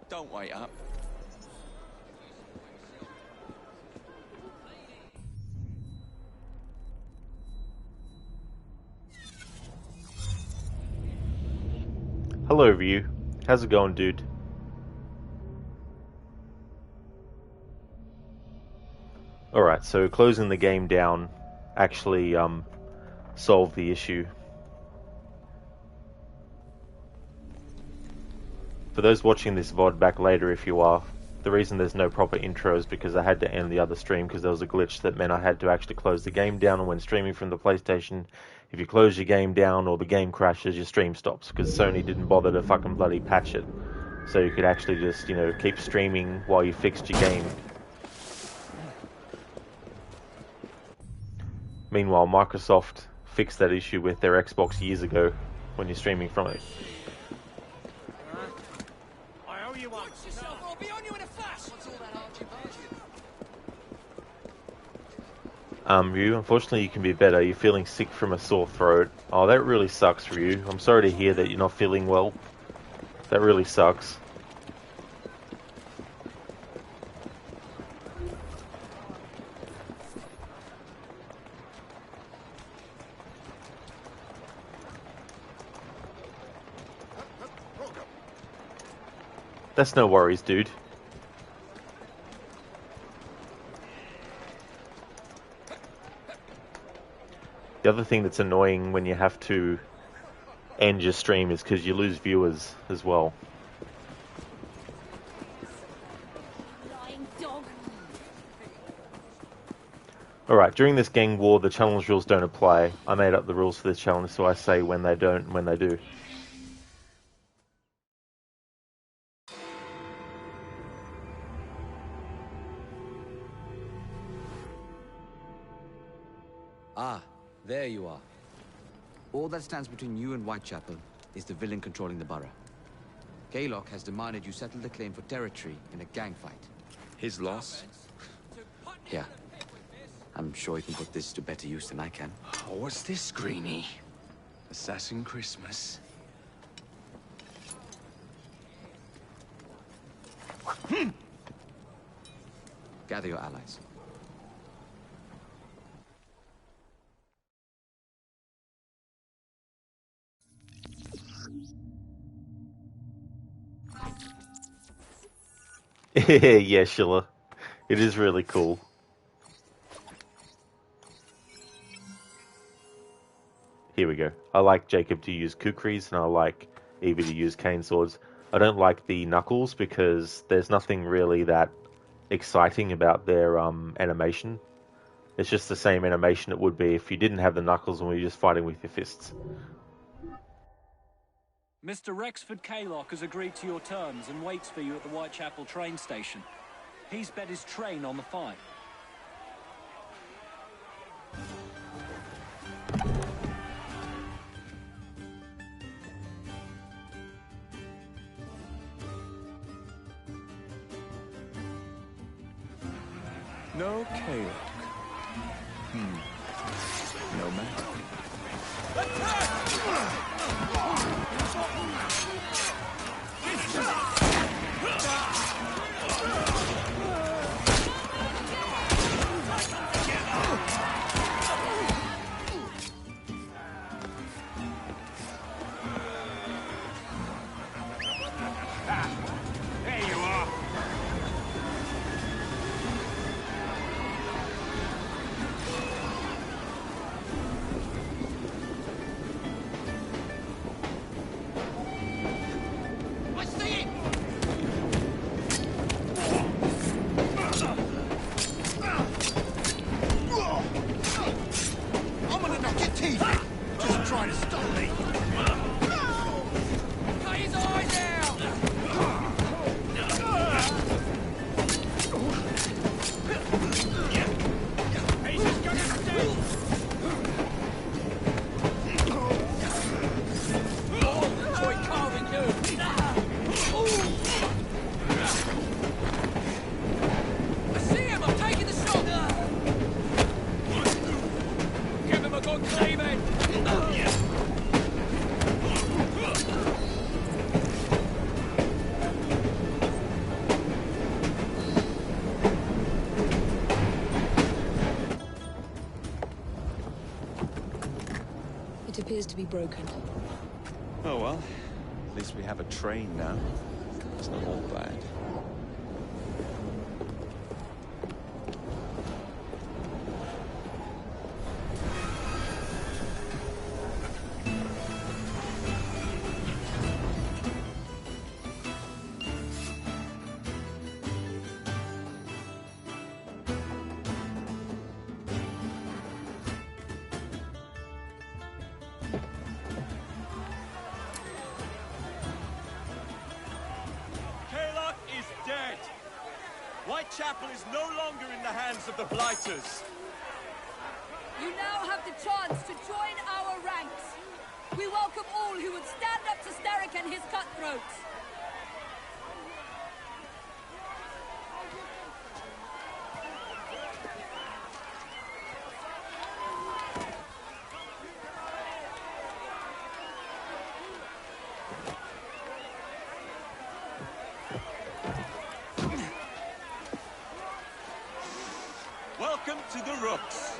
Don't wait up. Hello, Ryu. How's it going, dude? Alright, so closing the game down actually solved the issue. For those watching this VOD back later, if you are, the reason there's no proper intro is because I had to end the other stream because there was a glitch that meant I had to actually close the game down, and when streaming from the PlayStation, if you close your game down or the game crashes, your stream stops, because Sony didn't bother to fucking bloody patch it. So you could actually just, you know, keep streaming while you fixed your game. Meanwhile, Microsoft fixed that issue with their Xbox years ago when you're streaming from it. Ryu, unfortunately you can be better. You're feeling sick from a sore throat. Oh, that really sucks, Ryu. I'm sorry to hear that you're not feeling well. That really sucks. That's no worries, dude. The other thing that's annoying when you have to end your stream is because you lose viewers as well. Alright, during this gang war, the challenge rules don't apply. I made up the rules for this challenge, so I say when they don't and when they do. Ah, there you are. All that stands between you and Whitechapel is the villain controlling the borough. Kaylock has demanded you settle the claim for territory in a gang fight. His loss? Yeah. I'm sure he can put this to better use than I can. Oh, what's this, Greenie? Assassin Christmas? Gather your allies. Yeah, Sheila. It is really cool. Here we go. I like Jacob to use kukris, and I like Evie to use cane swords. I don't like the knuckles because there's nothing really that exciting about their animation. It's just the same animation it would be if you didn't have the knuckles and we were just fighting with your fists. Mr. Rexford Kaylock has agreed to your terms and waits for you at the Whitechapel train station. He's bet his train on the fight. No Kaylock. No matter. There you are. appears to be broken. Oh well, at least we have a train now. It's not all bad. Whitechapel is no longer in the hands of the Blighters. You now have the chance to join our ranks. We welcome all who would stand up to Starrick and his cutthroats. Welcome to the Rooks.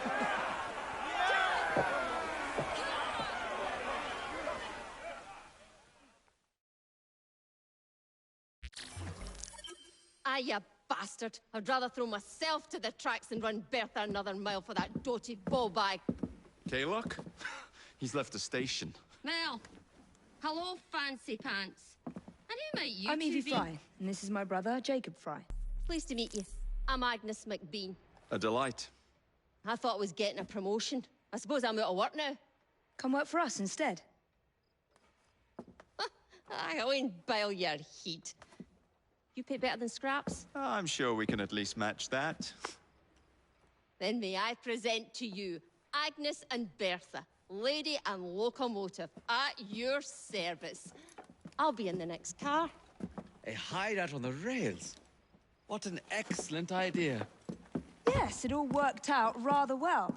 Ah, you bastard. I'd rather throw myself to the tracks than run Bertha another mile for that doty ball bag. Kaylock? He's left the station. Mel. Hello, fancy pants. And who might you I'm two Evie be? Fry, and this is my brother, Jacob Fry. Pleased to meet you. I'm Agnes McBean. A delight. I thought I was getting a promotion. I suppose I'm out of work now. Come work for us instead. I won't bile your heat. You pay better than scraps? I'm sure we can at least match that. Then may I present to you Agnes and Bertha, lady and locomotive, at your service. I'll be in the next car. A hideout on the rails. What an excellent idea. Yes, it all worked out rather well.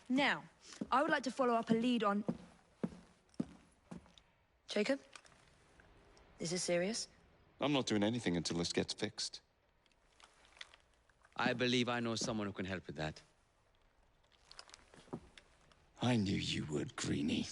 Now, I would like to follow up a lead on... Jacob? This is serious? I'm not doing anything until this gets fixed. I believe I know someone who can help with that. I knew you would, Greenie.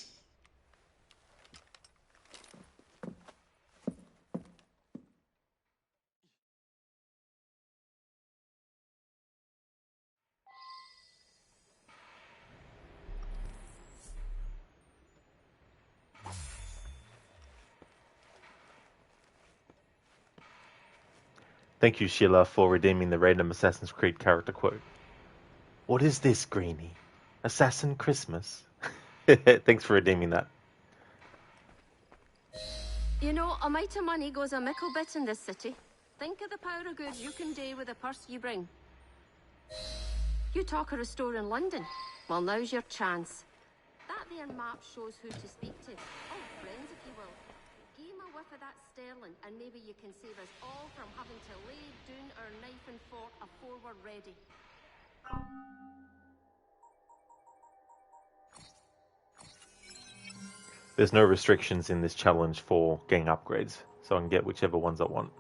Thank you, Sheila, for redeeming the random Assassin's Creed character quote. What is this, Greenie? Assassin Christmas? Thanks for redeeming that. You know, a mite of money goes a mickle bit in this city. Think of the power of good you can do with the purse you bring. You talk of a store in London. Well, now's your chance. That there map shows who to speak to. Oh, friends, if you will. Give him a whiff of that sterling, and maybe you can save us all from having to lay down our knife and fork afore we're ready. There's no restrictions in this challenge for getting upgrades, so I can get whichever ones I want.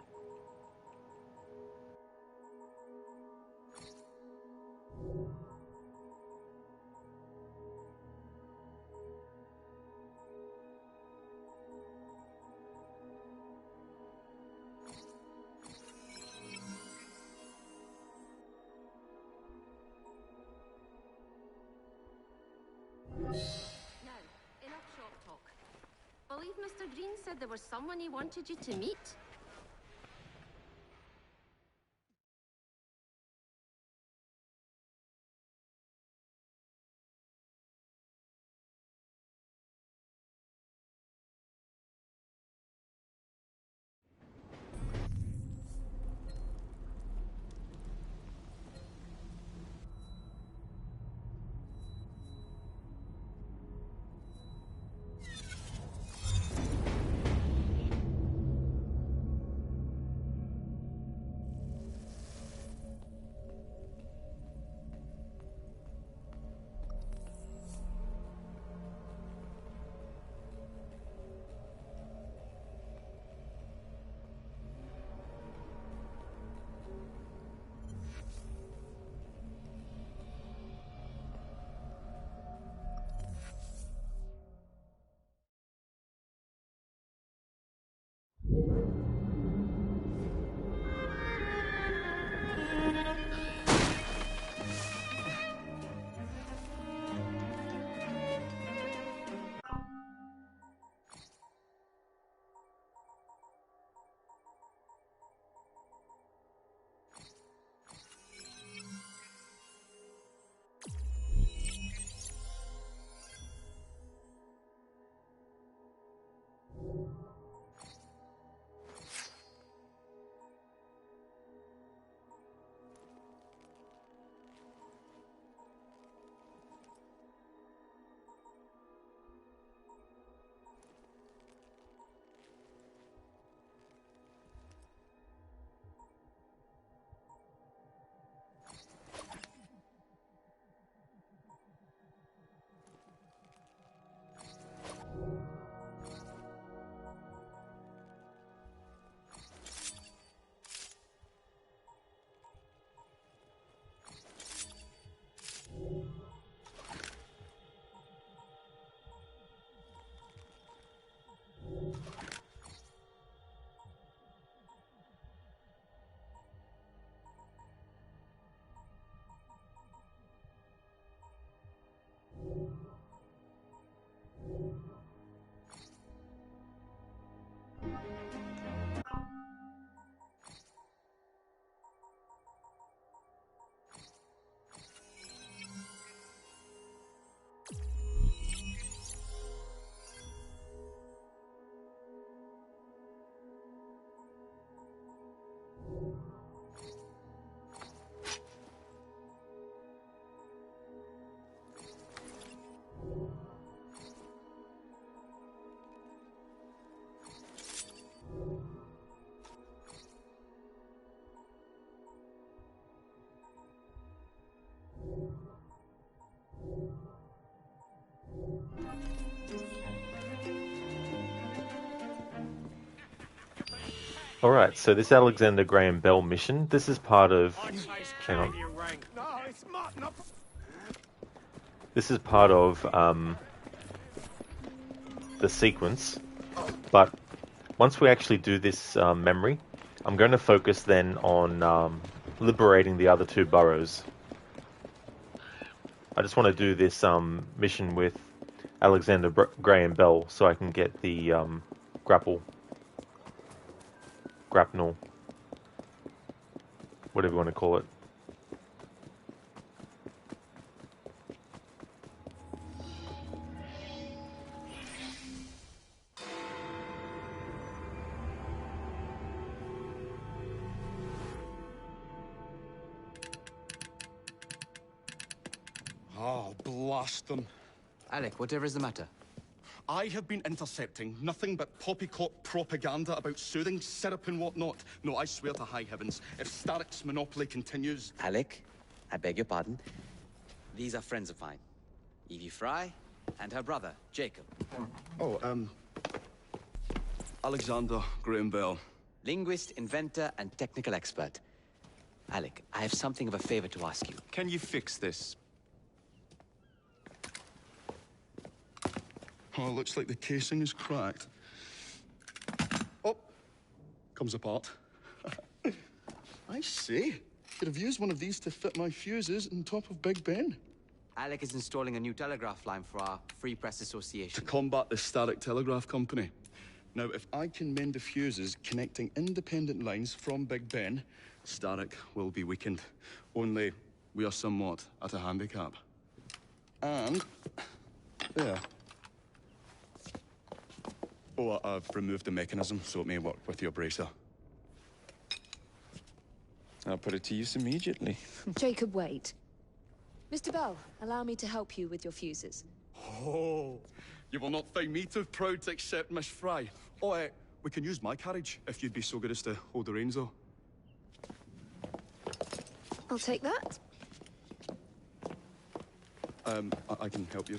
Now, enough shop talk. Believe Mr. Green said there was someone he wanted you to meet. Alright, so this Alexander Graham Bell mission, this is part of... Hang on. This is part of the sequence, but once we actually do this memory, I'm going to focus then on liberating the other two boroughs. I just want to do this mission with Alexander Graham Bell so I can get the grapnel, whatever you want to call it. Oh, blast them. Alec, whatever is the matter? I have been intercepting nothing but poppycock propaganda about soothing syrup and whatnot. No, I swear to high heavens, if Starrick's monopoly continues... Alec, I beg your pardon. These are friends of mine. Evie Fry and her brother, Jacob. Oh, Alexander Graham Bell. Linguist, inventor, and technical expert. Alec, I have something of a favor to ask you. Can you fix this? Oh, it looks like the casing is cracked. Oh, comes apart. I see. Could have used one of these to fit my fuses on top of Big Ben. Alec is installing a new telegraph line for our Free Press To Association. combat the Starrick Telegraph Company. Now, if I can mend the fuses connecting independent lines from Big Ben, Starrick will be weakened. Only, we are somewhat at a handicap. And... there. Oh, I've removed the mechanism so it may work with your bracer. I'll put it to use immediately. Jacob, wait. Mr. Bell, allow me to help you with your fuses. Oh, you will not find me too proud to accept Miss Fry. Oh, we can use my carriage, if you'd be so good as to hold the reins, though. I'll take that. I can help you.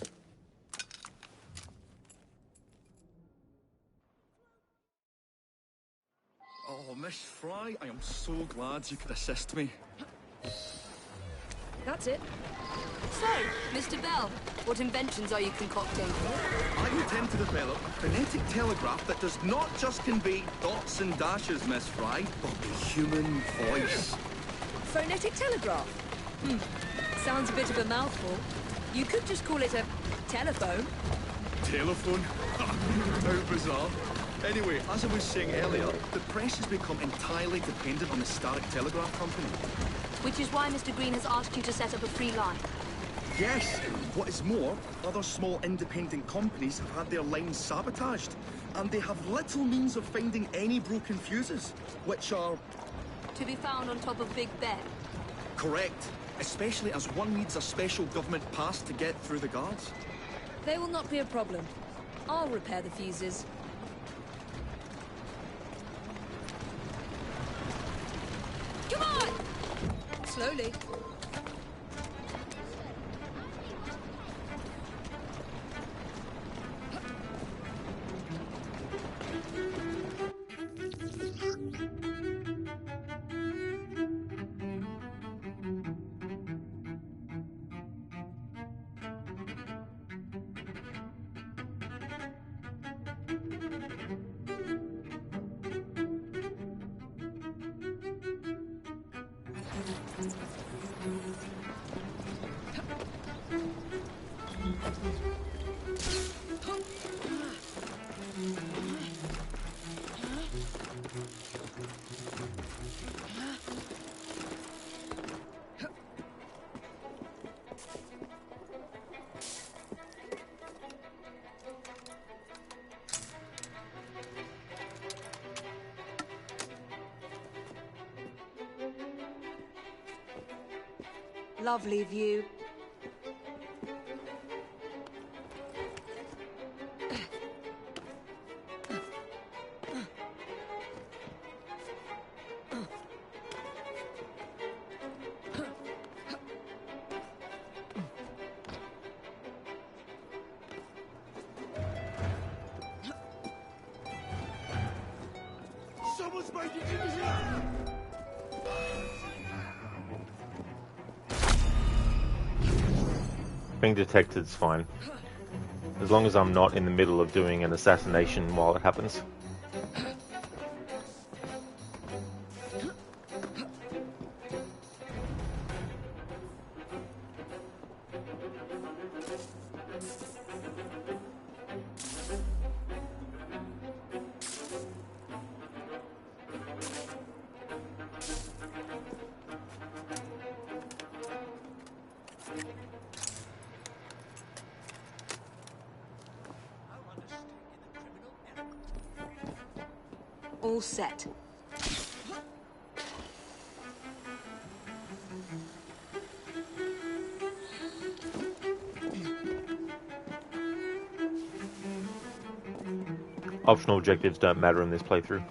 Oh, Miss Fry, I am so glad you could assist me. That's it. So, Mr. Bell, what inventions are you concocting? I intend to develop a phonetic telegraph that does not just convey dots and dashes, Miss Fry, but the human voice. Phonetic telegraph? Sounds a bit of a mouthful. You could just call it a telephone. Telephone? How bizarre. Anyway, as I was saying earlier, the press has become entirely dependent on the Starrick Telegraph Company. Which is why Mr. Green has asked you to set up a free line. Yes. What is more, other small independent companies have had their lines sabotaged, and they have little means of finding any broken fuses, which are... To be found on top of Big Ben. correct, especially as one needs a special government pass to get through the guards. They will not be a problem. I'll repair the fuses. Come on! Slowly. Lovely view. Someone's made Being detected's fine. As long as I'm not in the middle of doing an assassination while it happens. All set. Optional objectives don't matter in this playthrough.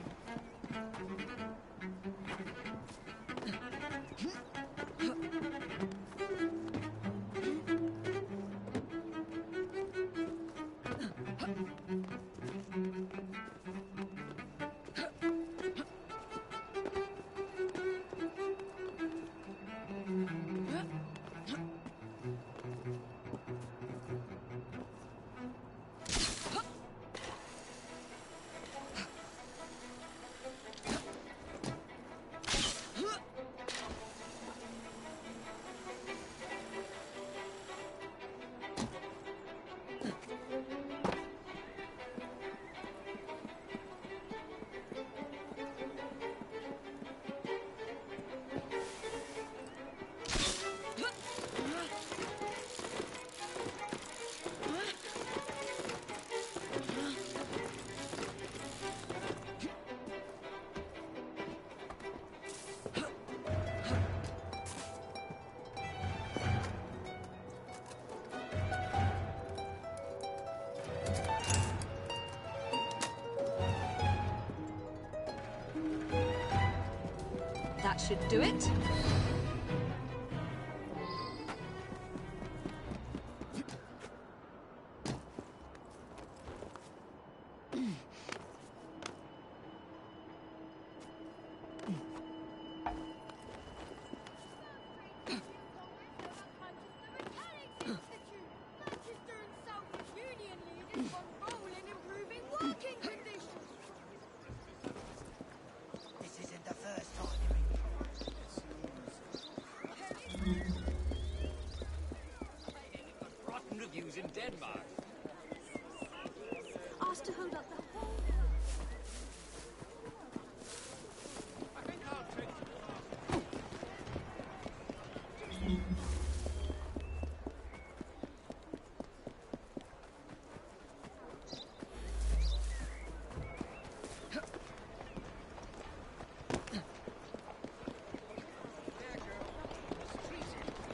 That should do it. In Denmark. Asked to hold up the whole...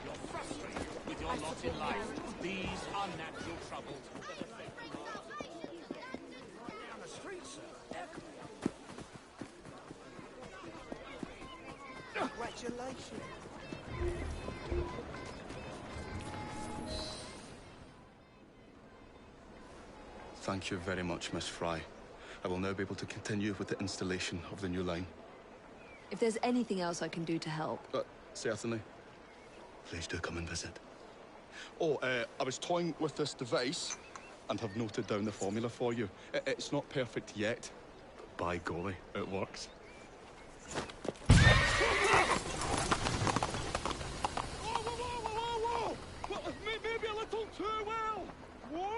You're frustrated with your lot in life. These are natural troubles. On the streets, sir. Congratulations. Thank you very much, Miss Fry. I will now be able to continue with the installation of the new line. If there's anything else I can do to help. Certainly. Please do come and visit. Oh, I was toying with this device and have noted down the formula for you. It's not perfect yet, but by golly, it works. Whoa! Maybe a little too well! Whoa!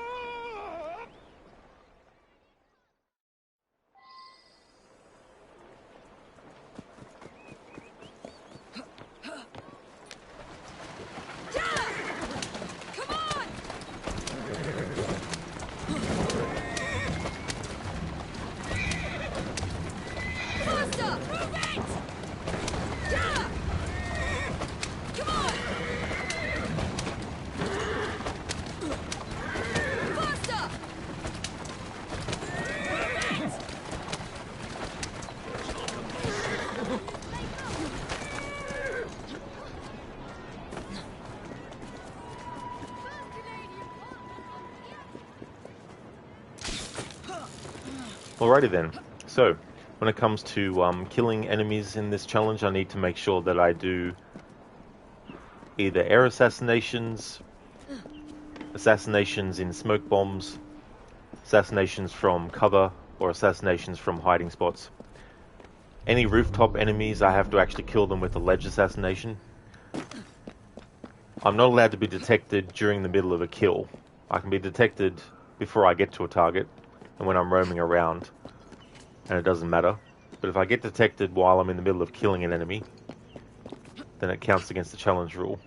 Alrighty then. So, When it comes to killing enemies in this challenge, I need to make sure that I do either air assassinations, assassinations in smoke bombs, assassinations from cover, or assassinations from hiding spots. Any rooftop enemies, I have to actually kill them with a ledge assassination. I'm not allowed to be detected during the middle of a kill. I can be detected before I get to a target and when I'm roaming around, and it doesn't matter. But if I get detected while I'm in the middle of killing an enemy, then it counts against the challenge rule.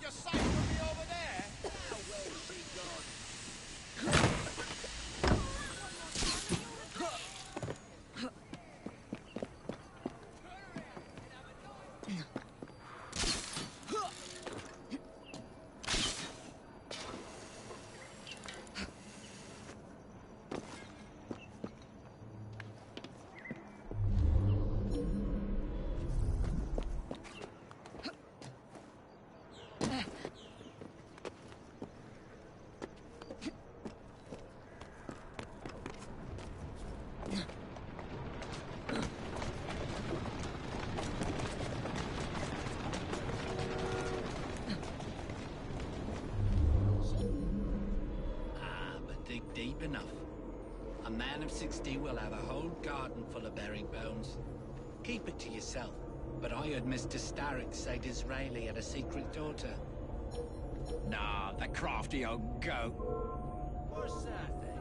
You're safe from me over there? How well she gone? Deep enough. A man of 60 will have a whole garden full of bearing bones. Keep it to yourself. But I heard Mr. Starrick say Disraeli had a secret daughter. Nah, the crafty old goat. What's that then?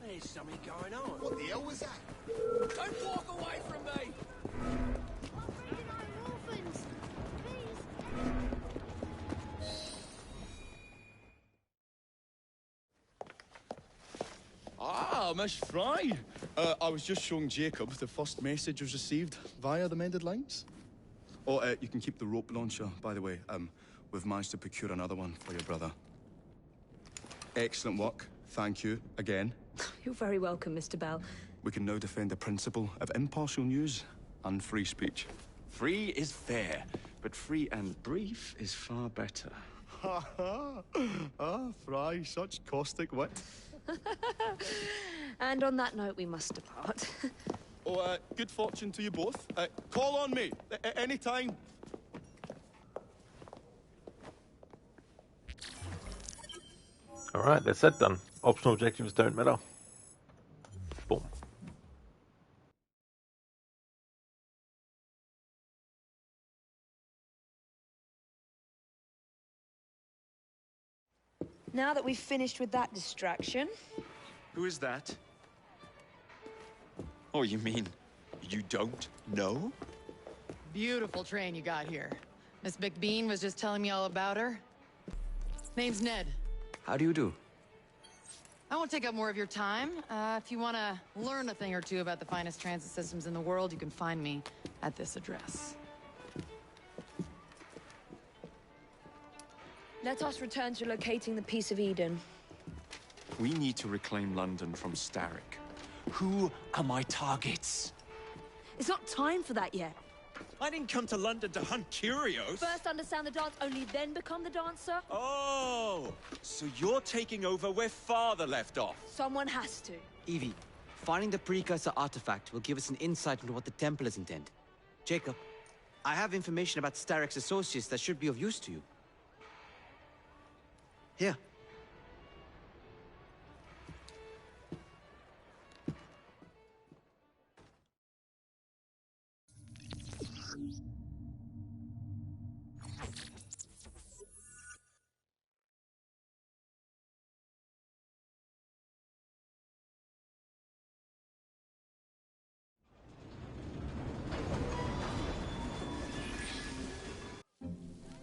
There's something going on. What the hell was that? Don't walk away from me! Ah, Miss Fry. I was just showing Jacob the first message was received via the mended lines. Oh, you can keep the rope launcher, by the way. We've managed to procure another one for your brother. Excellent work. Thank you, again. You're very welcome, Mr. Bell. We can now defend the principle of impartial news and free speech. Free is fair, but free and brief is far better. Ha ha! Ah, Fry, such caustic wit. And on that note, we must depart. Oh, good fortune to you both. Call on me, anytime. Alright, that's that done. Optional objectives don't matter. Boom. Now that we've finished with that distraction... Who is that? Oh, you mean you don't know? Beautiful train you got here. Miss McBean was just telling me all about her. Name's Ned. How do you do? I won't take up more of your time. If you want to learn a thing or two about the finest transit systems in the world, you can find me at this address. Let us return to locating the Piece of Eden. We need to reclaim London from Starrick. Who are my targets? It's not time for that yet. I didn't come to London to hunt curios. First understand the dance, only then become the dancer? Oh, so you're taking over where Father left off. Someone has to. Evie, finding the precursor artifact will give us an insight into what the Templars intend. Jacob, I have information about Starrick's associates that should be of use to you. Here.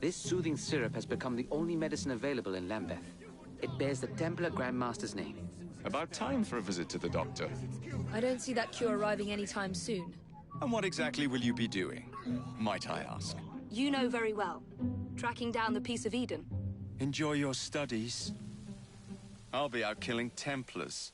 This soothing syrup has become the only medicine available in Lambeth. It bears the Templar Grandmaster's name. About time for a visit to the doctor. I don't see that cure arriving anytime soon. And what exactly will you be doing, might I ask? You know very well. Tracking down the Piece of Eden. Enjoy your studies. I'll be out killing Templars.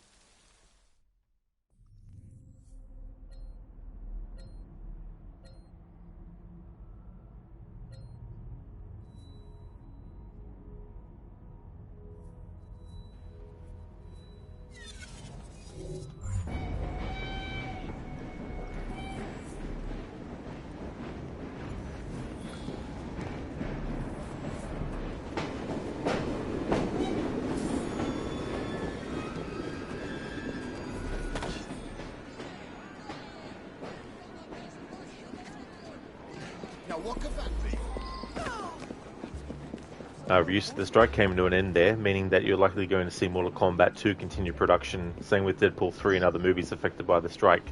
The strike came to an end there, meaning that you're likely going to see Mortal Kombat 2 continue production. Same with Deadpool 3 and other movies affected by the strike.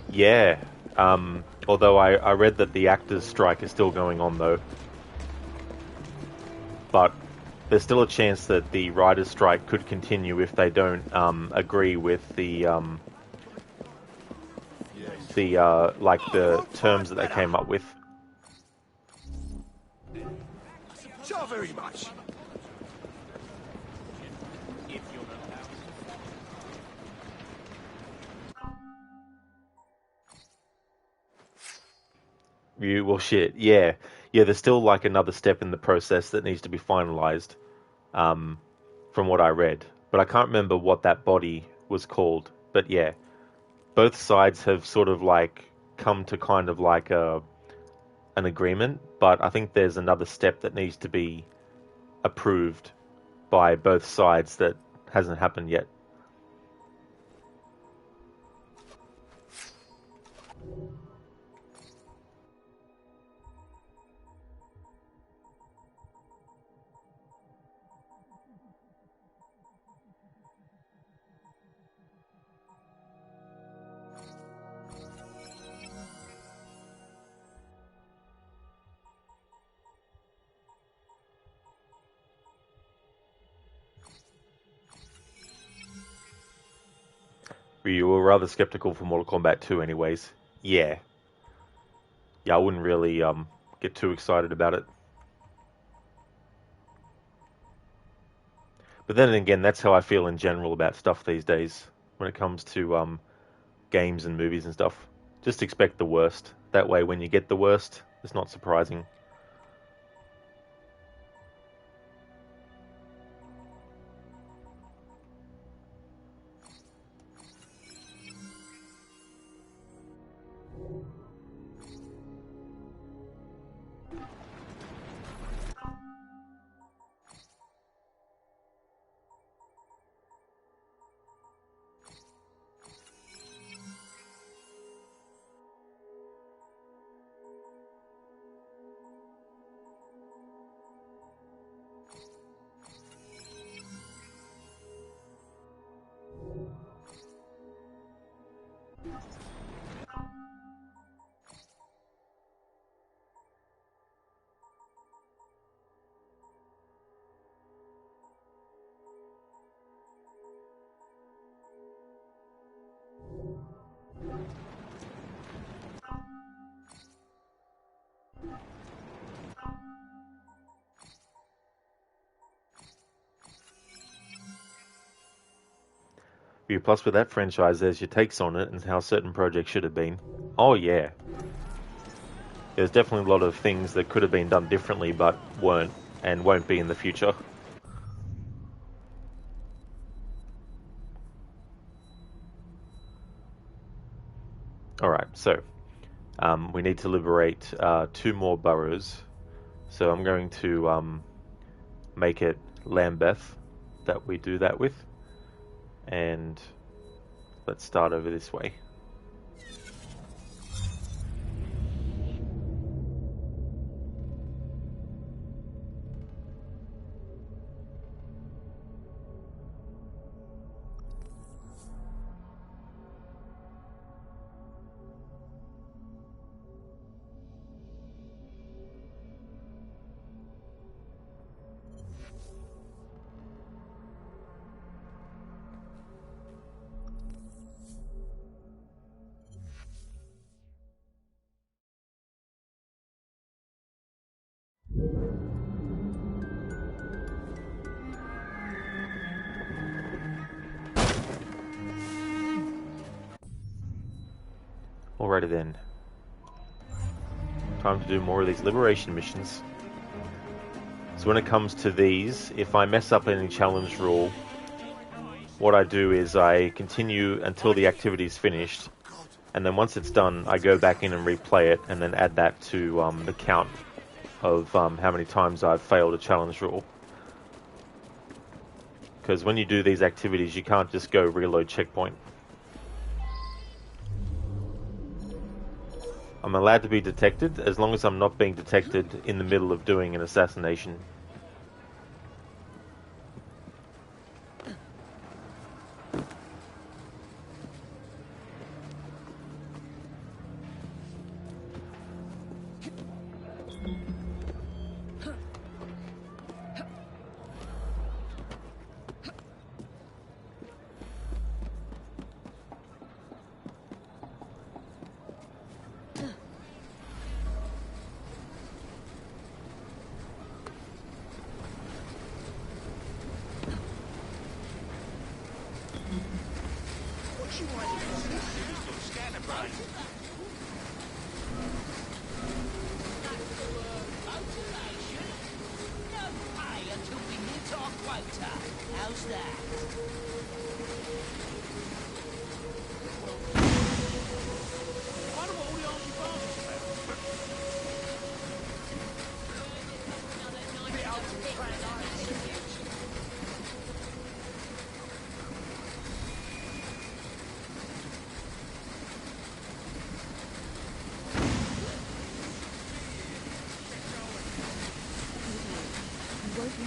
Yeah, although I read that the actors' strike is still going on though. But there's still a chance that the writers' strike could continue if they don't agree with the terms that they came up with. So very much. Well, shit, yeah. There's still like another step in the process that needs to be finalized, from what I read. But I can't remember what that body was called. But yeah, both sides have sort of like come to kind of like an agreement. But I think there's another step that needs to be approved by both sides that hasn't happened yet. You were rather skeptical for Mortal Kombat 2 anyways. Yeah, I wouldn't really get too excited about it. But then again, that's how I feel in general about stuff these days when it comes to games and movies and stuff. Just expect the worst. That way when you get the worst, it's not surprising. Plus with that franchise, there's your takes on it and how certain projects should have been. Oh yeah. there's definitely a lot of things that could have been done differently but weren't and won't be in the future. Alright, so we need to liberate 2 more boroughs. So I'm going to make it Lambeth that we do that with. And let's start over this way. Alrighty then. Time to do more of these liberation missions. So when it comes to these, if I mess up any challenge rule, what I do is I continue until the activity is finished, and then once it's done, I go back in and replay it, and then add that to the count of how many times I've failed a challenge rule. Because when you do these activities, you can't just go reload checkpoint. I'm allowed to be detected as long as I'm not being detected in the middle of doing an assassination.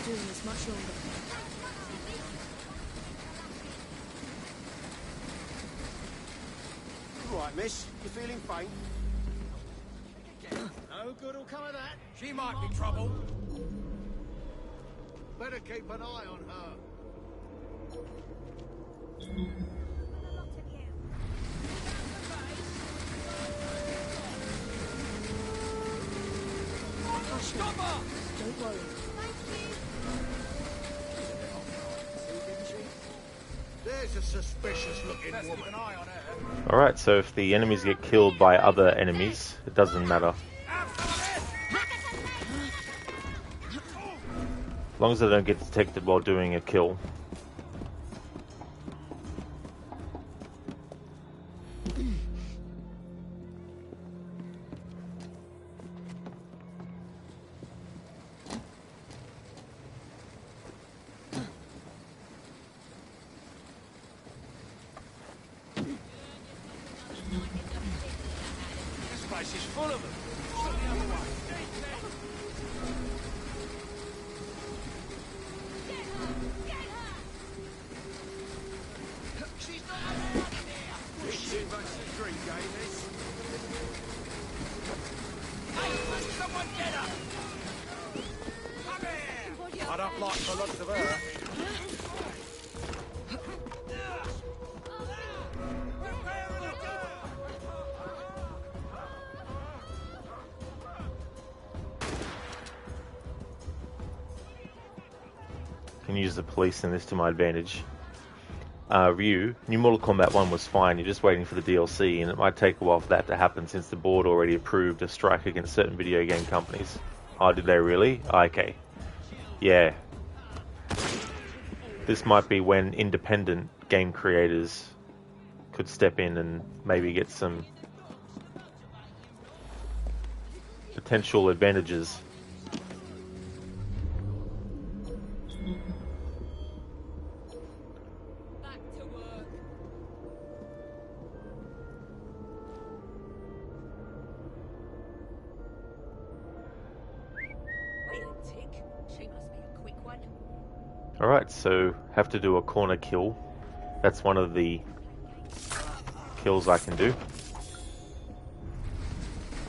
Doing this much longer. Right, miss. You feeling faint? No good will come of that. She might be trouble. Better keep an eye on her. Stop her! Don't worry. There's a suspicious-looking woman. Alright, so if the enemies get killed by other enemies, it doesn't matter. As long as they don't get detected while doing a kill. I don't like the looks of her. Can use the police in this to my advantage. Ryu, New Mortal Kombat 1 was fine, you're just waiting for the DLC, and it might take a while for that to happen since the board already approved a strike against certain video game companies. Oh, did they really? Okay. Yeah. This might be when independent game creators could step in and maybe get some potential advantages. Alright, so have to do a corner kill. That's one of the kills I can do.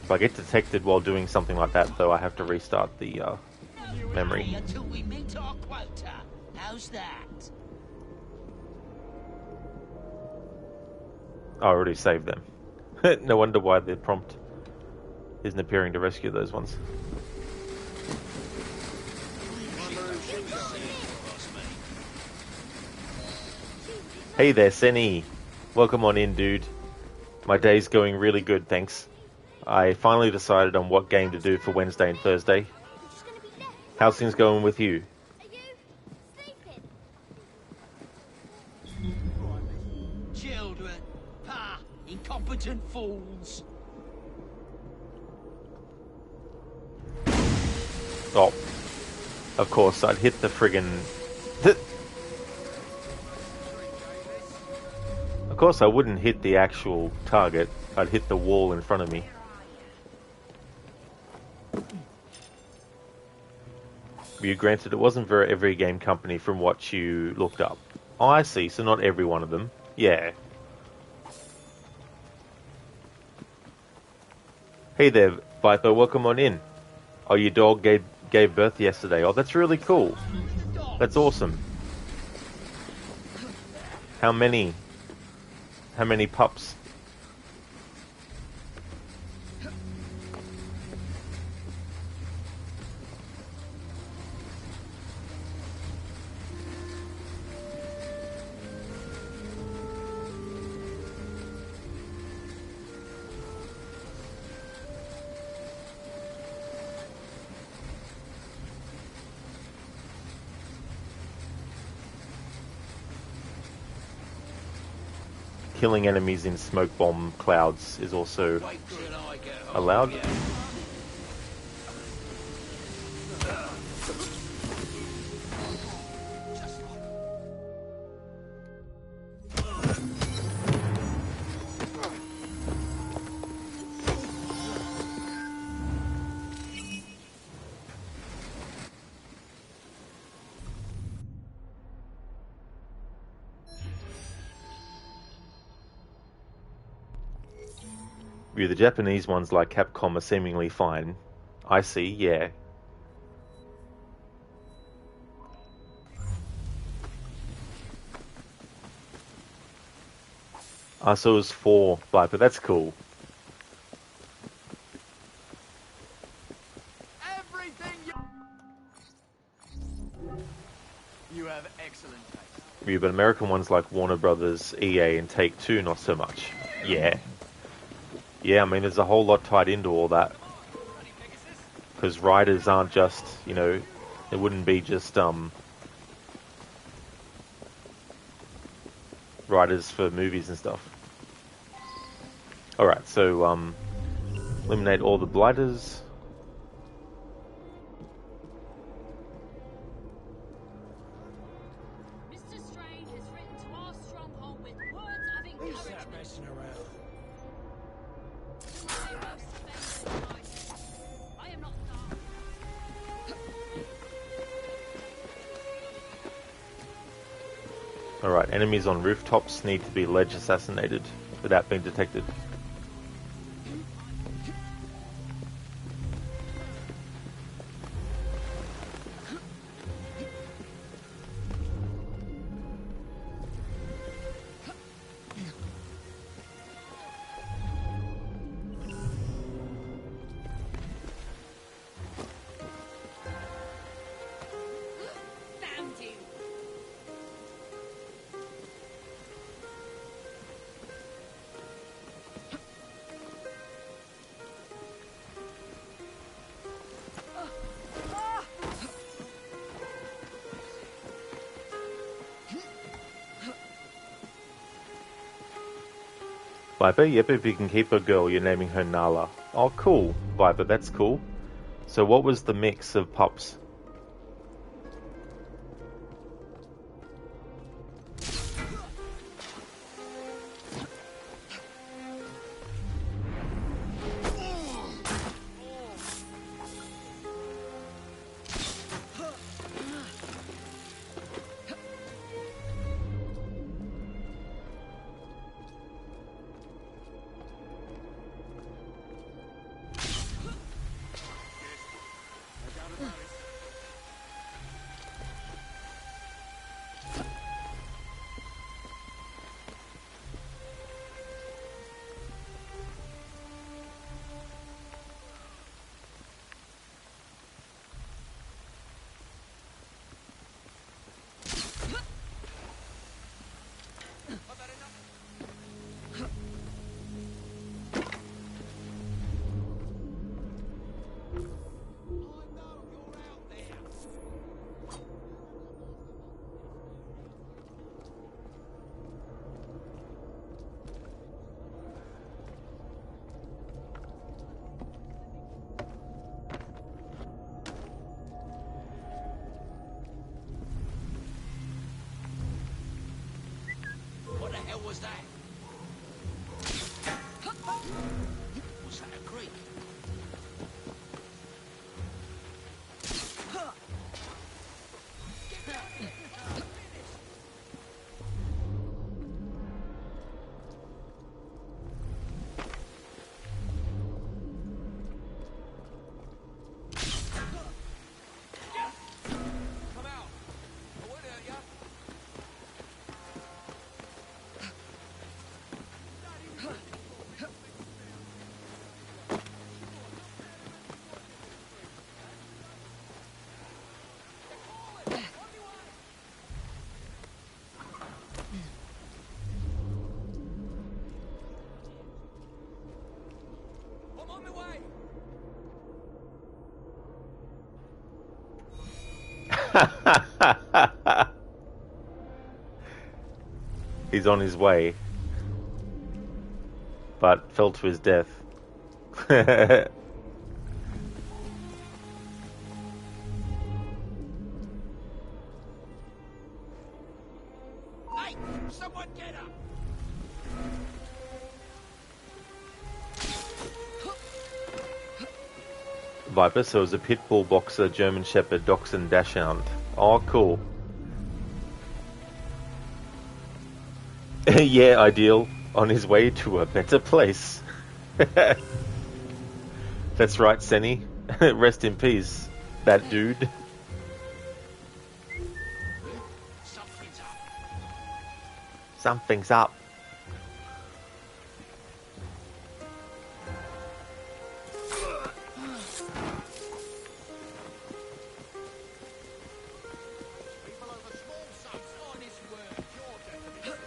If I get detected while doing something like that, though, I have to restart the memory. Until we meet our quota. How's that? I already saved them. No wonder why the prompt isn't appearing to rescue those ones. Hey there, Senny. Welcome on in, dude. My day's going really good, thanks. I finally decided on what game to do for Wednesday and Thursday. How's things going with you? Children. Pa. Incompetent fools. Oh. Of course, I'd hit the friggin'... Of course, I wouldn't hit the actual target. I'd hit the wall in front of me. You granted it wasn't for every game company from what you looked up. Oh, I see. So not every one of them. Yeah. Hey there, Viper. Welcome on in. Oh, your dog gave birth yesterday. Oh, that's really cool. That's awesome. How many? How many pups? Killing enemies in smoke bomb clouds is also allowed. The Japanese ones like Capcom are seemingly fine. I see, yeah. So it was 4 Viper, that's cool. You have excellent taste. Yeah, but American ones like Warner Brothers, EA, and Take-Two, not so much. Yeah. Yeah, I mean, there's a whole lot tied into all that. Because writers aren't just, you know, it wouldn't be just, writers for movies and stuff. Alright, so, eliminate all the blighters. Alright, enemies on rooftops need to be ledge assassinated without being detected. Viper, yep, if you can keep a girl, you're naming her Nala. Oh, cool, Viper, that's cool. So what was the mix of pups? What the hell was that? Was that a creek? He's on his way, but fell to his death. Hey, someone get up! Viper, so it was a pit bull boxer, German Shepherd, Dachshund, Dachshund. Oh, cool. Yeah, ideal. On his way to a better place. That's right, Senny. Rest in peace, that dude. Something's up. Something's up. People over small sums. Honest word, Jordan.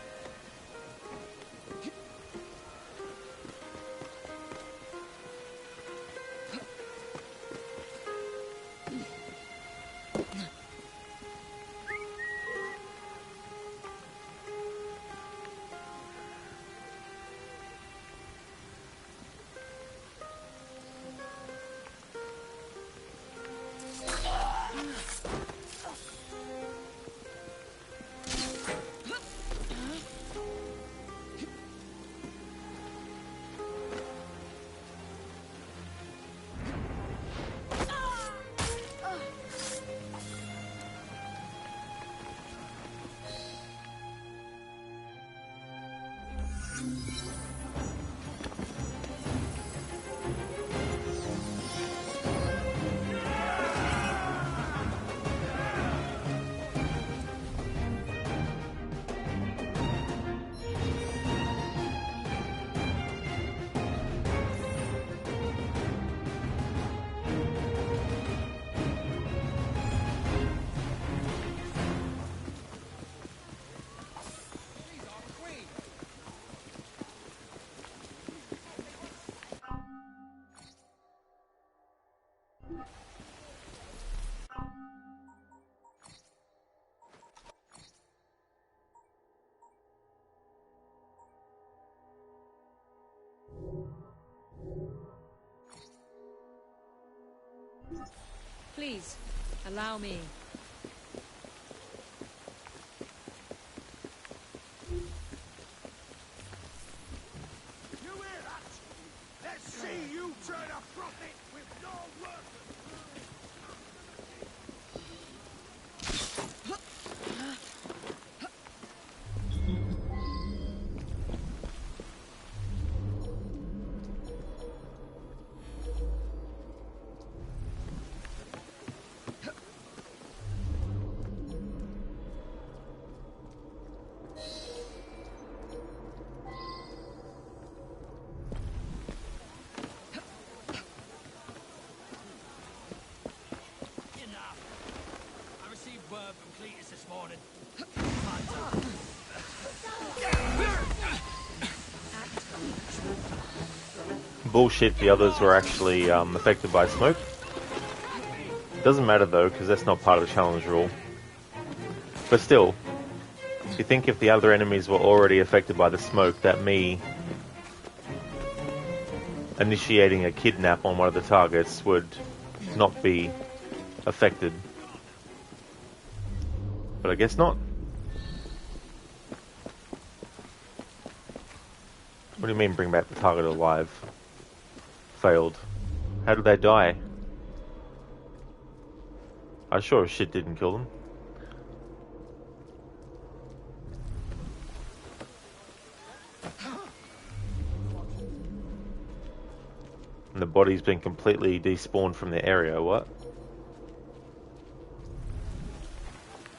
Please, allow me. You hear that? Let's see you turn a profit with no work. Bullshit, the others were actually affected by smoke. Doesn't matter though, because that's not part of the challenge rule. But still, you think if the other enemies were already affected by the smoke, that me initiating a kidnap on one of the targets would not be affected. But I guess not. What do you mean bring back the target alive? Failed. How did they die? I sure as shit didn't kill them. And the body's been completely despawned from the area, what?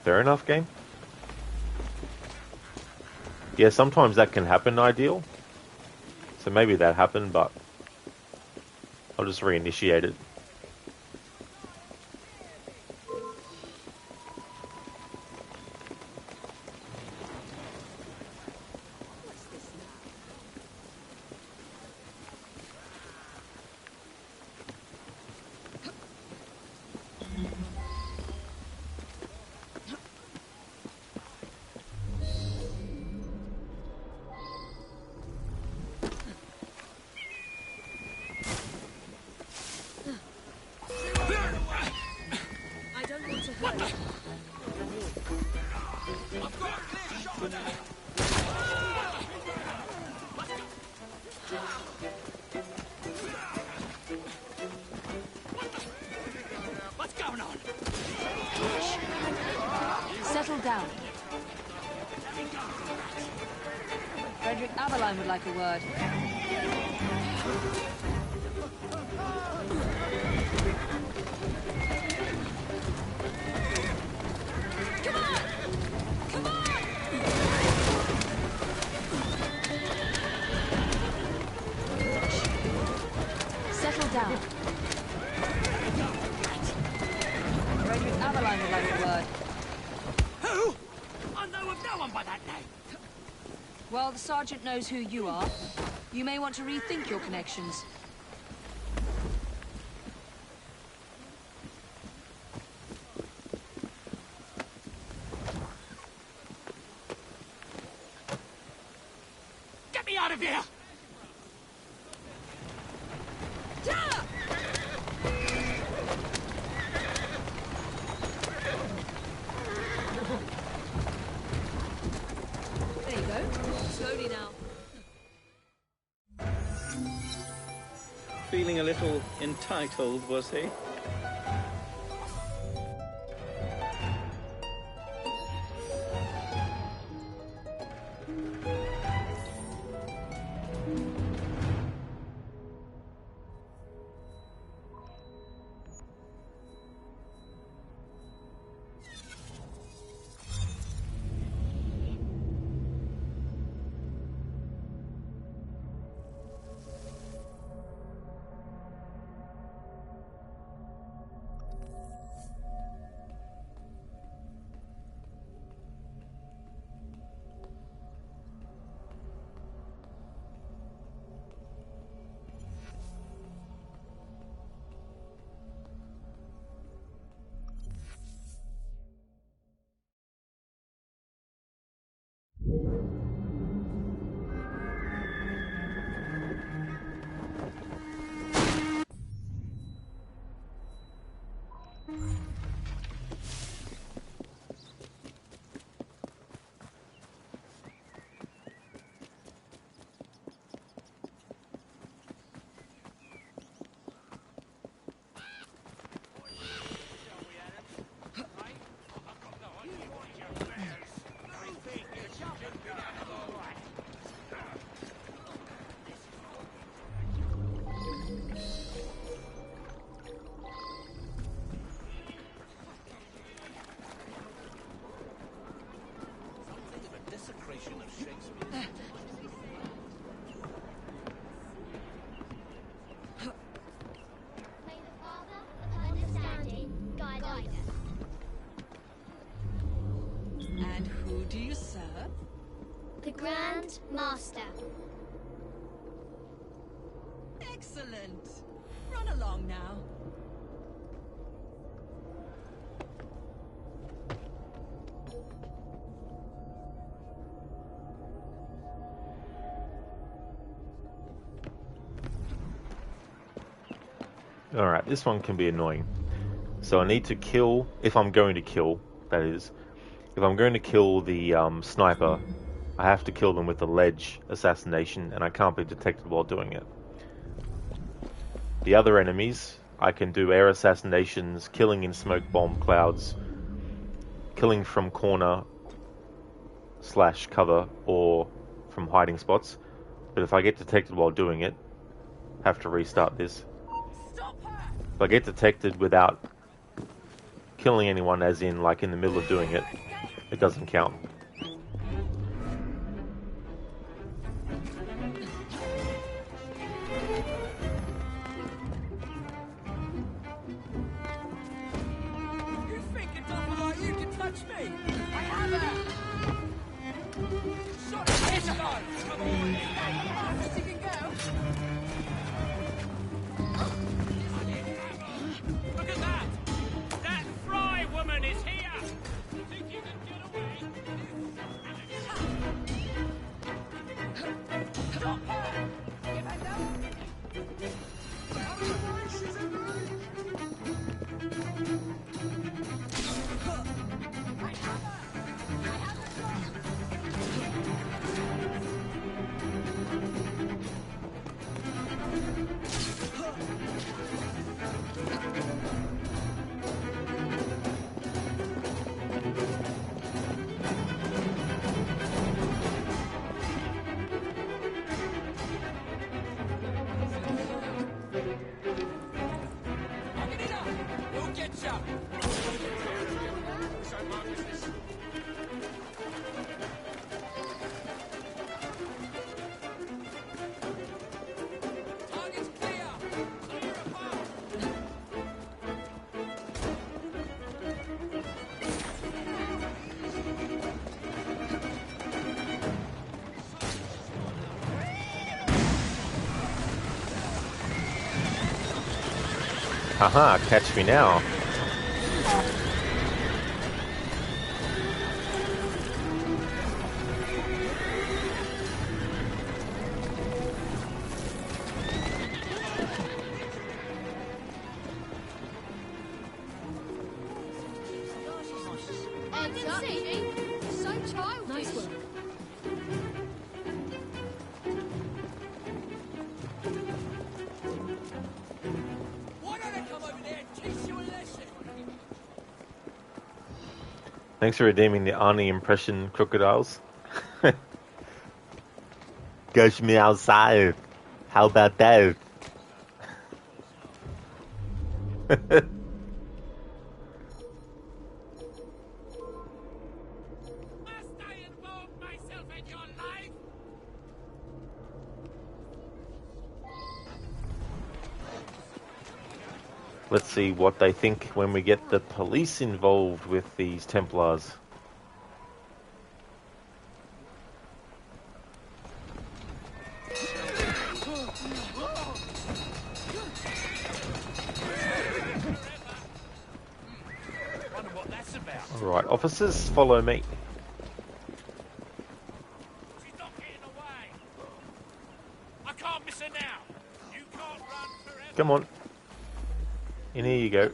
Fair enough, game. Yeah, sometimes that can happen, Ideal. So maybe that happened, but I'll just reinitiate it. Would like a word. Come on! Come on! Settle down. Frederick Aberline would like a word. Who? I know of no one by that name. Well, the Sergeant knows who you are. You may want to rethink your connections. Get me out of here! There you go. Slowly now. Feeling a little entitled, was he? Who do you serve? The Grand Master. Excellent. Run along now. Alright, this one can be annoying. So I need to kill, if I'm going to kill, that is, if I'm going to kill the sniper, I have to kill them with the ledge assassination, and I can't be detected while doing it. The other enemies, I can do air assassinations, killing in smoke bomb clouds, killing from corner / cover, or from hiding spots. But if I get detected while doing it, I have to restart this. If I get detected without killing anyone, as in like in the middle of doing it, it doesn't count. You think it doesn't like you can touch me? I have it! Shot it! Here she goes! Come on! Fast you can go! Look at that! That Fry woman is here! Think you can get away? Stop her! Give her down! She's a Haha, catch me now. So childish. Nice work. Thanks for redeeming the Arnie impression, crocodiles. Catch me outside. How about that? Let's see what they think when we get the police involved with these Templars. Alright, officers, follow me. She's not getting away. I can't miss her now. You can't run forever. Come on. In here you go.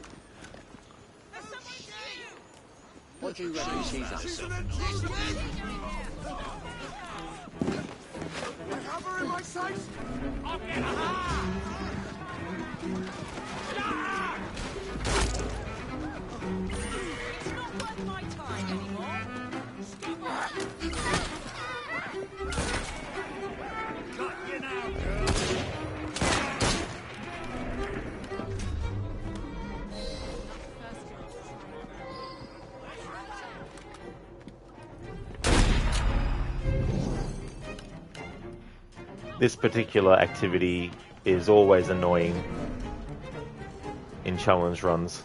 What do you reckon she's up to? I have her in my sights. I'll get her. It's not worth my time anymore. Stop her! Got you now, girl. This particular activity is always annoying in challenge runs.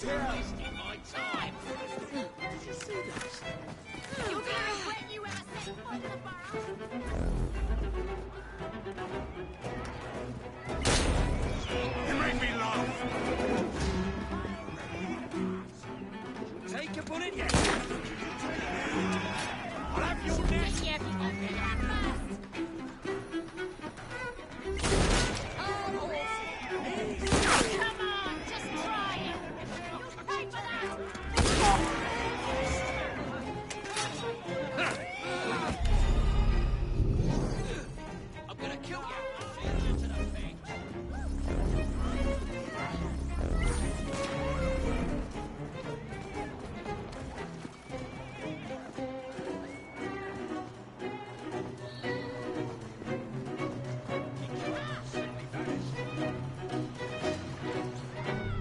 wasting my time. Did you see this? You'll be regretting you ever set foot in the burrow. You make me laugh. Take a bullet, yes. I'll have your neck. Come on, just try it. You'll pay for that. I'm gonna kill you. Feed you to the pig.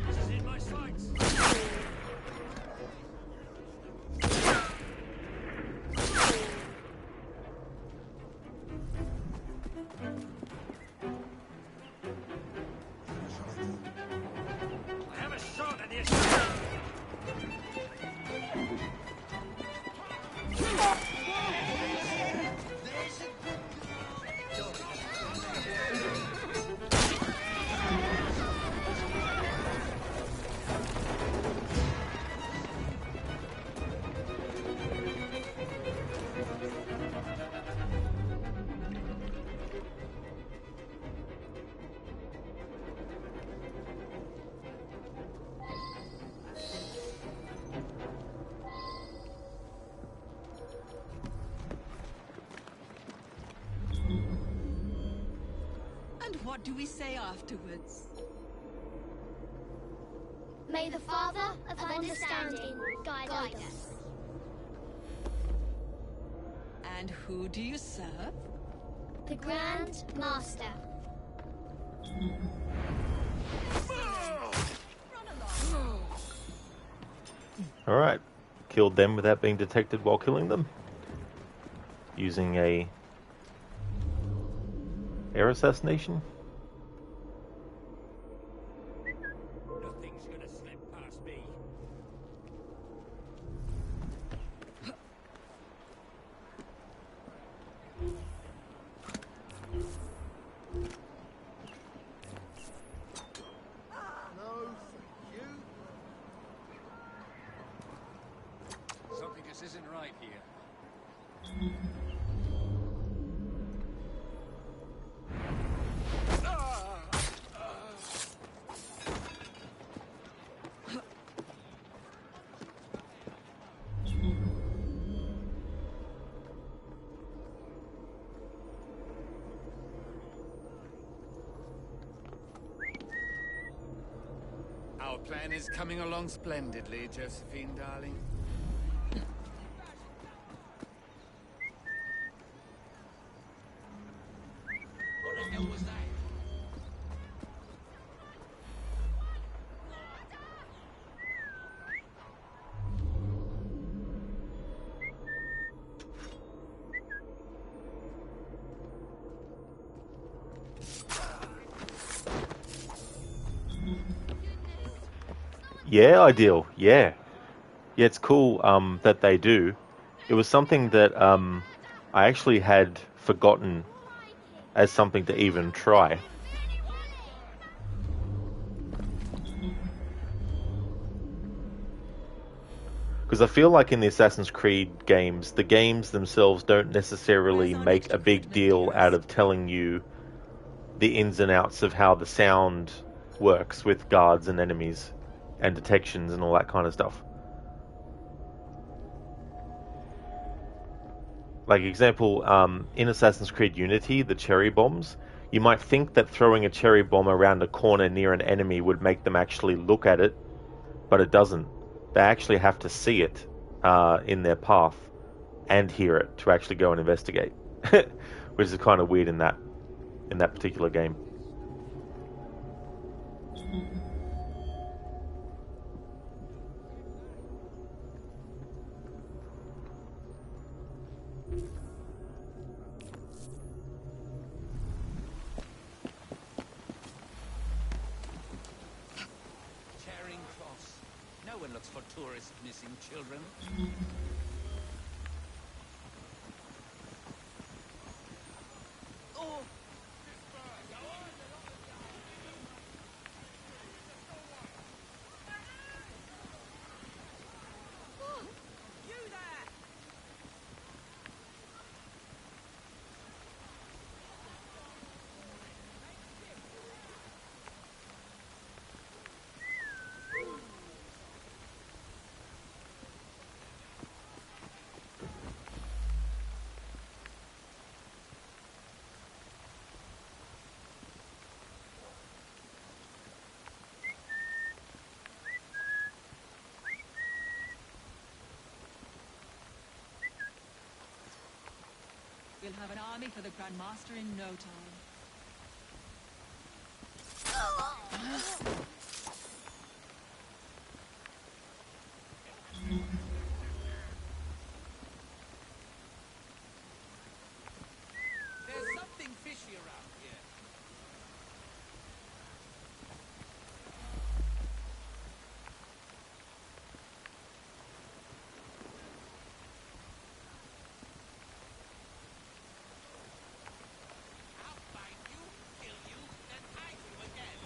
This is in my sights. I have a shot at the assassin. And what do we say afterwards? May the Father of Understanding guide us. And who do you serve? The Grand Master. Alright. Killed them without being detected while killing them. Using a air assassination. Nothing's gonna slip past me. No, thank you. Something just isn't right here. Our plan is coming along splendidly, Josephine, darling. What the hell was that? Yeah, ideal. Yeah. Yeah, it's cool that they do. It was something that I actually had forgotten as something to even try. Because I feel like in the Assassin's Creed games, the games themselves don't necessarily make a big deal out of telling you the ins and outs of how the sound works with guards and enemies and detections and all that kind of stuff. Like example, in Assassin's Creed Unity, the cherry bombs, you might think that throwing a cherry bomb around a corner near an enemy would make them actually look at it, but it doesn't. They actually have to see it in their path and hear it to actually go and investigate, which is kind of weird in that particular game. for tourist missing children. We'll have an army for the Grand Master in no time. There's something fishy around here. I'll find you, kill you, then hide you again.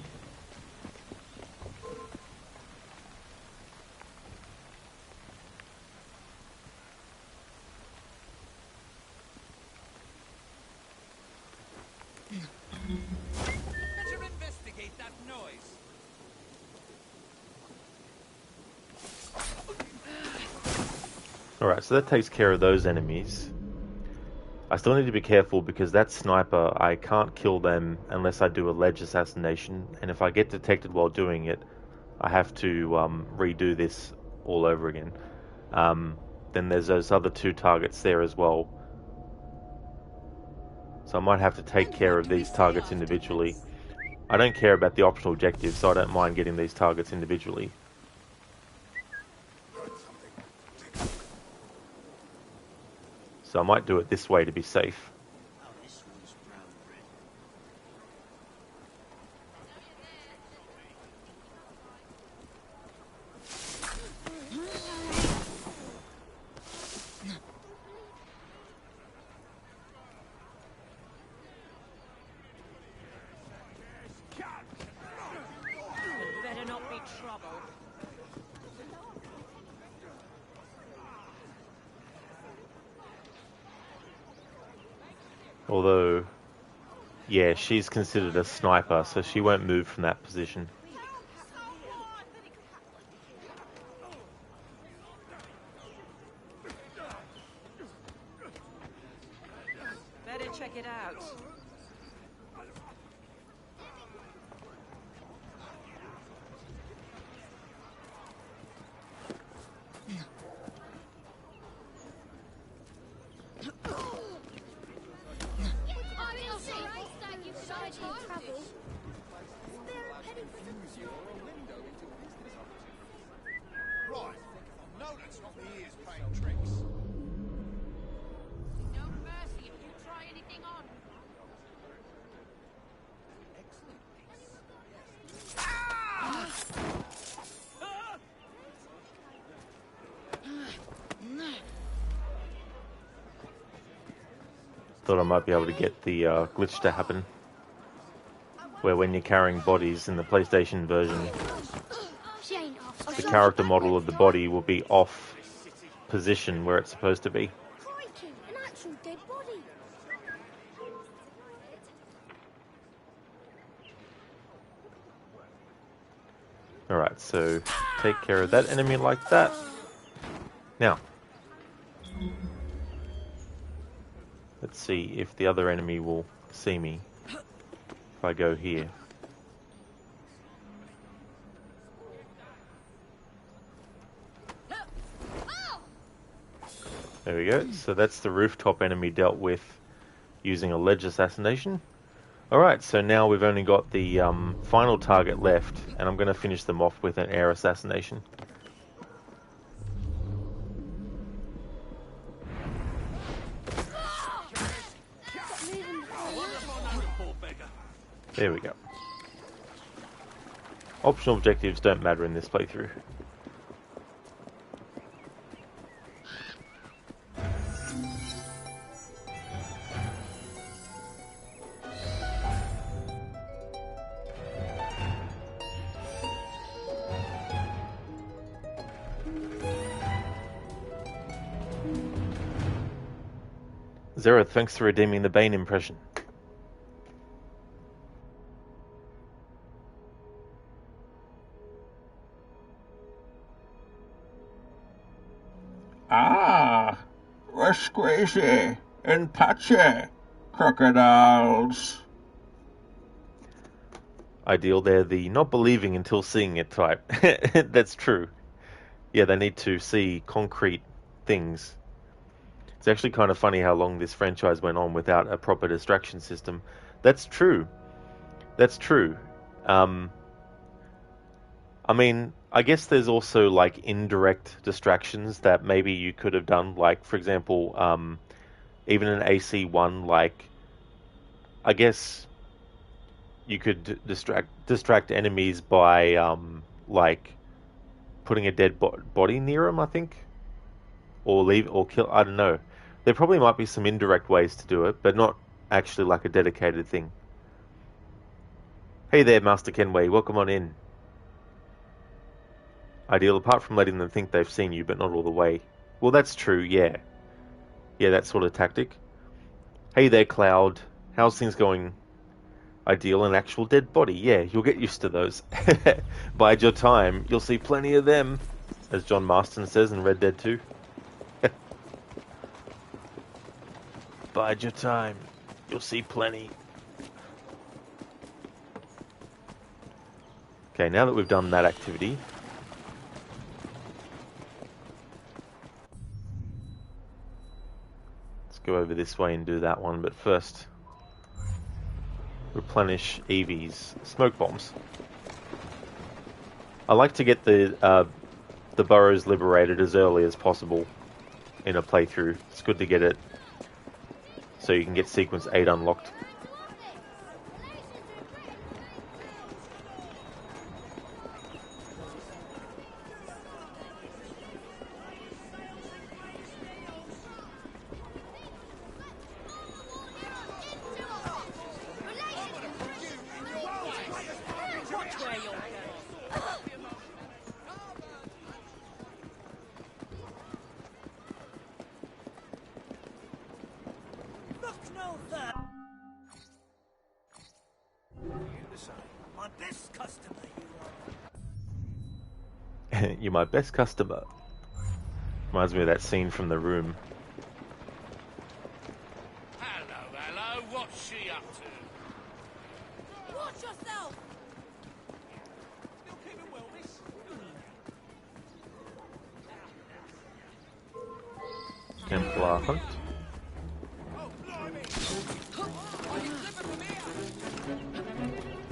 Better investigate that noise. Alright, so that takes care of those enemies. I still need to be careful because that sniper, I can't kill them unless I do a ledge assassination, and if I get detected while doing it, I have to redo this all over again. Then there's those other two targets there as well. So I might have to take care of these targets individually. I don't care about the optional objectives, so I don't mind getting these targets individually. So I might do it this way to be safe. Better not be trouble. Although, yeah, she's considered a sniper, so she won't move from that position. Better check it out. Right. No, that's not the ears playing tricks. No mercy if you try anything on. Thought I might be able to get the glitch to happen, where when you're carrying bodies in the PlayStation version, the character model of the body will be off position where it's supposed to be. Crikey, an actual dead body. Alright, so take care of that enemy like that. Now, let's see if the other enemy will see me if I go here. There we go. So that's the rooftop enemy dealt with using a ledge assassination. Alright, so now we've only got the final target left, and I'm going to finish them off with an air assassination. There we go. Optional objectives don't matter in this playthrough. Zero, thanks for redeeming the Bane impression. Ah, we're squeezy and patchy, crocodiles. Ideal, they're the not believing until seeing it type. That's true. Yeah, they need to see concrete things. It's actually kind of funny how long this franchise went on without a proper distraction system. That's true. That's true. I mean, I guess there's also like indirect distractions that maybe you could have done. Like, for example, even in AC1, like, I guess you could distract enemies by like putting a dead body near them, I think, or leave or kill. I don't know. There probably might be some indirect ways to do it, but not actually like a dedicated thing. Hey there, Master Kenway. Welcome on in. Ideal, apart from letting them think they've seen you, but not all the way. Well, that's true, yeah. Yeah, that sort of tactic. Hey there, Cloud. How's things going? Ideal, an actual dead body. Yeah, you'll get used to those. Bide your time. You'll see plenty of them, as John Marston says in Red Dead 2. Bide your time. You'll see plenty. Okay, now that we've done that activity, let's go over this way and do that one. But first, replenish Evie's smoke bombs. I like to get the burrows liberated as early as possible in a playthrough. It's good to get it so you can get sequence 8 unlocked. You're my best customer. Reminds me of that scene from The Room. Hello, what's she up to? Watch yourself! Still keeping well, miss? Templar hunt.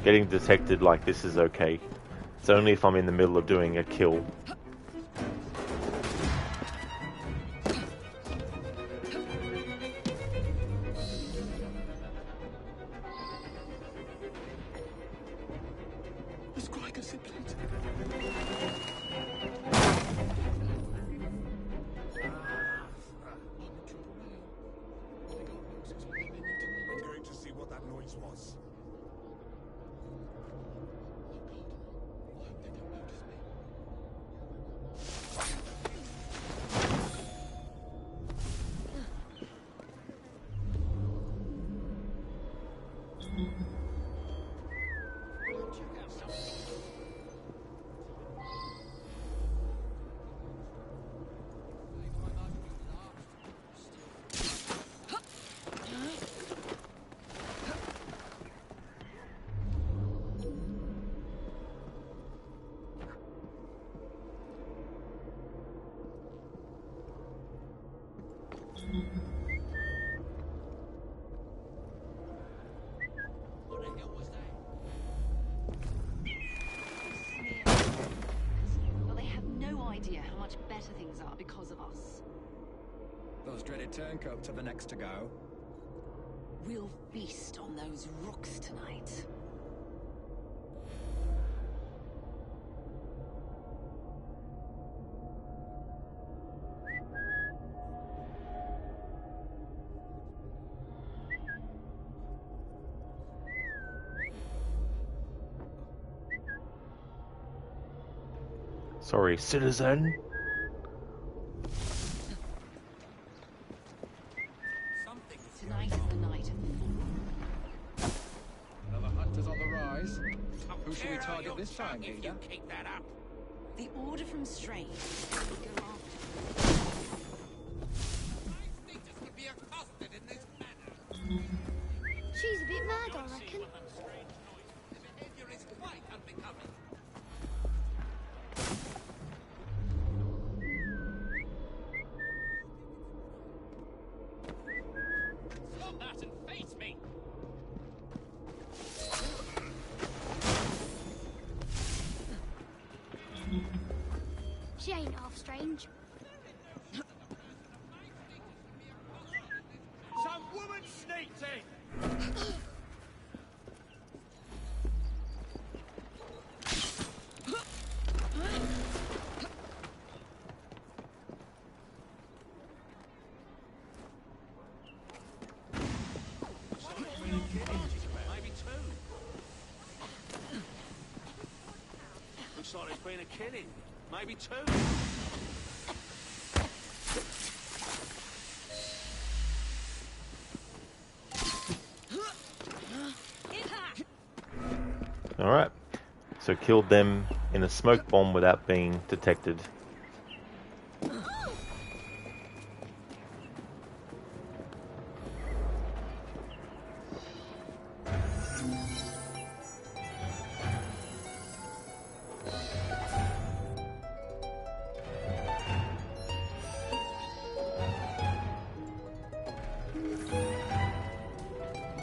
Getting detected like this is okay. It's only if I'm in the middle of doing a kill. Well, they have no idea how much better things are because of us. Those dreaded turncoats are the next to go. We'll feast on those rooks tonight. Sorry, citizen. Something Tonight is the night. Another hunter's on the rise. Who should we target this time, leader? Keep that up. The order from Strange. Go after. She's a bit mad, I reckon. Stop that and face me! She ain't half strange. Some woman sneaked in! Maybe two. Looks like there's been a killing. Maybe two. Alright. So killed them in a smoke bomb without being detected.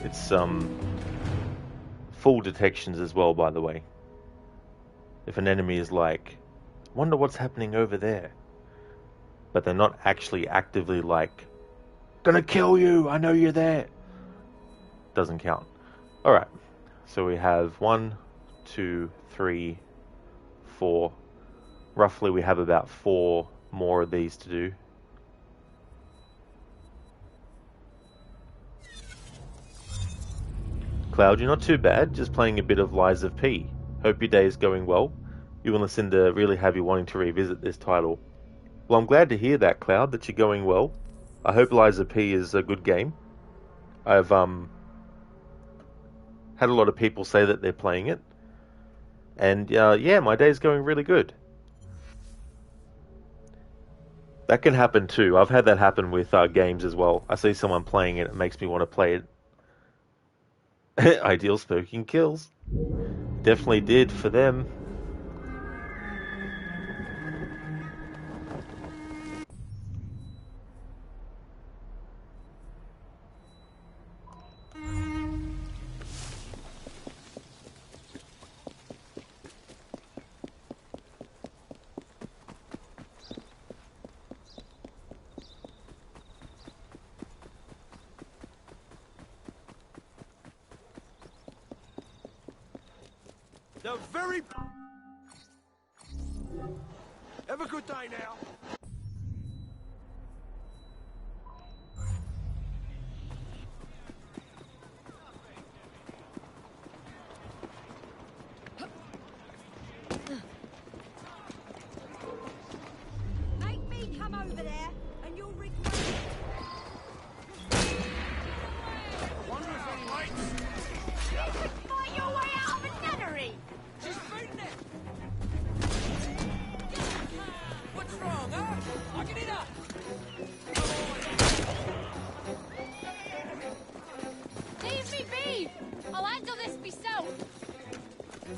It's full detections as well, by the way. If an enemy is like, wonder what's happening over there, but they're not actually actively like, gonna kill you, I know you're there, doesn't count. Alright, so we have 1, 2, 3, 4. Roughly we have about 4 more of these to do. Cloud, you're not too bad, just playing a bit of Lies of P. Hope your day is going well. You and Lucinda really have you wanting to revisit this title. Well, I'm glad to hear that, Cloud, that you're going well. I hope Lies of P is a good game. I've had a lot of people say that they're playing it. And yeah, my day's going really good. That can happen too. I've had that happen with games as well. I see someone playing it, it makes me want to play it. Ideal smoking kills. Definitely did for them. The very... Have a good day now. Make me come over there, and you'll regret it. You could fight your way out of a nunnery. She's beating it. What's wrong, huh? I can hit her. Leave me be! I'll handle this myself.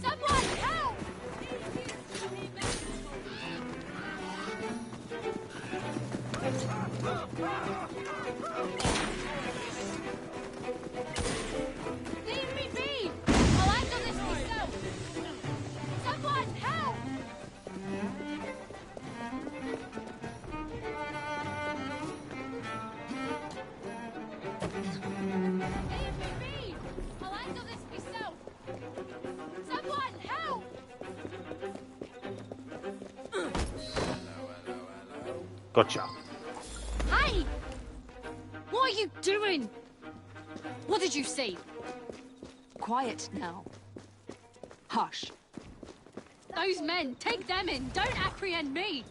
Someone help! Leave me be! I'll handle this myself. Someone help! Leave me be! I'll handle this myself. Someone help! Gotcha. Hey! What are you doing? What did you see? Quiet now. Hush. Those men, take them in. Don't apprehend me.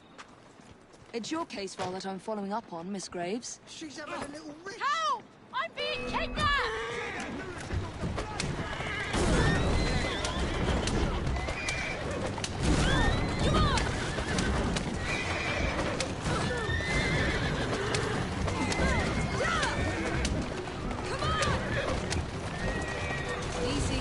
It's your case file that I'm following up on, Miss Graves. She's having a little riff. Help! I'm being kidnapped! Come on! Easy.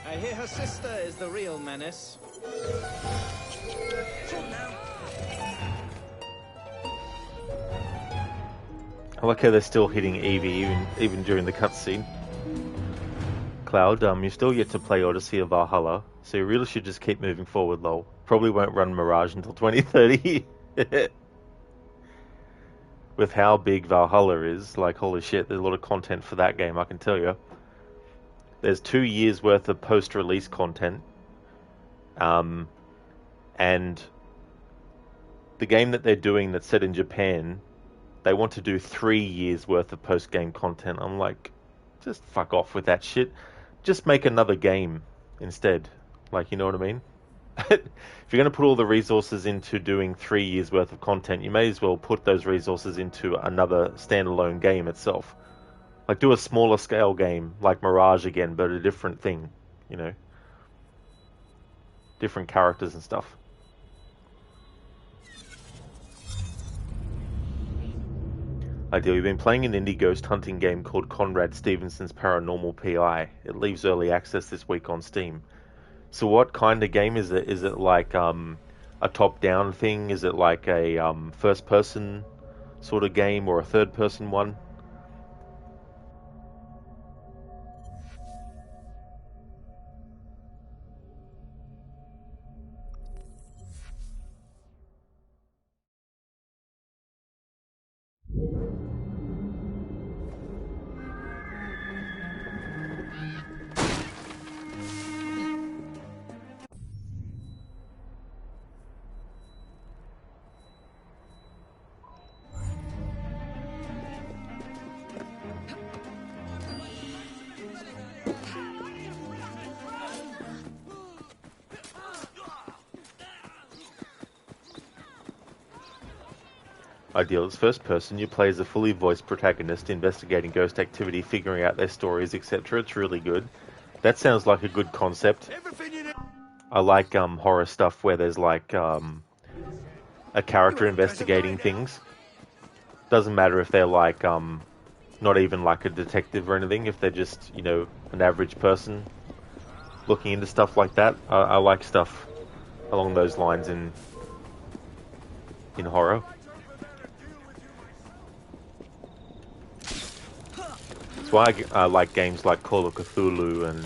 I hear her sister is the real menace. I like how they're still hitting Evie even during the cutscene. Cloud, you still yet to play Odyssey of Valhalla, so you really should just keep moving forward, lol. Probably won't run Mirage until 2030. With how big Valhalla is, like, holy shit, there's a lot of content for that game, I can tell you. There's 2 years worth of post-release content. And the game that they're doing that's set in Japan, they want to do 3 years worth of post-game content. I'm like, just fuck off with that shit. Just make another game instead. Like, you know what I mean? If you're going to put all the resources into doing 3 years worth of content, you may as well put those resources into another standalone game itself. Like, do a smaller scale game, like Mirage again, but a different thing, you know? Different characters and stuff. Ideally, you've been playing an indie ghost hunting game called Conrad Stevenson's Paranormal PI. It leaves early access this week on Steam. So what kind of game is it? Is it like a top-down thing? Is it like a first-person sort of game or a third-person one? Ideal as first person, you play as a fully voiced protagonist investigating ghost activity, figuring out their stories, etc. It's really good. That sounds like a good concept. I like horror stuff where there's like a character investigating things. Doesn't matter if they're like not even like a detective or anything, if they're just, you know, an average person looking into stuff like that. I like stuff along those lines in horror. That's why I like games like Call of Cthulhu and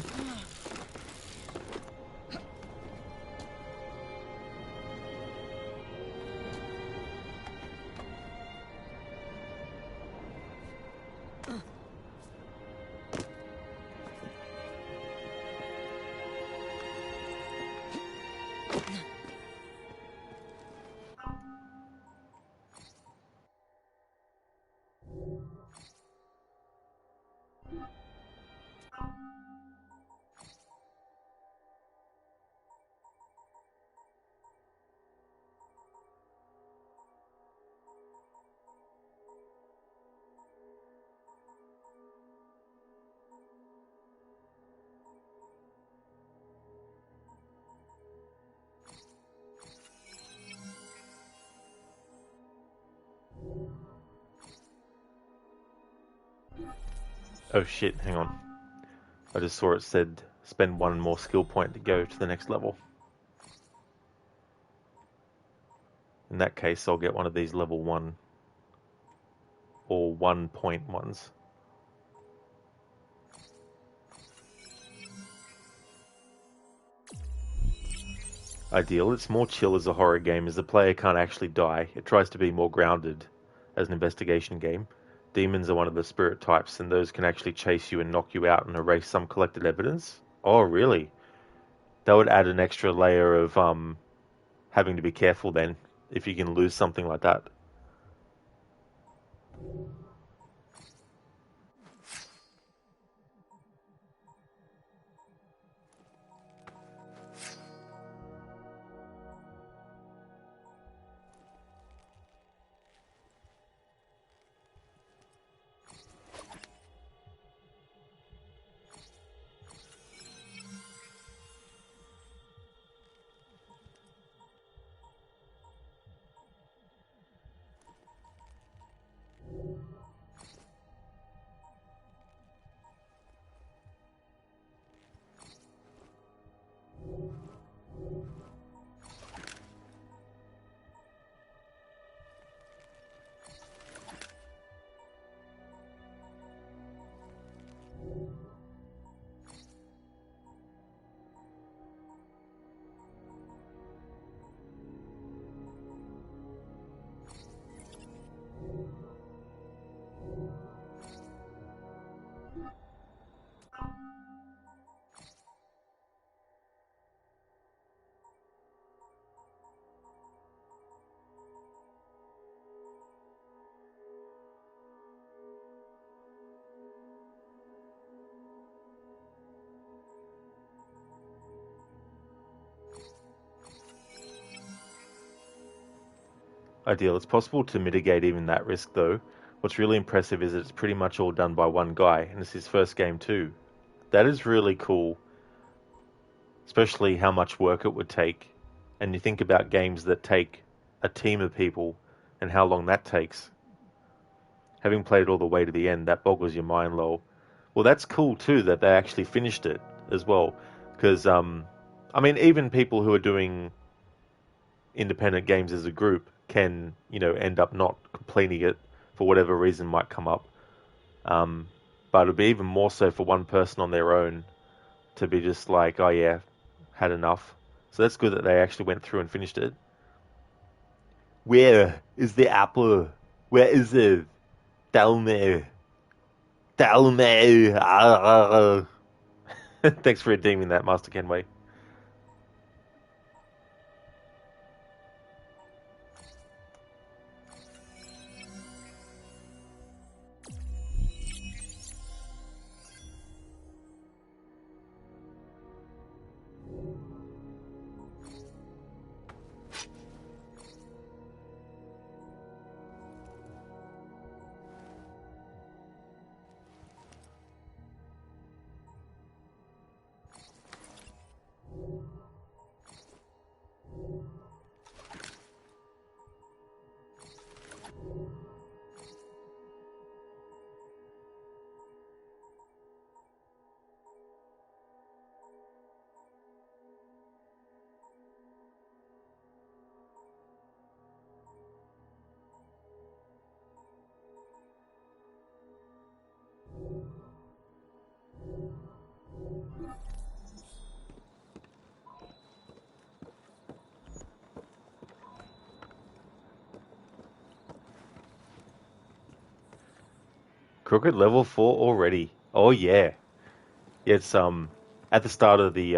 oh shit, hang on. I just saw it said spend 1 more skill point to go to the next level. In that case, I'll get one of these level 1 or 1 point ones. Ideal. It's more chill as a horror game as the player can't actually die. It tries to be more grounded as an investigation game. Demons are one of the spirit types, and those can actually chase you and knock you out and erase some collected evidence. Oh, really? That would add an extra layer of having to be careful then, if you can lose something like that. Ideal. It's possible to mitigate even that risk, though. What's really impressive is that it's pretty much all done by one guy, and it's his first game too. That is really cool, especially how much work it would take. And you think about games that take a team of people and how long that takes. Having played all the way to the end, that boggles your mind, lol. Well, that's cool too that they actually finished it as well, because I mean, even people who are doing independent games as a group can, you know, end up not completing it for whatever reason might come up. But it'll be even more so for one person on their own to be just like, oh yeah, had enough. So that's good that they actually went through and finished it. Where is the apple? Where is it? Tell me. Tell me. Thanks for redeeming that, Master Kenway. Crooked level 4 already. Oh yeah. It's at the start of the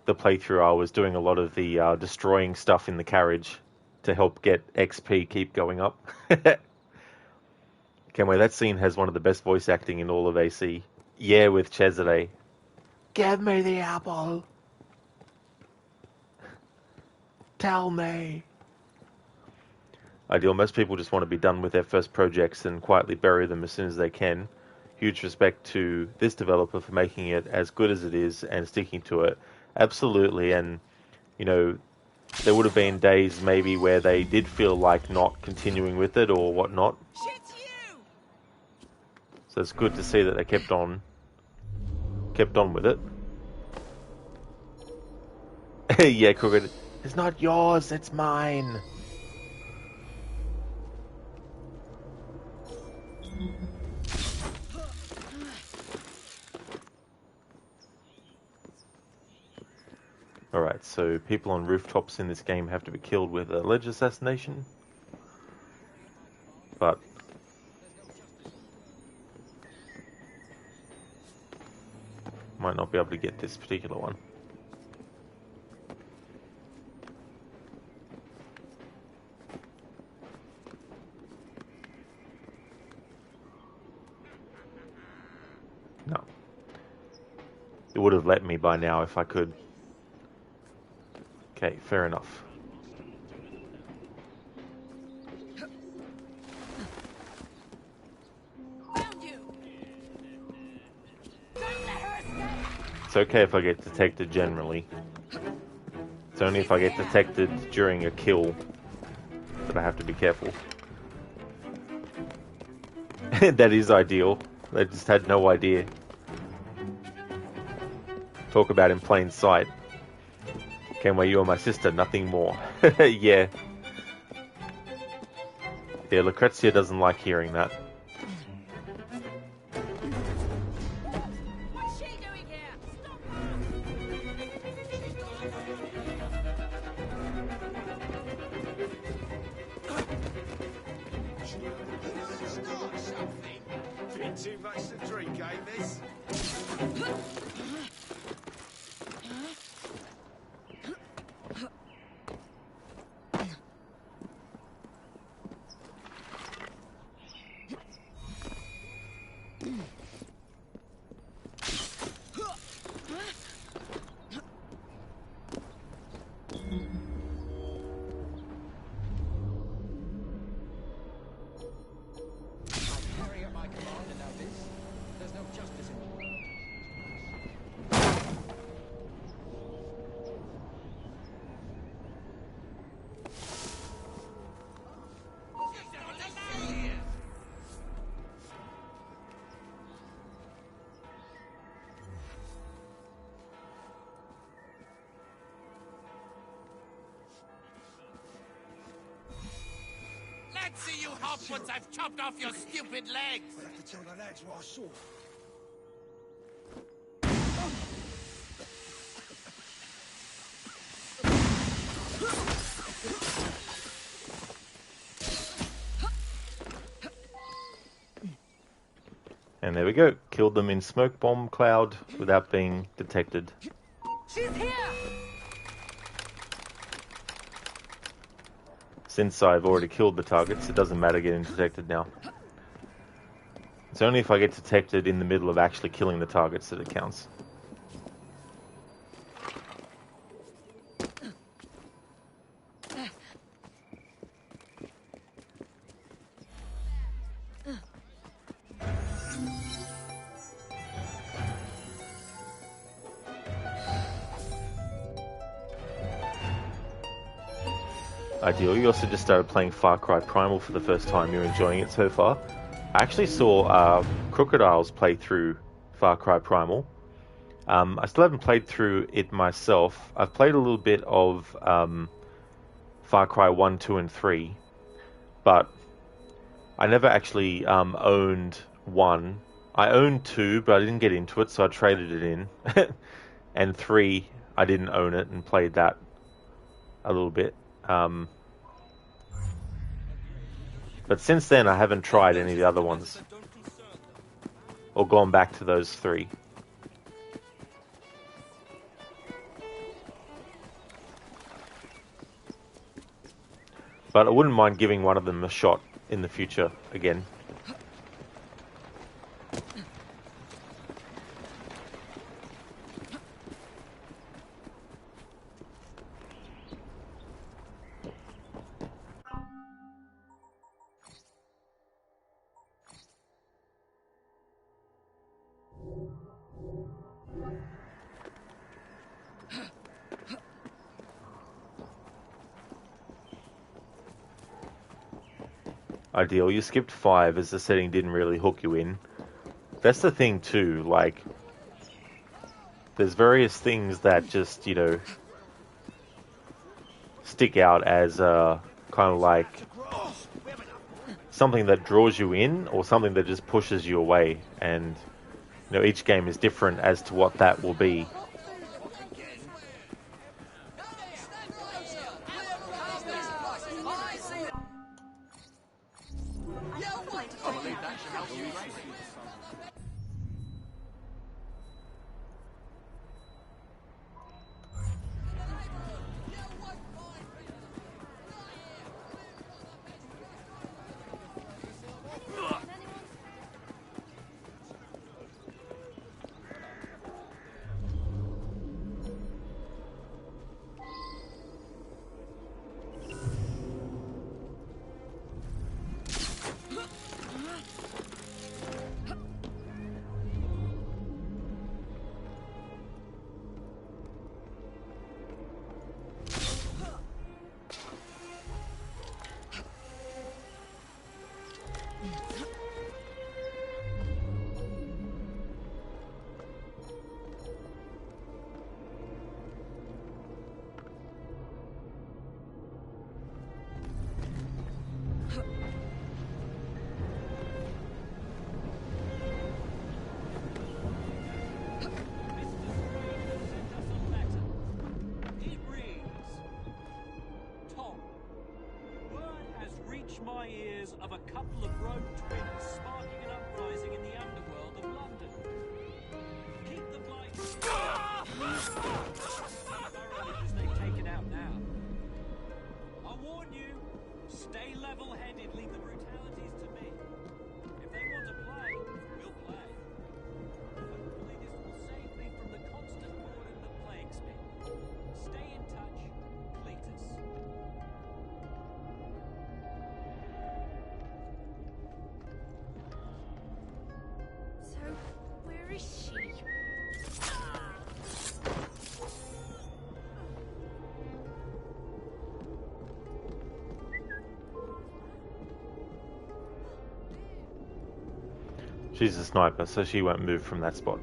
playthrough I was doing a lot of the destroying stuff in the carriage to help get XP keep going up. Kenway, that scene has one of the best voice acting in all of AC. Yeah, with Cesare. Give me the apple. Tell me. Ideal. Most people just want to be done with their first projects and quietly bury them as soon as they can. Huge respect to this developer for making it as good as it is and sticking to it. Absolutely. And, you know, there would have been days maybe where they did feel like not continuing with it or whatnot. So it's good to see that they kept on with it. Yeah, Crooked. It's not yours, it's mine. Alright, so people on rooftops in this game have to be killed with alleged assassination. But might not be able to get this particular one. No. It would have let me by now if I could. Okay, fair enough. It's okay if I get detected generally. It's only if I get detected during a kill that I have to be careful. That is ideal. They just had no idea. Talk about in plain sight. Kenway, you are my sister, nothing more. Yeah. Yeah, Lucrezia doesn't like hearing that. What's she doing here? Stop Been too much to drink, eh? this. Let's see you hop once I've chopped off your stupid legs! I'll have to tell the lads what I saw. And there we go. Killed them in smoke bomb cloud without being detected. She's here! Since I've already killed the targets, it doesn't matter getting detected now. It's only if I get detected in the middle of actually killing the targets that it counts. Ideal. You also just started playing Far Cry Primal for the first time. You're enjoying it so far. I actually saw Crocodiles play through Far Cry Primal. I still haven't played through it myself. I've played a little bit of Far Cry 1, 2, and 3, but I never actually owned 1. I owned 2, but I didn't get into it, so I traded it in. And 3, I didn't own it and played that a little bit. But since then, I haven't tried any of the other ones. Or gone back to those 3. But I wouldn't mind giving one of them a shot in the future again. Ideal. You skipped 5 as the setting didn't really hook you in. That's the thing too, like, there's various things that just, you know, stick out as kind of like something that draws you in or something that just pushes you away, and you know, each game is different as to what that will be. My ears of a couple of rogue twins sparking an uprising in the underworld of London. As they've taken out now. I warn you, stay level-headed, leave the brutalities to me. If they want to play, we'll play. Hopefully this will save me from the constant boredom that plagues me. Stay in touch, Cletus. So, where is she? She's a sniper, so she won't move from that spot.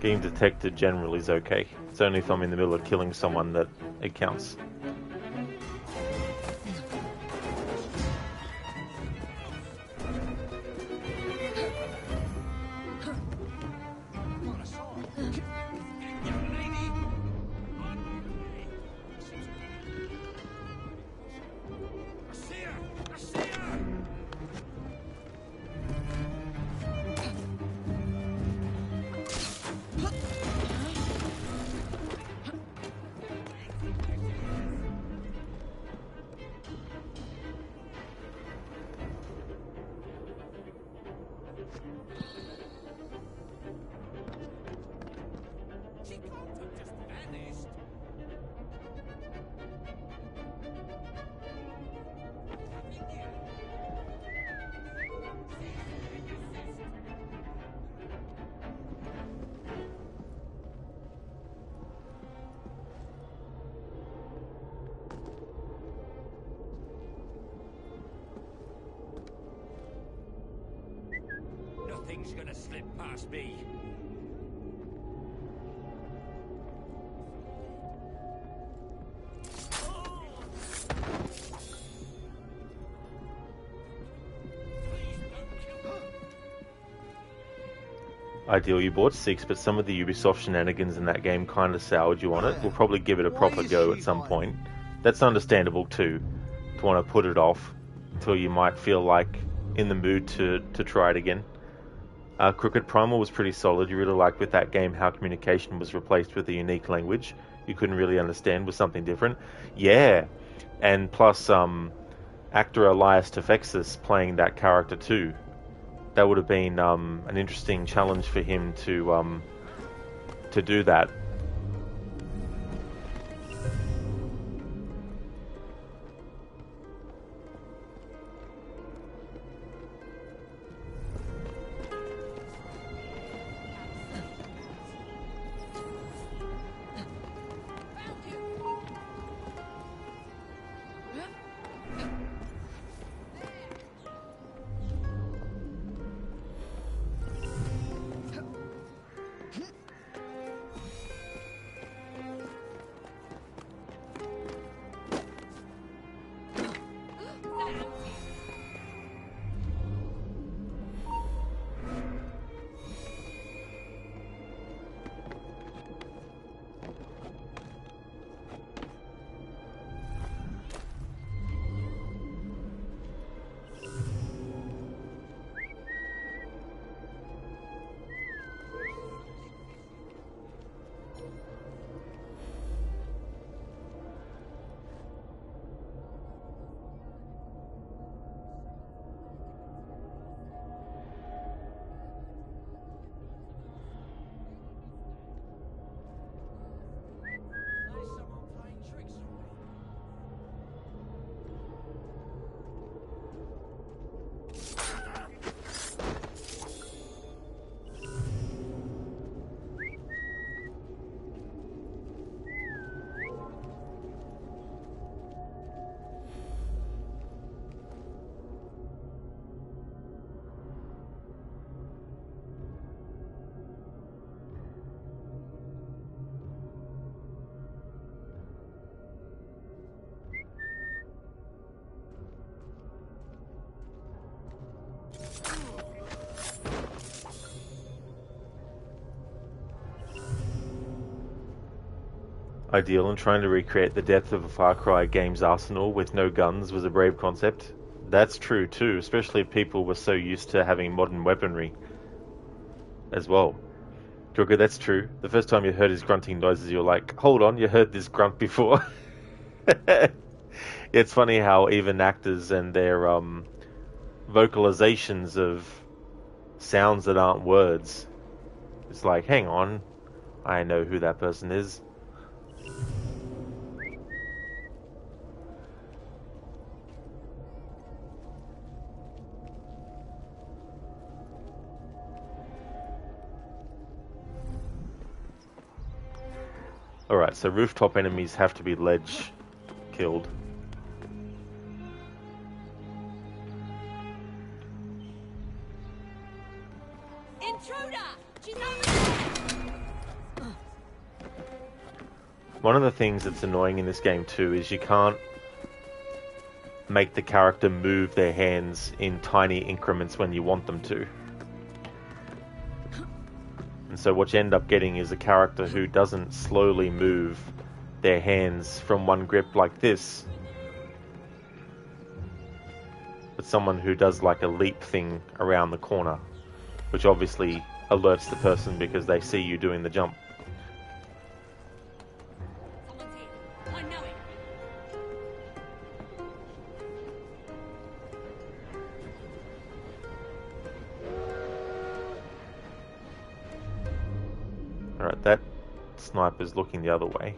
Getting detected generally is okay. It's only if I'm in the middle of killing someone that it counts. Nothing's gonna slip past me. Ideal, you bought 6, but some of the Ubisoft shenanigans in that game kind of soured you on it. We'll probably give it a proper go at some point. That's understandable too, to want to put it off until you might feel like in the mood to try it again. Crooked Primal was pretty solid. You really liked with that game how communication was replaced with a unique language you couldn't really understand with something different. Yeah, and plus actor Elias Tefexis playing that character too. That would have been an interesting challenge for him to do that. Ideal, and trying to recreate the depth of a Far Cry game's arsenal with no guns was a brave concept. That's true too, especially if people were so used to having modern weaponry as well. Joker, that's true. The first time you heard his grunting noises, you're like, hold on, you heard this grunt before. It's funny how even actors and their vocalizations of sounds that aren't words, it's like, hang on, I know who that person is. Alright, so rooftop enemies have to be ledge killed. Intruder! She's One of the things that's annoying in this game too is you can't make the character move their hands in tiny increments when you want them to. And so what you end up getting is a character who doesn't slowly move their hands from one grip like this, but someone who does like a leap thing around the corner, which obviously alerts the person because they see you doing the jump. I know it. Alright, that sniper's looking the other way.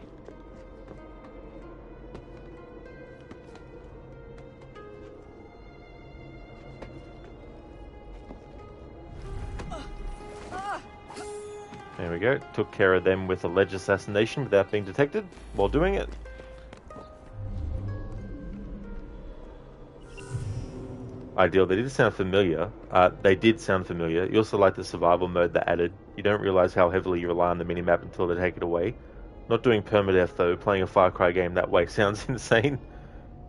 There we go. Took care of them with a ledge assassination without being detected while doing it. Ideal. They did sound familiar. They did sound familiar. You also like the survival mode they added. You don't realise how heavily you rely on the minimap until they take it away. Not doing permadeath though, playing a Far Cry game that way sounds insane.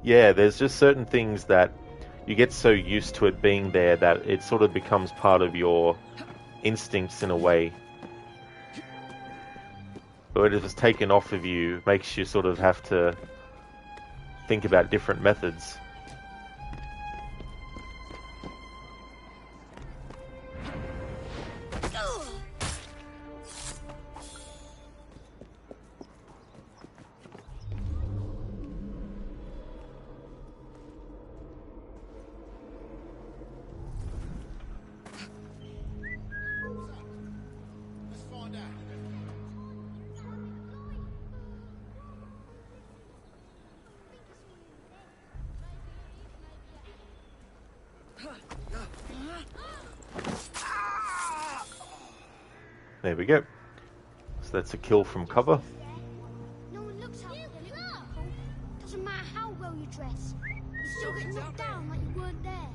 Yeah, there's just certain things that you get so used to it being there that it sort of becomes part of your instincts in a way. But if it's taken off of you, it makes you sort of have to think about different methods. There we go. So that's a kill from cover. No one looks at you. Doesn't matter how well you dress. You still get knocked down like you weren't there.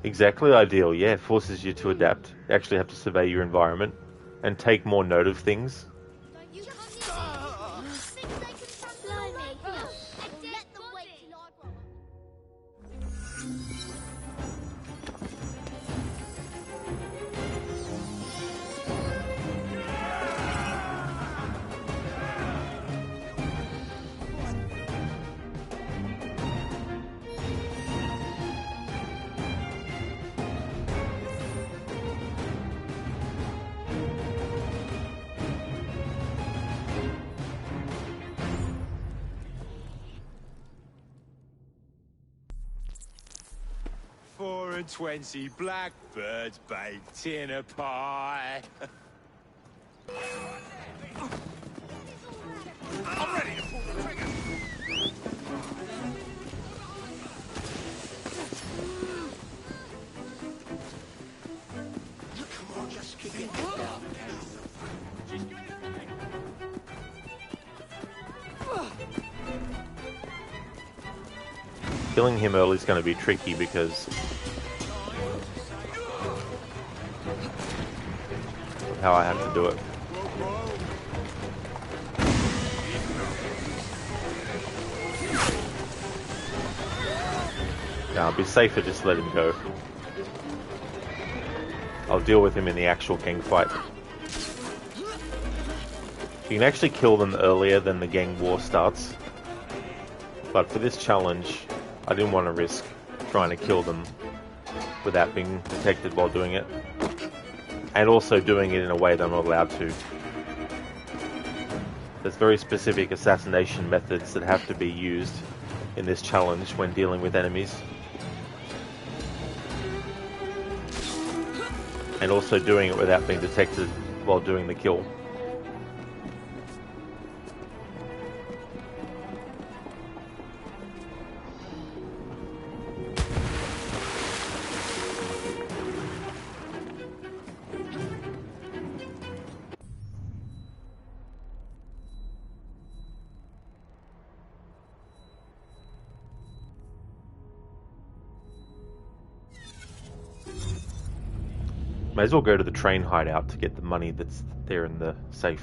Exactly. Ideal, yeah. Forces you to adapt. You actually have to survey your environment and take more note of things. You can't think they can stand me. Let them wait till I grow up. $4.20 blackbirds baked in a pie. I'm ready to pull the trigger. Come on, just kick it. Killing him early is going to be tricky because how I have to do it. Now, it'll be safer just let him go. I'll deal with him in the actual gang fight. You can actually kill them earlier than the gang war starts, but for this challenge, I didn't want to risk trying to kill them without being detected while doing it, and also doing it in a way that I'm not allowed to. There's very specific assassination methods that have to be used in this challenge when dealing with enemies. And also doing it without being detected while doing the kill. May as well go to the train hideout to get the money that's there in the safe.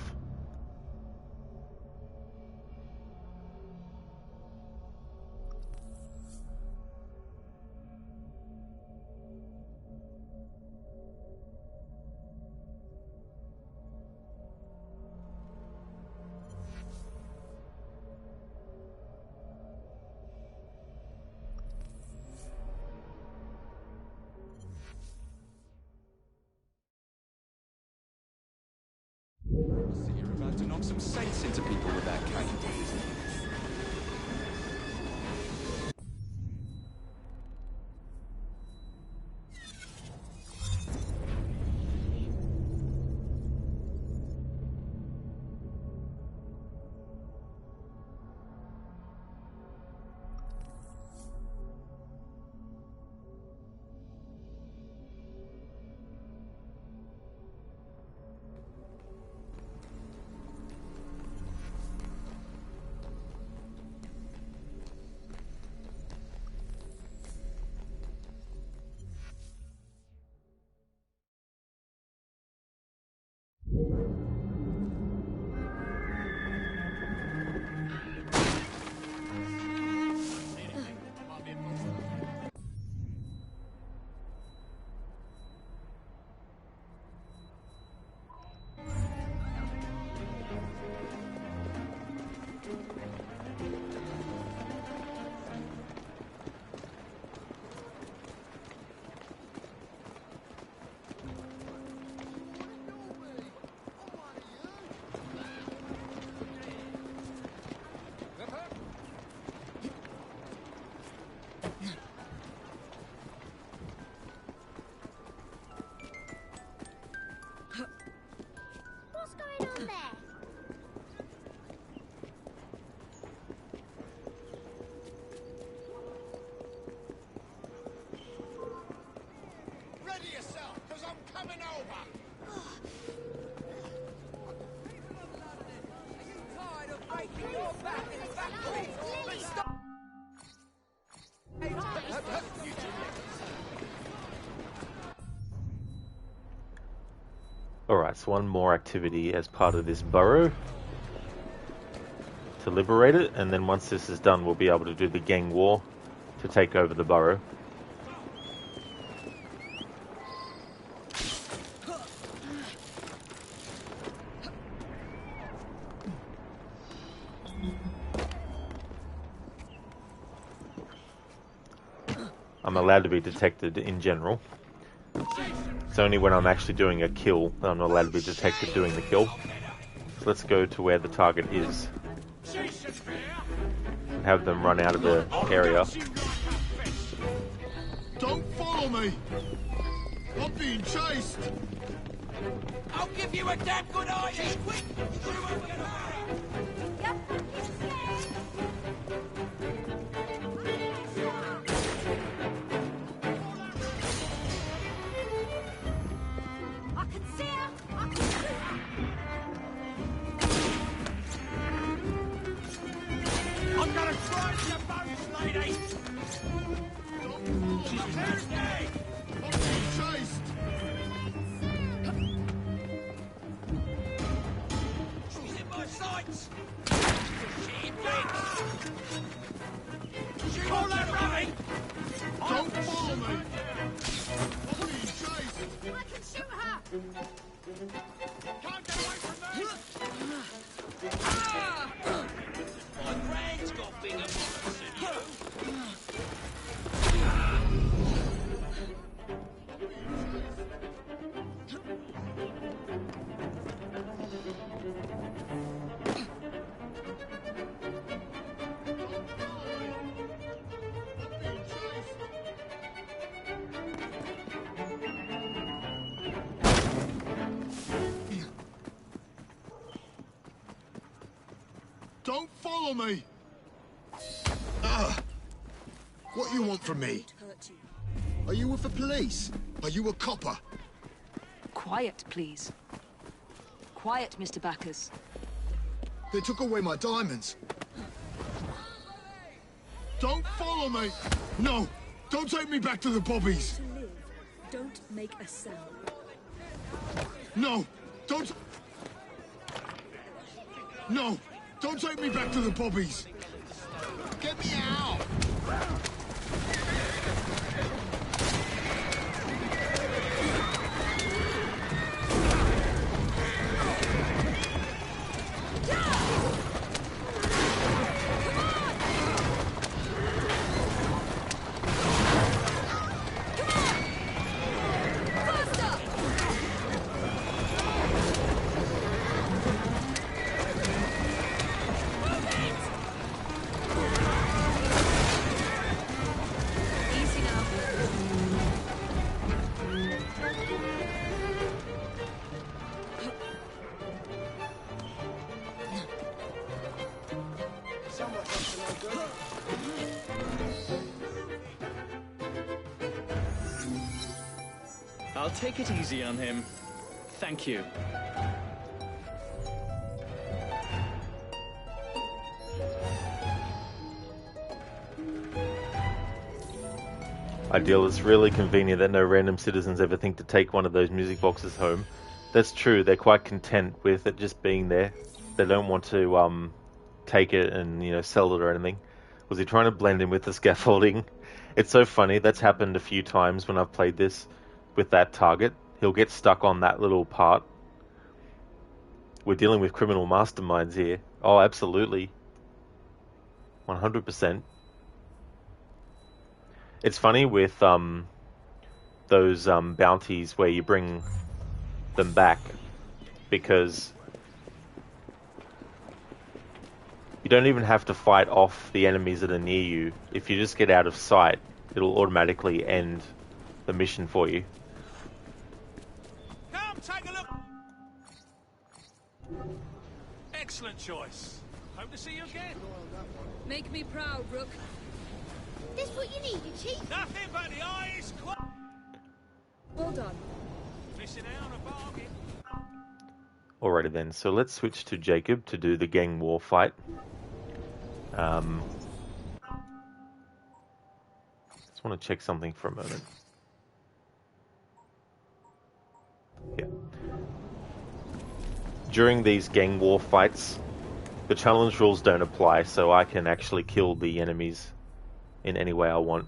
So you're about to knock some sense into people with that cane. What's going on there? Ready yourself, because I'm coming over. Tired of breaking your back in the factory? But stop! Alright, so one more activity as part of this burrow to liberate it, and then once this is done we'll be able to do the gang war to take over the burrow. I'm allowed to be detected in general. It's only when I'm actually doing a kill that I'm not allowed to be detected doing the kill. So let's go to where the target is and have them run out of the area. Don't follow me. I'm being chased. I'll give you a damn good iron! Quick! I can see her! I can see her! I'm gonna try your bones, lady. She's dead. I'm being chased. She's in my sights! She Call that running. Don't follow me. I'm being chased. I can shoot her! Can't get away from me. My gran's got bigger bollocks than you. Don't follow me! What you want from me? Are you with the police? Are you a copper? Quiet, please. Quiet, Mr. Bacchus. They took away my diamonds. Don't follow me! No! Don't take me back to the bobbies! To live, don't make a sound. No! Don't... No! Don't take me back to the bobbies! Get me out! I'll take it easy on him. Thank you. Ideal, it's really convenient that no random citizens ever think to take one of those music boxes home. That's true, they're quite content with it just being there. They don't want to take it and, you know, sell it or anything. Was he trying to blend in with the scaffolding? It's so funny, that's happened a few times when I've played this with that target. He'll get stuck on that little part. We're dealing with criminal masterminds here. Oh, absolutely. 100%. It's funny with those bounties where you bring them back, because you don't even have to fight off the enemies that are near you. If you just get out of sight, it'll automatically end the mission for you. Come, take a look. Excellent choice. Hope to see you again. Make me proud, Rook. This what you needed, Chief? Nothing but the eyes. Well done. Missing out on a bargain. Alrighty then, so let's switch to Jacob to do the gang war fight. Just want to check something for a moment. Yeah. During these gang war fights, the challenge rules don't apply, so I can actually kill the enemies in any way I want.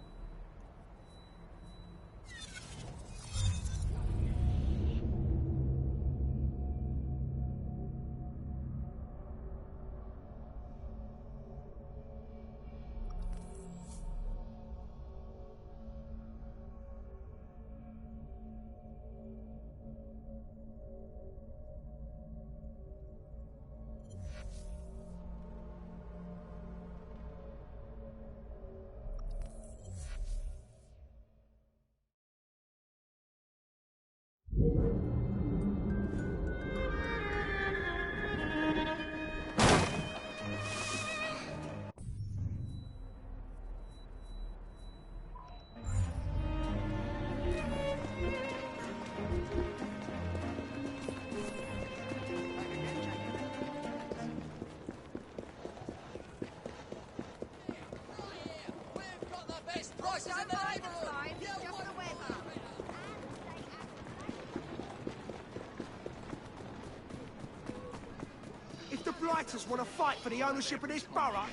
If the Blighters want to fight for the ownership of this borough, well,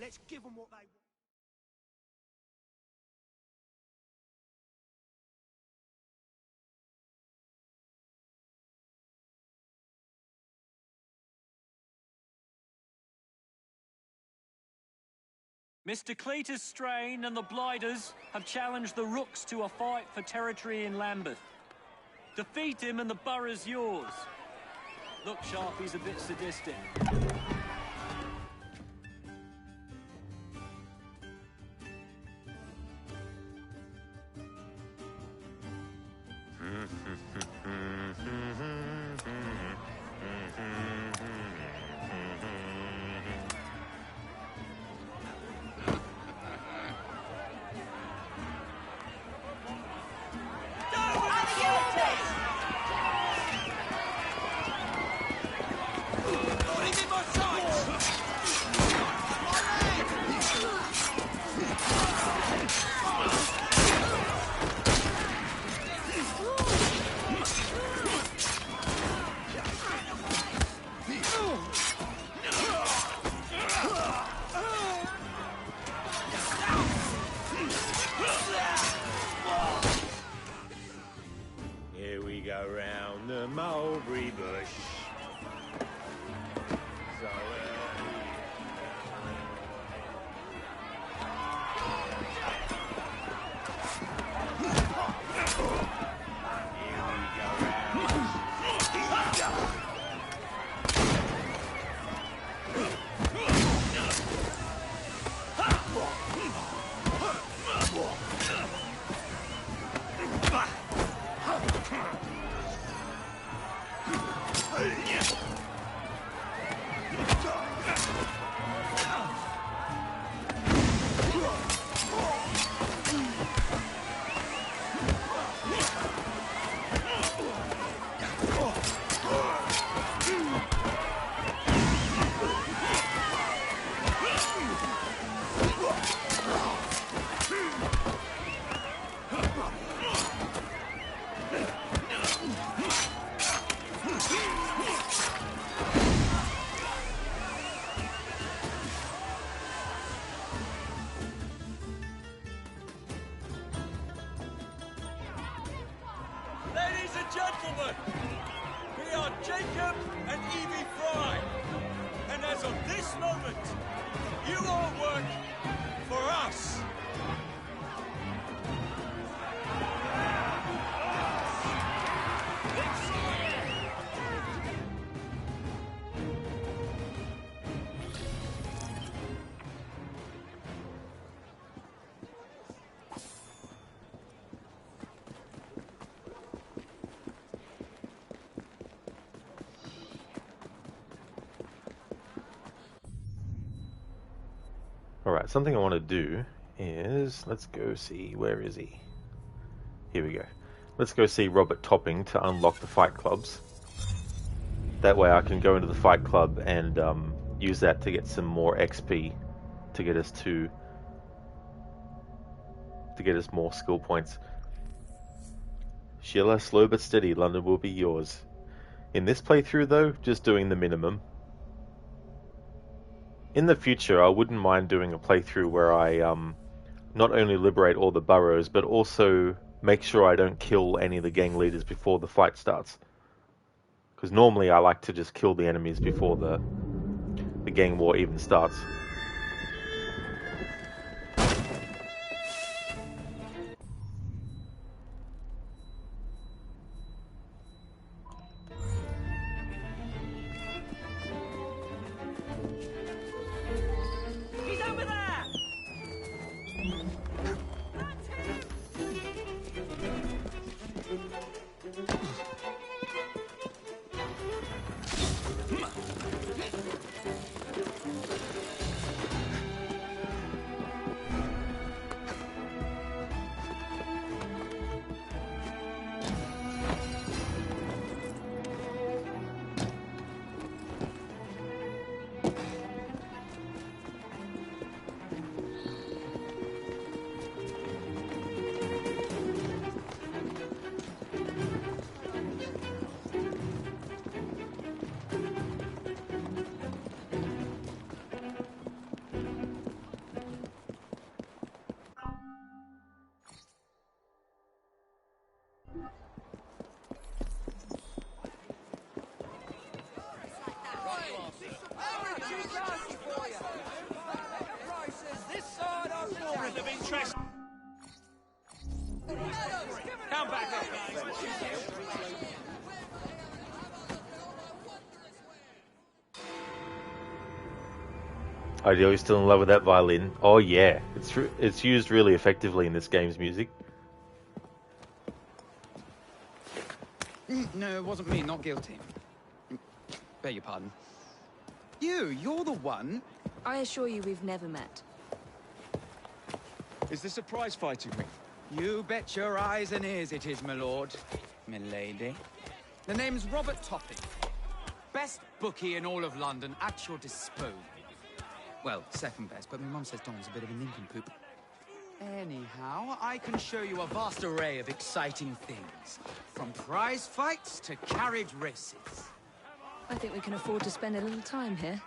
let's give them what they want. Mr. Cletus Strain and the Blighters have challenged the Rooks to a fight for territory in Lambeth. Defeat him and the borough's yours. Look, Sharpie's a bit sadistic. Here we go round the mulberry bush. So, Ladies and gentlemen, we are Jacob and Evie Fry. And as of this moment, you all work for us. Alright, something I want to do is, let's go see, where is he? Here we go. Let's go see Robert Topping to unlock the fight clubs. That way I can go into the fight club and use that to get some more XP to get us more skill points. Sheila, slow but steady, London will be yours. In this playthrough though, just doing the minimum. In the future, I wouldn't mind doing a playthrough where I not only liberate all the boroughs, but also make sure I don't kill any of the gang leaders before the fight starts. Because normally I like to just kill the enemies before the gang war even starts. He's over there! Ideal, you're still in love with that violin. Oh yeah, it's used really effectively in this game's music. No, it wasn't me, not guilty. Beg your pardon. You're the one. I assure you we've never met. Is this a prize fighting ring? You bet your eyes and ears it is, my lord. Milady. The name's Robert Topping. Best bookie in all of London at your disposal. Well, second best, but my mum says Don's a bit of a nincompoop. Anyhow, I can show you a vast array of exciting things. From prize fights to carriage races. I think we can afford to spend a little time here.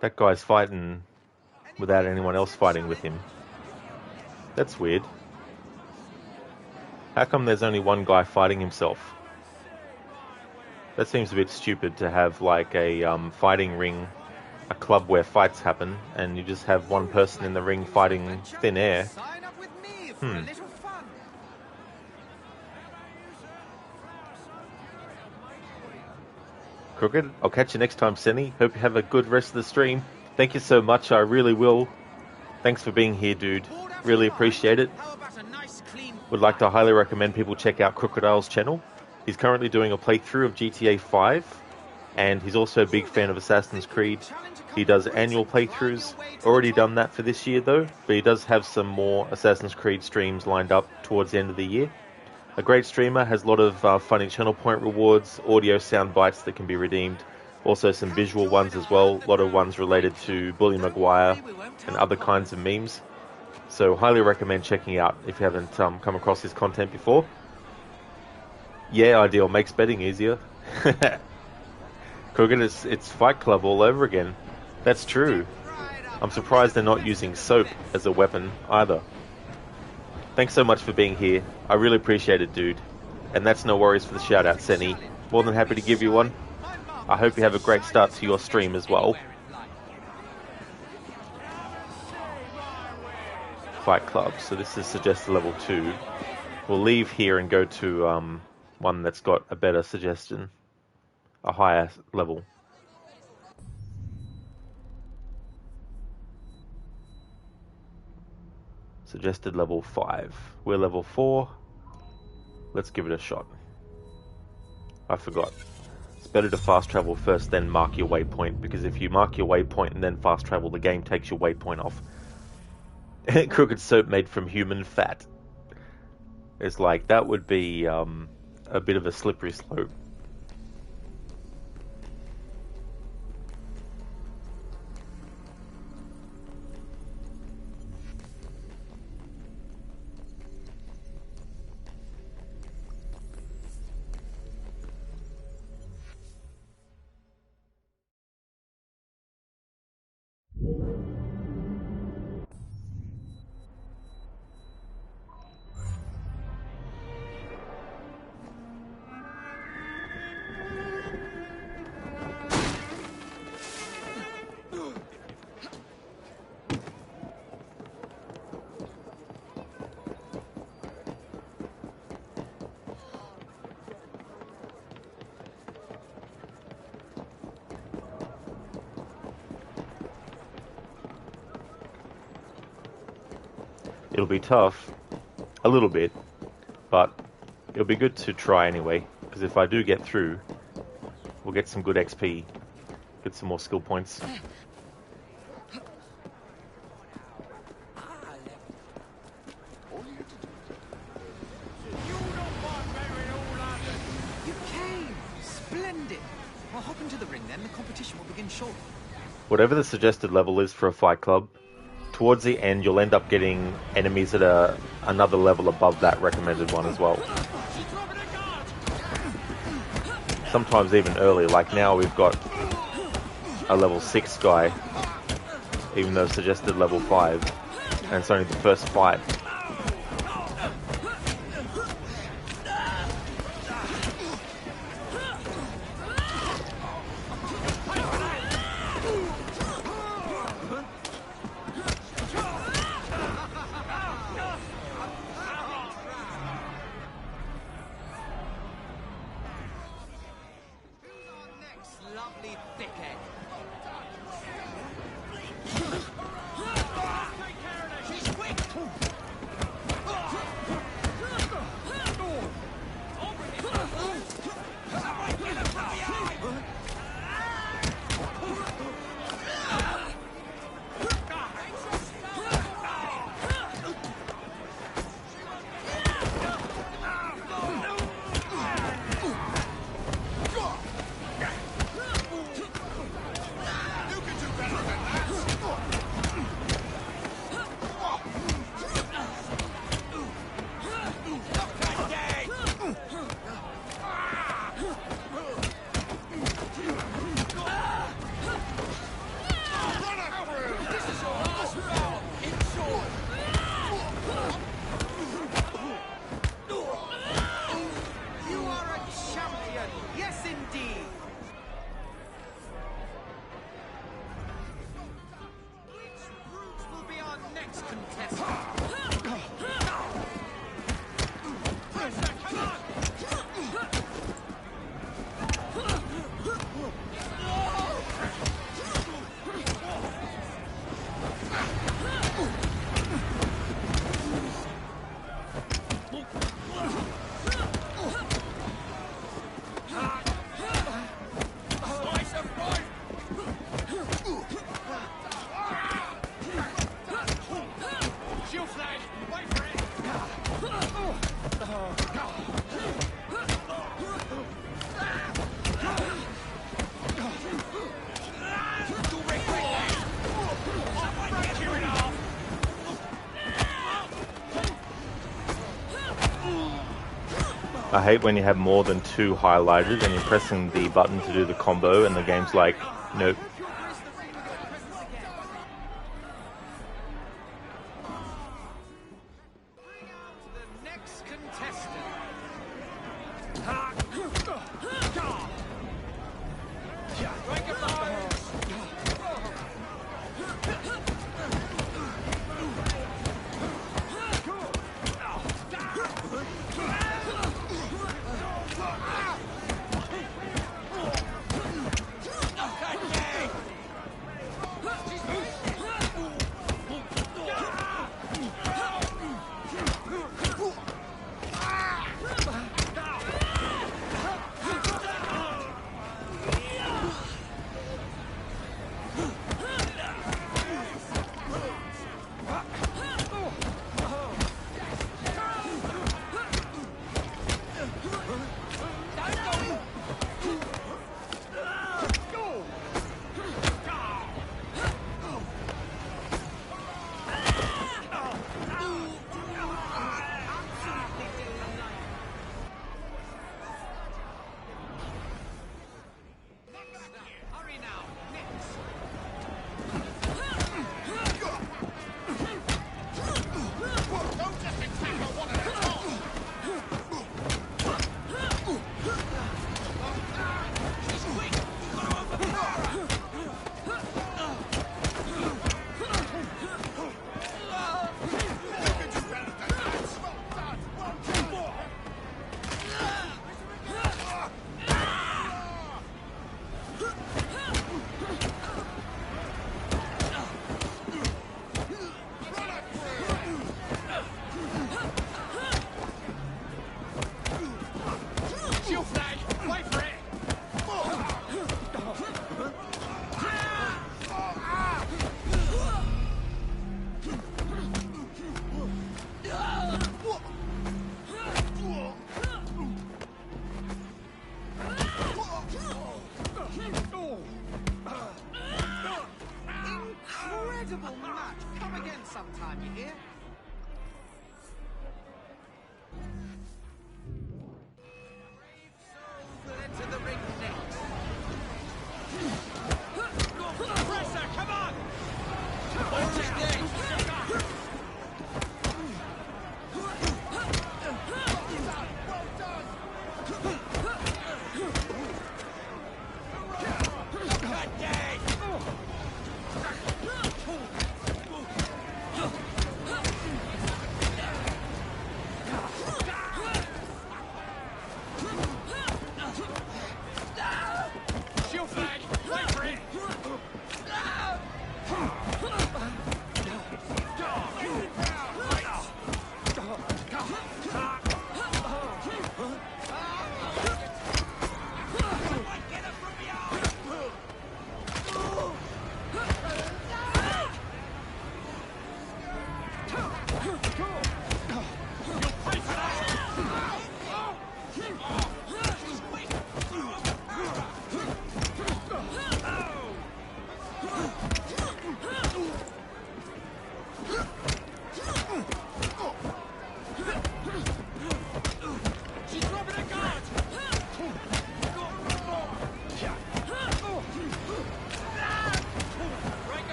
That guy's fighting without anyone else fighting with him. That's weird. How come there's only one guy fighting himself? That seems a bit stupid to have like a fighting ring, a club where fights happen, and you just have one person in the ring fighting thin air. Crooked, I'll catch you next time, Senny. Hope you have a good rest of the stream. Thank you so much, I really will. Thanks for being here, dude. Really appreciate it. Would like to highly recommend people check out Crocodile's channel. He's currently doing a playthrough of GTA 5, and he's also a big fan of Assassin's Creed. He does annual playthroughs. Already done that for this year, though, but he does have some more Assassin's Creed streams lined up towards the end of the year. A great streamer, has a lot of funny channel point rewards, audio sound bites that can be redeemed, also some visual ones as well, a lot of ones related to Bully Maguire and other kinds of memes. So highly recommend checking out if you haven't come across his content before. Yeah, Ideal makes betting easier. Crooked, it's Fight Club all over again. That's true. I'm surprised they're not using soap as a weapon either. Thanks so much for being here. I really appreciate it, dude. And that's no worries for the shout out, Senny. More than happy to give you one. I hope you have a great start to your stream as well. Fight Club. So this is suggested level 2. We'll leave here and go to one that's got a better suggestion. A higher level. Suggested level 5. We're level 4. Let's give it a shot. I forgot. It's better to fast travel first, then mark your waypoint, because if you mark your waypoint and then fast travel, the game takes your waypoint off. Crooked soap made from human fat. It's like, that would be a bit of a slippery slope. It'll be tough, a little bit, but it'll be good to try anyway, because if I do get through, we'll get some good XP, get some more skill points. You came! Splendid! Well, hop into the ring then, the competition will begin shortly. Whatever the suggested level is for a fight club, towards the end you'll end up getting enemies that are another level above that recommended one as well. Sometimes even early, like now we've got a level 6 guy, even though suggested level 5, and it's only the first fight. I hate when you have more than 2 highlighted and you're pressing the button to do the combo and the game's like, nope.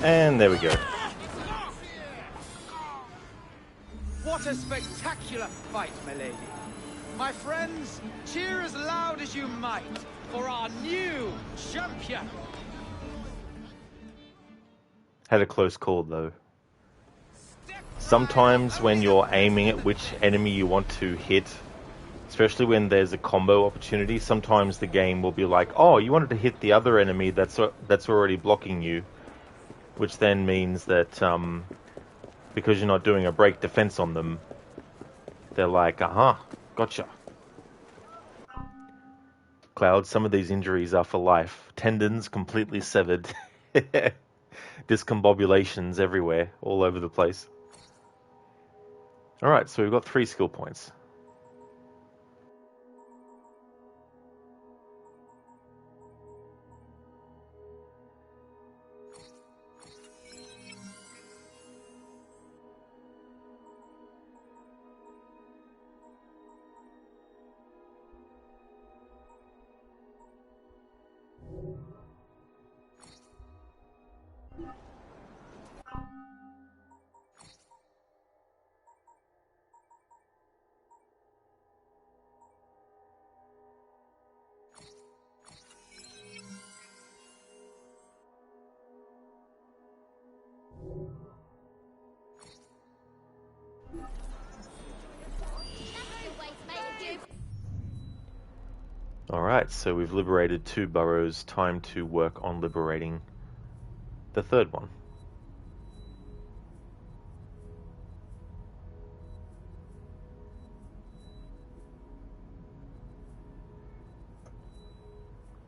And there we go. What a spectacular fight, milady. My friends, cheer as loud as you might for our new champion. Had a close call though. Sometimes when you're aiming at which enemy you want to hit, especially when there's a combo opportunity, sometimes the game will be like, oh, you wanted to hit the other enemy that's already blocking you, which then means that because you're not doing a break defense on them, they're like, aha, gotcha. Cloud, some of these injuries are for life. Tendons completely severed. Discombobulations everywhere, all over the place. Alright, so we've got 3 skill points. Alright, so we've liberated 2 boroughs. Time to work on liberating the 3rd one.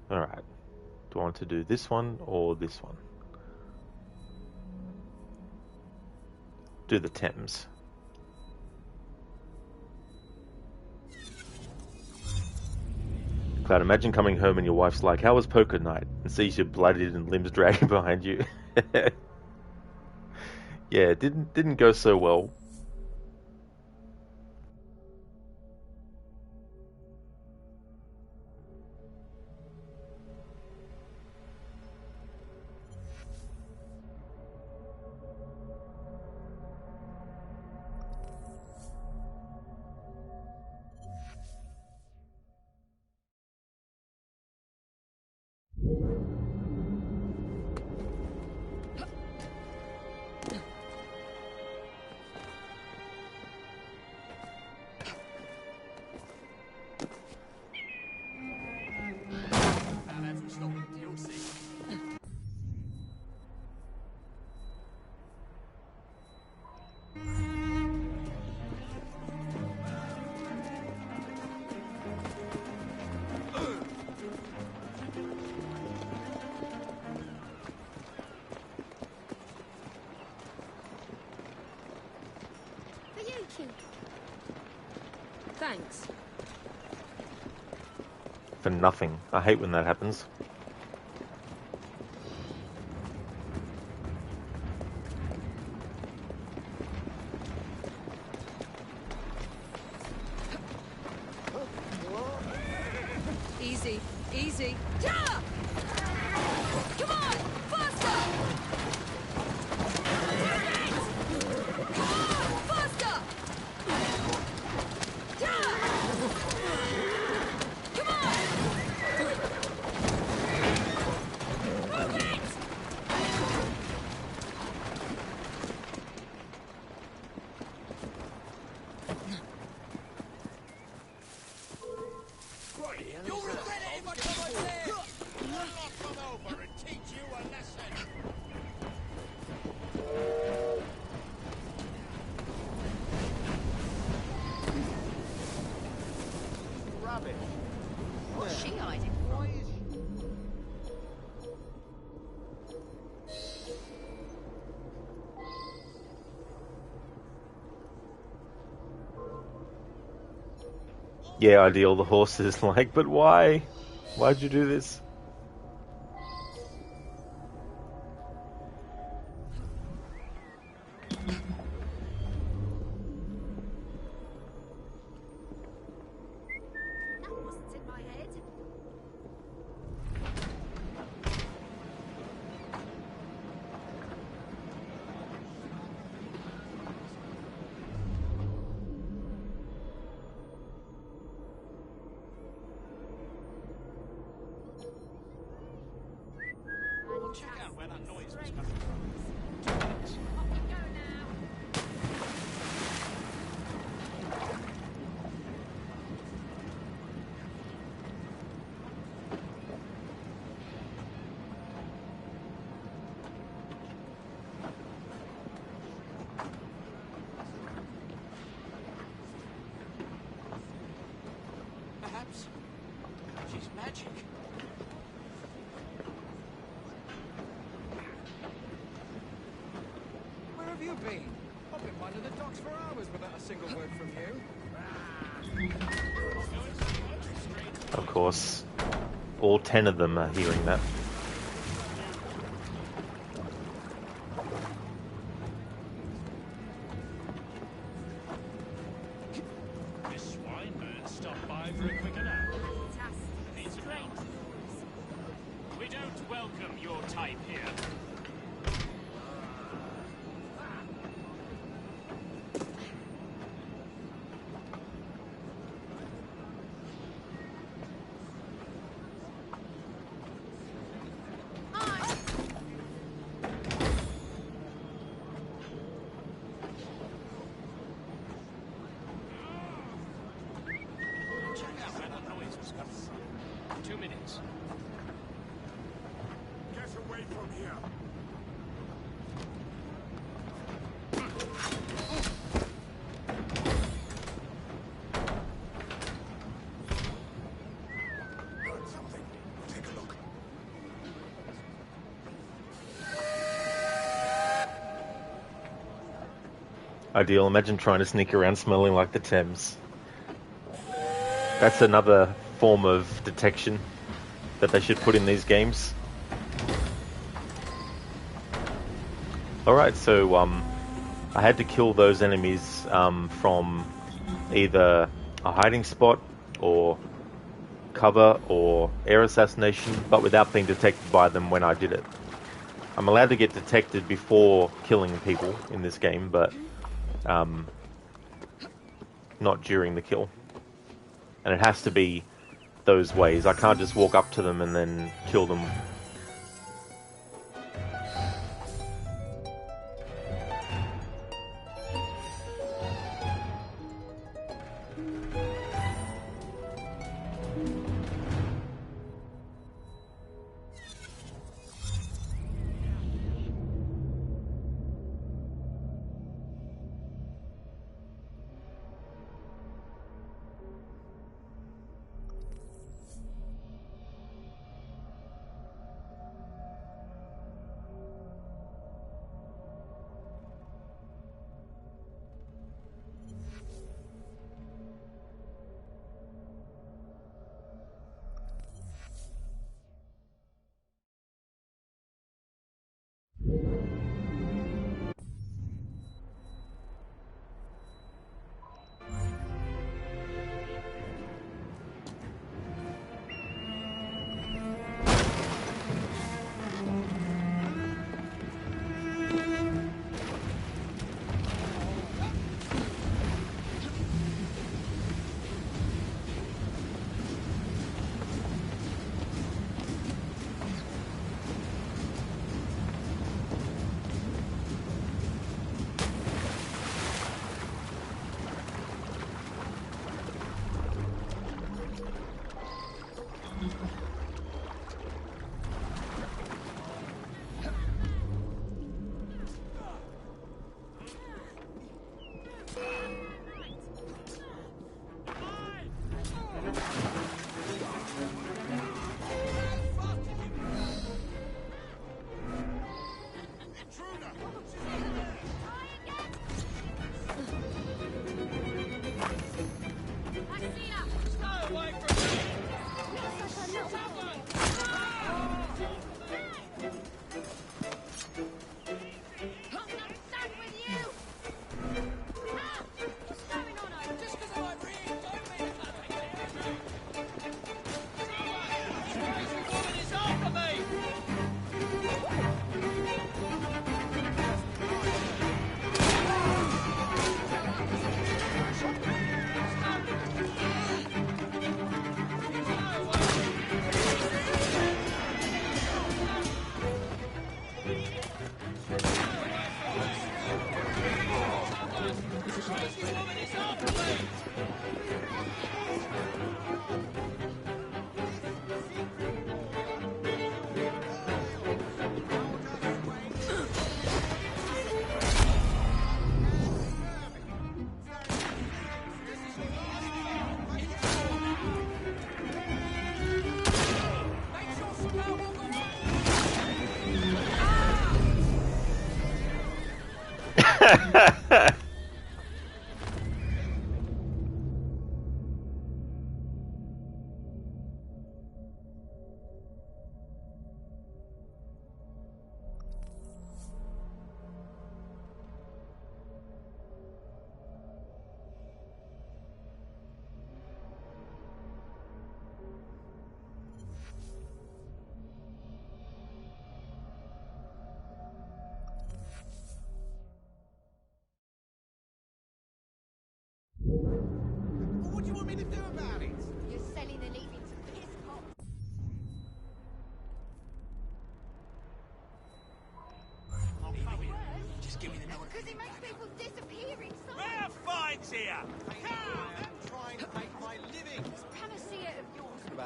Alright, do I want to do this one or this one? Do the Thames. Cloud, imagine coming home and your wife's like, "How was poker night?" and sees you bloodied and limbs dragging behind you. Yeah, it didn't go so well. Thanks. For nothing. I hate when that happens. Easy, easy. Yeah! Come on, faster! Come on, faster! Yeah! Come on! Move it! You'll regret it if I come over there! I'll come over and teach you a lesson! Rubbish. What's she hiding from? Yeah, ideal, the horse is like, but why? Why'd you do this? That wasn't in my head. Check out where that noise was coming from. Off you go now. Perhaps she's mad. magic. Where have you been? I've been minding the docks for hours without a single word from you. Of course, all 10 of them are hearing that. This swineman stopped by for a quick nap. Needs a nap. We don't welcome your type here. Check out where the noise was coming from. 2 minutes. Get away from here. Heard something. Take a look. Ideal. Imagine trying to sneak around smelling like the Thames. That's another form of detection that they should put in these games. Alright, so I had to kill those enemies from either a hiding spot or cover or air assassination, but without being detected by them when I did it. I'm allowed to get detected before killing people in this game, but not during the kill. And it has to be those ways. I can't just walk up to them and then kill them.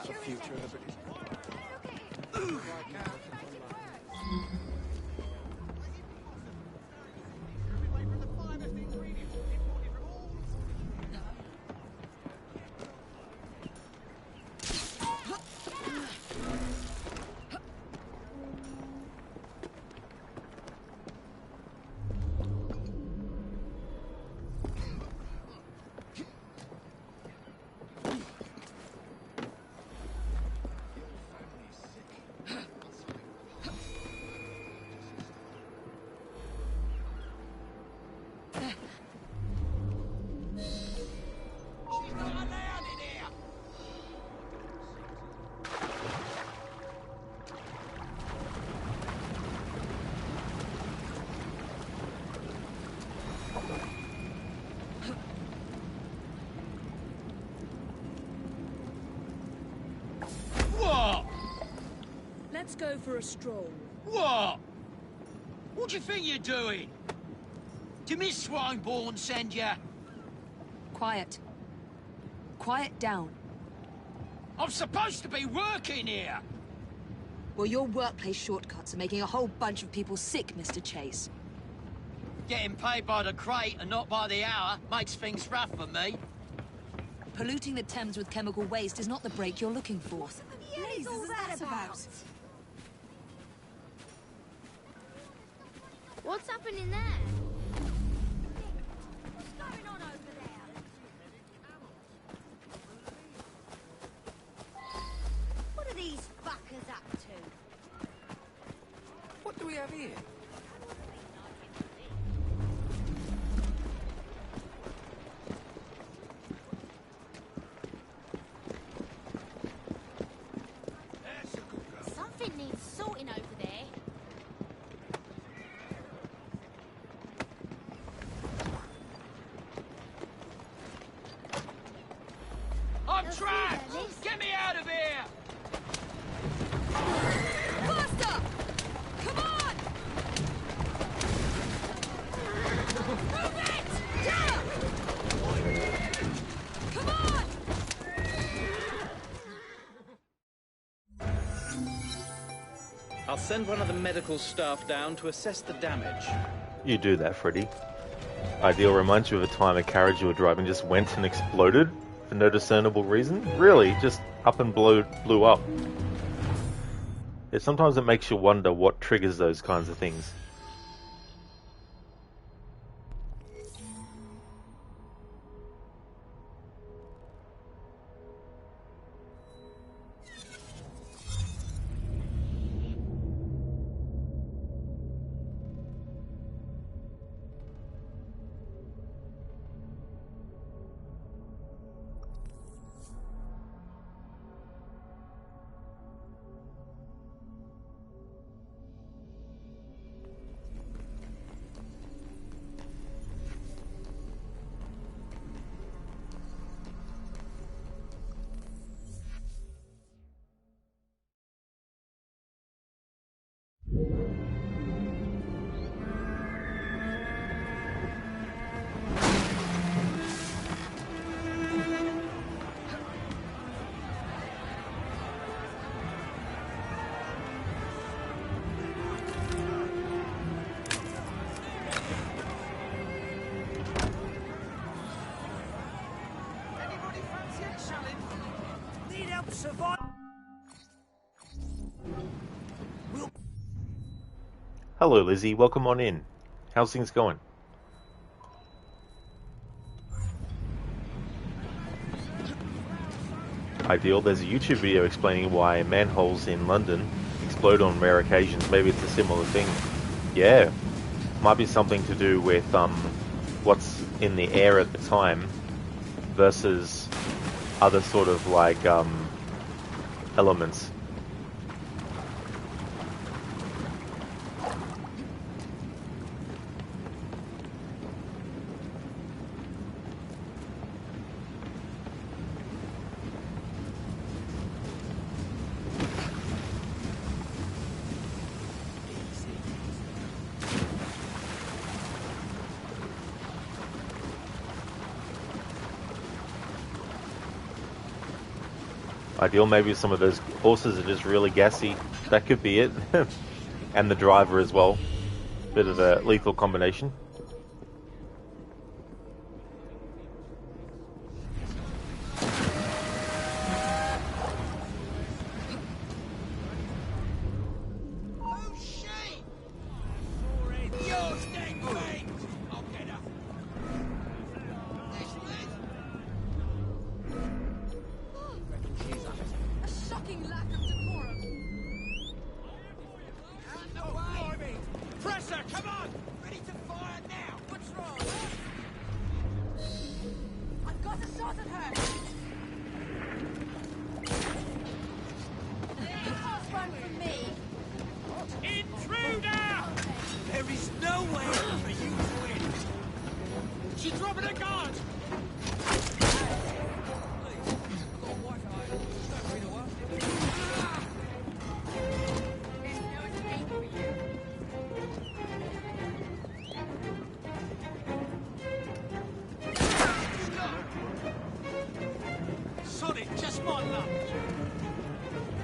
about the future of the British. Let's go for a stroll. What? What do you think you're doing? Did Miss Swineborn send you? Quiet. Quiet down. I'm supposed to be working here. Well, your workplace shortcuts are making a whole bunch of people sick, Mr. Chase. Getting paid by the crate and not by the hour makes things rough for me. Polluting the Thames with chemical waste is not the break you're looking for. What is all that about? What's happening there? What's going on over there? What are these fuckers up to? What do we have here? Something needs sorting over there. I'm trapped! Get me out of here! Faster! Come on! Move it! Yeah! Come on! I'll send one of the medical staff down to assess the damage. You do that, Freddy. Ideal reminds you of a time a carriage you were driving just went and exploded for no discernible reason. Really, just up and blew up. Sometimes it makes you wonder what triggers those kinds of things. Need help survive? Hello, Lizzie. Welcome on in. How's things going? Ideal. There's a YouTube video explaining why manholes in London explode on rare occasions. Maybe it's a similar thing. Yeah. Might be something to do with what's in the air at the time versus other sort of like elements. Ideal, maybe some of those horses are just really gassy. That could be it. And the driver as well. Bit of a lethal combination.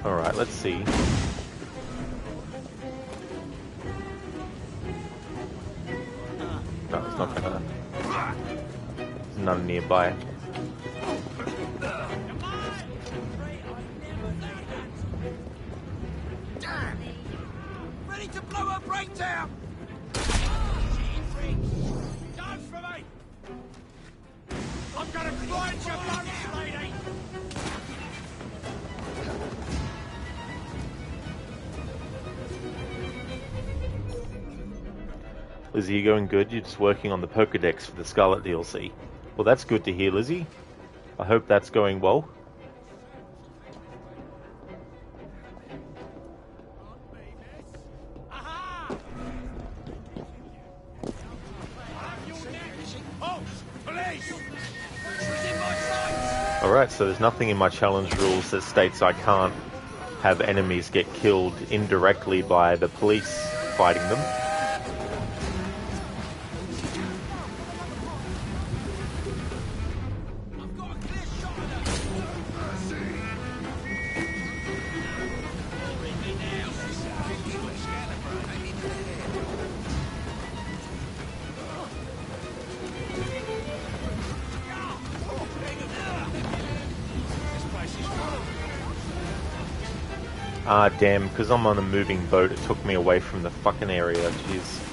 Alright, let's see. No, it's not gonna. There's none nearby. Damn! Ready to blow her breakdown! Dance for me! I'm gonna grind your bones, lady! Lizzie, you going good? You're just working on the Pokedex for the Scarlet DLC. Well, that's good to hear, Lizzie. I hope that's going well. Alright, so there's nothing in my challenge rules that states I can't have enemies get killed indirectly by the police fighting them. Ah, damn, because I'm on a moving boat, it took me away from the fucking area, jeez.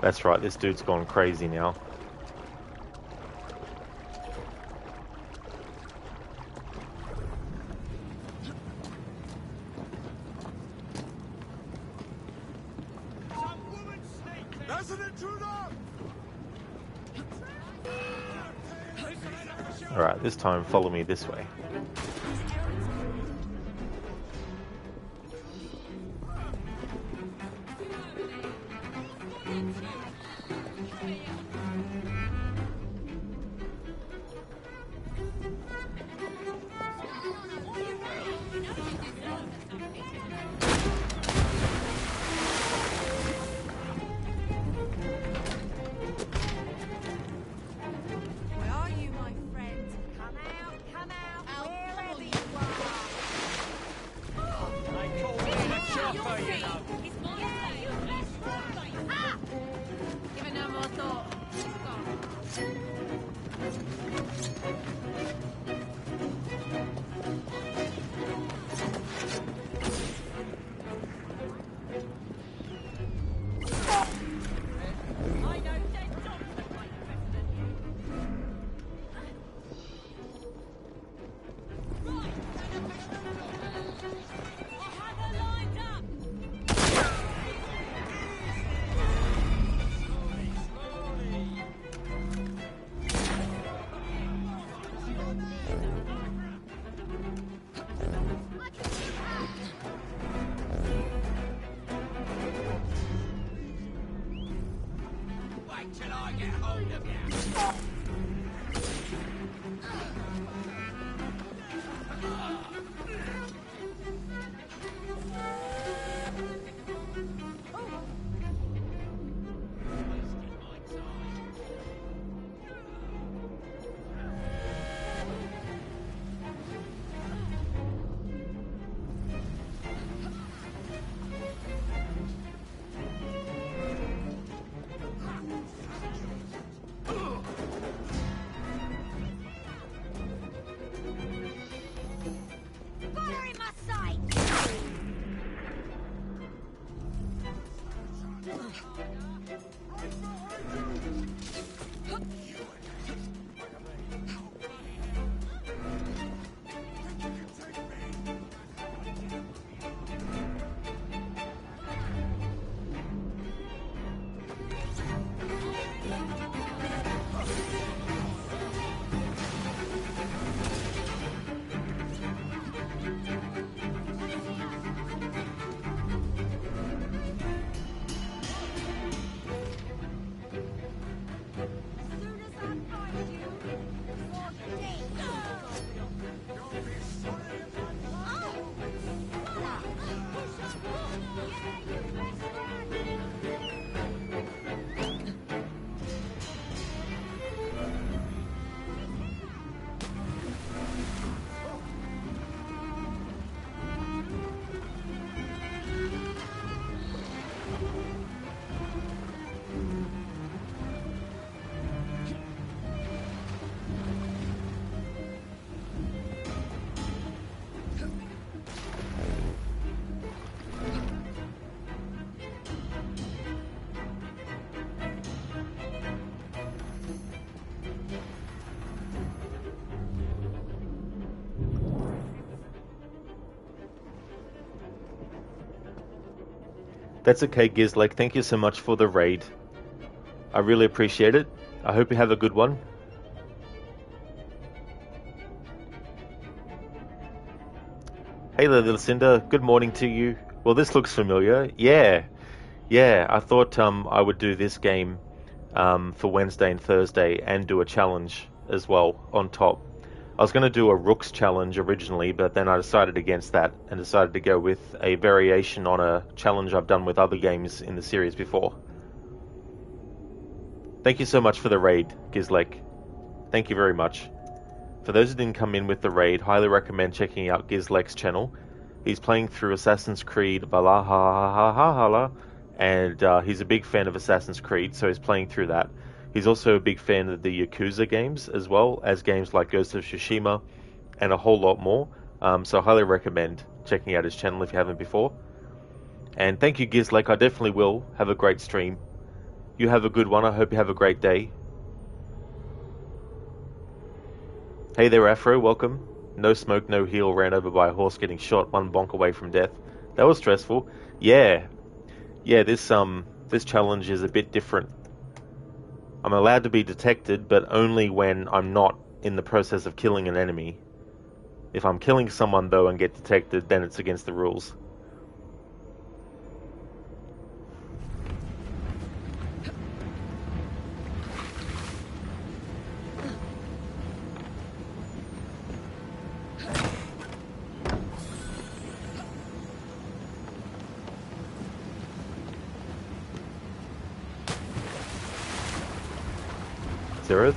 That's right, this dude's gone crazy now. Alright, this time follow me this way. till I get hold of you. Fire in my sight! That's okay, Gizlek. Thank you so much for the raid. I really appreciate it. I hope you have a good one. Hey there, Lucinda. Good morning to you. Well, this looks familiar. Yeah. I thought I would do this game for Wednesday and Thursday and do a challenge as well on top. I was going to do a Rooks challenge originally, but then I decided against that and decided to go with a variation on a challenge I've done with other games in the series before. Thank you so much for the raid, Gizlek. Thank you very much. For those who didn't come in with the raid, highly recommend checking out Gizlek's channel. He's playing through Assassin's Creed Valhalla, and he's a big fan of Assassin's Creed, so he's playing through that. He's also a big fan of the Yakuza games, as well as games like Ghost of Tsushima, and a whole lot more. So I highly recommend checking out his channel if you haven't before. And thank you, Gizlek. I definitely will have a great stream. You have a good one. I hope you have a great day. Hey there, Afro. Welcome. No smoke, no heal. Ran over by a horse, getting shot, one bonk away from death. That was stressful. Yeah. This challenge is a bit different. I'm allowed to be detected, but only when I'm not in the process of killing an enemy. If I'm killing someone, though, and get detected, then it's against the rules. Zereth?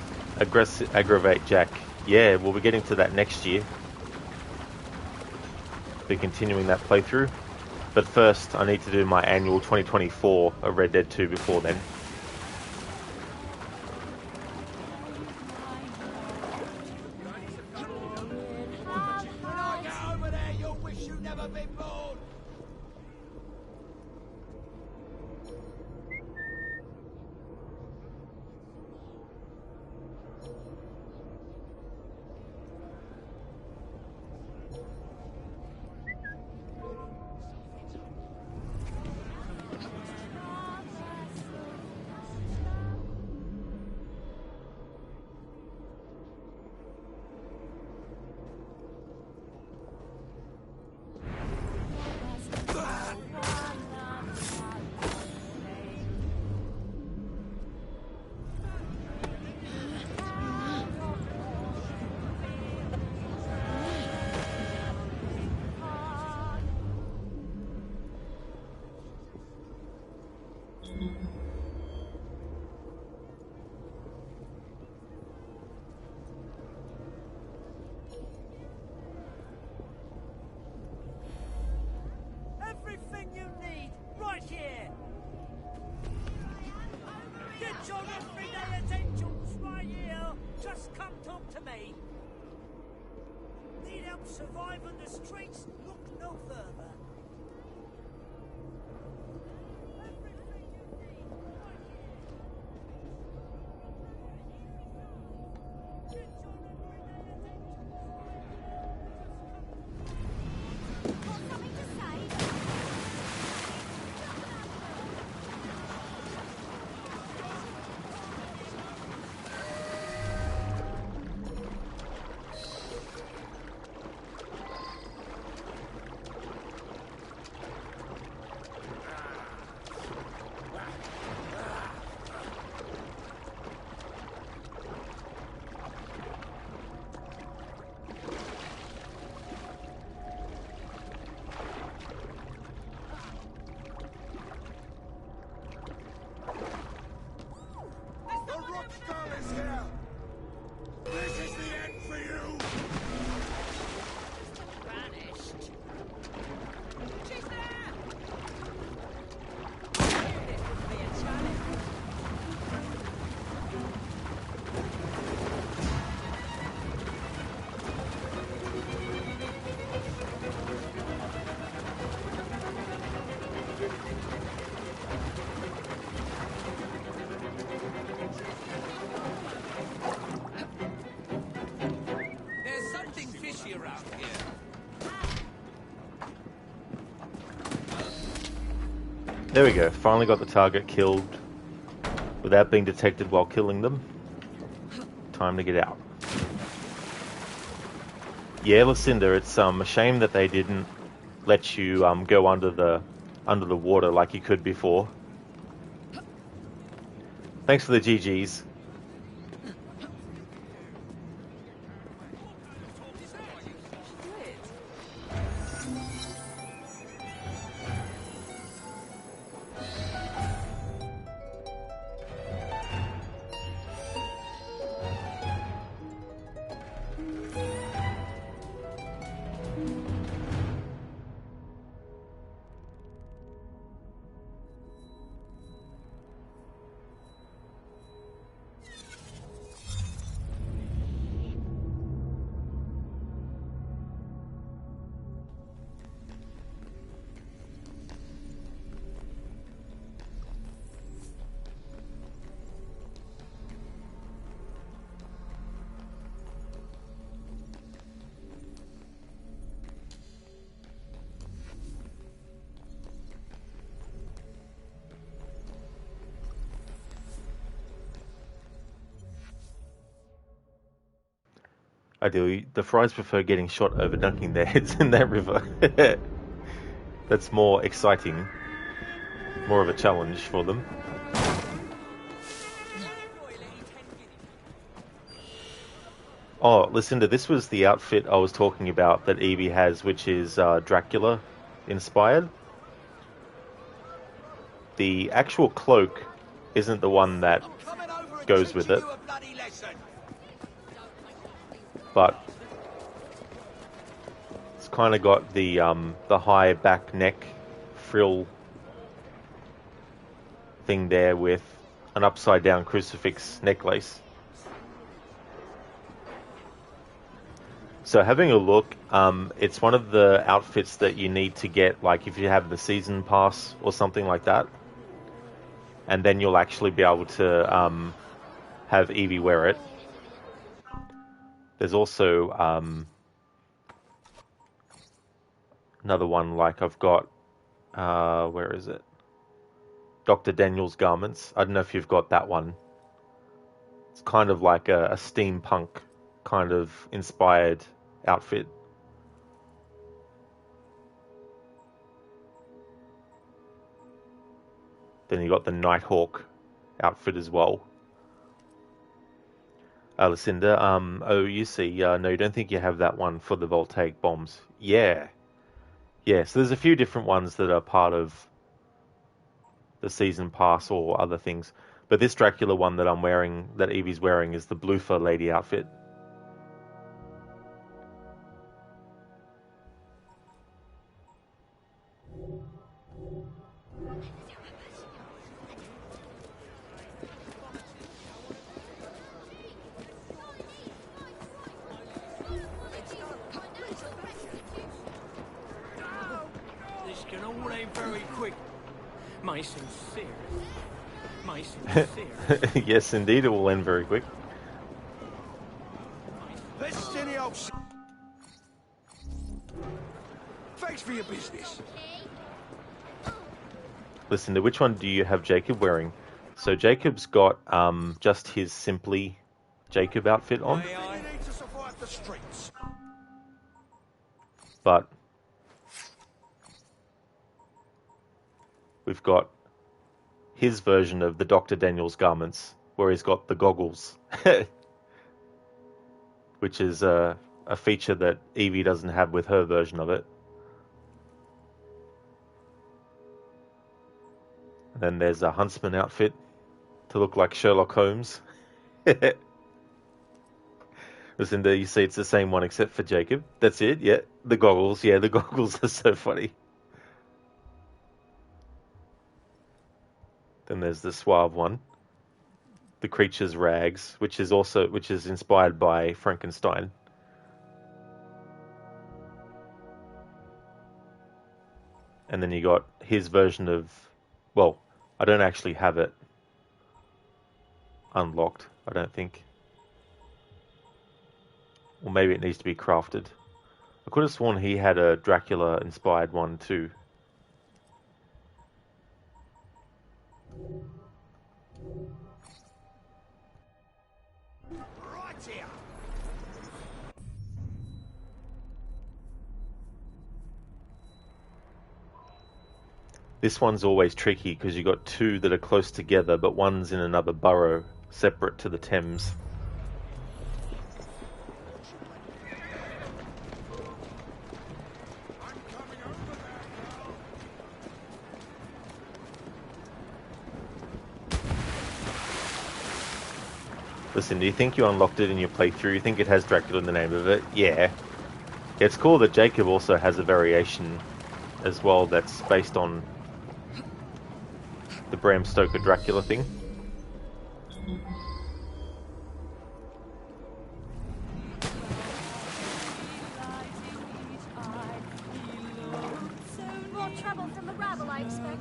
Aggravate Jack. Yeah, we'll be getting to that next year. Be continuing that playthrough. But first, I need to do my annual 2024 of Red Dead 2 before then. When I get over there, you'll wish you'd never been born. Everything you need, right here. Get your everyday essentials right here. Just come talk to me. Need help surviving the streets? Look no further. Everything you need, right here. Get your everyday essentials. Got something to say? The Rooftop is here! This is the end for you! Vanished. She's there! This would be a challenge. There's something fishy around here. There we go. Finally got the target killed without being detected while killing them. Time to get out. Yeah, Lucinda, it's a shame that they didn't let you go under the water like you could before. Thanks for the GGs. Ideally, the fries prefer getting shot over dunking their heads in that river. That's more exciting, more of a challenge for them. Oh, Lucinda, this was the outfit I was talking about that Evie has, which is Dracula inspired. The actual cloak isn't the one that goes with it, but it's kind of got the high back neck frill thing there with an upside down crucifix necklace. So having a look, it's one of the outfits that you need to get, like if you have the season pass or something like that, and then you'll actually be able to have Evie wear it. There's also another one, like I've got, where is it? Dr. Daniel's garments. I don't know if you've got that one. It's kind of like a steampunk kind of inspired outfit. Then you got the Nighthawk outfit as well. Lucinda, oh, you see, no, you don't think you have that one for the voltaic bombs. Yeah. Yeah, so there's a few different ones that are part of the season pass or other things. But this Dracula one that I'm wearing, that Evie's wearing, is the Bloofer lady outfit. This can all end very quick. My sincere. My sincere. Yes, indeed, it will end very quick. Let's send the old. Thanks for your business. Listen, which one do you have Jacob wearing? So Jacob's got just his Simply Jacob outfit on. But we've got his version of the Dr. Daniels garments, where he's got the goggles, which is a feature that Evie doesn't have with her version of it. And then there's a huntsman outfit to look like Sherlock Holmes. Listen, there you see it's the same one except for Jacob. That's it, yeah. The goggles, yeah, the goggles are so funny. Then there's the suave one. The creature's rags, which is inspired by Frankenstein. And then you got his version of, well, I don't actually have it unlocked, I don't think. Or maybe it needs to be crafted. I could have sworn he had a Dracula inspired one too. Right here. This one's always tricky because you got two that are close together, but one's in another borough, separate to the Thames. Listen, do you think you unlocked it in your playthrough? You think it has Dracula in the name of it? Yeah. It's cool that Jacob also has a variation as well that's based on the Bram Stoker Dracula thing. More trouble from the rabble, I expect.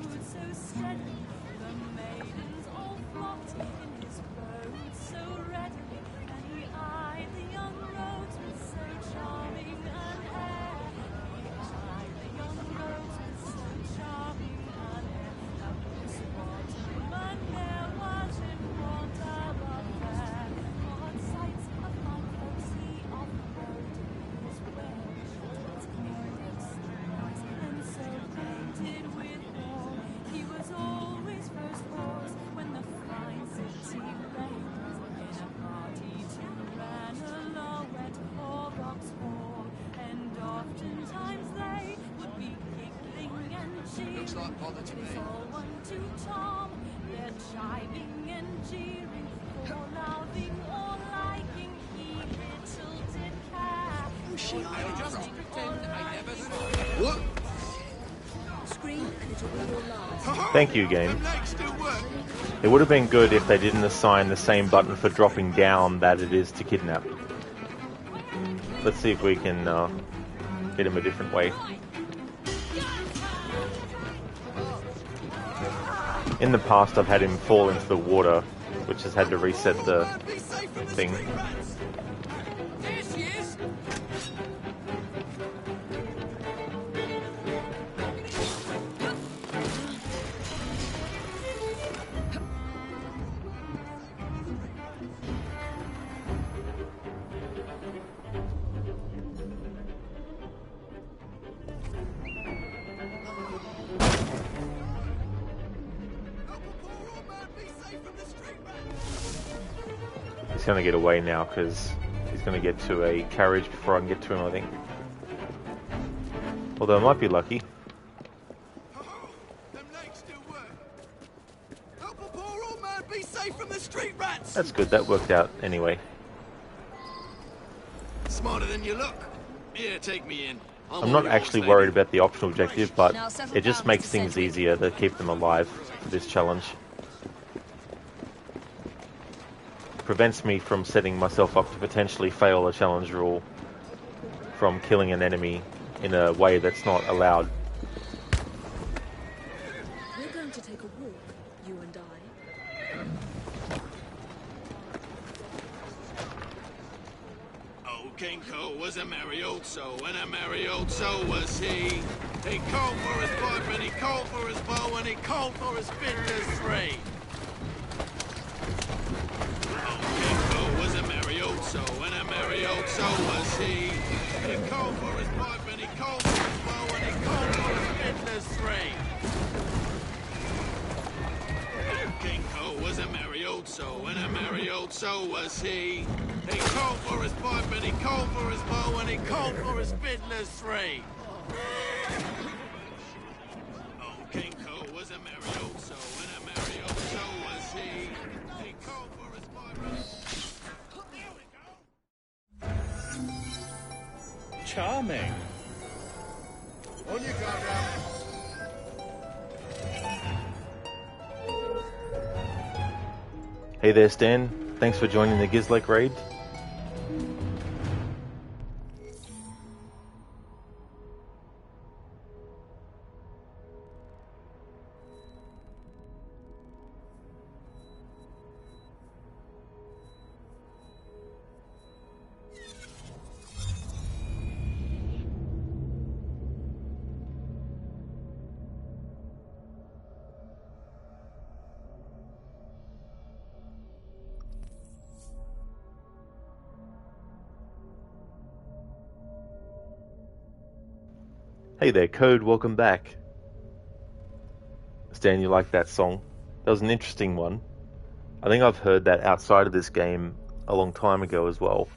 Looks like bother to me. What? Thank you, game. It would have been good if they didn't assign the same button for dropping down that it is to kidnap. Let's see if we can get him a different way. In the past, I've had him fall into the water, which has had to reset the thing. He's going to get away now because he's going to get to a carriage before I can get to him, I think. Although I might be lucky. poor old man be safe from the street rats. That's good, that worked out anyway. Smarter than you look. Here, take me in. I'm not actually worried about the optional objective, but it just makes things easier to keep them alive for this challenge. Prevents me from setting myself up to potentially fail a challenge rule from killing an enemy in a way that's not allowed. We're going to take a walk, you and I. Oh, King Cole was a merry old soul, and a merry old soul was he. He called for his pipe, and he called for his bow, and he called for his fiddlers three. So, and a merry old soul was he. He called for his pipe and he called for his bow and he called for his fiddlers three. King Cole was a merry old soul, and a merry old soul was he. He called for his pipe and he called for his bow and he called for his fiddlers three. Oh, King Cole was a merry old soul, and a merry old soul was he. He called for his pipe and Charming. on you go now. Hey there, Stan. Thanks for joining the Gizlek raid. Hey there, Code, welcome back. Stan, you like that song? That was an interesting one. I think I've heard that outside of this game a long time ago as well.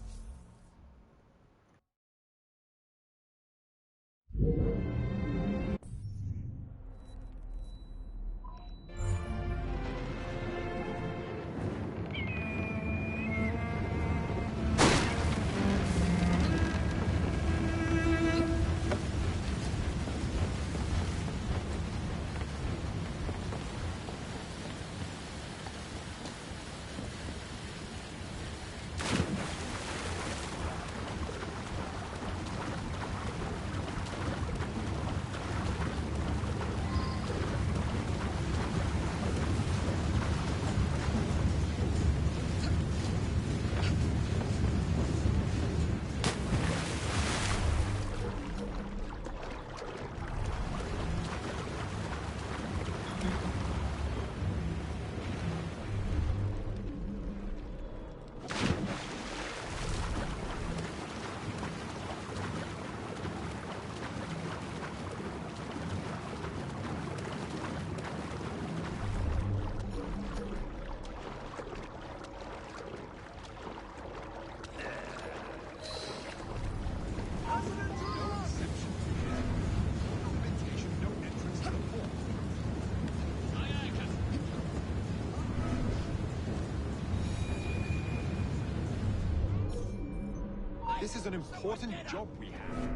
This is an important job we have.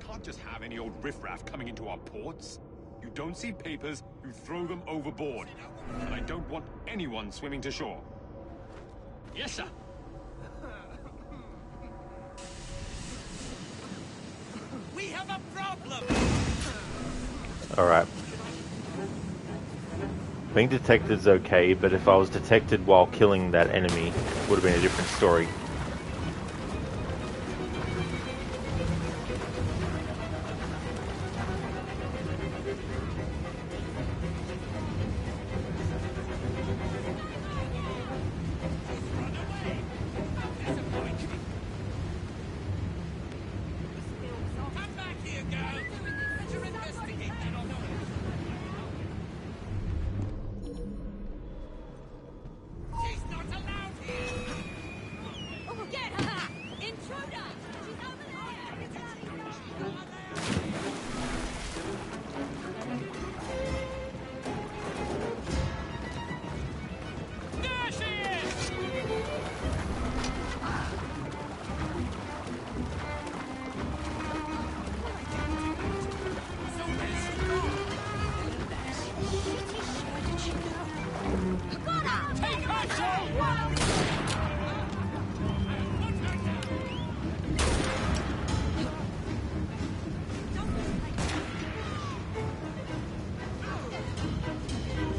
Can't just have any old riffraff coming into our ports. You don't see papers, you throw them overboard. And I don't want anyone swimming to shore. Yes, sir. We have a problem. Alright. Being detected is okay, but if I was detected while killing that enemy, it would have been a different story. Take control!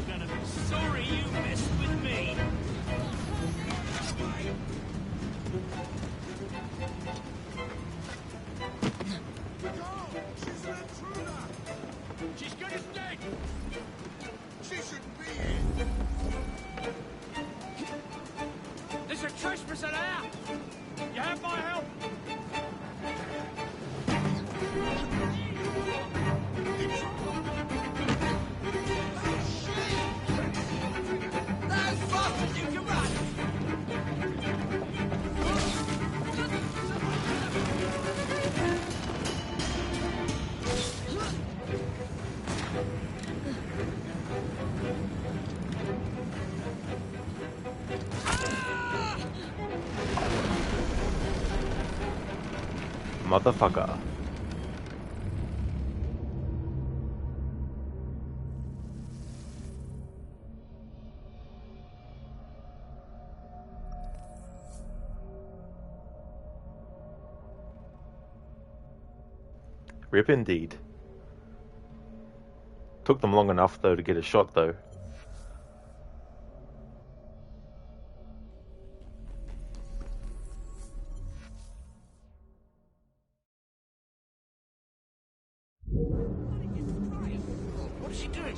Gonna be sorry you messed with me. She's good as dead. She shouldn't be here. There's a trespasser there. You have my help. As fast as you can run. Motherfucker. Rip indeed. Took them long enough though to get a shot though. What is she doing?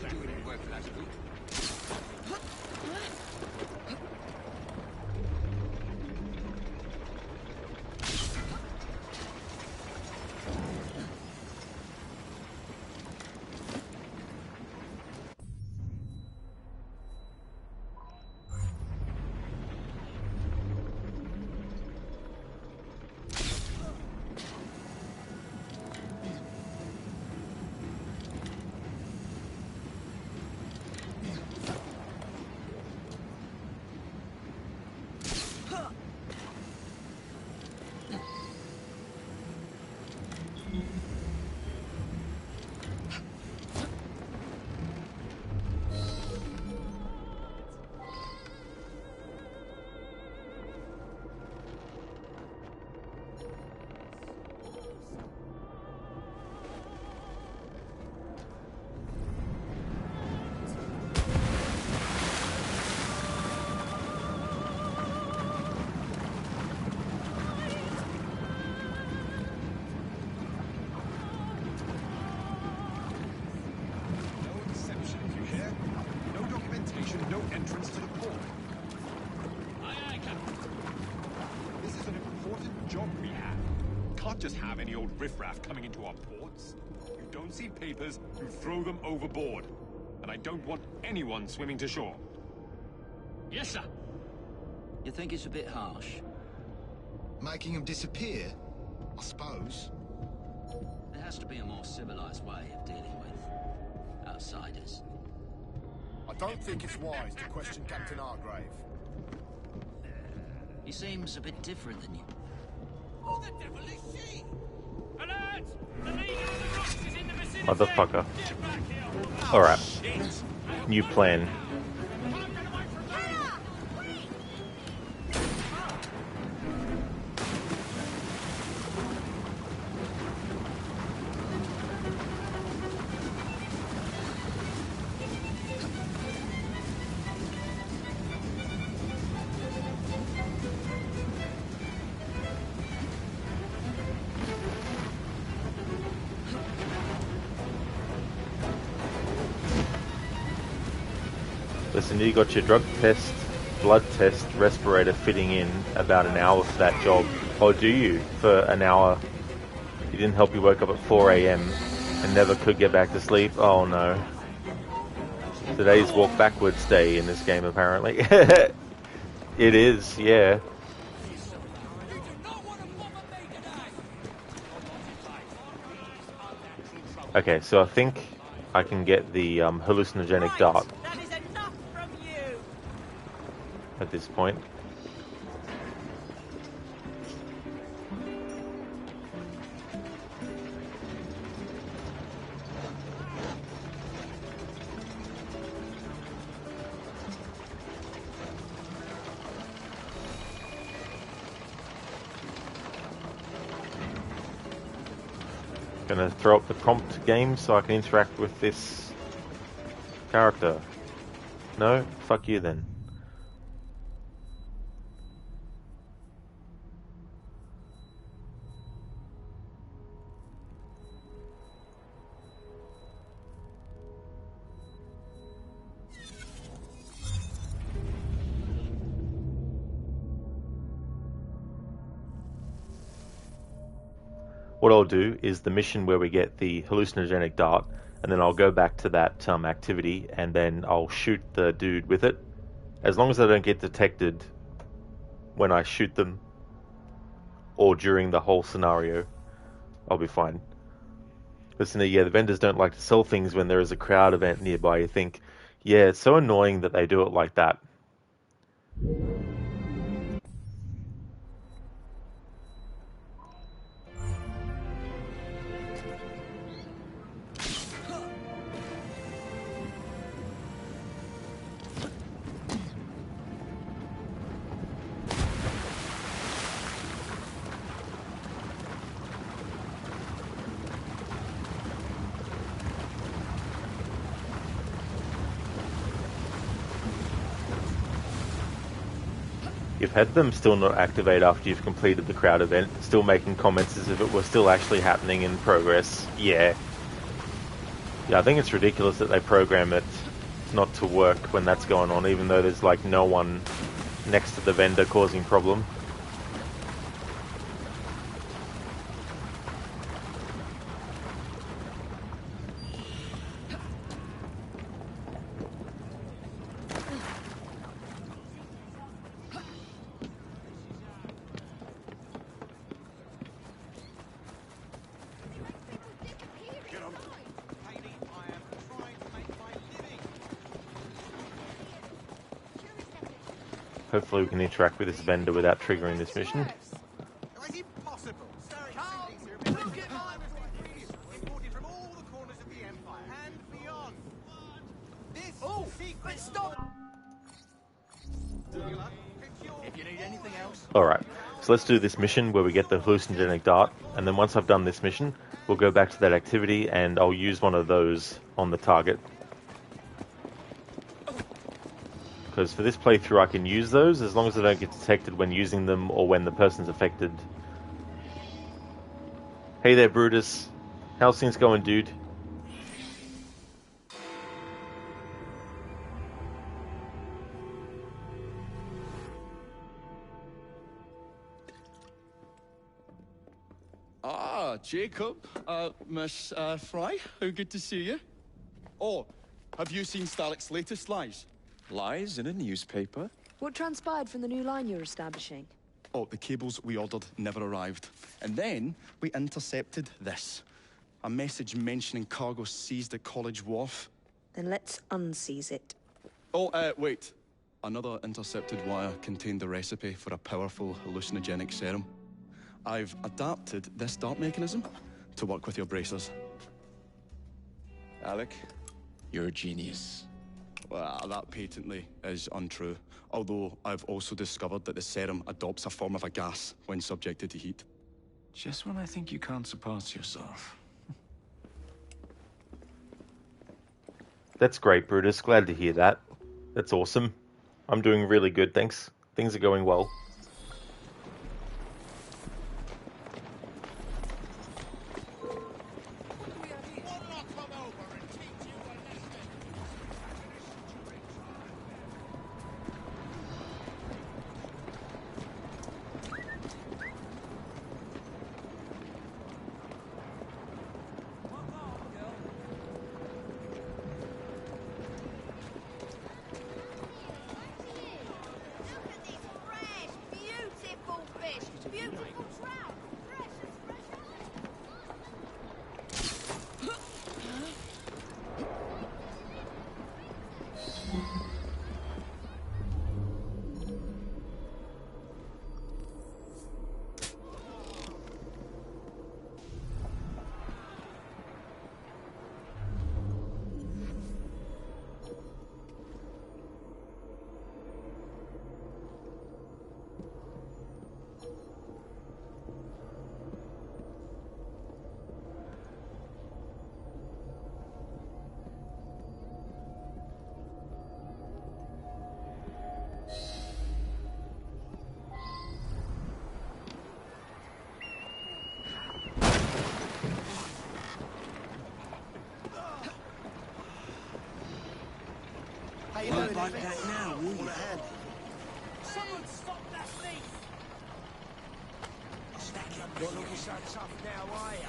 No entrance to the port. Aye, aye, Captain. This is an important job we have. Can't just have any old riffraff coming into our ports. You don't see papers, you throw them overboard. And I don't want anyone swimming to shore. Yes, sir. You think it's a bit harsh? Making them disappear? I suppose. There has to be a more civilized way of dealing with outsiders. I don't think it's wise to question Captain Hargrave. He seems a bit different than you. Who the devil is she? Alert! The leader of the rocks is in the vicinity! Motherfucker. Get back here! Alright. New plan. Listen, you got your drug test, blood test, respirator fitting in about an hour for that job. Or do you? For an hour. You didn't help you woke up at 4 AM and never could get back to sleep? Oh no. Today's walk backwards day in this game apparently. It is, yeah. Okay, so I think I can get the hallucinogenic dart at this point. Gonna throw up the prompt game so I can interact with this character. No? Fuck you then. What I'll do is the mission where we get the hallucinogenic dart, and then I'll go back to that activity, and then I'll shoot the dude with it. As long as I don't get detected when I shoot them, or during the whole scenario, I'll be fine. Listen, the vendors don't like to sell things when there is a crowd event nearby. You think, yeah, it's so annoying that they do it like that. You've had them still not activate after you've completed the crowd event, still making comments as if it was still actually happening in progress. Yeah, I think it's ridiculous that they program it not to work when that's going on, even though there's like no one next to the vendor causing problem. Hopefully we can interact with this vendor without triggering this mission. Alright, so let's do this mission where we get the hallucinogenic dart, and then once I've done this mission, we'll go back to that activity and I'll use one of those on the target. Because for this playthrough I can use those as long as I don't get detected when using them or when the person's affected. Hey there, Brutus. How's things going, dude? Ah, Jacob. Miss Fry, how good to see you. Oh, have you seen Starrick's latest lies? Lies in a newspaper? What transpired from the new line you're establishing? Oh, the cables we ordered never arrived. And then we intercepted this. A message mentioning cargo seized at College Wharf. Then let's unseize it. Oh, wait. Another intercepted wire contained the recipe for a powerful hallucinogenic serum. I've adapted this dart mechanism to work with your bracers. Alec, you're a genius. Well, that patently is untrue. Although I've also discovered that the serum adopts a form of a gas when subjected to heat. Just when I think you can't surpass yourself. That's great, Brutus. Glad to hear that. That's awesome. I'm doing really good, thanks. Things are going well. Hey, you won't like that now, will you? Someone stop that thief! Not looking so tough now, are ya?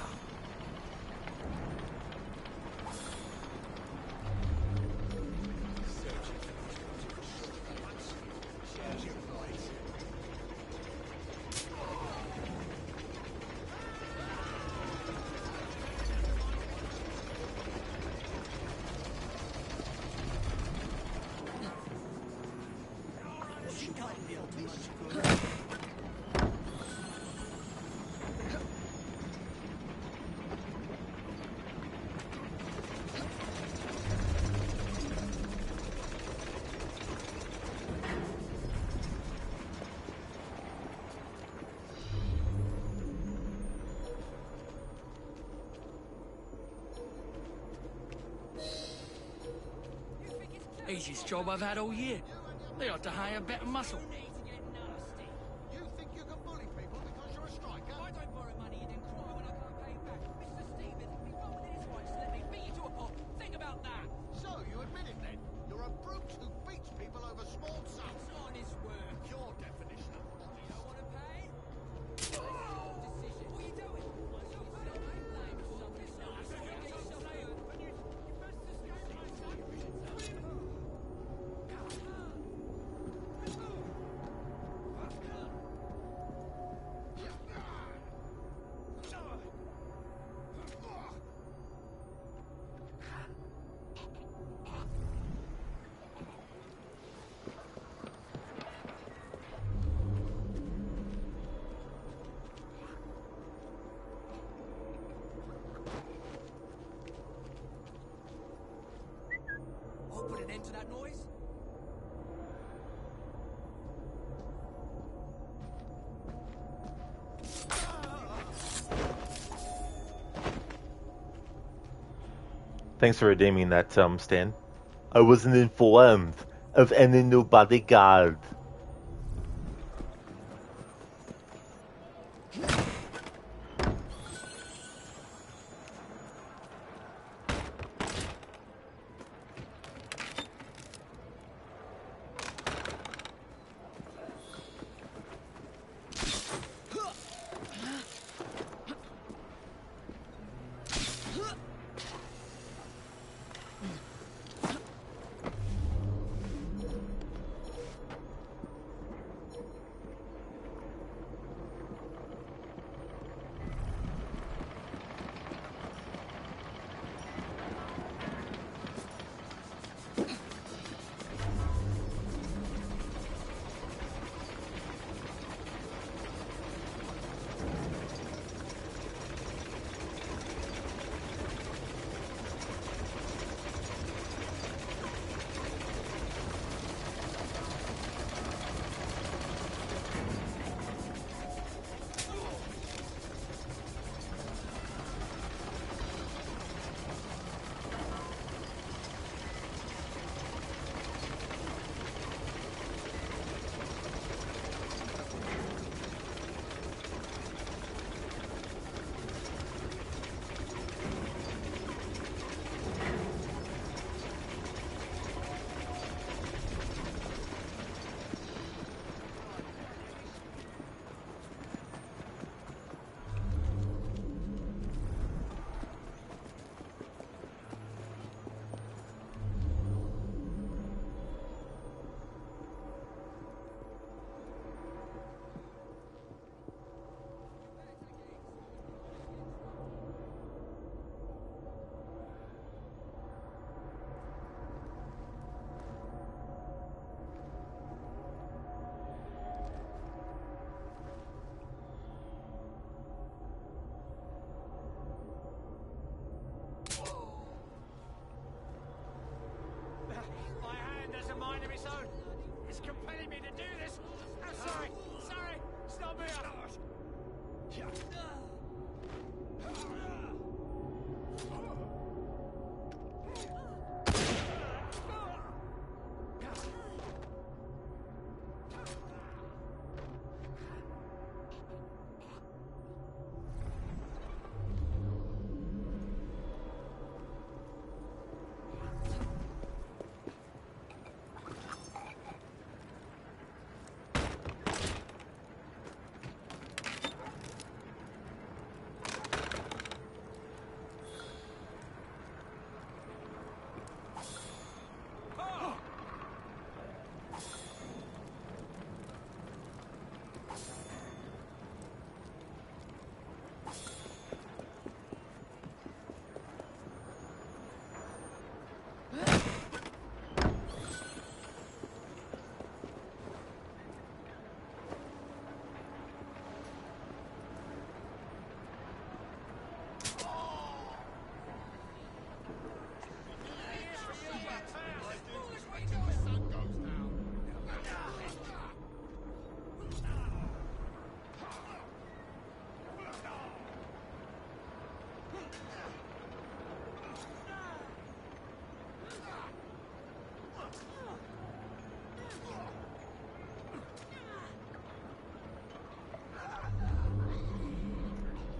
Easiest job I've had all year. They ought to hire better muscle. You think you can bully people because you're a striker? I don't borrow money and then cry when I can't pay it back. Mr. Stevens would be well within his rights to let me beat you to a pulp. Think about that. So, you admit it then? You're a brute who beats people over small sums. It's honest work. Your definition of honest. You don't want to pay? Decision. What are you doing? I'll put an end to that noise. Thanks for redeeming that, Stan. I wasn't informed of any new bodyguard.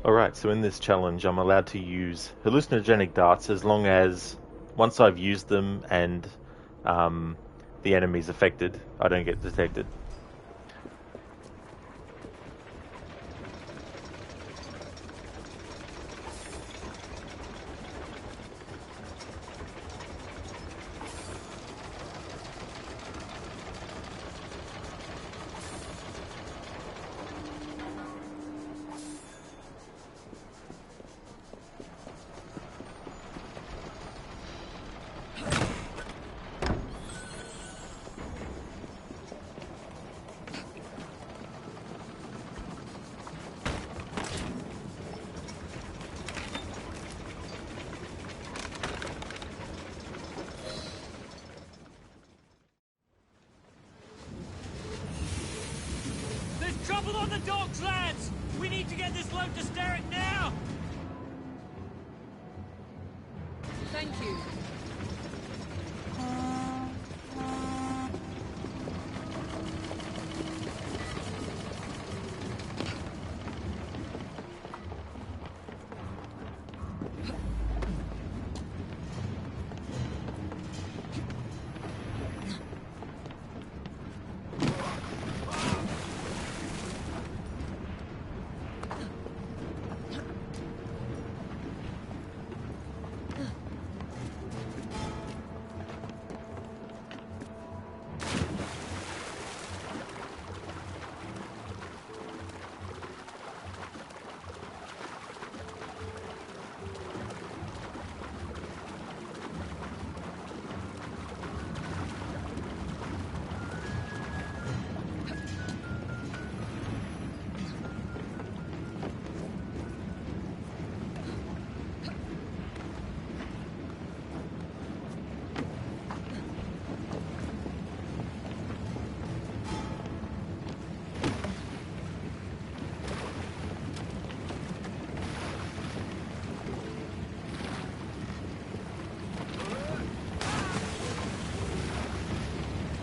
Alright, so in this challenge I'm allowed to use hallucinogenic darts as long as once I've used them and the enemy's affected, I don't get detected. There's trouble on the docks, lads! We need to get this load to Steric now! Thank you.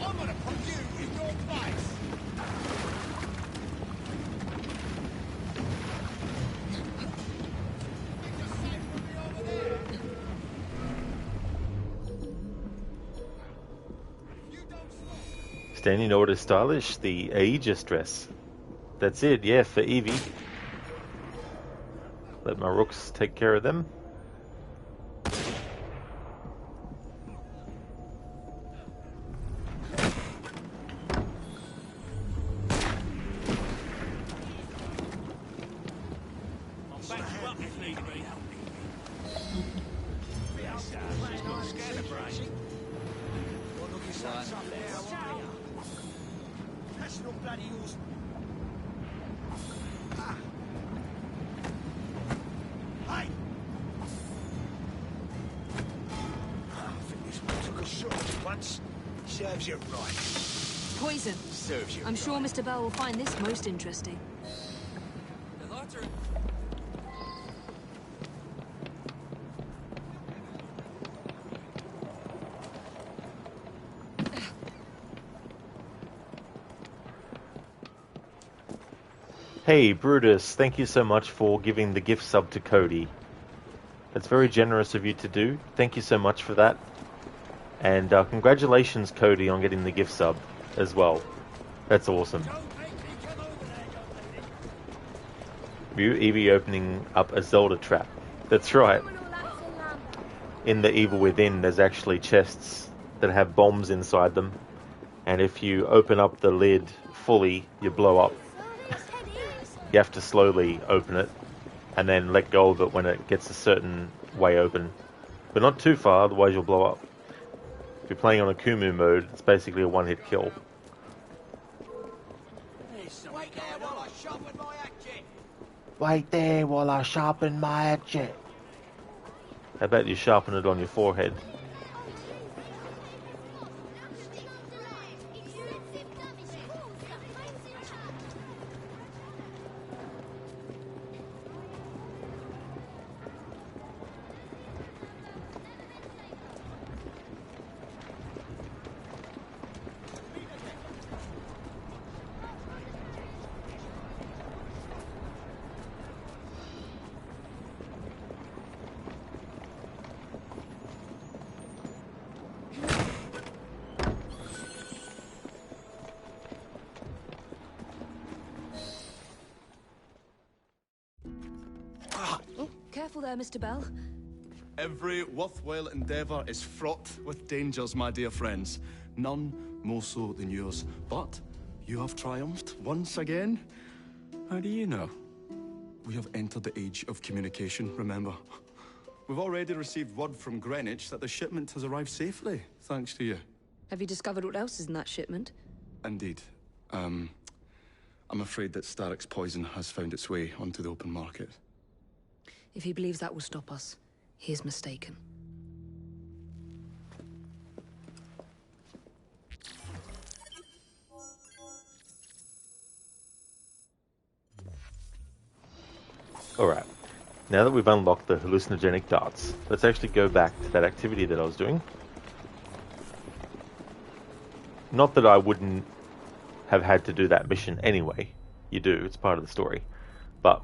I'm gonna put you in your place. Standing order stylish, the Aegis dress. That's it, yeah, for Evie. Let my rooks take care of them. I'll back you up if need be. That's not bloody yours. Hey! I think this one took a shot at you once. Serves you right. Poison. Serves you I'm sure Mr. Bell will find this most interesting. The latter. Hey Brutus, thank you so much for giving the gift sub to Cody. That's very generous of you to do. Thank you so much for that. And congratulations, Cody, on getting the gift sub as well. That's awesome. View Evie opening up a Zelda trap. That's right. In the Evil Within, there's actually chests that have bombs inside them. And if you open up the lid fully, you blow up. You have to slowly open it and then let go of it when it gets a certain way open. But not too far, otherwise you'll blow up. If you're playing on a Kumu mode, it's basically a one-hit kill. Wait there while I sharpen my hatchet. Wait there while I sharpen my hatchet. How about you sharpen it on your forehead? there, Mr. Bell. Every worthwhile endeavour is fraught with dangers, my dear friends. None more so than yours. But you have triumphed once again. How do you know? We have entered the age of communication, remember. We've already received word from Greenwich that the shipment has arrived safely, thanks to you. Have you discovered what else is in that shipment? Indeed. I'm afraid that Starrick's poison has found its way onto the open market. If he believes that will stop us, he is mistaken. Alright, now that we've unlocked the hallucinogenic darts, let's actually go back to that activity that I was doing. Not that I wouldn't have had to do that mission anyway. You do, it's part of the story. But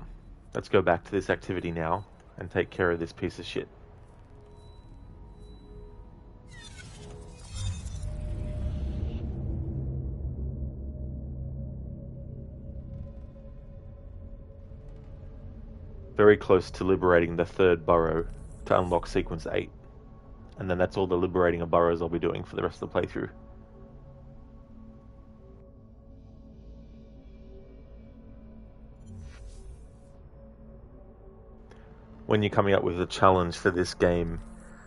let's go back to this activity now and take care of this piece of shit. Very close to liberating the third burrow to unlock sequence 8. And then that's all the liberating of burrows I'll be doing for the rest of the playthrough. When you're coming up with a challenge for this game,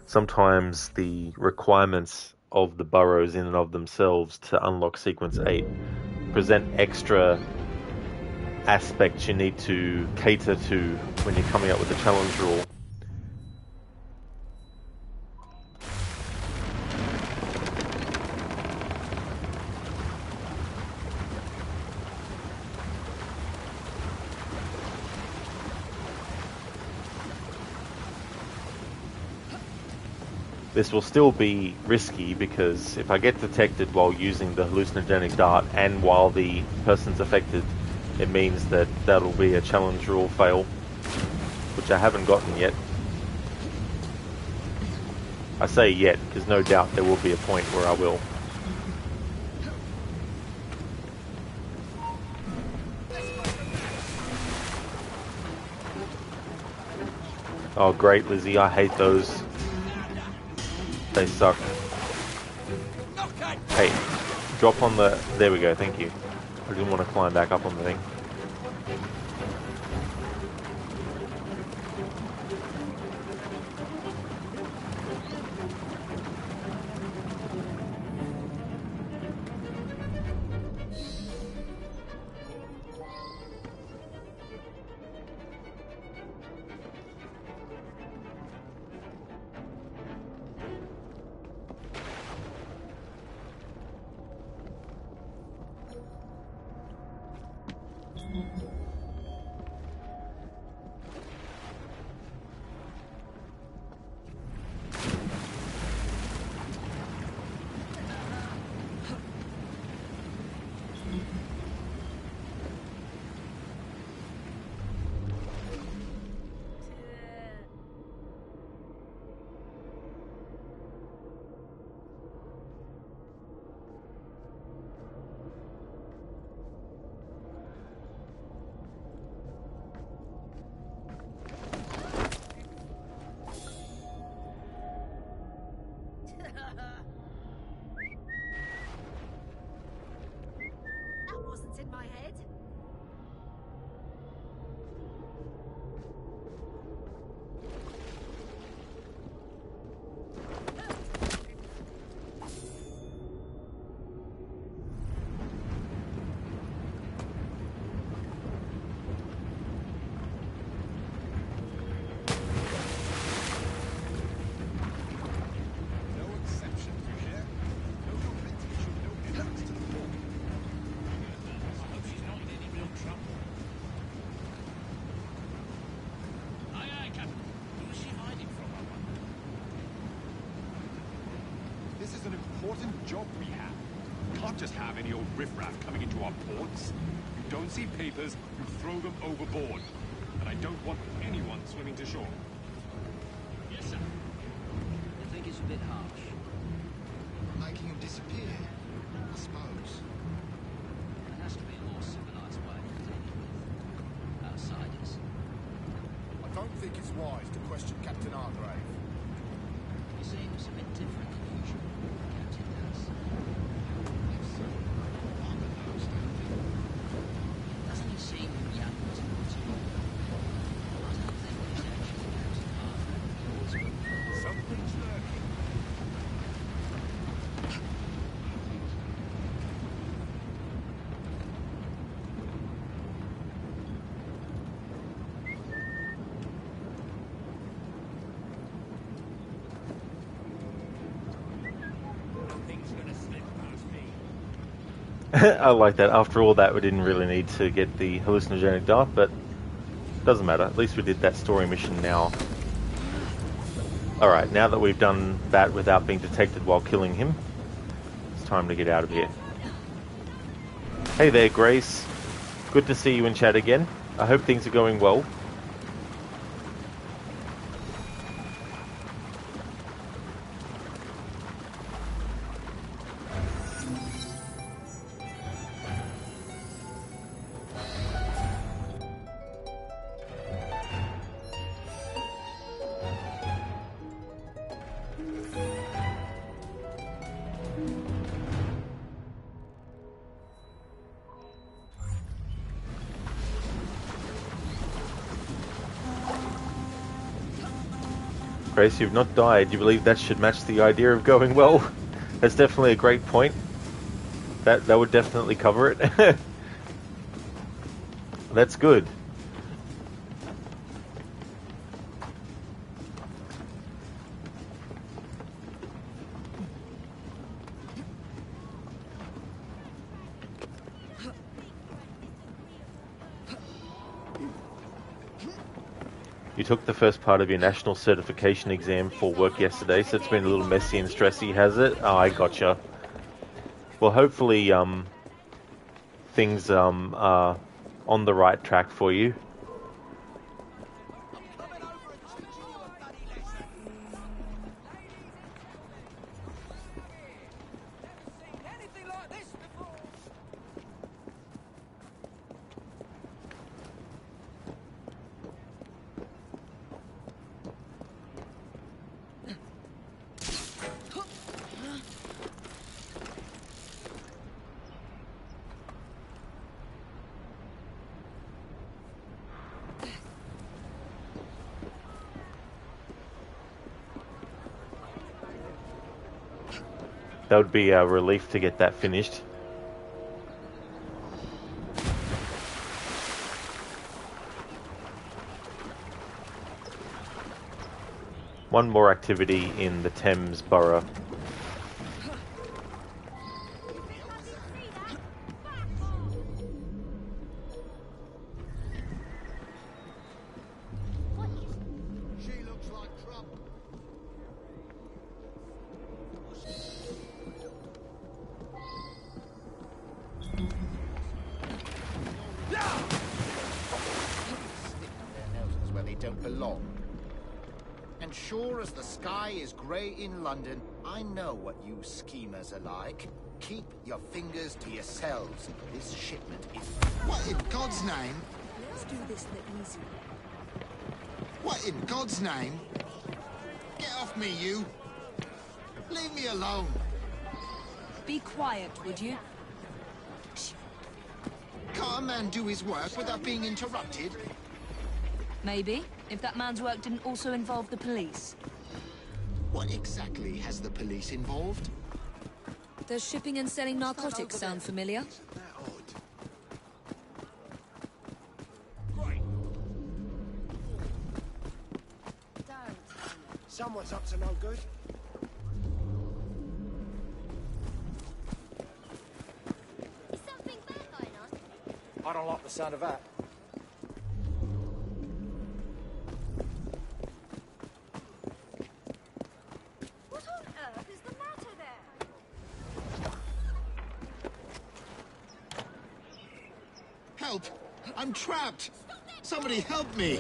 sometimes the requirements of the burrows in and of themselves to unlock sequence 8 present extra aspects you need to cater to when you're coming up with a challenge rule. This will still be risky because if I get detected while using the hallucinogenic dart and while the person's affected, it means that that'll be a challenge rule fail, which I haven't gotten yet. I say yet because no doubt there will be a point where I will. Oh great, Lizzie, I hate those. They suck. Hey, drop on the... There we go, thank you. I didn't want to climb back up on the thing. That wasn't in my head. This is an important job we have. We can't just have any old riffraff coming into our ports. You don't see papers, you throw them overboard. And I don't want anyone swimming to shore. Yes, sir. I think it's a bit harsh. Making him disappear, I suppose. There has to be a more civilized way of dealing with outsiders. I don't think it's wise to question Captain Hargrave. You see, it was a bit different than usual. Captain does. Doesn't he seem young to me? I don't think he's actually Captain Hargrave. Something's lurking. I like that. After all that, we didn't really need to get the hallucinogenic dart, but doesn't matter. At least we did that story mission now. Alright, now that we've done that without being detected while killing him, it's time to get out of here. Hey there, Grace. Good to see you in chat again. I hope things are going well. Grace, you've not died. You believe that should match the idea of going well? That's definitely a great point. That would definitely cover it. That's good. You took the first part of your national certification exam for work yesterday, so it's been a little messy and stressy, has it? Oh, I gotcha. Well, hopefully, things are on the right track for you. That would be a relief to get that finished. One more activity in the Thames Borough. In London, I know what you schemers are like. Keep your fingers to yourselves. This shipment is... What in God's name? Let's do this the easy way. What in God's name? Get off me, you! Leave me alone! Be quiet, would you? Can't a man do his work without being interrupted? Maybe, if that man's work didn't also involve the police. What exactly has the police involved? Does shipping and selling narcotics sound familiar? Someone's up to no good. Is something bad going on? I don't like the sound of that. What on earth is the matter there? Help! I'm trapped! Somebody help me!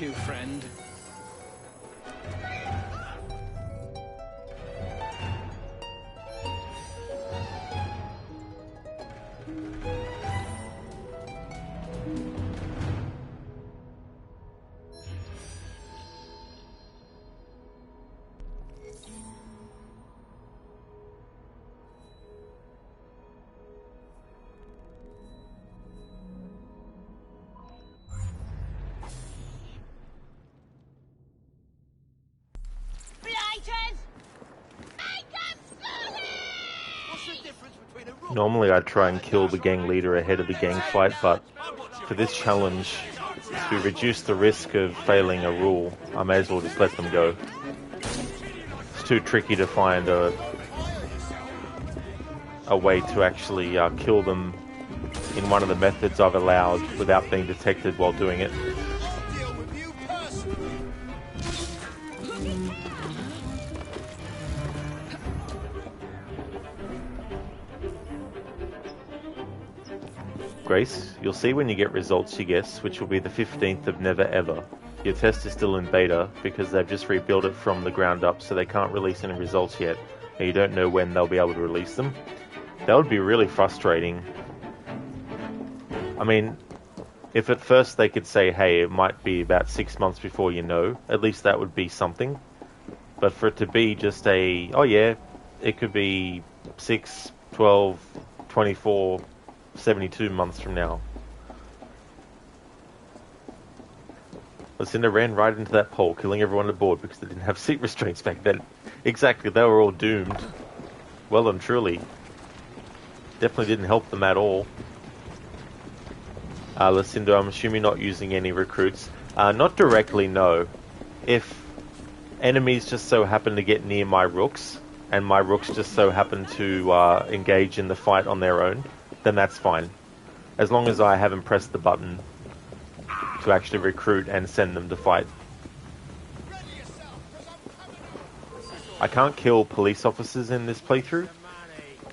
you, friend. Normally I'd try and kill the gang leader ahead of the gang fight, but for this challenge, to reduce the risk of failing a rule, I may as well just let them go. It's too tricky to find a way to actually kill them in one of the methods I've allowed without being detected while doing it. Grace, you'll see when you get results, you guess, which will be the 15th of Never Ever. Your test is still in beta because they've just rebuilt it from the ground up, so they can't release any results yet, and you don't know when they'll be able to release them. That would be really frustrating. I mean, if at first they could say, hey, it might be about 6 months before you know, at least that would be something. But for it to be just a, oh yeah, it could be 6, 12, 24, 72 months from now. Lucinda ran right into that pole, killing everyone aboard because they didn't have seat restraints back then. Exactly, they were all doomed. Well and truly. Definitely didn't help them at all. Lucinda, I'm assuming not using any recruits. Not directly, no. If enemies just so happen to get near my rooks, and my rooks just so happen to engage in the fight on their own, then that's fine. As long as I haven't pressed the button to actually recruit and send them to fight. I can't kill police officers in this playthrough,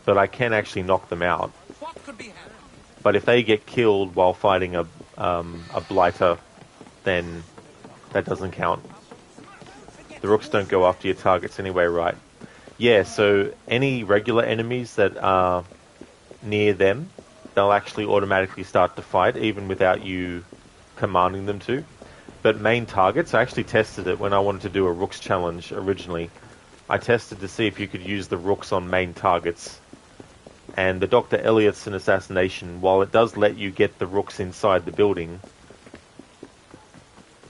but I can actually knock them out. But if they get killed while fighting a blighter, then that doesn't count. The rooks don't go after your targets anyway, right? Yeah, so any regular enemies that are near them, they'll actually automatically start to fight, even without you commanding them to. But main targets, I actually tested it when I wanted to do a rooks challenge originally. I tested to see if you could use the rooks on main targets. And the Dr. Elliott's in Assassination, while it does let you get the rooks inside the building,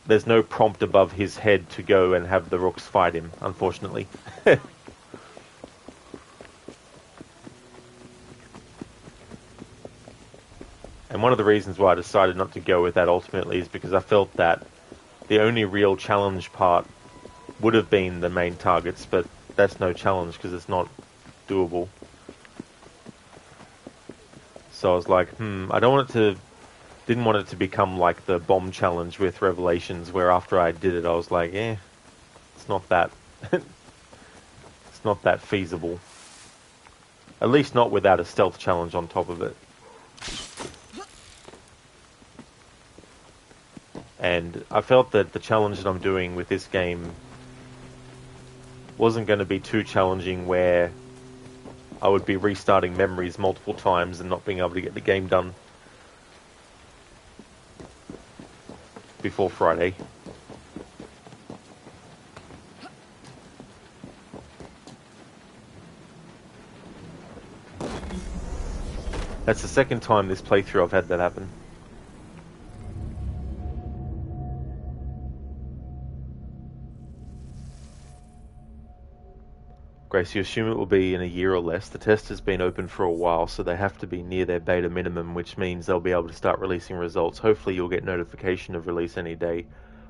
there's no prompt above his head to go and have the rooks fight him, unfortunately. And one of the reasons why I decided not to go with that ultimately is because I felt that the only real challenge part would have been the main targets, but that's no challenge because it's not doable. So I was like, I didn't want it to become like the bomb challenge with Revelations, where after I did it, I was like, it's not that, it's not that feasible. At least not without a stealth challenge on top of it. And I felt that the challenge that I'm doing with this game wasn't going to be too challenging, where I would be restarting memories multiple times and not being able to get the game done before Friday. That's the second time this playthrough I've had that happen. Grace, you assume it will be in a year or less. The test has been open for a while, so they have to be near their beta minimum, which means they'll be able to start releasing results. Hopefully you'll get notification of release any day.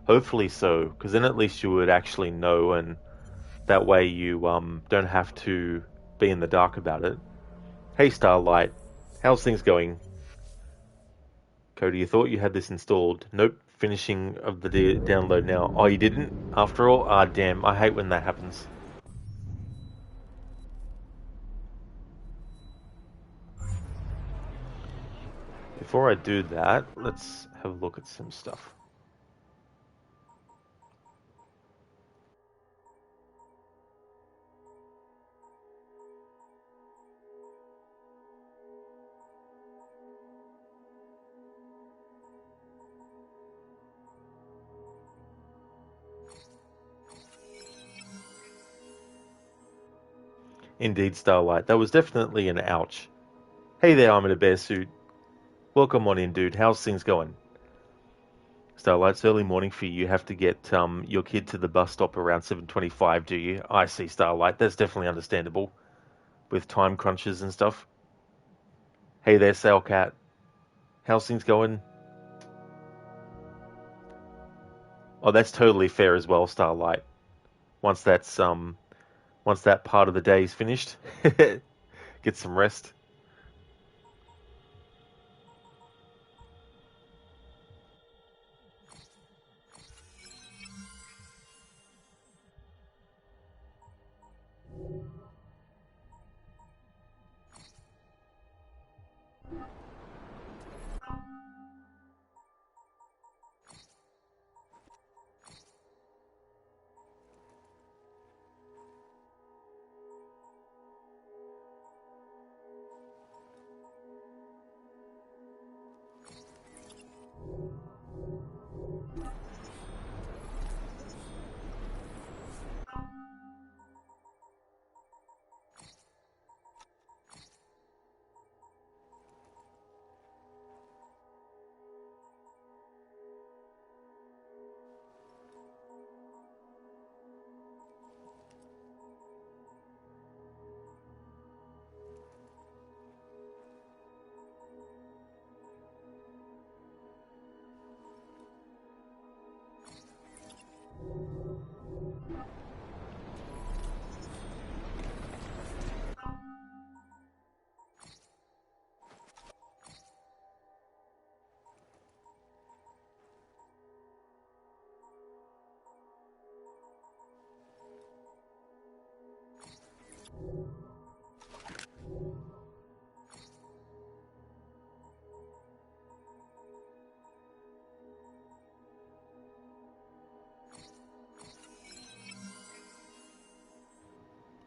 Hopefully so, because then at least you would actually know, and that way you don't have to be in the dark about it. Hey Starlight, how's things going? Cody, you thought you had this installed. Nope, finishing of the download now. Oh, you didn't? After all? Ah, damn, I hate when that happens. Before I do that, let's have a look at some stuff. Indeed, Starlight. That was definitely an ouch. Hey there, I'm in a bear suit. Welcome on in, dude. How's things going? Starlight, it's early morning for you. You have to get your kid to the bus stop around 7:25, do you? I see, Starlight. That's definitely understandable. With time crunches and stuff. Hey there, Sailcat. How's things going? Oh, that's totally fair as well, Starlight. Once that part of the day is finished, get some rest.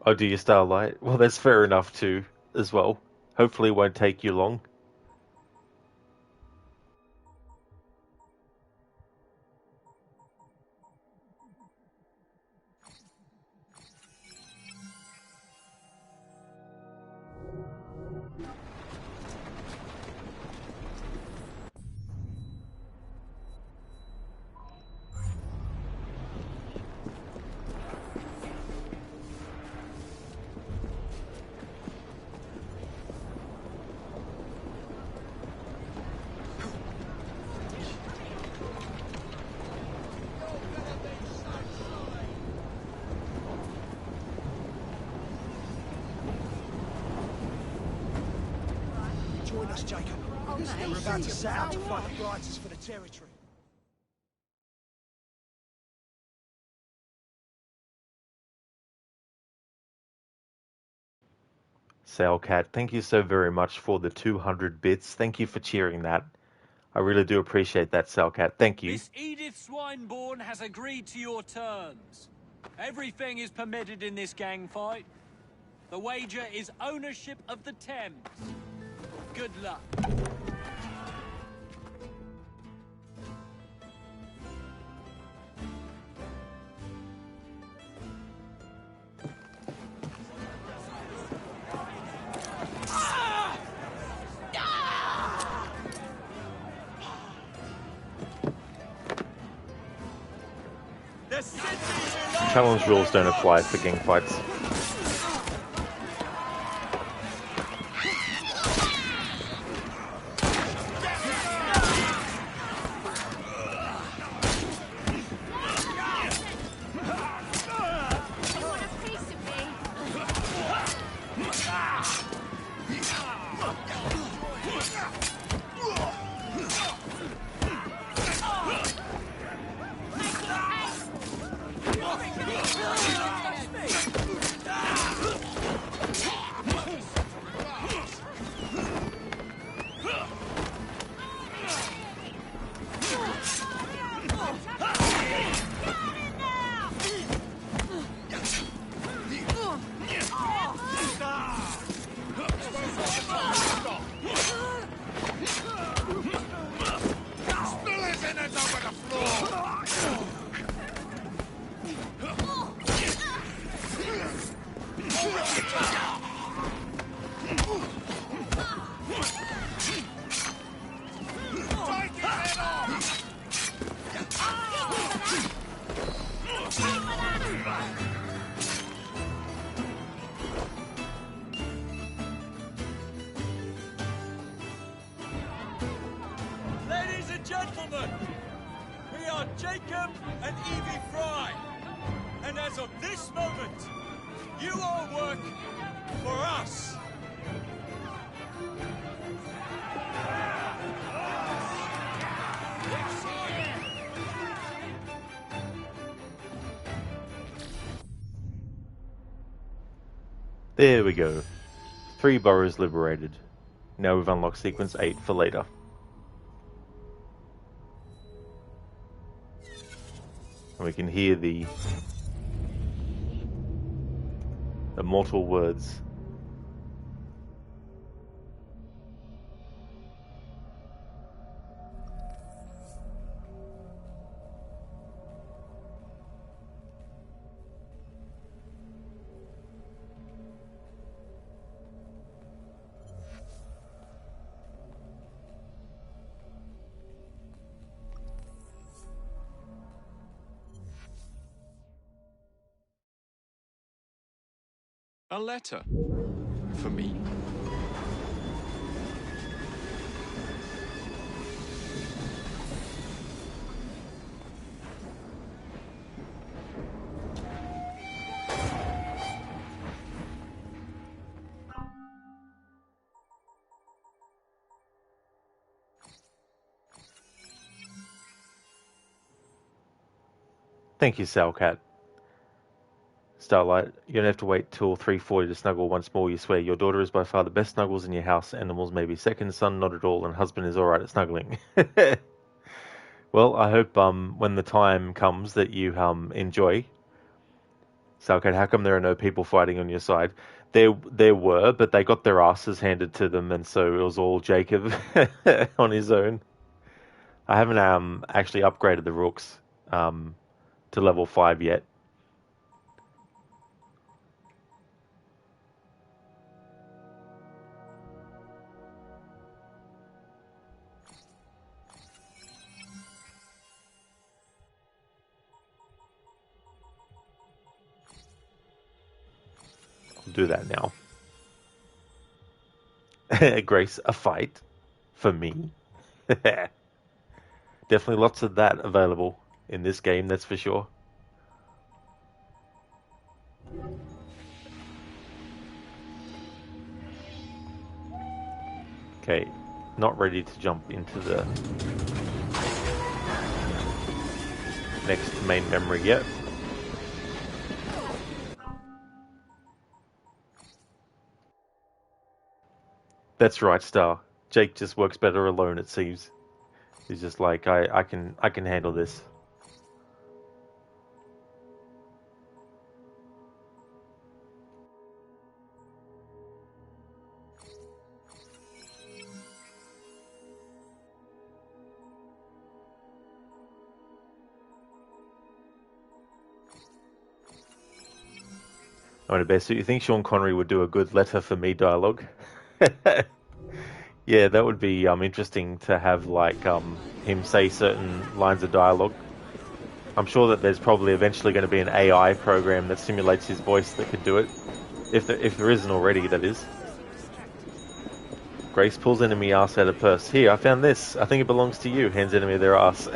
Oh, do you, Starlight? Well, that's fair enough too, as well. Hopefully it won't take you long. Join us, Jacob. We're about to set out to fight the Blighters for the territory. Sailcat, thank you so very much for the 200 bits. Thank you for cheering that. I really do appreciate that, Sailcat. Thank you. Miss Edith Swineborn has agreed to your terms. Everything is permitted in this gang fight. The wager is ownership of the Thames. Good luck. Challenge rules don't apply for gang fights. Jacob and Evie Fry. And as of this moment, you all work for us. There we go. 3 boroughs liberated. Now we've unlocked sequence 8 for later. And we can hear the immortal words. A letter. For me. Thank you, Salcat. Starlight, you don't have to wait till 3:40 to snuggle once more, you swear. Your daughter is by far the best snuggles in your house. Animals maybe second, son not at all, and husband is alright at snuggling. Well, I hope when the time comes that you enjoy. Salcat, how come there are no people fighting on your side? There were, but they got their asses handed to them, and so it was all Jacob on his own. I haven't actually upgraded the rooks to level 5 yet. I'll do that now. Grace, a fight for me. Definitely lots of that available in this game, that's for sure. Okay, not ready to jump into the next main memory yet. That's right, Star. Jake just works better alone, it seems. He's just like, I can handle this. I mean, Bess, do you think Sean Connery would do a good letter for me dialogue? Yeah, that would be interesting to have like him say certain lines of dialogue. I'm sure that there's probably eventually going to be an AI program that simulates his voice that could do it, if there isn't already, that is. Grace pulls enemy ass out of purse. Here, I found this. I think it belongs to you. Hands enemy their ass.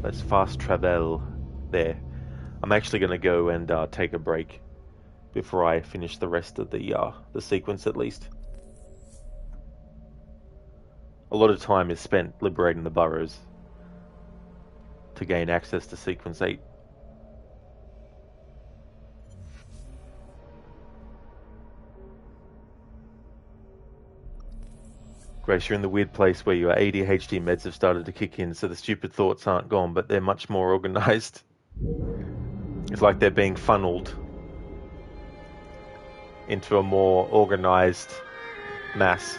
Let's fast travel there. I'm actually going to go and take a break before I finish the rest of the sequence, at least. A lot of time is spent liberating the boroughs to gain access to sequence 8. Grace, you're in the weird place where your ADHD meds have started to kick in, so the stupid thoughts aren't gone, but they're much more organized. It's like they're being funneled into a more organized mass.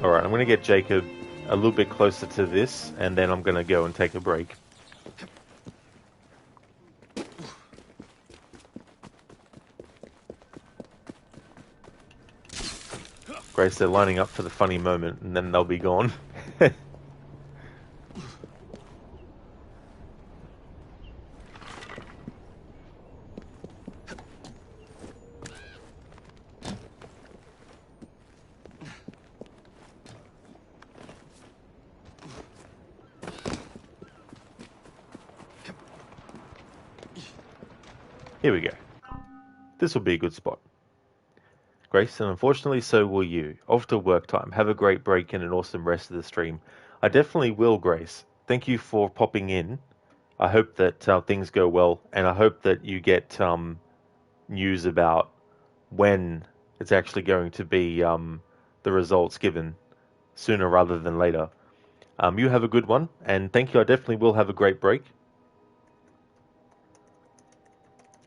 Alright, I'm going to get Jacob a little bit closer to this, and then I'm going to go and take a break. Grace, they're lining up for the funny moment, and then they'll be gone. Here we go. This will be a good spot. Grace, and unfortunately so will you. Off to work time. Have a great break and an awesome rest of the stream. I definitely will, Grace. Thank you for popping in. I hope that things go well, and I hope that you get news about when it's actually going to be the results given sooner rather than later. You have a good one, and thank you. I definitely will have a great break.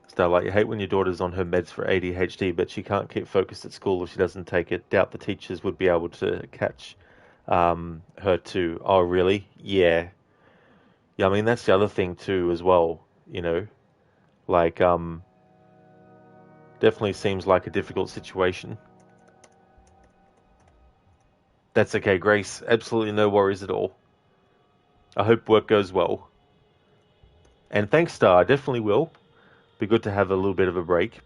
Starlight, you hate when your daughter's on her meds for ADHD, but she can't keep focused at school if she doesn't take it. Doubt the teachers would be able to catch her too. Oh, really? Yeah. Yeah, I mean, that's the other thing too as well, you know. Like, definitely seems like a difficult situation. That's okay, Grace. Absolutely no worries at all. I hope work goes well. And thanks, Star. I definitely will. Be good to have a little bit of a break.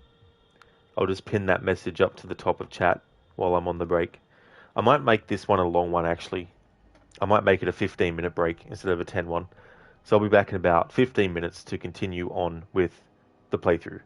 I'll just pin that message up to the top of chat while I'm on the break. I might make this one a long one, actually. I might make it a 15-minute break instead of a 10 one. So I'll be back in about 15 minutes to continue on with the playthrough.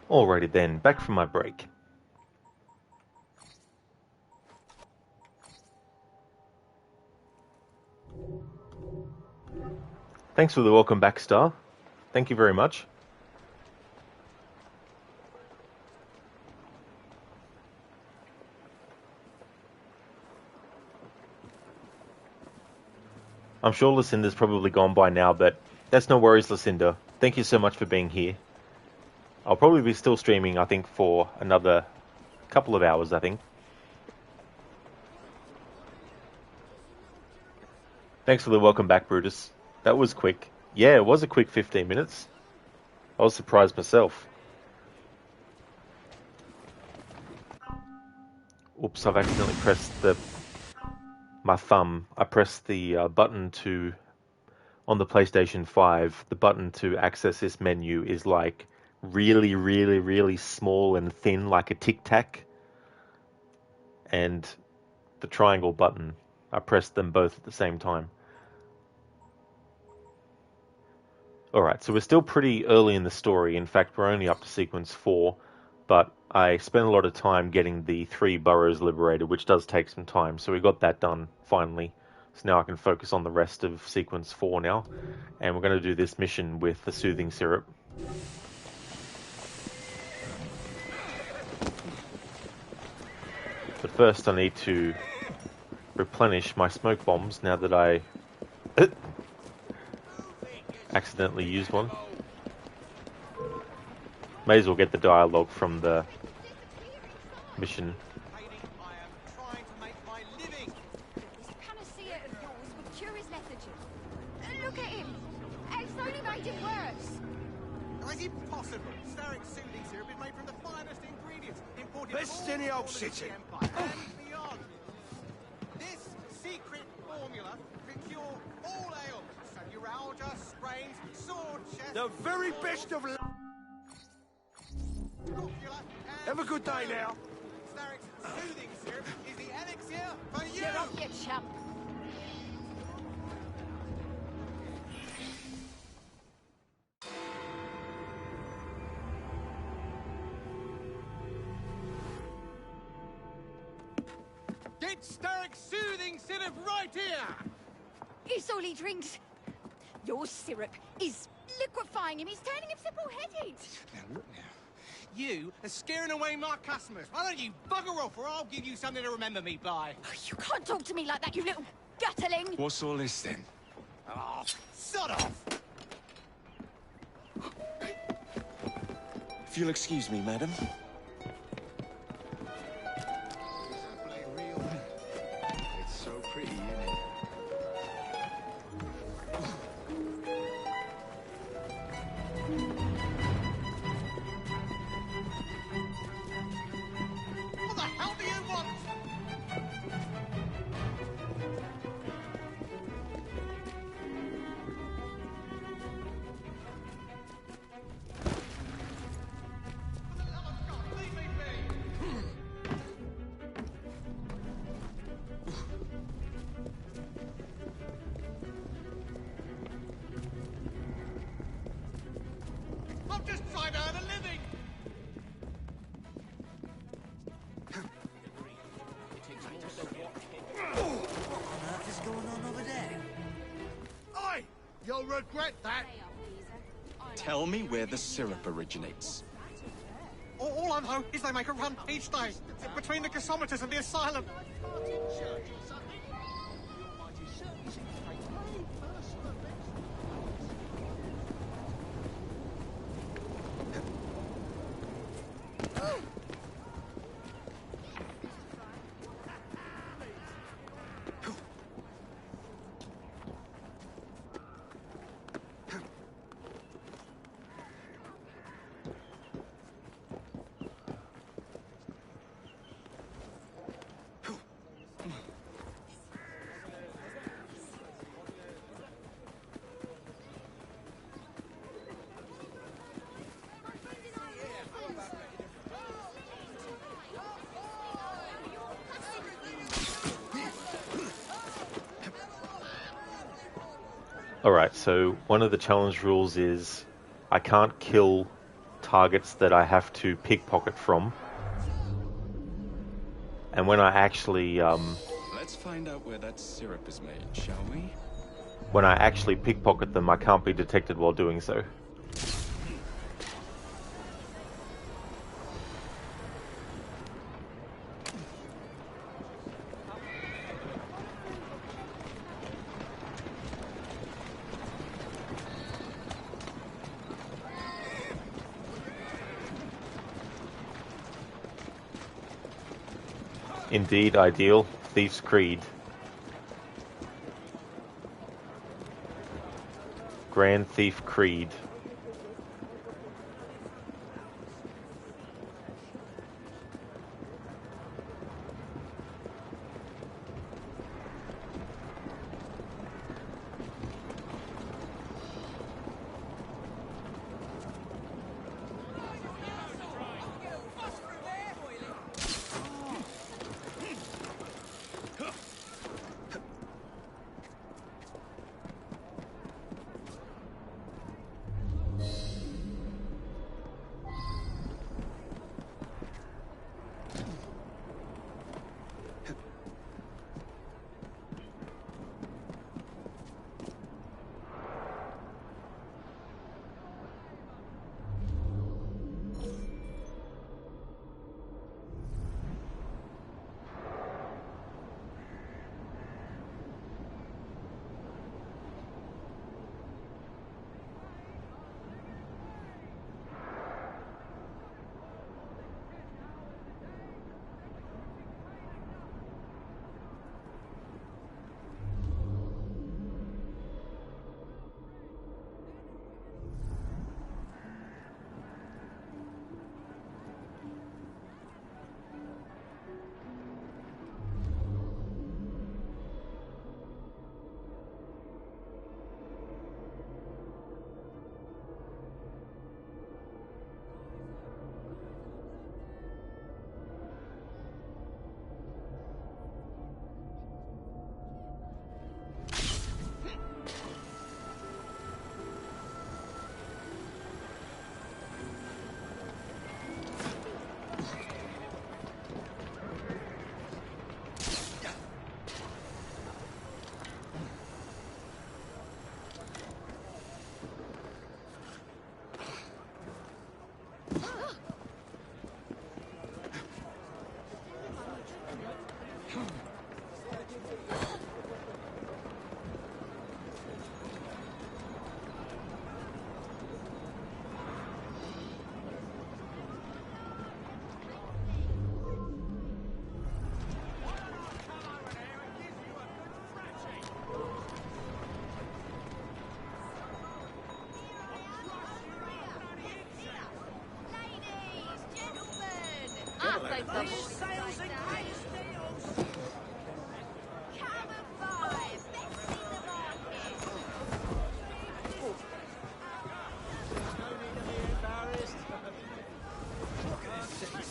Alrighty then, back from my break. Thanks for the welcome back, Star. Thank you very much. I'm sure Lucinda's probably gone by now, but that's no worries, Lucinda. Thank you so much for being here. I'll probably be still streaming, I think, for another couple of hours, I think. Thanks for the welcome back, Brutus. That was quick. Yeah, it was a quick 15 minutes. I was surprised myself. Oops, I've accidentally pressed my thumb. I pressed the button on the PlayStation 5, the button to access this menu is like really, really, really small and thin, like a Tic Tac. And the triangle button, I pressed them both at the same time. Alright, so we're still pretty early in the story. In fact, we're only up to sequence 4, but I spent a lot of time getting the 3 boroughs liberated, which does take some time, so we got that done, finally. So now I can focus on the rest of sequence 4 now, and we're going to do this mission with the soothing syrup. But first I need to replenish my smoke bombs now that I accidentally used one. May as well get the dialogue from the mission. Look at him! It's only made it worse! How is it possible? Starrick's soothing syrup is made from the finest ingredients imported Best in the old city. Empire and beyond. This secret formula can cure all ailments, so neuralgia, sprains, sore chest. The very best of luck. Have a good day now. Starrick's soothing syrup is the elixir for you. Get off, you chump! Get Starrick's soothing syrup right here. It's all he drinks. Your syrup is liquefying him. He's turning him simple-headed. Now look now. You are scaring away my customers. Why don't you bugger off or I'll give you something to remember me by. You can't talk to me like that, you little gutterling. What's all this then? Oh, sod off. If you'll excuse me, madam. It's so pretty, isn't it? What the hell do you want? I'm just trying to earn a living. What on earth is going on over there? Oi! You'll regret that. Tell me where the syrup originates. All I know is they make a run each day between the gasometers and the asylum. Alright, so one of the challenge rules is I can't kill targets that I have to pickpocket from. And when I actually Let's find out where that syrup is made, shall we? when I actually pickpocket them, I can't be detected while doing so. Indeed, ideal. Thief's Creed. Grand Thief Creed.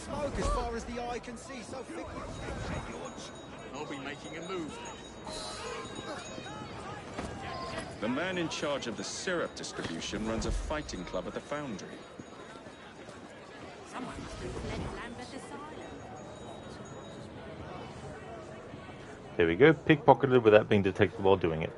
Smoke as far as the eye can see, so thick. I'll be making a move. The man in charge of the syrup distribution runs a fighting club at the foundry. Someone must have fled Lambeth Asylum. There we go, pickpocketed without being detected while doing it.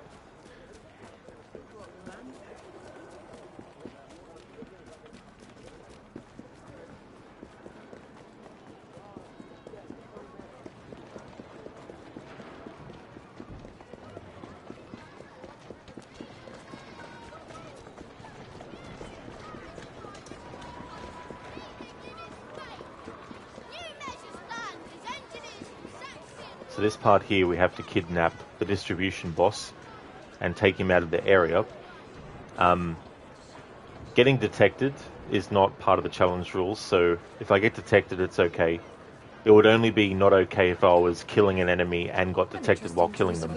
So this part here, we have to kidnap the distribution boss and take him out of the area. Getting detected is not part of the challenge rules, so if I get detected, it's okay. It would only be not okay if I was killing an enemy and got detected while killing them.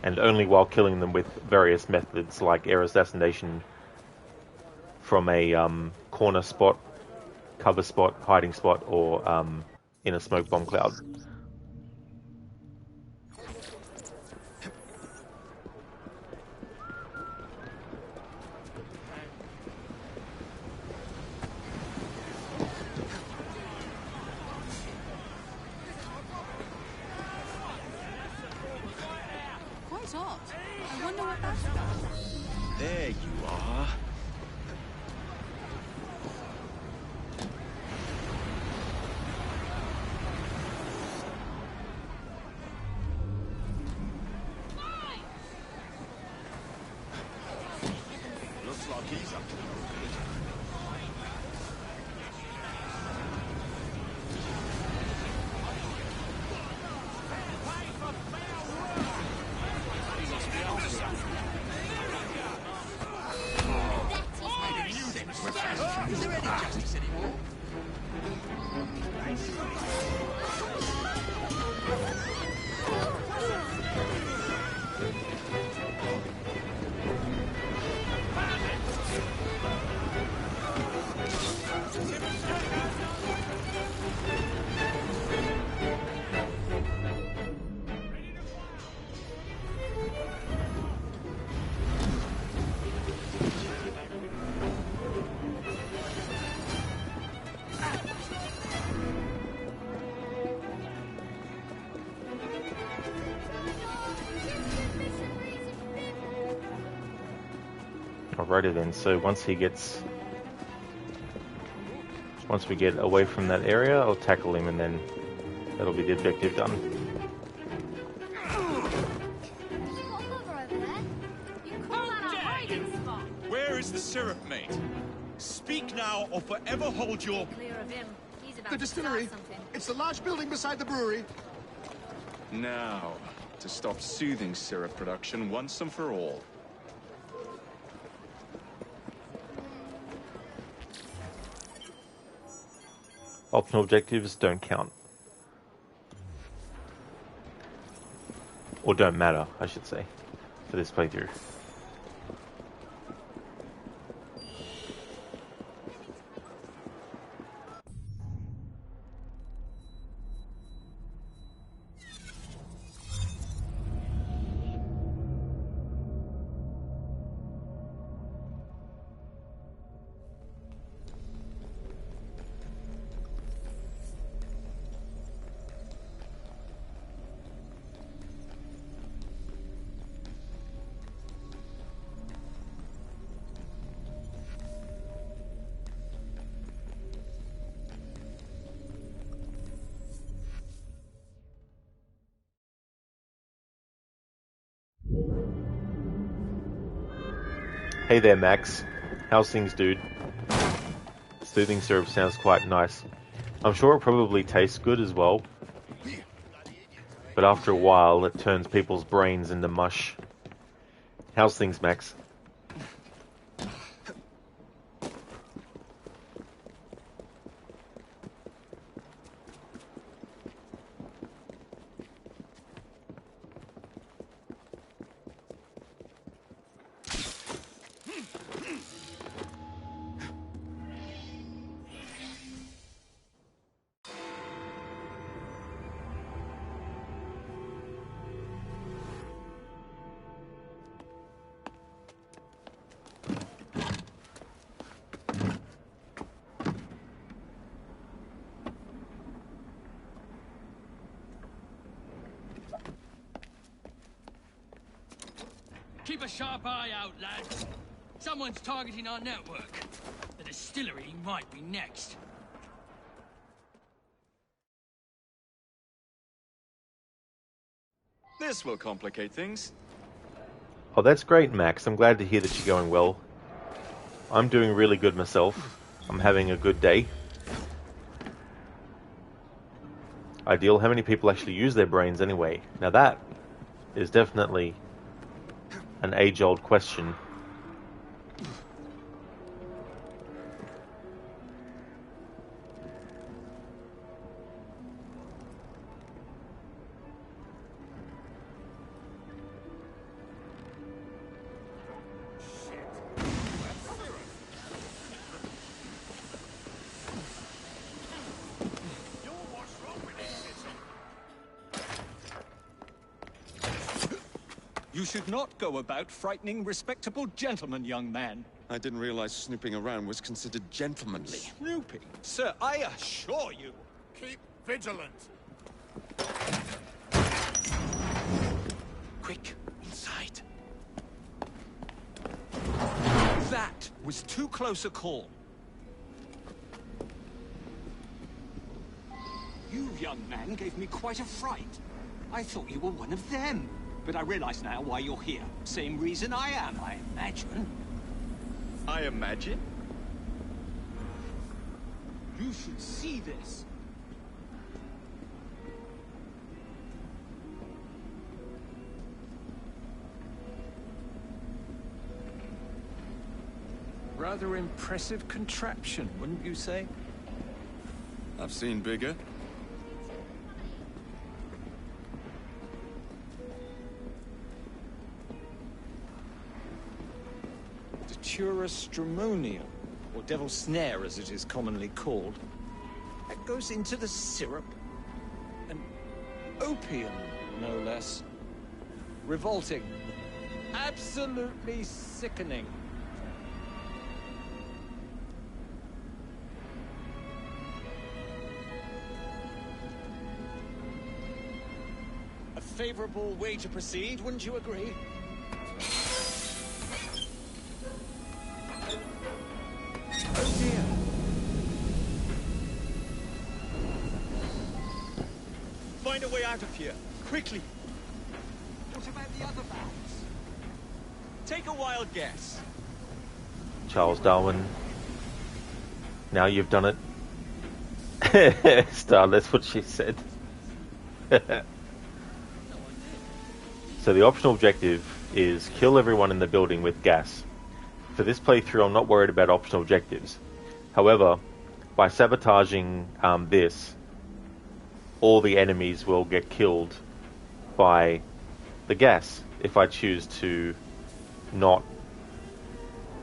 And only while killing them with various methods like air assassination from a corner spot, cover spot, hiding spot, or in a smoke bomb cloud. know what that's about. There you are. Looks like he's up to no good. Is there any justice anymore? Alrighty then, so once we get away from that area, I'll tackle him and then that'll be the objective done. Where is the syrup, mate? Speak now or forever hold your... Clear of him. He's about The distillery. to start something. It's the large building beside the brewery. Now, to stop soothing syrup production once and for all. Optional objectives don't count. Or don't matter, I should say, for this playthrough. Hey there, Max. How's things, dude? Soothing syrup sounds quite nice. I'm sure it probably tastes good as well. But after a while, it turns people's brains into mush. How's things, Max? Keep a sharp eye out, lads. Someone's targeting our network. The distillery might be next. This will complicate things. Oh, that's great, Max. I'm glad to hear that you're going well. I'm doing really good myself. I'm having a good day. Ideal. How many people actually use their brains anyway? Now that is definitely an age-old question. You should not go about frightening respectable gentlemen, young man. I didn't realize snooping around was considered gentlemanly. Snooping? Sir, I assure you. Keep vigilant. Quick, inside. was too close a call. You, young man, gave me quite a fright. I thought you were one of them. But I realize now why you're here. Same reason I am, I imagine. I imagine? You should see this. Rather impressive contraption, wouldn't you say? I've seen bigger. Datura stramonium, or devil's snare as it is commonly called. That goes into the syrup. And opium, no less. Revolting. Absolutely sickening. A favorable way to proceed, wouldn't you agree? Oh dear. Find a way out of here, quickly. What about the other bags? Take a wild guess. Charles Darwin. Now you've done it. Star, that's what she said. So the optional objective is kill everyone in the building with gas. For this playthrough, I'm not worried about optional objectives. However, by sabotaging this, all the enemies will get killed by the gas if I choose to not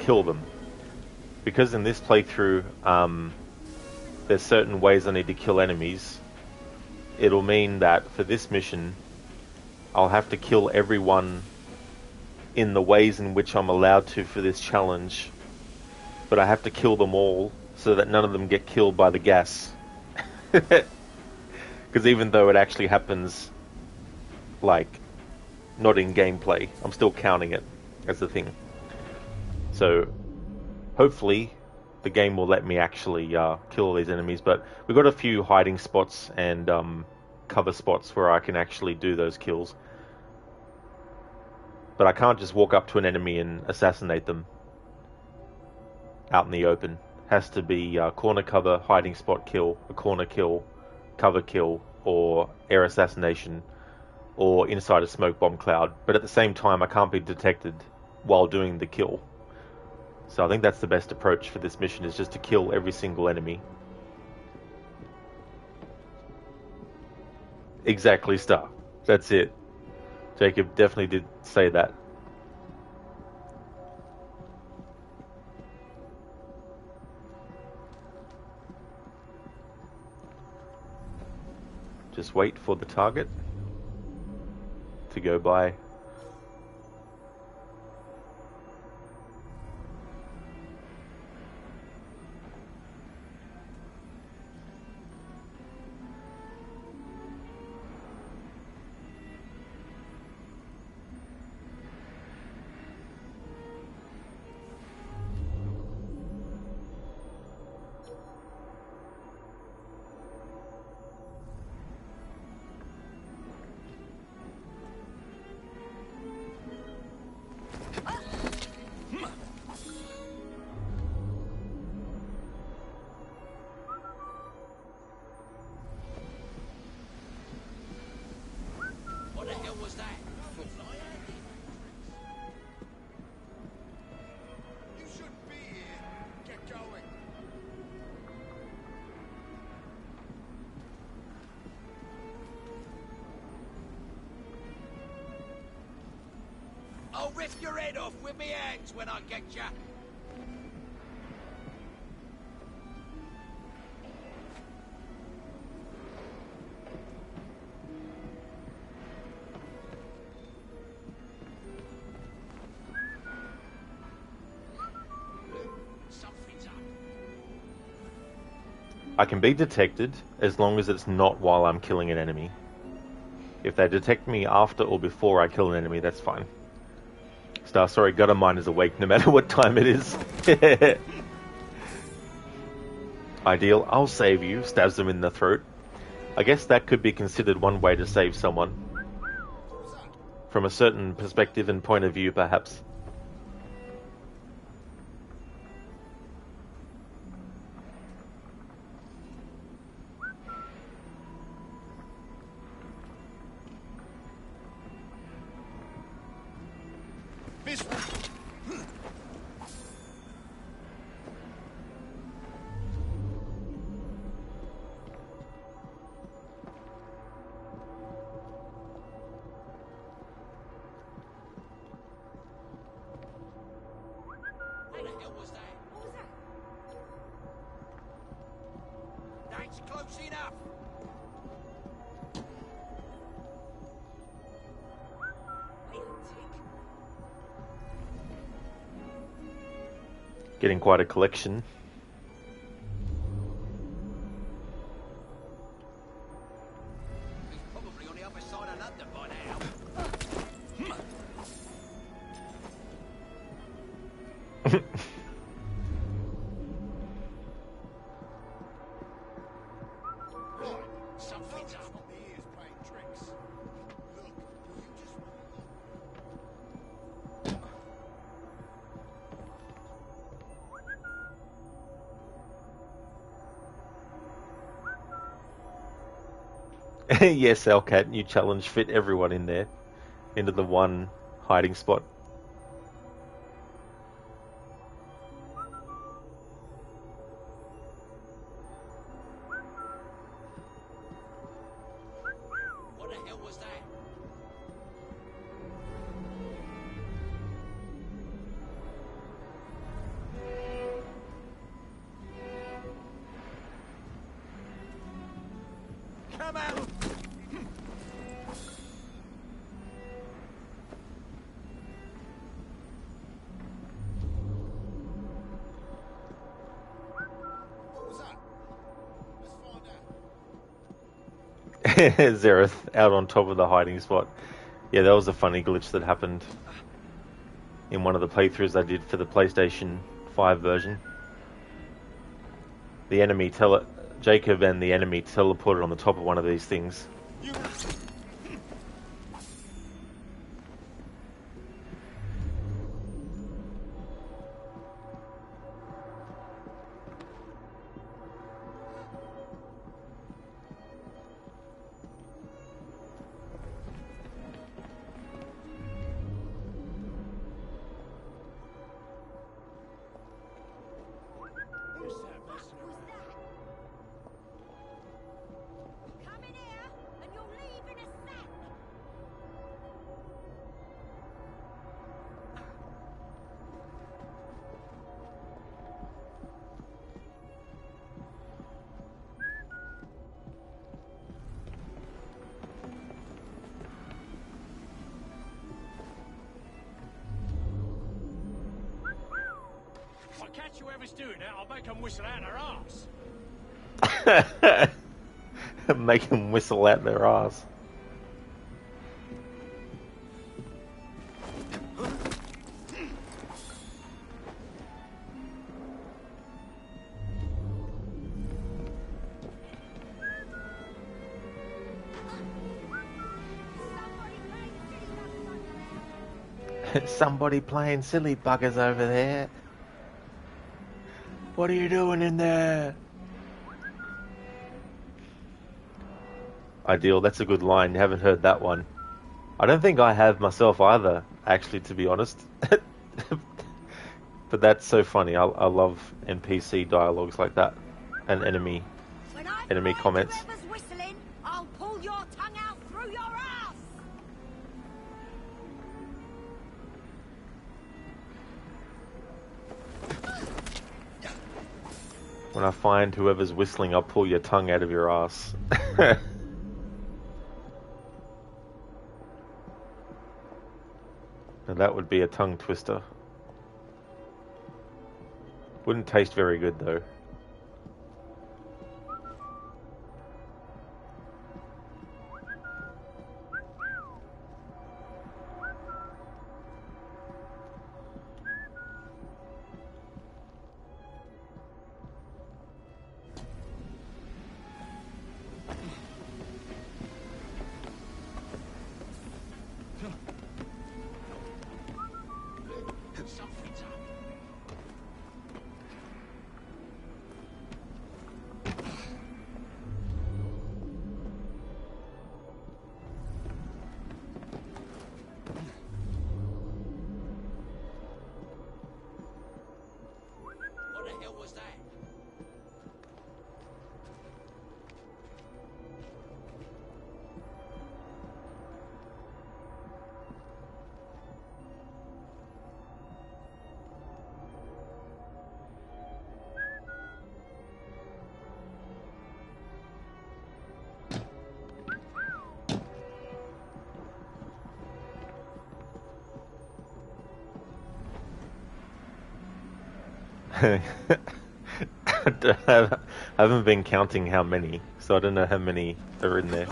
kill them. Because in this playthrough, there's certain ways I need to kill enemies, it'll mean that for this mission, I'll have to kill everyone in the ways in which I'm allowed to for this challenge, but I have to kill them all so that none of them get killed by the gas. Because even though it actually happens, like, not in gameplay, I'm still counting it as the thing. So, hopefully, the game will let me actually kill all these enemies, but we've got a few hiding spots and cover spots where I can actually do those kills. But I can't just walk up to an enemy and assassinate them out in the open. Has to be corner cover, hiding spot kill, a corner kill, cover kill, or air assassination, or inside a smoke bomb cloud. But at the same time, I can't be detected while doing the kill. So I think that's the best approach for this mission, is just to kill every single enemy. Exactly, Star. That's it. Jacob definitely did say that. Just wait for the target to go by. What the hell was that? You shouldn't be here. Get going. I'll rip your head off with me hands when I get ya. I can be detected as long as it's not while I'm killing an enemy. If they detect me after or before I kill an enemy, that's fine. Star, sorry, gutter mine is awake no matter what time it is. Ideal, I'll save you, stabs them in the throat. I guess that could be considered one way to save someone. From a certain perspective and point of view, perhaps. Close enough. Getting quite a collection. He's probably on the other side of London by now. Something's up. The ears playing tricks. Look, you just... Yes, Elcat, new challenge, fit everyone in there. Into the one hiding spot. What the hell was that? Come out! What was that? Let's find out. Zereth out on top of the hiding spot. Yeah, that was a funny glitch that happened in one of the playthroughs I did for the PlayStation 5 version. The enemy Jacob and the enemy teleported on the top of one of these things. Come in here, and you'll leave in a sec. If I catch whoever's doing it, I'll make them whistle out their arse. Make them whistle out their ass. Somebody playing silly buggers over there. What are you doing in there? Ideal, that's a good line. You haven't heard that one. I don't think I have myself either, actually, to be honest. But that's so funny. I love NPC dialogues like that. And enemy comments. Whoever's whistling, I'll pull your tongue out through your ass. When I find whoever's whistling, I'll pull your tongue out of your ass. And that would be a tongue twister. Wouldn't taste very good though. I haven't been counting how many, so I don't know how many are in there.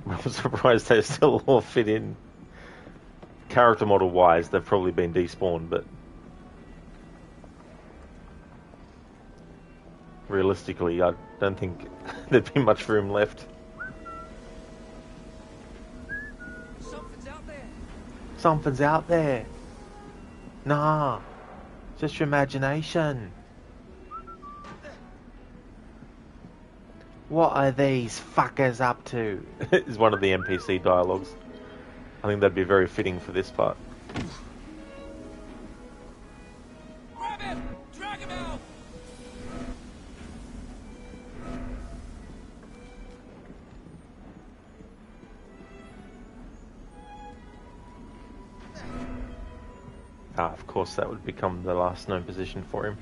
I'm surprised they still all fit in. Character model wise, they've probably been despawned, but realistically, I don't think there'd be much room left. Something's out there. Something's out there. Nah, just your imagination. What are these fuckers up to? Is one of the NPC dialogues. I think that'd be very fitting for this part. Grab him! Drag him out! Ah, of course that would become the last known position for him.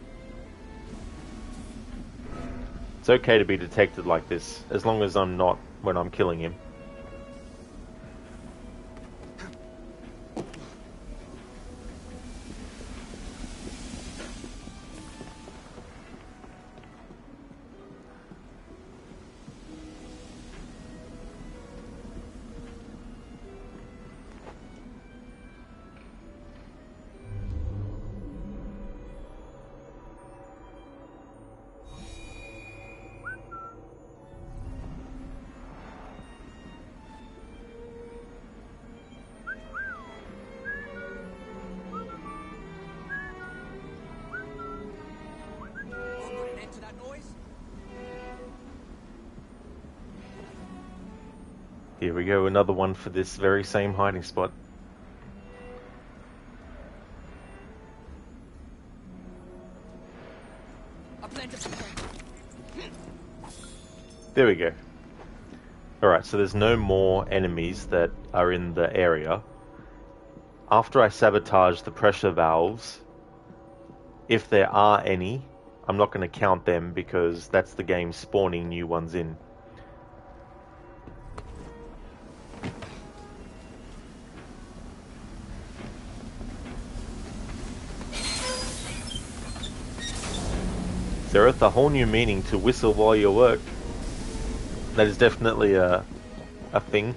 It's okay to be detected like this, as long as I'm not when I'm killing him. Here we go, another one for this very same hiding spot. There we go. Alright, so there's no more enemies that are in the area. After I sabotage the pressure valves, if there are any, I'm not going to count them because that's the game spawning new ones in. There is a whole new meaning to whistle while you work. That is definitely a thing.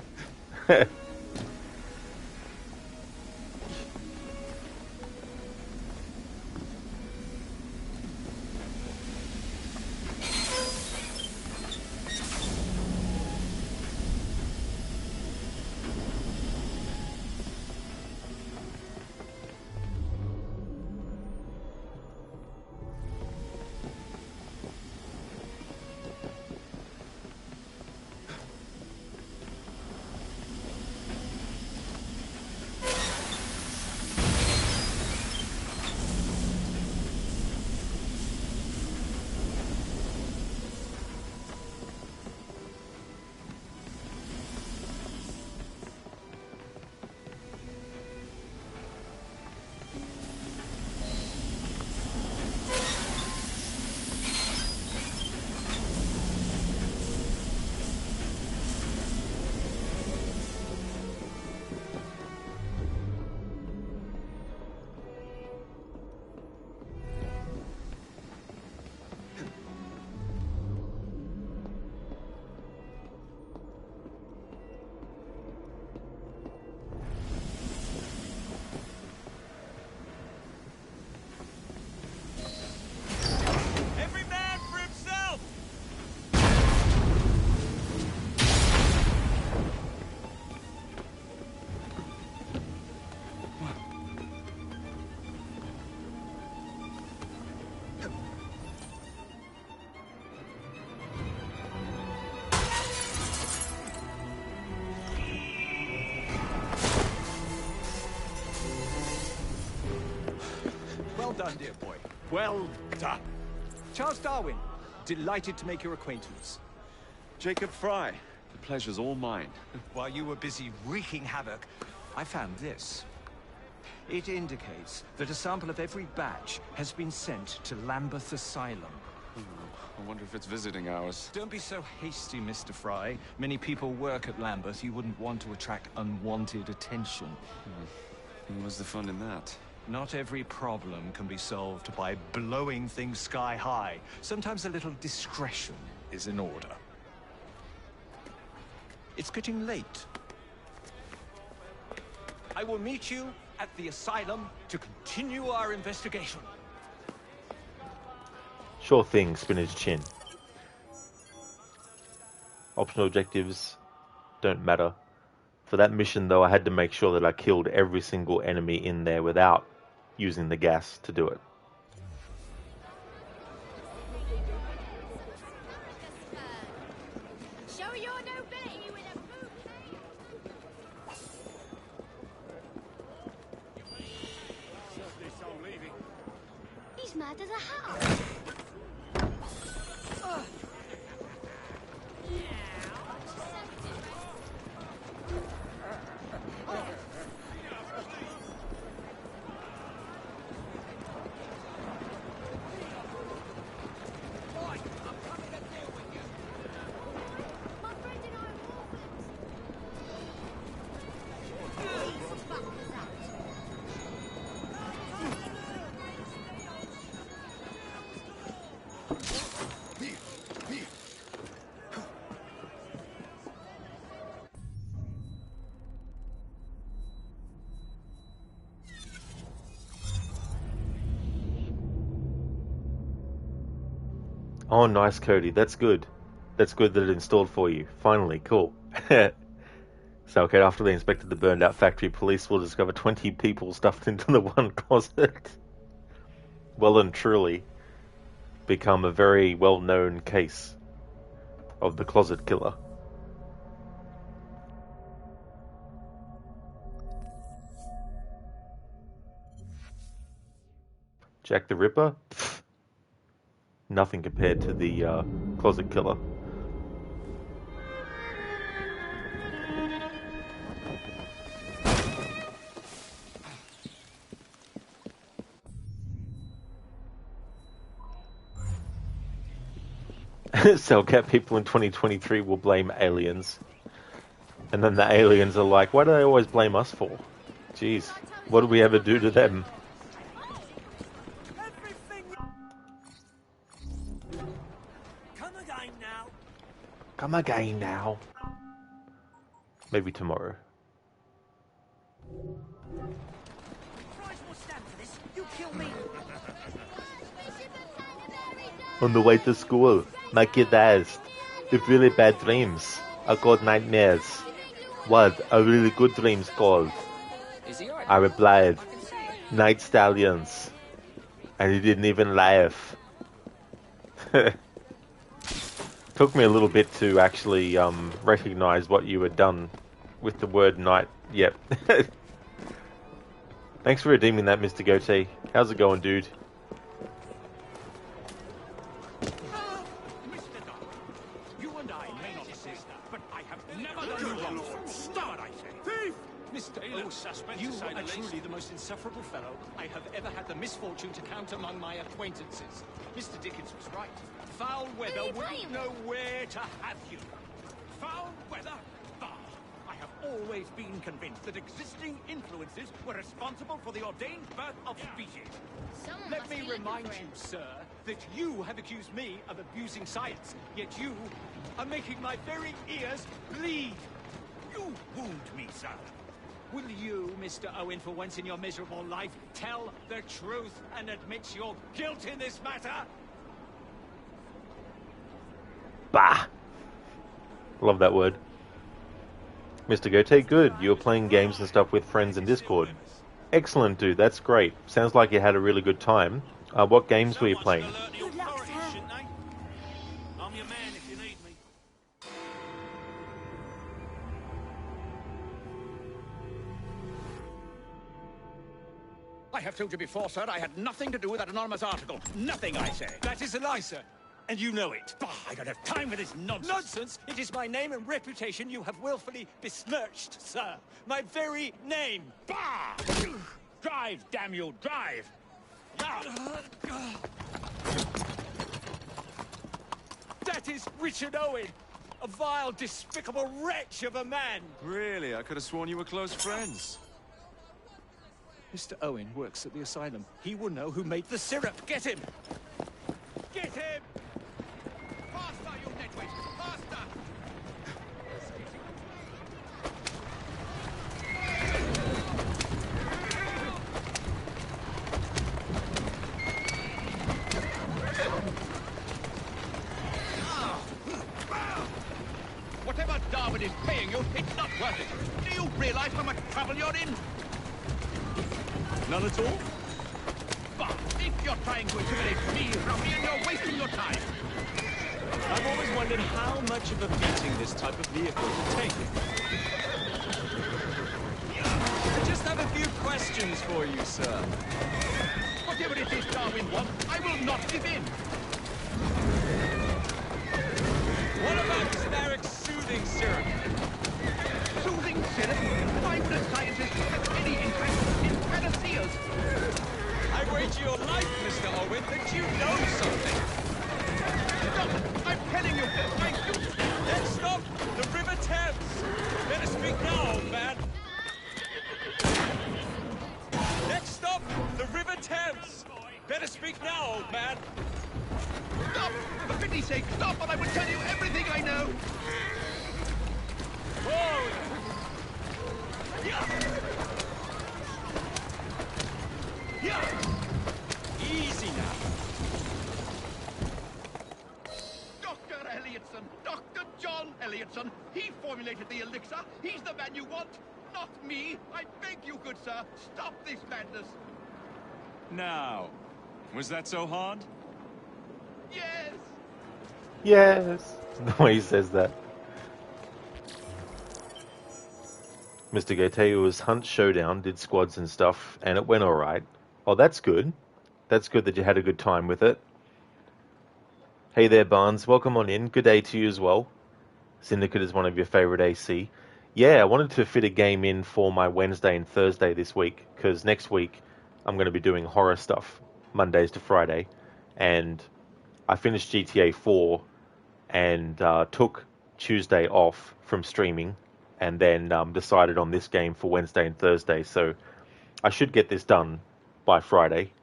Well done, dear boy. Well done. Charles Darwin, delighted to make your acquaintance. Jacob Fry, the pleasure's all mine. While you were busy wreaking havoc, I found this. It indicates that a sample of every batch has been sent to Lambeth Asylum. I wonder if it's visiting hours. Don't be so hasty, Mr. Fry. Many people work at Lambeth. You wouldn't want to attract unwanted attention. And what's the fun in that? Not every problem can be solved by blowing things sky high. Sometimes a little discretion is in order. It's getting late. I will meet you at the asylum to continue our investigation. Sure thing, Spinach Chin. Optional objectives don't matter. For that mission, though, I had to make sure that I killed every single enemy in there without using the gas to do it. Show your nobility with a bouquet. He's mad as a hatter. Oh, nice, Cody. That's good. That's good that it installed for you. Finally, cool. So, okay, after they inspected the burned-out factory, police will discover 20 people stuffed into the one closet. Well and truly become a very well-known case of the closet killer. Jack the Ripper? Pfft. Nothing compared to the closet killer. Cellcat people in 2023 will blame aliens. And then the aliens are like, why do they always blame us for? Jeez, what did we ever do to them? Come again now. Maybe tomorrow. On the way to school, my kid asked, if really bad dreams are called nightmares, what are really good dreams called? I replied, night stallions. And he didn't even laugh. Took me a little bit to actually recognize what you had done with the word night. Yep. Thanks for redeeming that, Mr. Goatee. How's it going, dude? You and I may not exist, but I have never done you wrong. Stop, I say. Thief! Mr. Taylor, you are truly the most insufferable fellow I have ever had the misfortune to count among my acquaintances. Mr. Dickens was right. Foul weather wouldn't know where to have you. Foul weather? Bah! I have always been convinced that existing influences were responsible for the ordained birth of species. Let me remind you, sir, that you have accused me of abusing science, yet you are making my very ears bleed. You wound me, sir. Will you, Mr. Owen, for once in your miserable life, tell the truth and admit your guilt in this matter? Bah! Love that word. Mr. Goatee, good. You were playing games and stuff with friends in Discord. Excellent, dude. That's great. Sounds like you had a really good time. What games were you playing? Good luck to her. I'm your man if you need me. I have told you before, sir, I had nothing to do with that anonymous article. Nothing, I say. That is a lie, sir. And you know it. Bah, I don't have time for this nonsense. Nonsense? It is my name and reputation you have willfully besmirched, sir. My very name. Bah! Drive, damn you, drive! That is Richard Owen, a vile, despicable wretch of a man. Really? I could have sworn you were close friends. Mr. Owen works at the asylum. He will know who made the syrup. Get him! Get him! Faster, you nitwit! Faster! Whatever Darwin is paying you, it's not worth it. Do you realize how much trouble you're in? None at all? But if you're trying to intimidate me, ruffian, you're wasting your time. I've always wondered how much of a beating this type of vehicle would take. I just have a few questions for you, sir. Whatever it is Darwin wants, I will not give in. What about Starrick's soothing syrup? Soothing syrup? Why would a scientist have any interest in panaceas? I wager your life, Mr. Owen, that you know something. Stop! I'm telling you, Next stop, the River Thames. Better speak now, old man. Next stop, the River Thames. Better speak now, old man. Stop! For pity's sake, stop, or I will tell you everything I know! Whoa! Easy now. Dr. Elliotson! Dr. John Elliotson! He formulated the elixir! He's the man you want! Not me! I beg you, good sir! Stop this madness! Now, was that so hard? Yes! Yes! The way he says that. Mr. Gateo's Hunt Showdown did squads and stuff, and it went alright. Oh, that's good. That's good that you had a good time with it. Hey there, Barnes. Welcome on in. Good day to you as well. Syndicate is one of your favourite AC. Yeah, I wanted to fit a game in for my Wednesday and Thursday this week, because next week I'm going to be doing horror stuff, Mondays to Friday. And I finished GTA 4 and took Tuesday off from streaming, and then decided on this game for Wednesday and Thursday. So I should get this done by Friday.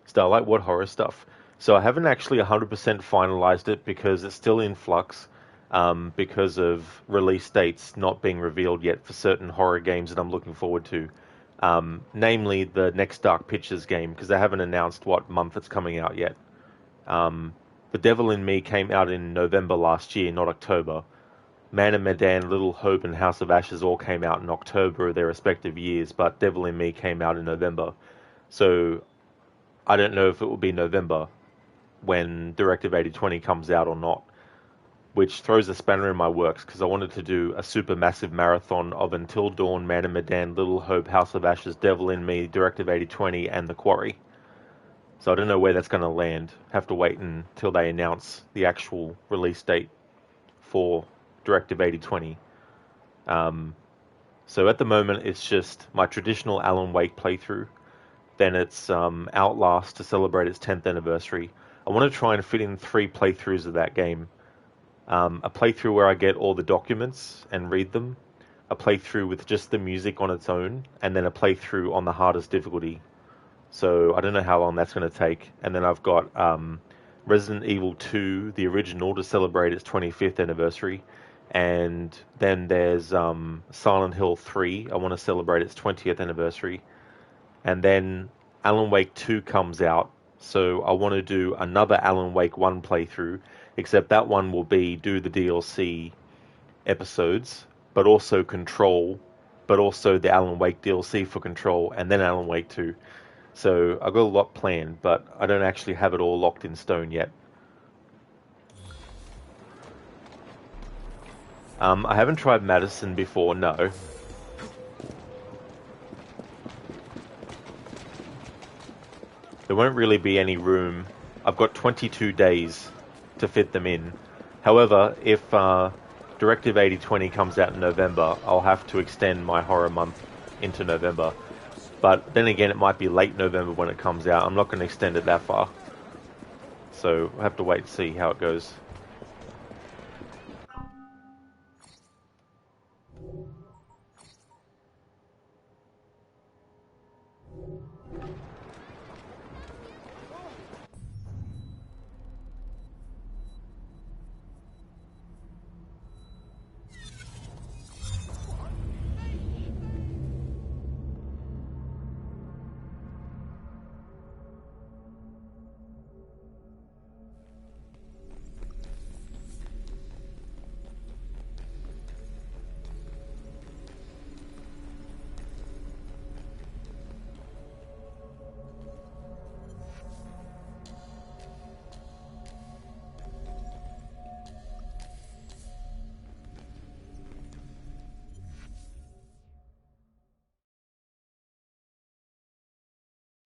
Starlight, what horror stuff? So I haven't actually 100% finalized it because it's still in flux because of release dates not being revealed yet for certain horror games that I'm looking forward to. Namely the next Dark Pictures game, because they haven't announced what month it's coming out yet. The Devil in Me came out in November last year, not October. Man and Medan, Little Hope, and House of Ashes all came out in October of their respective years, but Devil in Me came out in November. So I don't know if it will be November when Directive 8020 comes out or not, which throws a spanner in my works because I wanted to do a super massive marathon of Until Dawn, Man and Medan, Little Hope, House of Ashes, Devil in Me, Directive 8020, and The Quarry. So I don't know where that's going to land. Have to wait until they announce the actual release date for Directive 8020. So at the moment it's just my traditional Alan Wake playthrough. Then it's Outlast to celebrate its 10th anniversary. I want to try and fit in 3 playthroughs of that game. A playthrough where I get all the documents and read them, a playthrough with just the music on its own, and then a playthrough on the hardest difficulty. So I don't know how long that's going to take. And then I've got Resident Evil 2, the original, to celebrate its 25th anniversary. And then there's Silent Hill 3. I want to celebrate its 20th anniversary. And then Alan Wake 2 comes out. So I want to do another Alan Wake 1 playthrough, except that one will be do the DLC episodes, but also Control, but also the Alan Wake DLC for Control, and then Alan Wake 2. So I've got a lot planned, but I don't actually have it all locked in stone yet. I haven't tried Madison before, no. There won't really be any room. I've got 22 days to fit them in. However, if Directive 8020 comes out in November, I'll have to extend my horror month into November. But then again, it might be late November when it comes out. I'm not going to extend it that far. So I'll have to wait and see how it goes.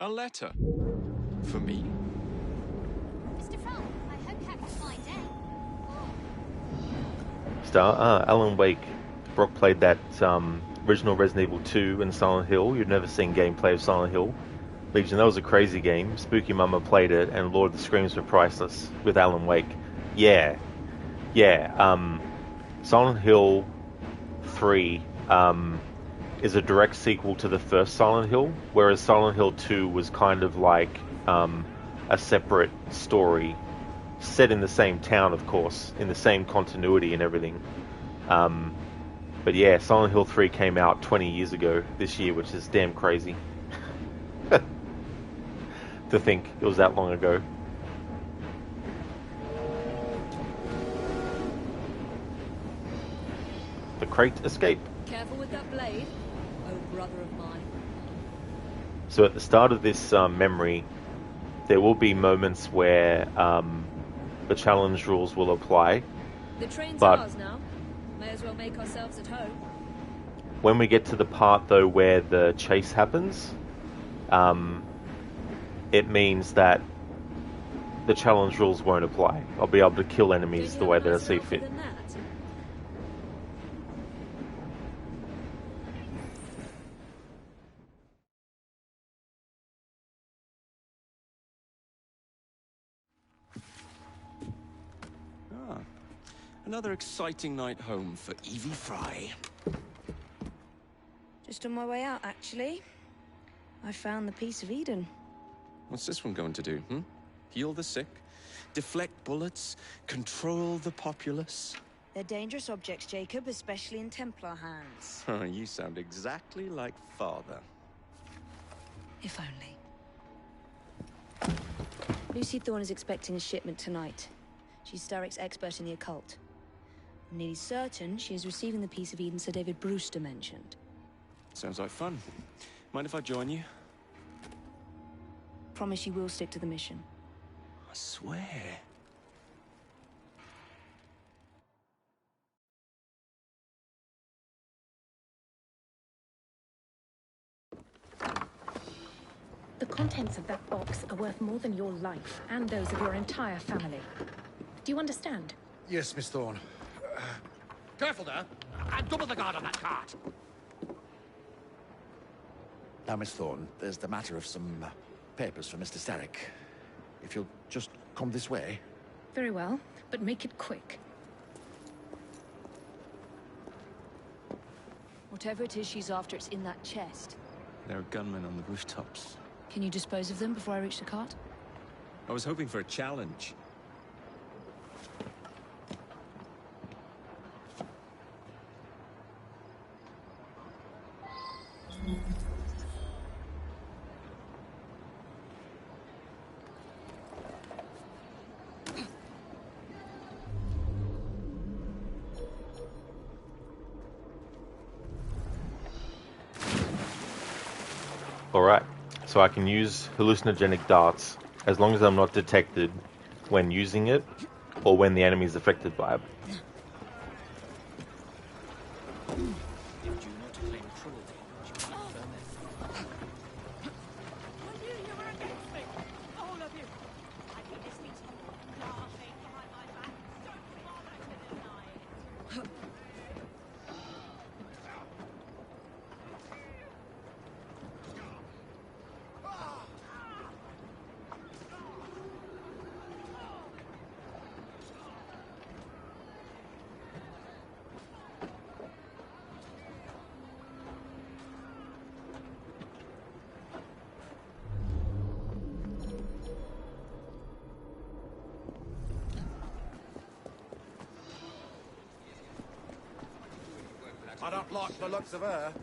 A letter? For me? Mr. Frog, I hope you have a fine day. Alan Wake. Brock played that original Resident Evil 2 and Silent Hill. You'd never seen gameplay of Silent Hill. Legion, that was a crazy game. Spooky Mama played it, and Lord of the Screams were priceless with Alan Wake. Yeah. Silent Hill 3 is a direct sequel to the first Silent Hill, whereas Silent Hill 2 was kind of like a separate story set in the same town, of course, in the same continuity and everything. But yeah, Silent Hill 3 came out 20 years ago this year, which is damn crazy. To think it was that long ago. The crate escape. Careful with that blade. Oh, brother of mine. So at the start of this memory, there will be moments where the challenge rules will apply. The train's But ours now. May as well make ourselves at home. when we get to the part, though, where the chase happens, it means that the challenge rules won't apply. I'll be able to kill enemies the way that I see fit. Ah, another exciting night home for Evie Fry. Just on my way out, actually. I found the Piece of Eden. What's this one going to do, Heal the sick? Deflect bullets? Control the populace? They're dangerous objects, Jacob, especially in Templar hands. You sound exactly like Father. If only. Lucy Thorne is expecting a shipment tonight. She's Starrick's expert in the occult. I'm nearly certain she is receiving the Piece of Eden Sir David Brewster mentioned. Sounds like fun. Mind if I join you? Promise you will stick to the mission. I swear. The contents of that box are worth more than your life and those of your entire family. Do you understand? Yes, Miss Thorne. Careful there! And double the guard on that cart! Now, Miss Thorne, there's the matter of some papers for Mr. Starrick. If you'll just come this way. Very well, but make it quick. Whatever it is she's after, it's in that chest. There are gunmen on the rooftops. Can you dispose of them before I reach the cart? I was hoping for a challenge. Alright, so I can use hallucinogenic darts as long as I'm not detected when using it or when the enemy is affected by it. I don't like the looks of her.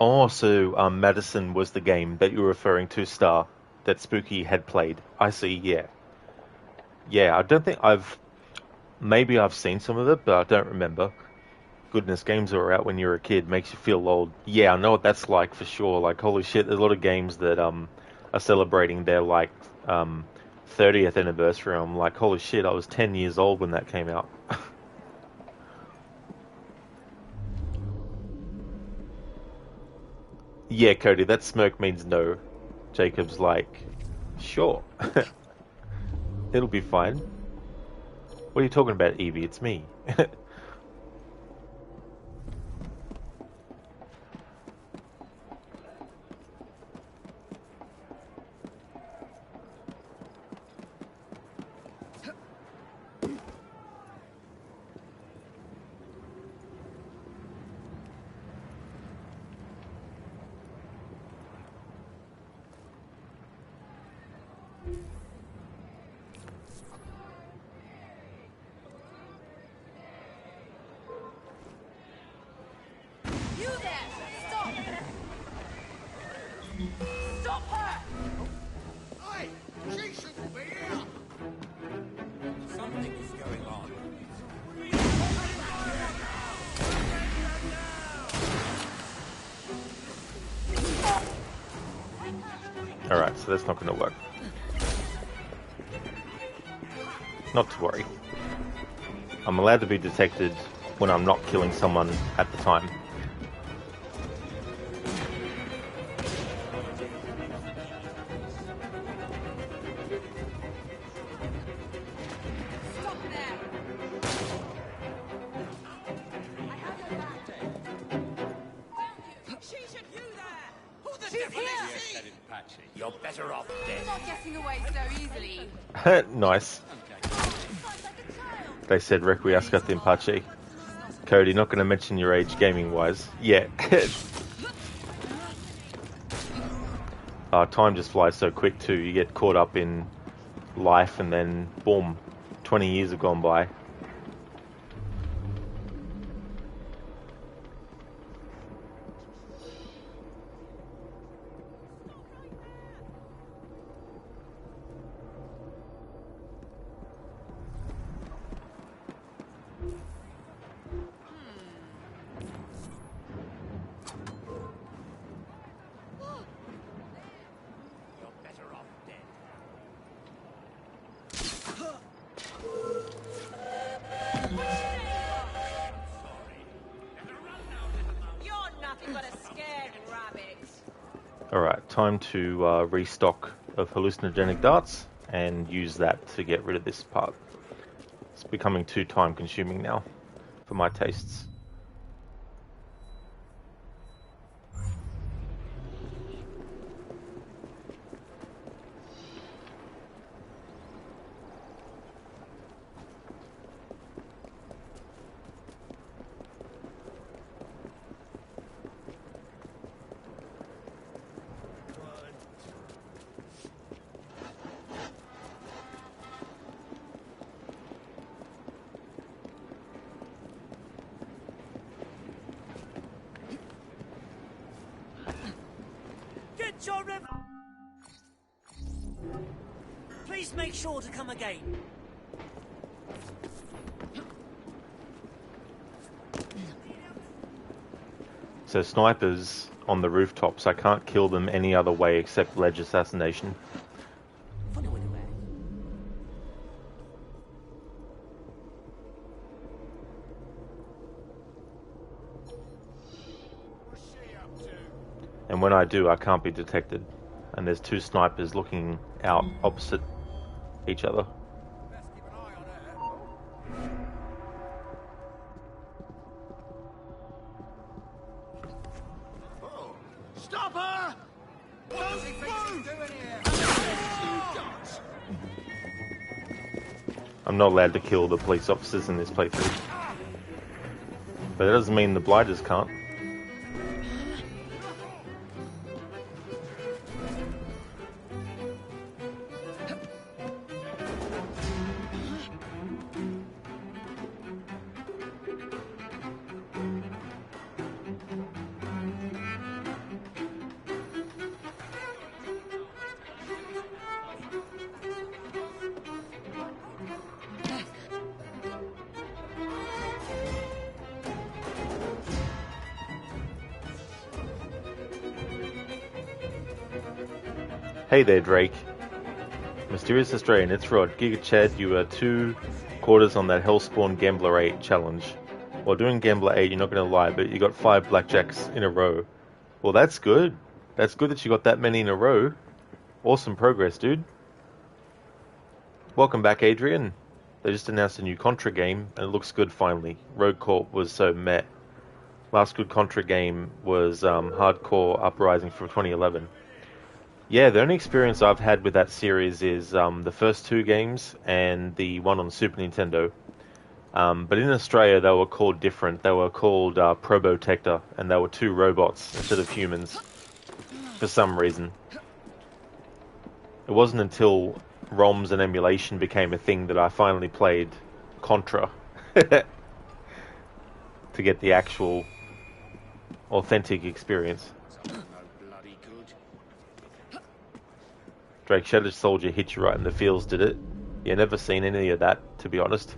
Oh, so Madison was the game that you were referring to, Star, that Spooky had played. I see, yeah. Yeah, I don't think maybe I've seen some of it, but I don't remember. Goodness, games that were out when you were a kid makes you feel old. Yeah, I know what that's like for sure. Like, holy shit, there's a lot of games that are celebrating their, like, 30th anniversary. I'm like, holy shit, I was 10 years old when that came out. Yeah, Cody, that smirk means no. Jacob's like, sure. It'll be fine. What are you talking about, Evie? It's me. You there! Stop! Stop her! Hey, she shouldn't be here. Something is going on. Alright, so that's not going to work. Not to worry. I'm allowed to be detected when I'm not killing someone at the time. Stop there! I have your back. She should you there! Who the devil is she? You're better off dead. Not getting away so easily. Nice. They said Requiescat in Pace. Cody, not going to mention your age gaming-wise. Yeah. Time just flies so quick too. You get caught up in life and then, boom, 20 years have gone by. You're nothing but a scared rabbit. Alright, time to restock of hallucinogenic darts and use that to get rid of this part. It's becoming too time consuming now for my tastes. Get your Please make sure to come again. So snipers on the rooftops, I can't kill them any other way except ledge assassination. And when I do, I can't be detected. And there's two snipers looking out opposite each other. Stop her! I'm not allowed to kill the police officers in this playthrough. But that doesn't mean the blighters can't. Hey there, Drake. Mysterious Australian, it's Rod. Giga Chad, you are 2 quarters on that Hellspawn Gambler 8 challenge. While doing Gambler 8, you're not going to lie, but you got 5 blackjacks in a row. Well, that's good. That's good that you got that many in a row. Awesome progress, dude. Welcome back, Adrian. They just announced a new Contra game, and it looks good finally. Rogue Corp was so meh. Last good Contra game was Hardcore Uprising from 2011. Yeah, the only experience I've had with that series is the first 2 games and the one on Super Nintendo. But in Australia, they were called different. They were called Probotector, and they were 2 robots instead of humans, for some reason. It wasn't until ROMs and emulation became a thing that I finally played Contra to get the actual authentic experience. Drake Shattered Soldier hit you right in the feels, did it? Yeah, never seen any of that, to be honest.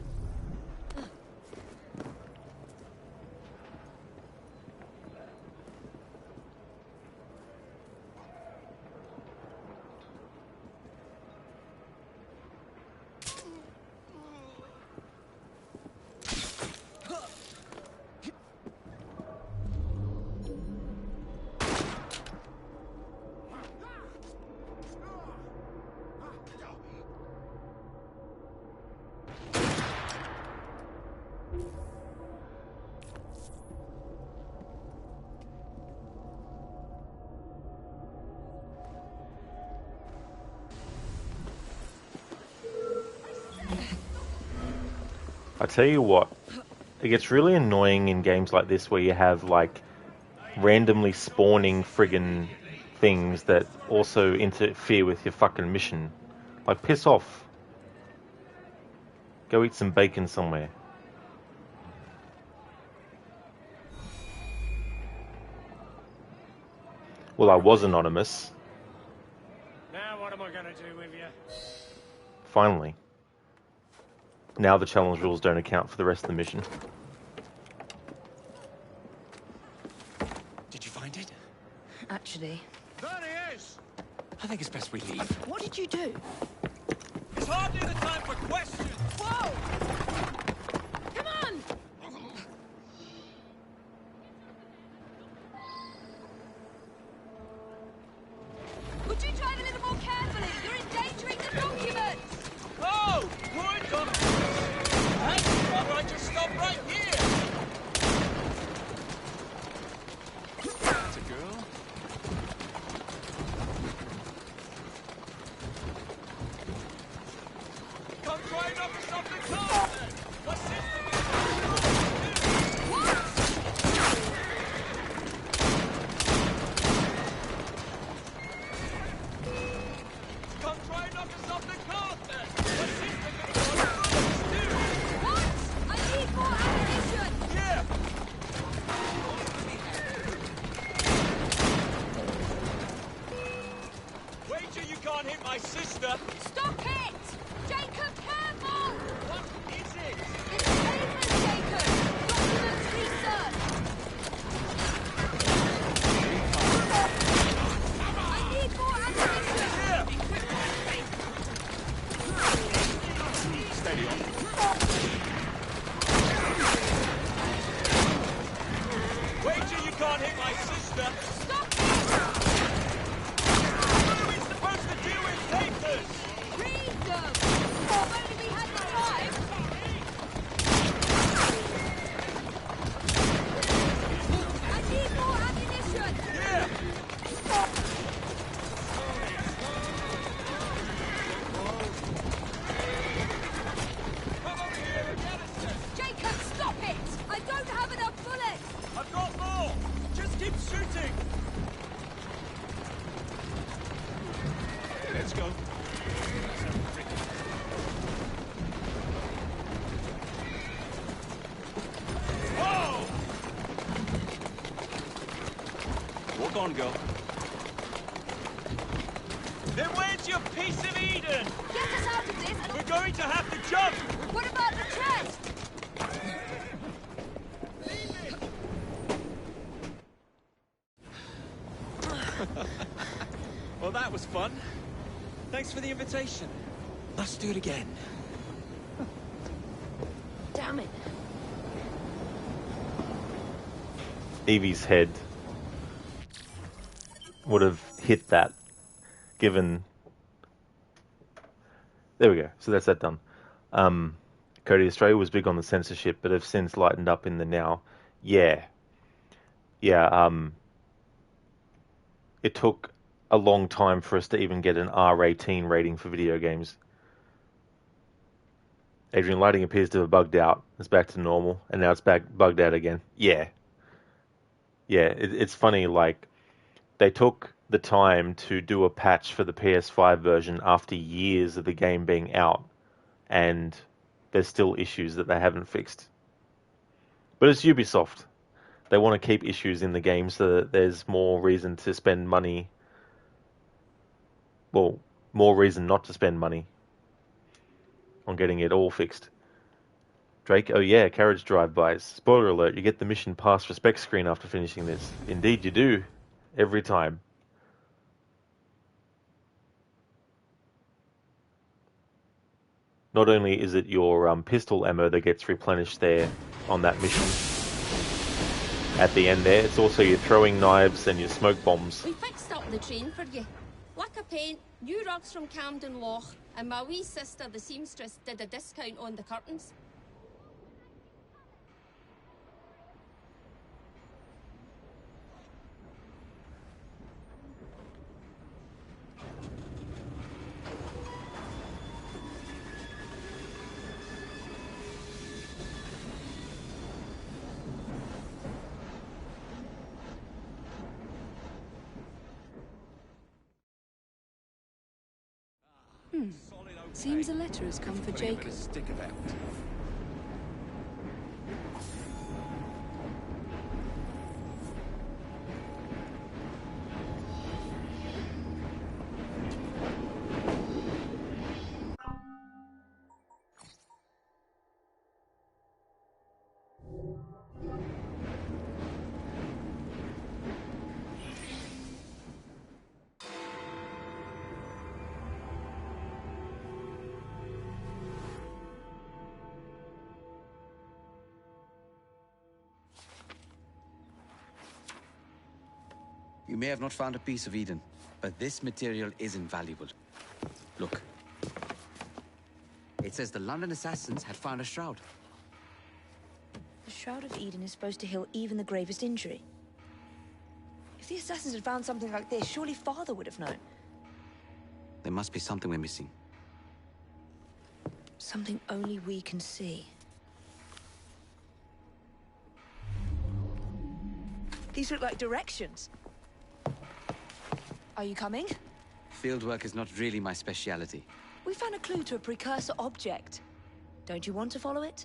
I tell you what, it gets really annoying in games like this where you have like randomly spawning friggin' things that also interfere with your fucking mission. Like, piss off. Go eat some bacon somewhere. Well, I was anonymous. Now what am I going to do with you? Finally. Now the challenge rules don't account for the rest of the mission. Did you find it? Actually. There he is! I think it's best we leave. What did you do? It's hardly the time for questions! Whoa! Come on! Would you drive a little more carefully? You're endangering the documents! Oh! Right on! That's all right, just stop right here! That's a girl. Come try and knock us off the car then! My sister Come try and knock us off the car then! My sister can What? I need more ammunition! Yeah! Wager you can't hit my sister! Stop it! Jacob, careful! What is it? It's papers, Jacob! Documents research! I need more ammunition! Steady on. Wager you can't hit my sister! Stop it! What are we supposed to do with papers? Read them! If only we had the time! I need more ammunition! Yeah! Jacob, stop it! I don't have enough bullets! I've got more! Just keep shooting! Let's go. Whoa! Walk on, girl. Then where's your piece of Eden? Get us out of this and... We're going to have to jump! What about the chest? Well, that was fun. Thanks for the invitation. Let's do it again. Damn it. Evie's head would have hit that, given... There we go. So that's that done. Cody, Australia was big on the censorship, but have since lightened up in the now. Yeah. It took a long time for us to even get an R18 rating for video games. Adrian, lighting appears to have bugged out. It's back to normal, and now it's back bugged out again. Yeah. It's funny, like, they took the time to do a patch for the PS5 version after years of the game being out, and there's still issues that they haven't fixed. But it's Ubisoft. They want to keep issues in the game so that there's more reason to spend money. Well, more reason not to spend money on getting it all fixed. Drake, oh yeah, carriage drive-bys. Spoiler alert, you get the mission pass respect screen after finishing this. Indeed you do. Every time. Not only is it your pistol ammo that gets replenished there on that mission at the end there, it's also your throwing knives and your smoke bombs. We fixed up the train for you. Lack of paint, new rugs from Camden Loch, and my wee sister, the seamstress, did a discount on the curtains. Seems a letter has come for Jacob. Stick about. You may have not found a piece of Eden, but this material is invaluable. Look. It says the London assassins had found a shroud. The Shroud of Eden is supposed to heal even the gravest injury. If the assassins had found something like this, surely Father would have known. There must be something we're missing. Something only we can see. These look like directions. Are you coming? Fieldwork is not really my speciality. We found a clue to a precursor object. Don't you want to follow it?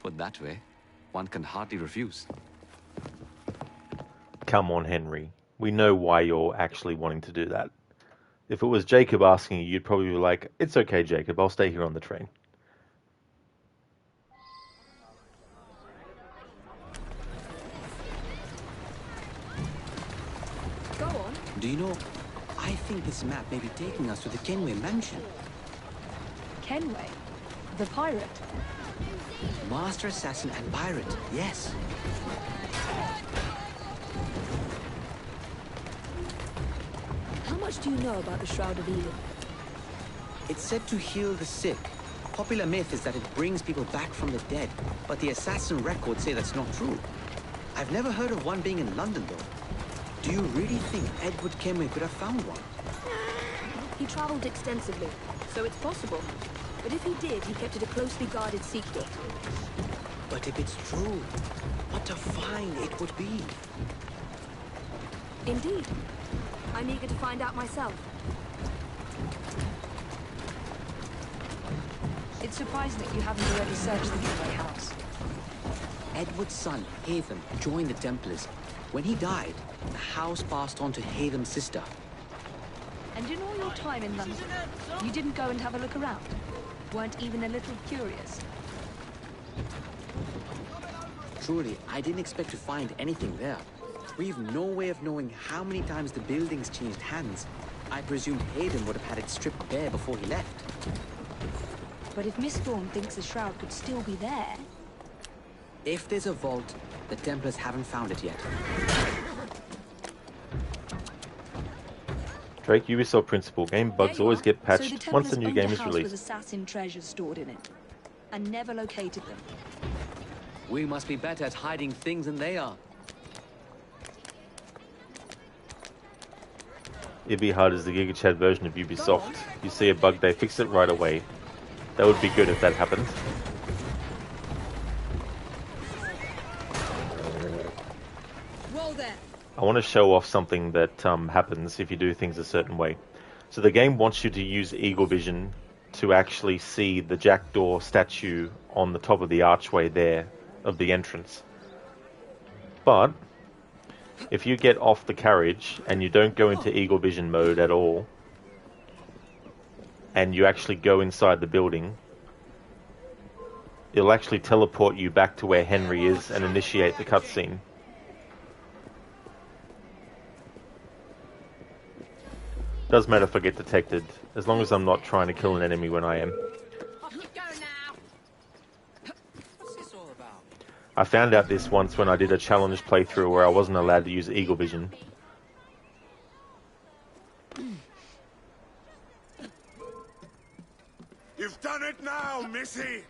Put that way, one can hardly refuse. Come on, Henry. We know why you're actually wanting to do that. If it was Jacob asking you, you'd probably be like, it's okay, Jacob, I'll stay here on the train. Go on. Do you know, I think this map may be taking us to the Kenway mansion. Kenway? The pirate? Master assassin and pirate, yes. How much do you know about the Shroud of Eden? It's said to heal the sick. Popular myth is that it brings people back from the dead, but the assassin records say that's not true. I've never heard of one being in London, though. Do you really think Edward Kenway could have found one? He traveled extensively, so it's possible. But if he did, he kept it a closely guarded secret. But if it's true, what a find it would be. Indeed. I'm eager to find out myself. It's surprising that you haven't already searched the Kenway house. Edward's son, Hatham, joined the Templars. When he died, the house passed on to Hatham's sister. And in all your time in London, you didn't go and have a look around? Weren't even a little curious? Truly, I didn't expect to find anything there. We've no way of knowing how many times the building's changed hands. I presumed Hayden would have had it stripped bare before he left. But if Miss Thorne thinks the shroud could still be there... If there's a vault, the Templars haven't found it yet. Drake, Ubisoft principle. Game bugs always get patched so once a new game is house released. with assassin treasures stored in it, and never located them. We must be better at hiding things than they are. It'd be hard as the GigaChad version of Ubisoft. You see a bug, they fix it right away. That would be good if that happened. Roll there. I want to show off something that happens if you do things a certain way. So the game wants you to use Eagle Vision to actually see the jackdaw statue on the top of the archway there of the entrance. But if you get off the carriage and you don't go into Eagle Vision mode at all, and you actually go inside the building, it'll actually teleport you back to where Henry is and initiate the cutscene. Doesn't matter if I get detected, as long as I'm not trying to kill an enemy when I am. I found out this once when I did a challenge playthrough where I wasn't allowed to use Eagle Vision. You've done it now, Missy!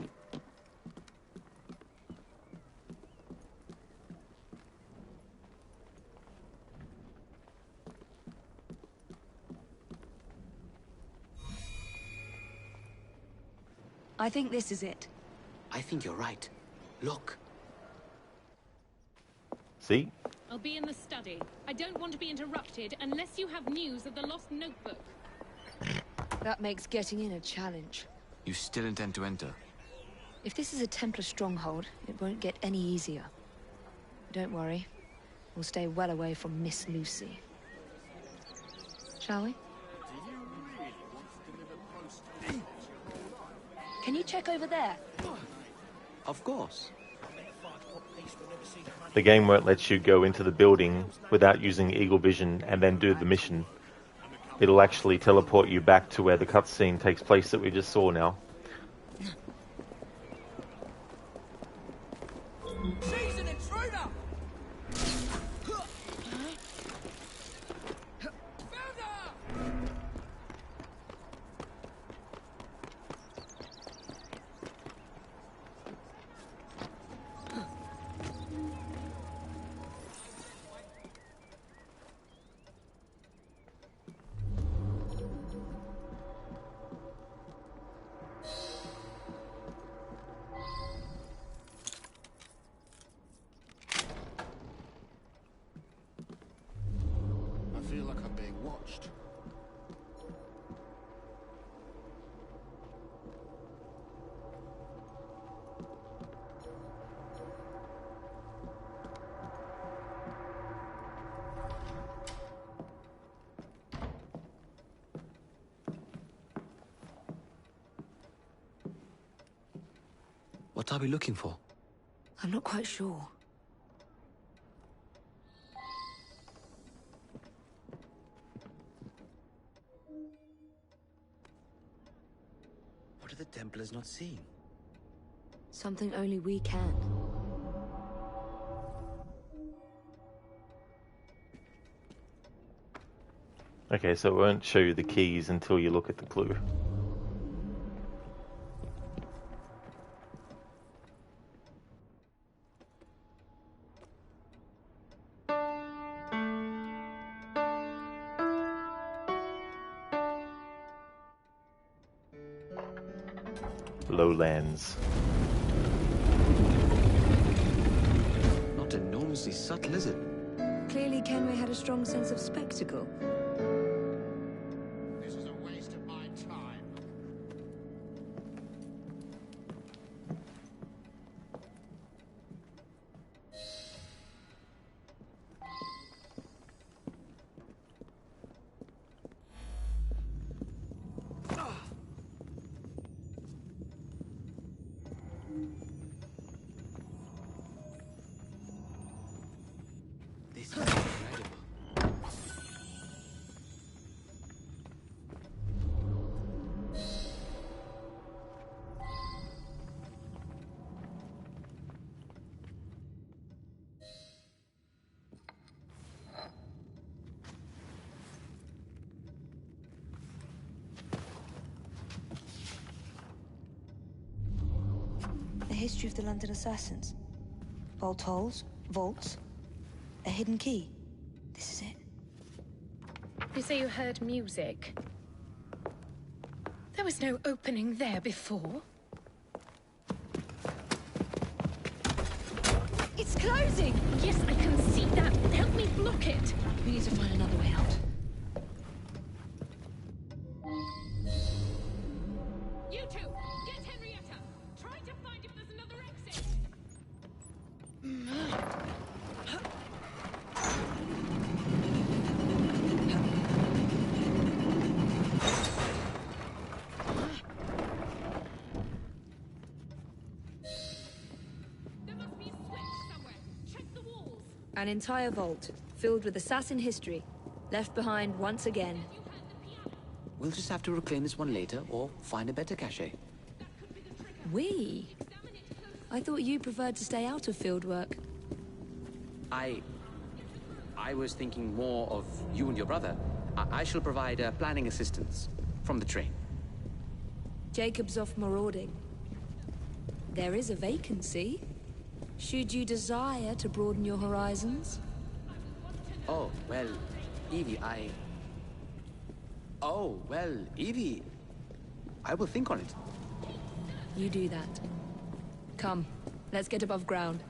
I think this is it. I think you're right. Look. See? I'll be in the study. I don't want to be interrupted unless you have news of the lost notebook. That makes getting in a challenge. You still intend to enter? If this is a Templar stronghold, it won't get any easier. Don't worry. We'll stay well away from Miss Lucy. Shall we? Can you check over there? Of course. The game won't let you go into the building without using Eagle Vision and then do the mission. It'll actually teleport you back to where the cutscene takes place that we just saw now. She's an intruder! I feel like I'm being watched. What are we looking for? I'm not quite sure. What are the Templars not seeing? Something only we can. Okay, so it won't show you the keys until you look at the clue. Lowlands. Not enormously subtle, is it? Clearly Kenway had a strong sense of spectacle. This is a waste of my time. This is incredible. history of the London assassins. Bolt holes, vaults, a hidden key. This is it. You say you heard music? There was no opening there before. It's closing! Yes, I can see that. Help me block it. We need to find another way out. You two, get Henrietta. Try to find if there's another exit. An entire vault, filled with assassin history, left behind once again. We'll just have to reclaim this one later, or find a better cache. We? I thought you preferred to stay out of field work. I was thinking more of you and your brother. I shall provide planning assistance from the train. Jacob's off marauding. There is a vacancy. Should you desire to broaden your horizons? Oh, well, Evie, Oh, well, Evie, I will think on it. You do that. Come, let's get above ground.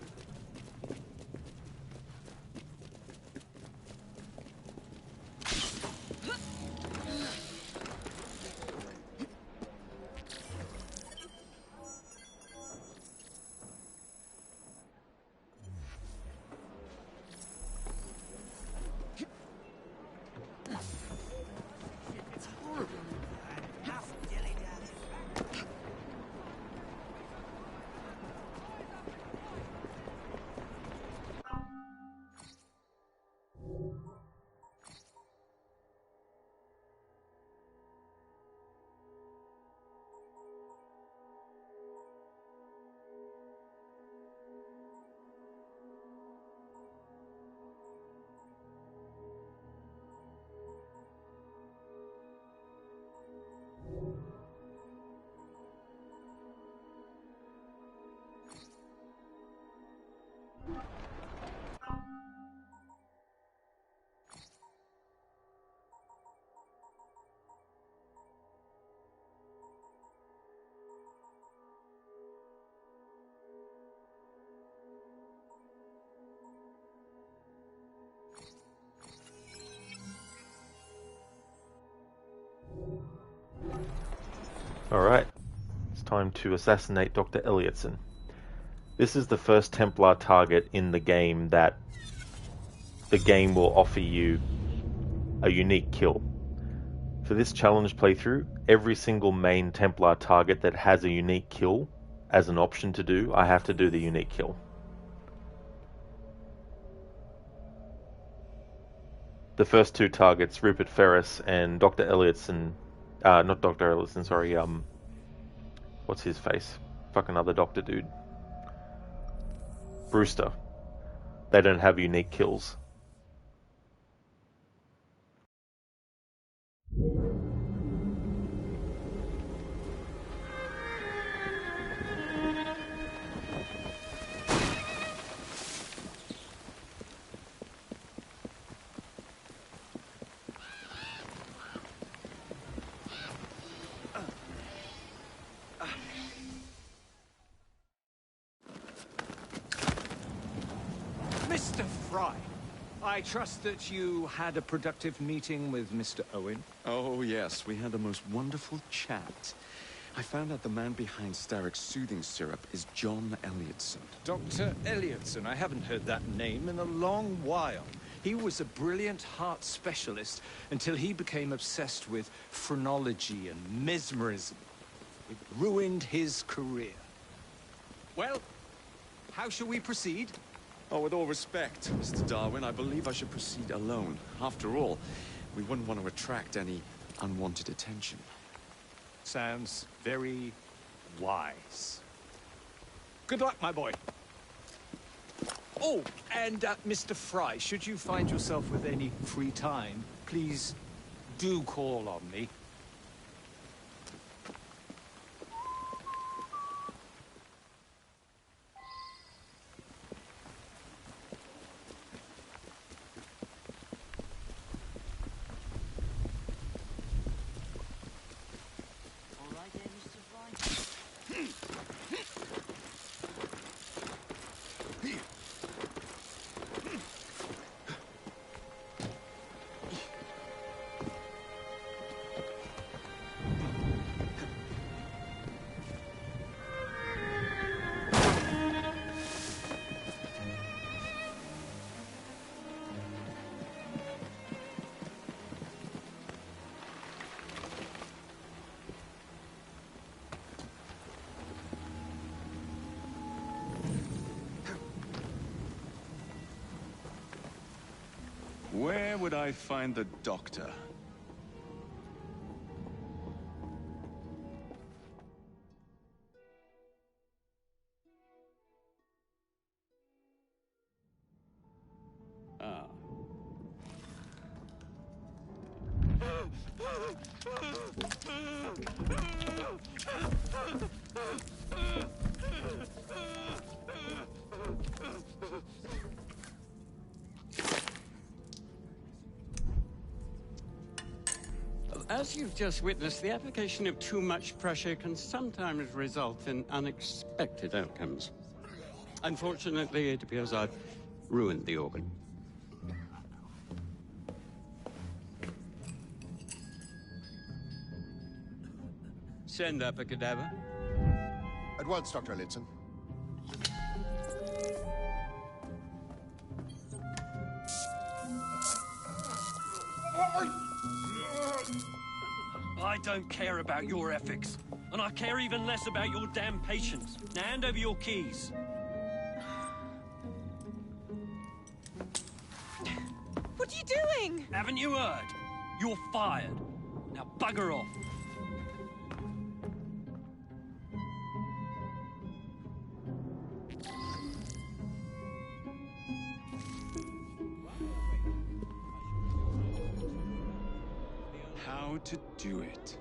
Alright, it's time to assassinate Dr. Elliotson. This is the first Templar target in the game that the game will offer you a unique kill. For this challenge playthrough, every single main Templar target that has a unique kill as an option to do, I have to do the unique kill. The first two targets, Rupert Ferris and Dr. Elliotson, not Dr. Elliotson, sorry, what's his face? Fucking other doctor dude. Brewster. They don't have unique kills. Mr. Fry, I trust that you had a productive meeting with Mr. Owen. Oh, yes. We had the most wonderful chat. I found out the man behind Starrick's soothing syrup is John Elliotson. Dr. Elliotson, I haven't heard that name in a long while. He was a brilliant heart specialist until he became obsessed with phrenology and mesmerism. It ruined his career. Well, how shall we proceed? Oh, with all respect, Mr. Darwin, I believe I should proceed alone. After all, we wouldn't want to attract any unwanted attention. Sounds very wise. Good luck, my boy. Oh, and Mr. Fry, should you find yourself with any free time, please do call on me. Where would I find the doctor? Ah. As you've just witnessed, the application of too much pressure can sometimes result in unexpected outcomes. Unfortunately, it appears I've ruined the organ. Send up a cadaver. At once, Dr. Elliotson. I don't care about your ethics, and I care even less about your damn patience. Now hand over your keys. What are you doing? Haven't you heard? You're fired. Now bugger off. How to do it.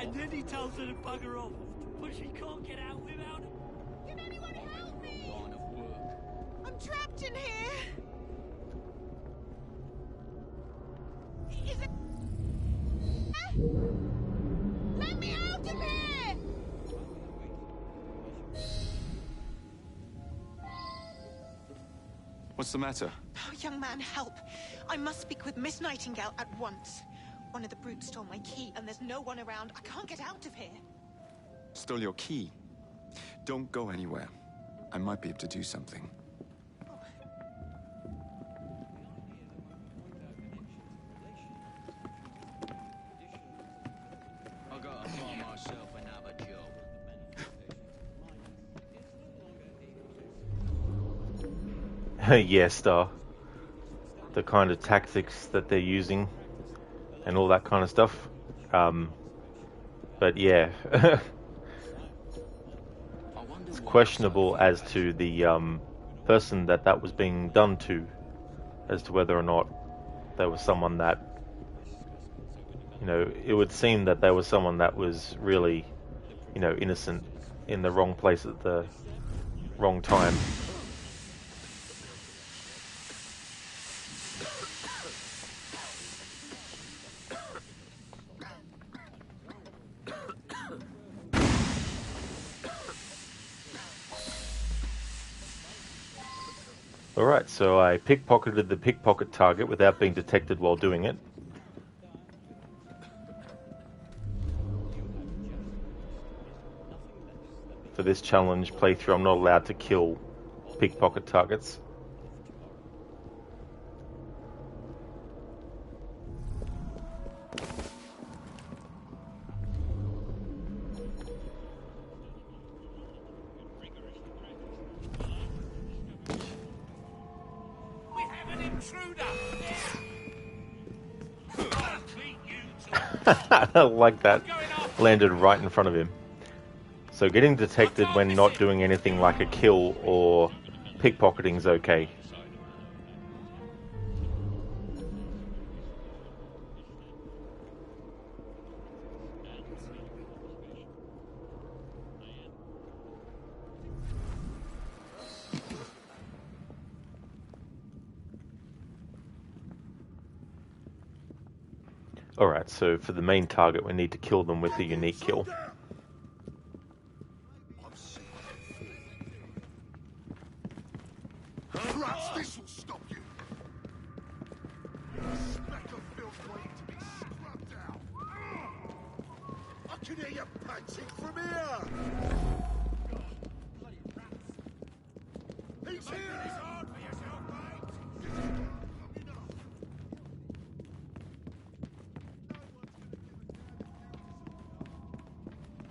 And then he tells her to bugger off, but she can't get out without him. Can anyone help me? I'm trapped in here. Is it? Let me out of here! What's the matter? Oh, young man, help. I must speak with Miss Nightingale at once. One of the brutes stole my key, and there's no one around. I can't get out of here. Stole your key. Don't go anywhere. I might be able to do something. I gotta find myself another job. Yes, Star. The kind of tactics that they're using and all that kind of stuff. But yeah, it's questionable as to the person that was being done to, as to whether or not there was someone that, you know, it would seem that there was someone that was really, you know, innocent in the wrong place at the wrong time. Alright, so I pickpocketed the pickpocket target without being detected while doing it. For this challenge playthrough, I'm not allowed to kill pickpocket targets. Like that. Landed right in front of him. So getting detected when not doing anything like a kill or pickpocketing is okay. Alright, so for the main target we need to kill them with a unique kill. Perhaps this will stop you. Speck of filth waiting to be scrubbed out. I can hear you panting from here. He's here. It's hard for yourself, mate.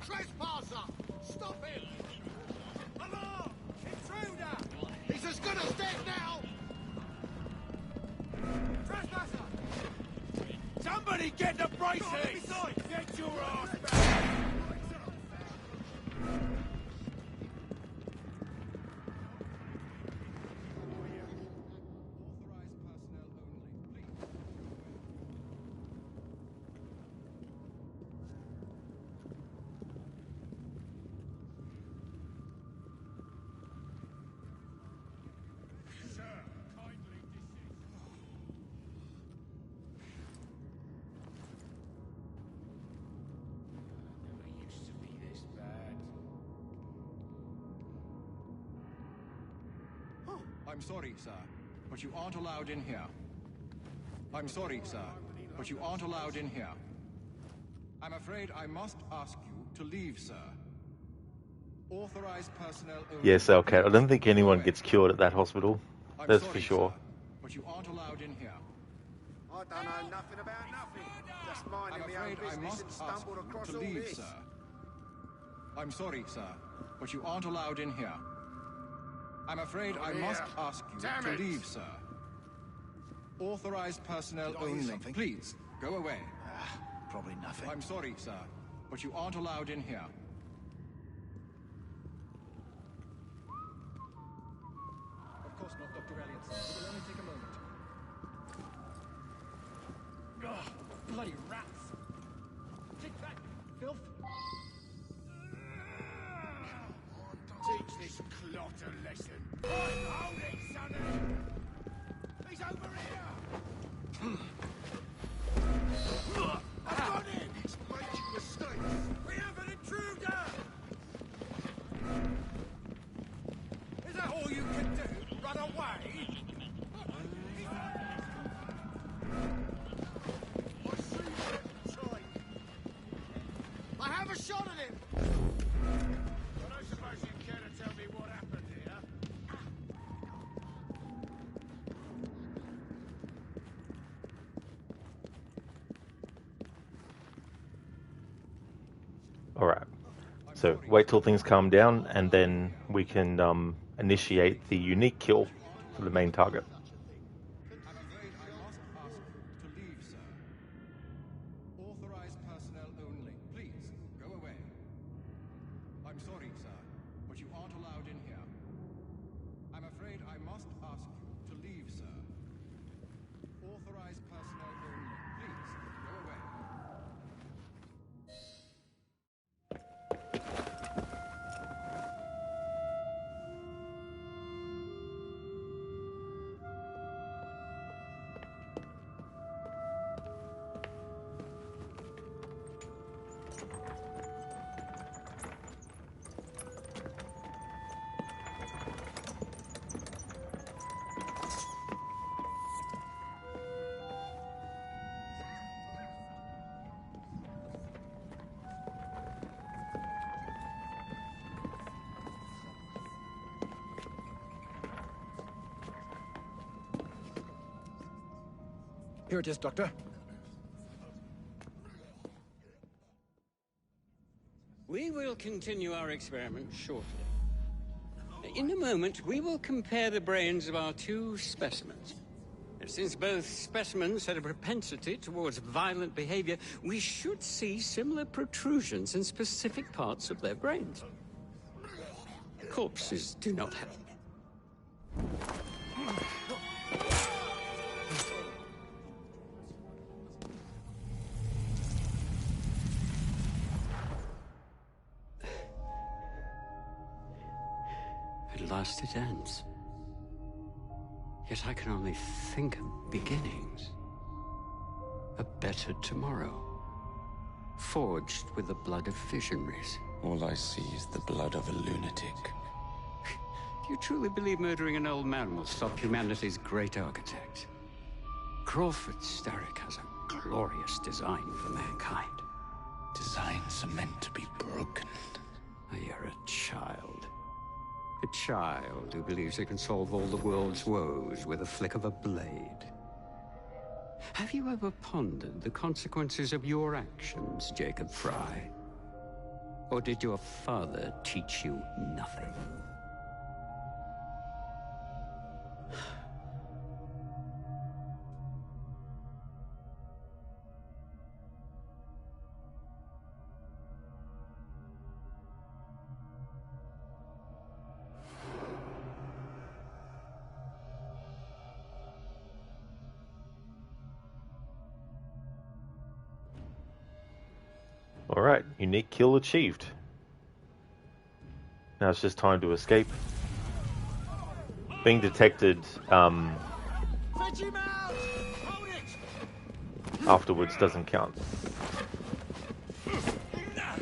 Trespasser! Stop him! Alarm! Intruder! He's as good as dead now! Trespasser! Somebody get the braces! Get your ass back! I'm sorry, sir, but you aren't allowed in here. I'm sorry, sir, but you aren't allowed in here. I'm afraid I must ask you to leave, sir. Authorized personnel only. Yes, Elcat. I don't think anyone gets cured at that hospital. That's sorry, for sure. Sir, but you aren't allowed in here. I don't know nothing about nothing. Just minding I'm my own afraid I business must and ask stumbled you across to all leave, this. sir. I'm sorry, sir, but you aren't allowed in here. I'm afraid I must ask you to leave, sir. Authorized personnel only. Please, go away. Probably nothing. I'm sorry, sir, but you aren't allowed in here. Of course not, Dr. Elliotson. It will only take a moment. Ugh, bloody rats! Take that, filth! Teach this clot a lesson. Hold it, sonny! He's over here! I've got him! He's making mistakes! We have an intruder! Is that all you can do? Run away? I see him tight. I have a shot at him! I don't suppose you care to tell me what happened here? Alright. So wait till things calm down and then we can initiate the unique kill for the main target. I'm afraid I must ask you to leave, sir. Authorized personnel only. Please, go away. I'm sorry, sir, but you aren't allowed in here. I'm afraid I must ask you to leave, sir. Authorized personnel only. Please, go away. Here it is, Doctor. We will continue our experiment shortly. In a moment, we will compare the brains of our two specimens. Since both specimens had a propensity towards violent behavior, we should see similar protrusions in specific parts of their brains. Corpses do not help. At last it ends. Yet I can only think of beginnings. A better tomorrow. Forged with the blood of visionaries. All I see is the blood of a lunatic. Do you truly believe murdering an old man will stop humanity's great architect? Crawford Starrick has a glorious design for mankind. Designs are meant to be broken. You're a child. A child who believes it can solve all the world's woes with a flick of a blade. Have you ever pondered the consequences of your actions, Jacob Fry? Or did your father teach you nothing? Alright, unique kill achieved. Now it's just time to escape. Being detected afterwards doesn't count.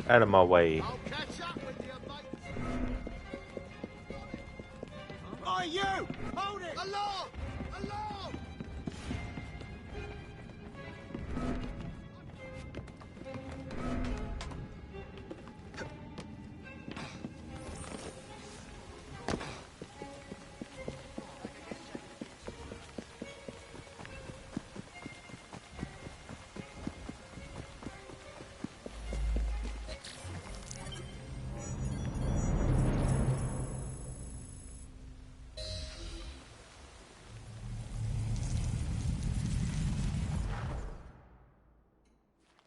Out of my way. Oh, you! Hold it! Alarm! Alarm!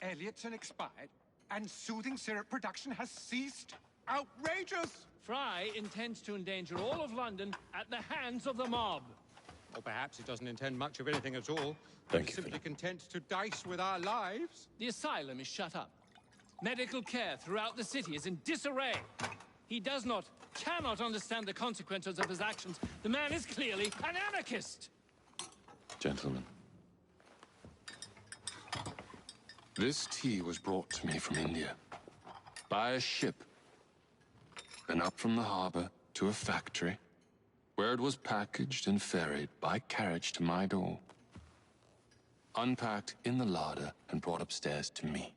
Elliotson expired, and soothing syrup production has ceased? Outrageous! Fry intends to endanger all of London at the hands of the mob. Or perhaps he doesn't intend much of anything at all. Thank He's you, simply content to dice with our lives. The asylum is shut up. Medical care throughout the city is in disarray. He cannot understand the consequences of his actions. The man is clearly an anarchist! Gentlemen. This tea was brought to me from India. By a ship. Then up from the harbor to a factory, where it was packaged and ferried by carriage to my door. Unpacked in the larder and brought upstairs to me.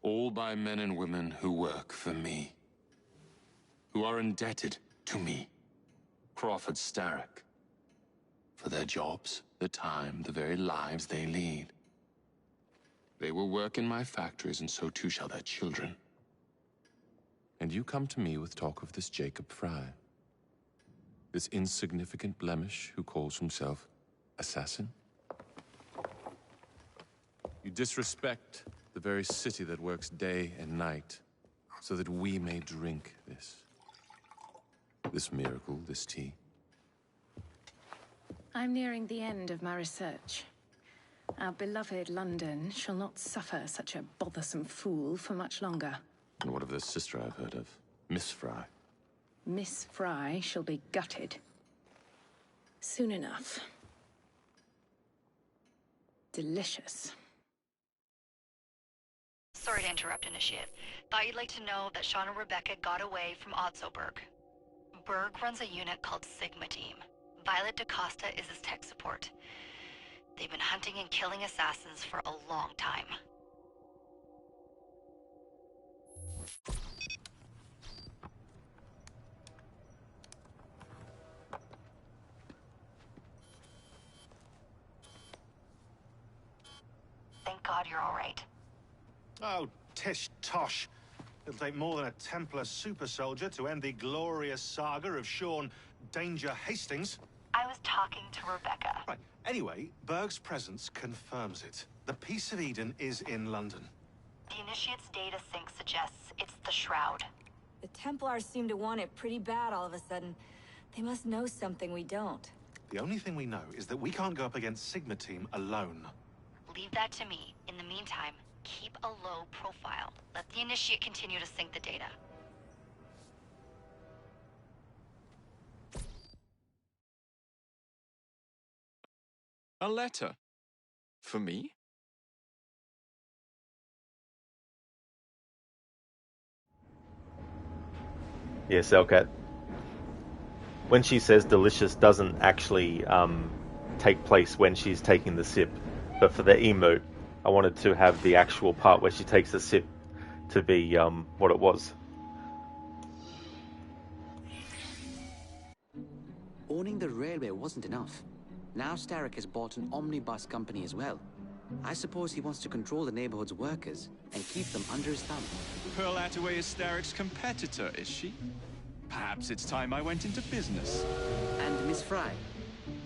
All by men and women who work for me. Who are indebted to me, Crawford Starrick. For their jobs, the time, the very lives they lead. They will work in my factories, and so too shall their children. And you come to me with talk of this Jacob Fry. This insignificant blemish who calls himself assassin? You disrespect the very city that works day and night, so that we may drink this miracle, this tea. I'm nearing the end of my research. Our beloved London shall not suffer such a bothersome fool for much longer. And what of this sister I've heard of, Miss Fry? Miss Fry shall be gutted. Soon enough. Delicious. Sorry to interrupt, Initiate. Thought you'd like to know that Sean and Rebecca got away from Otzoberg. Berg runs a unit called Sigma Team. Violet DaCosta is his tech support. They've been hunting and killing assassins for a long time. Thank God you're all right. Oh, tish tosh. It'll take more than a Templar super soldier to end the glorious saga of Sean Danger Hastings. I I was talking to Rebecca. Right. Anyway, Berg's presence confirms it. The Peace of Eden is in London. The Initiate's data sync suggests it's the Shroud. The Templars seem to want it pretty bad all of a sudden. They must know something we don't. The only thing we know is that we can't go up against Sigma Team alone. Leave that to me. In the meantime, keep a low profile. Let the Initiate continue to sync the data. A letter? For me? Yeah, Selkat. When she says delicious doesn't actually take place when she's taking the sip. But for the emote, I wanted to have the actual part where she takes a sip to be what it was. Owning the railway wasn't enough. Now Starrick has bought an omnibus company as well. I suppose he wants to control the neighborhood's workers and keep them under his thumb. Pearl Attaway is Starrick's competitor, is she? Perhaps it's time I went into business. And Miss Fry,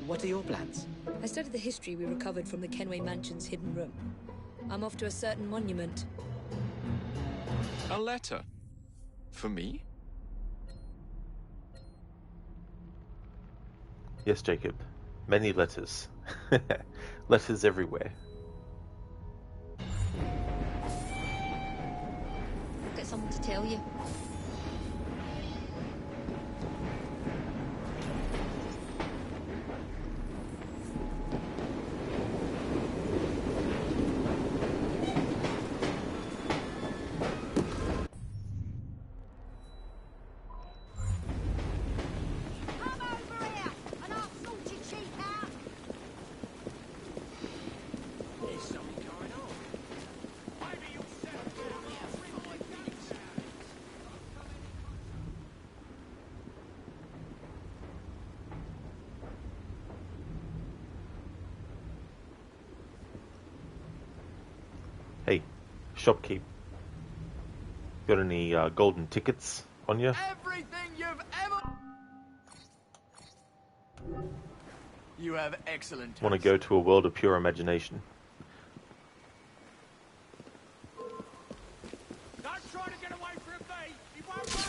what are your plans? I studied the history we recovered from the Kenway Mansion's hidden room. I'm off to a certain monument. A letter? For me? Yes, Jacob. Many letters. Letters everywhere. I've got something to tell you. Hey, shopkeep. Got any golden tickets on you? Everything you've ever... You have excellent taste. Want to go to a world of pure imagination? Don't try to get away from me! It won't work!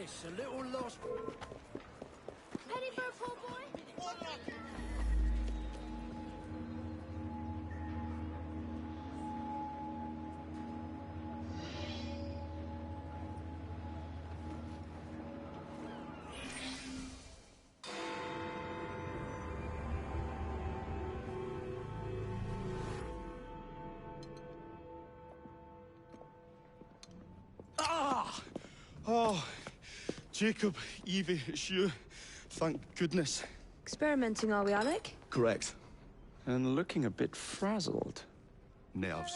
It's a little lost. Penny for a poor boy? Ah! Oh, Jacob, Evie, it's you. Thank goodness. Experimenting, are we, Alec? Correct. And looking a bit frazzled. Nerves.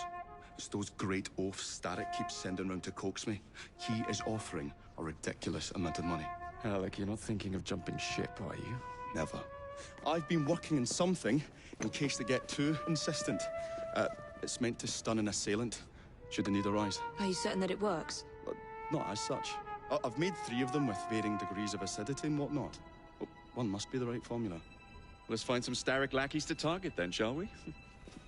It's those great oafs Starrick keeps sending round to coax me. He is offering a ridiculous amount of money. Alec, you're not thinking of jumping ship, are you? Never. I've been working on something in case they get too insistent. It's meant to stun an assailant, should the need arise. Are you certain that it works? Not as such. I've made 3 of them with varying degrees of acidity and whatnot. Well, one must be the right formula. Let's find some Starrick lackeys to target then, shall we?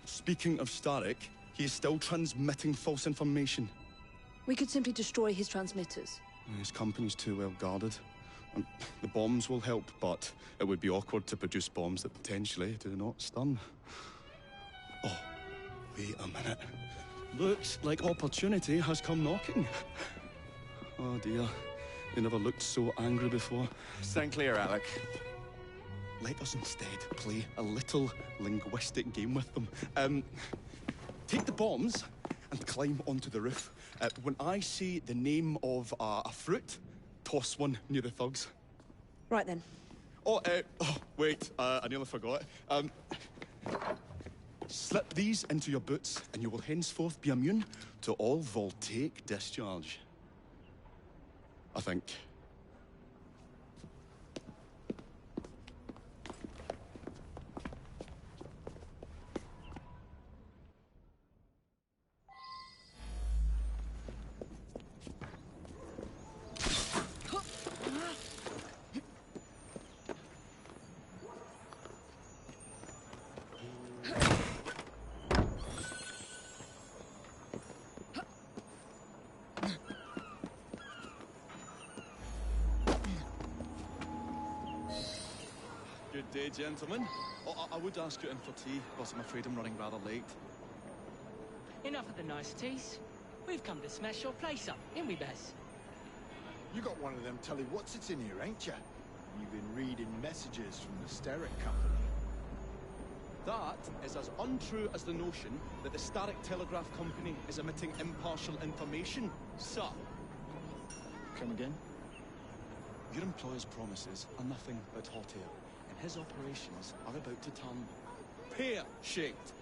Speaking of Starrick, he is still transmitting false information. We could simply destroy his transmitters. His company's too well guarded. The bombs will help, but it would be awkward to produce bombs that potentially do not stun. Oh, wait a minute. Looks like opportunity has come knocking. Oh dear, they never looked so angry before. Stand clear, Alec. Let us instead play a little linguistic game with them. Take the bombs and climb onto the roof. When I say the name of a fruit, toss one near the thugs. Right then. Oh, wait, I nearly forgot. Slip these into your boots, and you will henceforth be immune to all voltaic discharge. I think. Good day, gentlemen. Oh, I would ask you in for tea, but I'm afraid I'm running rather late. Enough of the niceties. We've come to smash your place up, ain't we, Bess? You got one of them telly what's-its in here, ain't ya? You've been reading messages from the Starrick Company. That is as untrue as the notion that the Starrick Telegraph Company is emitting impartial information, sir. Come again? Your employer's promises are nothing but hot air, and his operations are about to turn pear-shaped.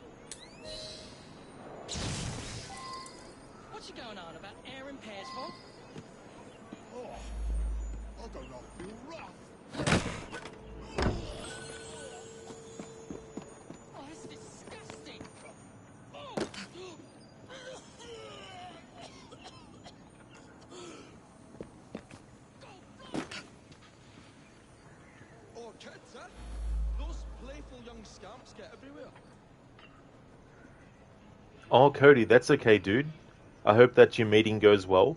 What you going on about air and pears for? Oh, I don't know, I feel rough. Oh, it's disgusting. Oh. Oh, kids, huh? Those playful young scamps get everywhere. Oh, Cody, that's okay, dude. I hope that your meeting goes well.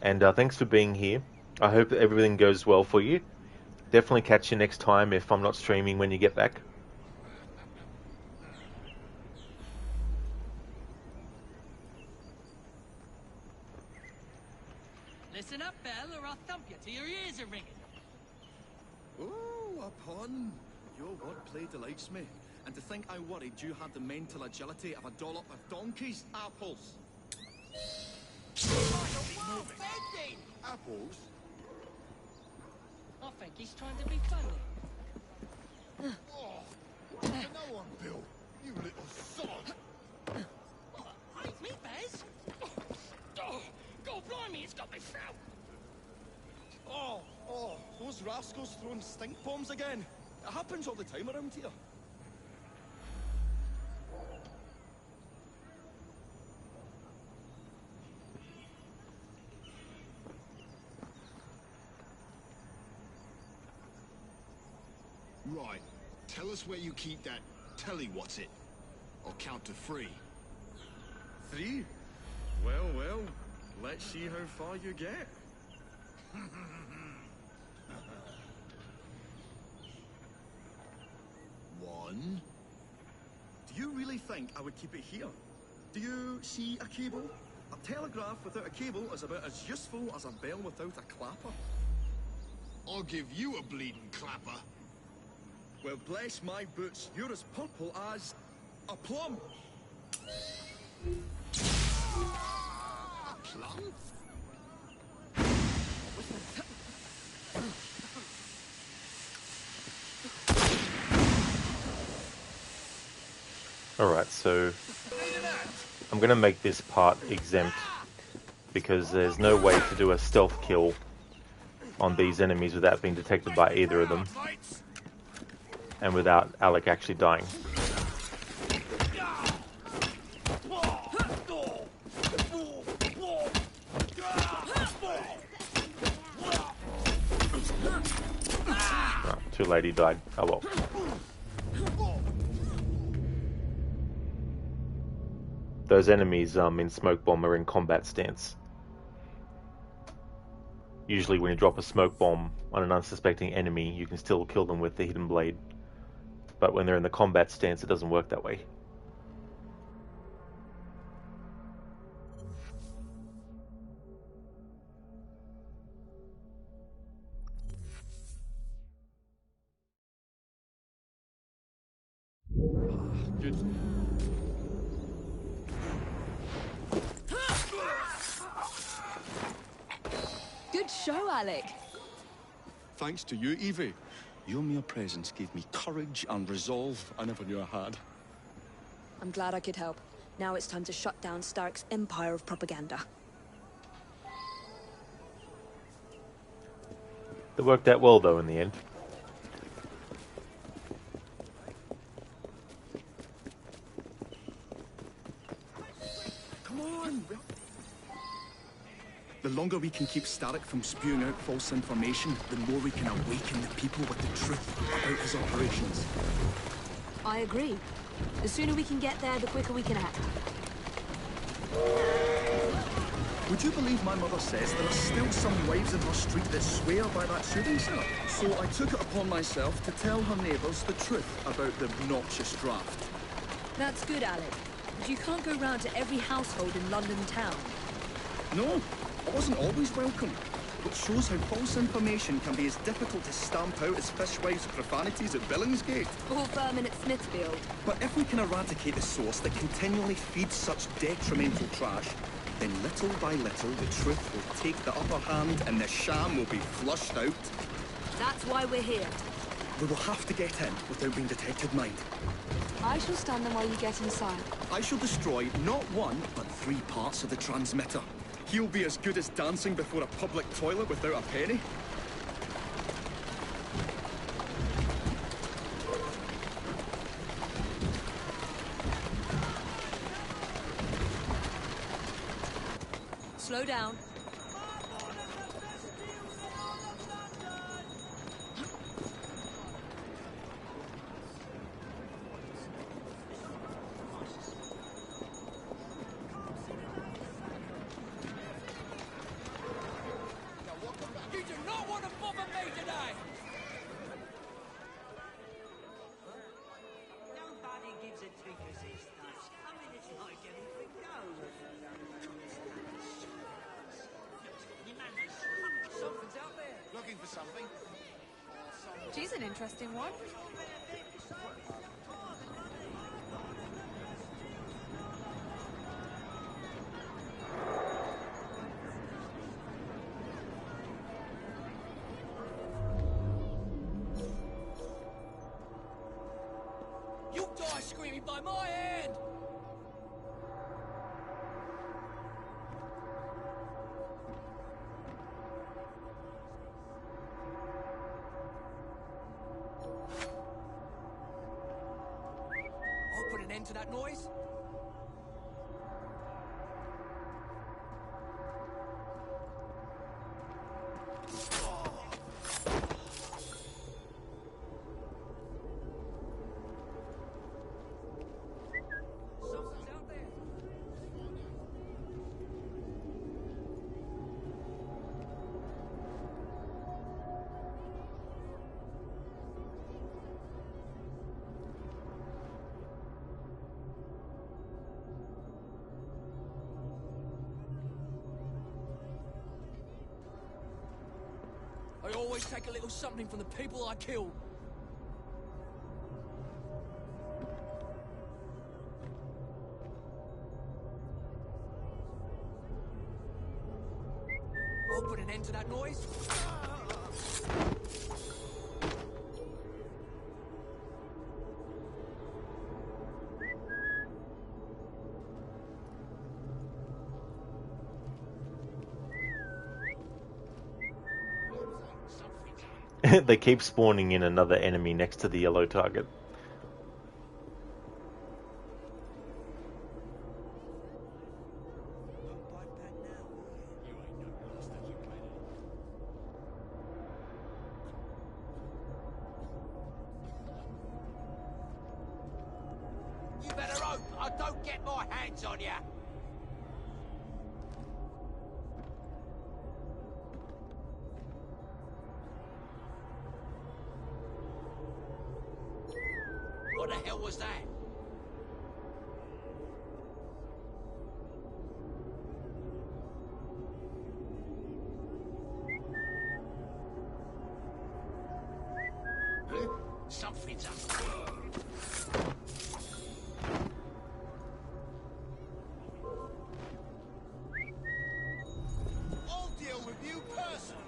And thanks for being here. I hope that everything goes well for you. Definitely catch you next time if I'm not streaming when you get back. Listen up, Belle, or I'll thump you till your ears are ringing. Oh, a pun. Your wordplay delights me. And to think I worried you had the mental agility of a dollop of donkey's apples. Apples? I think he's trying to be funny. Oh, no one, Bill. You little sod. Ain't me, Bez. Oh, God blimey, it's got me throat. Oh, those rascals throwing stink bombs again. It happens all the time around here. Right. Tell us where you keep that telly what's-it. I'll count to 3. 3? Well, let's see how far you get. gun? Do you really think I would keep it here? Do you see a cable? A telegraph without a cable is about as useful as a bell without a clapper. I'll give you a bleeding clapper. Well, bless my boots, you're as purple as a plum. A plum? Alright, so I'm going to make this part exempt because there's no way to do a stealth kill on these enemies without being detected by either of them and without Alec actually dying. Oh, too late, he died. Oh well. Those enemies in Smoke Bomb are in combat stance. Usually when you drop a smoke bomb on an unsuspecting enemy, you can still kill them with the hidden blade. But when they're in the combat stance, it doesn't work that way. Good. Good show, Alec. Thanks to you, Evie. Your mere presence gave me courage and resolve I never knew I had. I'm glad I could help. Now it's time to shut down Starrick's empire of propaganda. That worked out well, though, in the end. Come on! The longer we can keep Starrick from spewing out false information, the more we can awaken the people with the truth about his operations. I agree. The sooner we can get there, the quicker we can act. Would you believe my mother says there are still some wives in her street that swear by that soothing syrup? So I took it upon myself to tell her neighbours the truth about the obnoxious draft. That's good, Alec. But you can't go round to every household in London town. No, I wasn't always welcome. Which shows how false information can be as difficult to stamp out as fishwives' profanities at Billingsgate. Or vermin at Smithfield. But if we can eradicate the source that continually feeds such detrimental trash, then little by little the truth will take the upper hand and the sham will be flushed out. That's why we're here. We will have to get in without being detected, mind. I shall stand them while you get inside. I shall destroy not one, but 3 parts of the transmitter. He'll be as good as dancing before a public toilet without a penny. Slow down. You do not want to bother me today! Nobody gives a tinker's these days. I mean, it's like anything goes. Something's out there. Looking for something? She's an interesting one. You die screaming by my hand! I'll put an end to that noise. Something's out there. always take a little something from the people I killed. I'll put an end to that noise. They keep spawning in another enemy next to the yellow target. You better hope I don't get my hands on you. What the hell was that? Something's up. I'll deal with you personally.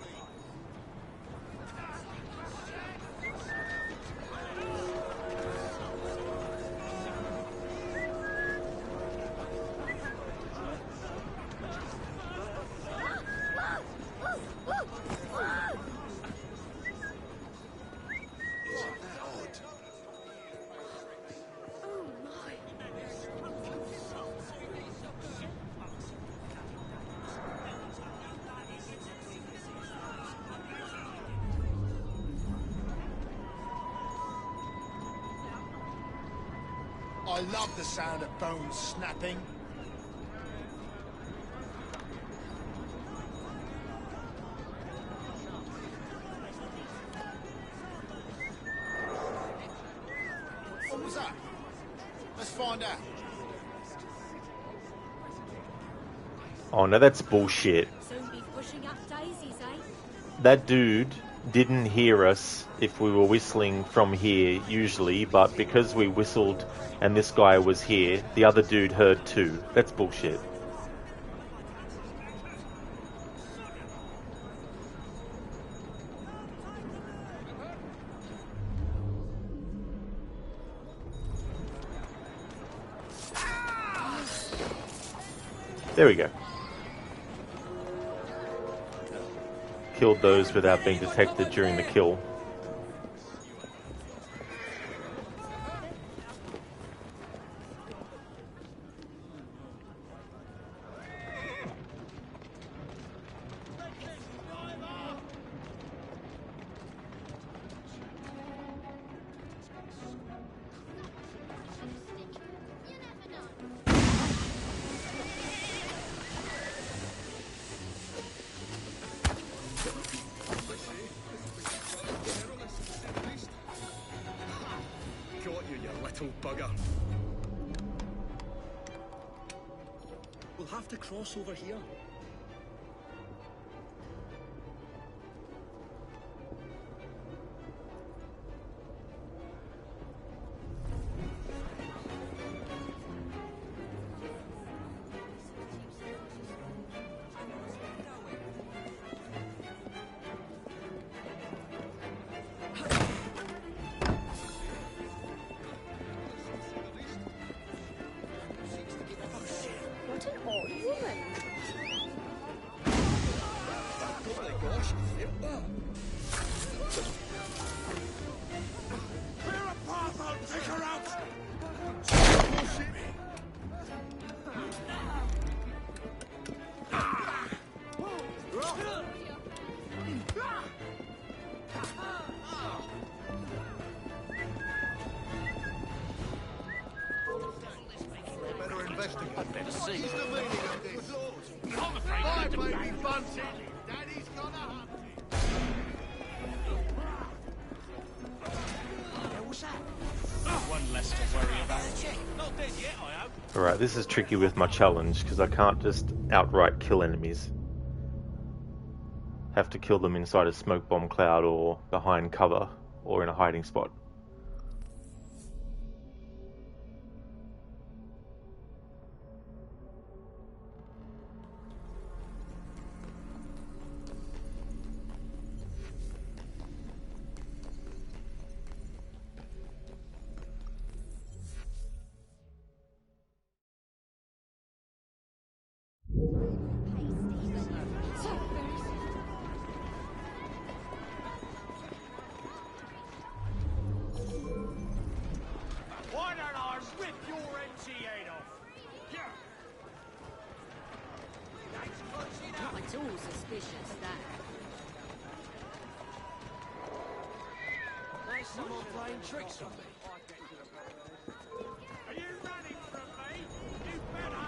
I love the sound of bones snapping. What was that? Let's find out. Oh no, that's bullshit. Soon be pushing up daisies, eh? That dude didn't hear us if we were whistling from here usually, but because we whistled and this guy was here, the other dude heard too. That's bullshit. There we go. Killed those without being detected during the kill. Bugger. We'll have to cross over here. Alright, this is tricky with my challenge because I can't just outright kill enemies. have to kill them inside a smoke bomb cloud or behind cover or in a hiding spot. Why don't I rip your empty head off? Yeah. Not at all suspicious, that. There's someone playing tricks on me. Are you running from me? You better.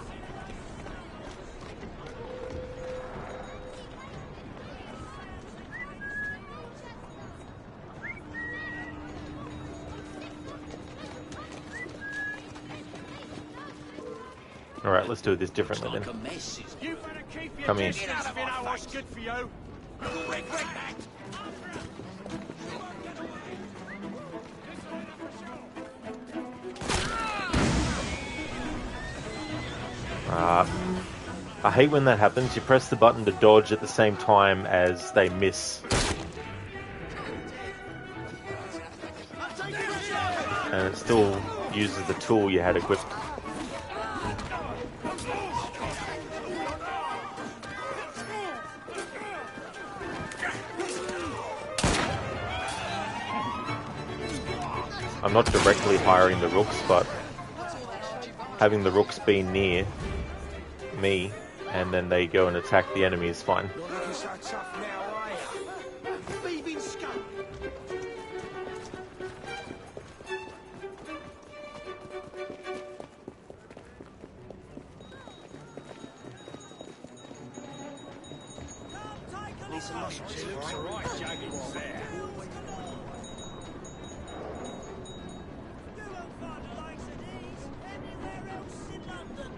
Alright, let's do this differently then. You better keep your Come in. distance if you know what's good for you. I hate when that happens. You press the button to dodge at the same time as they miss. And it still uses the tool you had equipped. I'm not directly hiring the rooks, but having the rooks be near me and then they go and attack the enemy is fine. You're looking so tough now, are you? Thieving scum! Need some muscles, She looks alright, jagged fair. You won't find the likes of these anywhere else in London.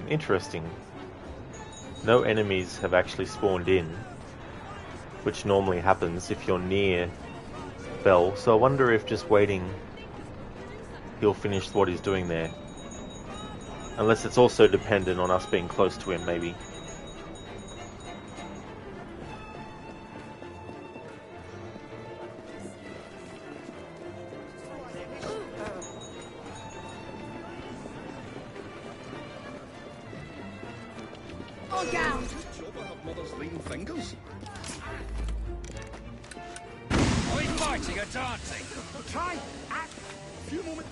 Interesting. No enemies have actually spawned in, which normally happens if you're near Bell, so I wonder if just waiting he'll finish what he's doing there. Unless it's also dependent on us being close to him, maybe. On down! Mother's lean fingers. Are we fighting or dancing? Try a few moments.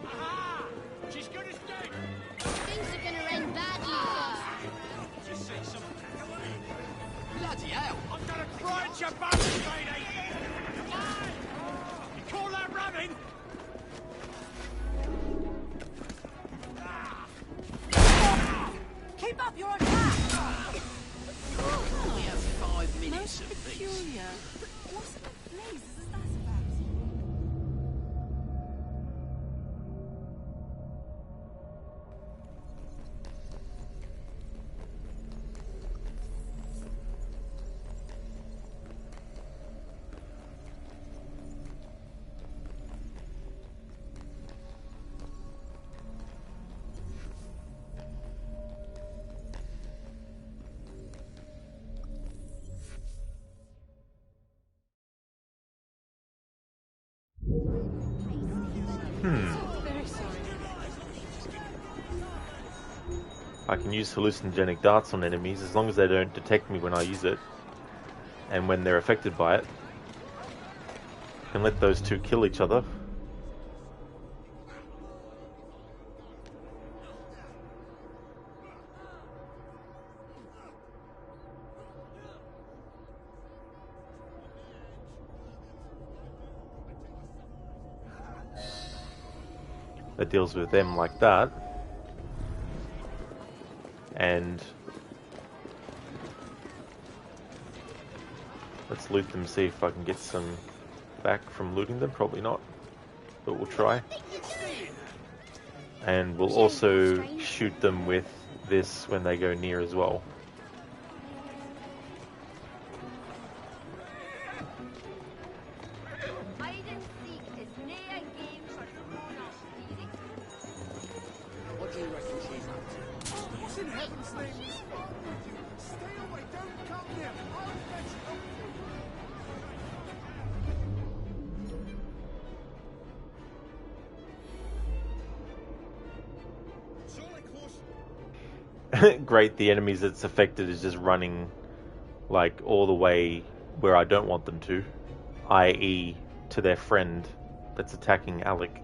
Aha! She's good as dead! Things are gonna end badly, sir. Just see someone back away. Bloody hell! I'm gonna grind your bones, lady! You call that running? Keep up your attack! We have 5 minutes Most of peace. peculiar. What's the blazes is that about? Very sorry. I can use hallucinogenic darts on enemies as long as they don't detect me when I use it. And when they're affected by it, I can let those two kill each other. That deals with them like that. and let's loot them, see if I can get some back from looting them. Probably not, but we'll try. And we'll also shoot them with this when they go near as well. What do you reckon she's up to? What's in heaven's name is wrong with you? Stay away, don't come near. I'll fetch help for you. Great, the enemies that's affected is just running like all the way where I don't want them to, i.e. to their friend that's attacking Alec.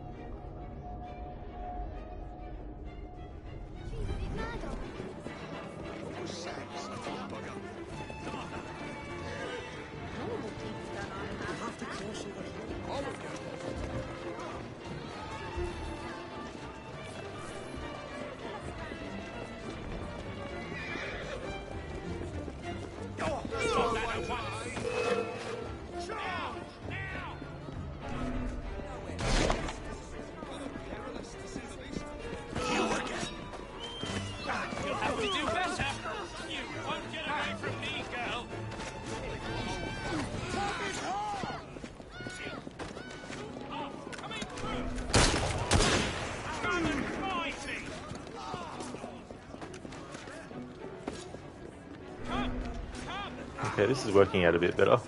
Okay, this is working out a bit better.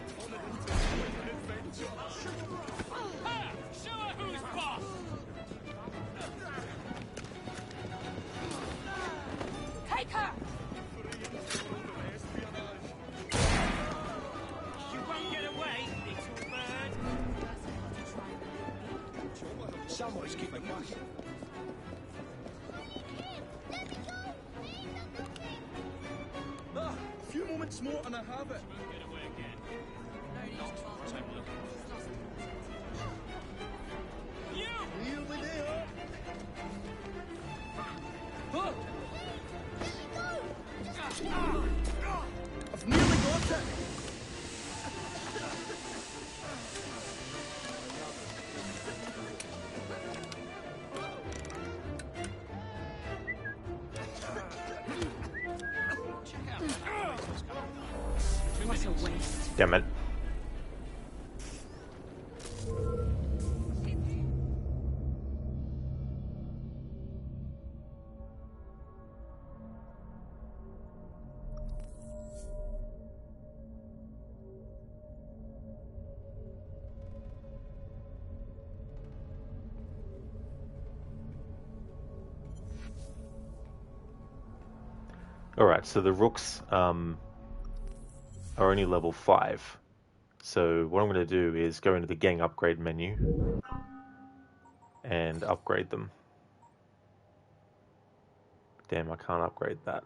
Take her! You won't get away, little bird. Somebody's keeping watch. Ah, a few moments more and I have it. I've nearly got it. What a waste. Damn it. Alright, so the rooks are only level 5. So what I'm going to do is go into the gang upgrade menu and upgrade them. Damn, I can't upgrade that.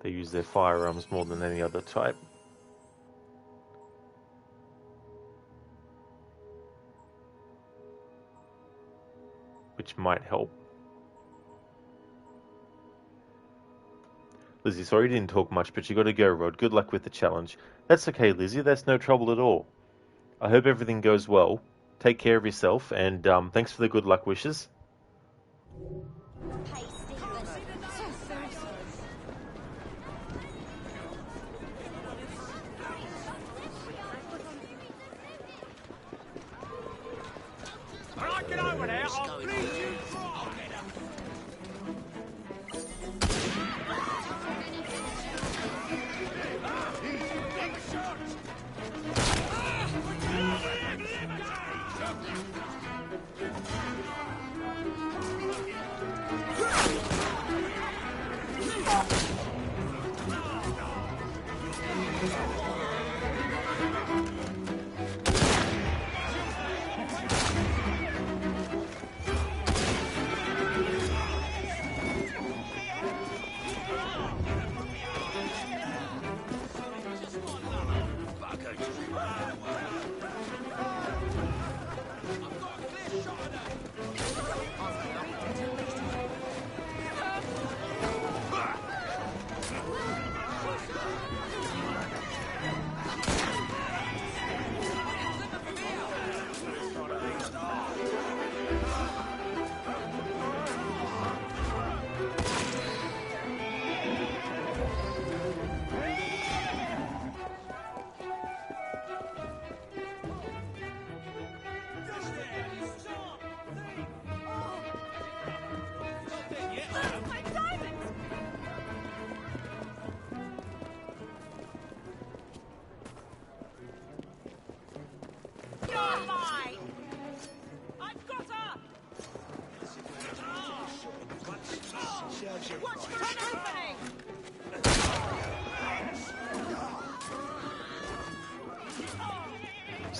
They use their firearms more than any other type. Which might help. Lizzie, sorry you didn't talk much, but you got to go, Rod. Good luck with the challenge. That's okay, Lizzie. That's no trouble at all. I hope everything goes well. Take care of yourself, and thanks for the good luck wishes. When I get over there, I'll bleed you dry. Big shot.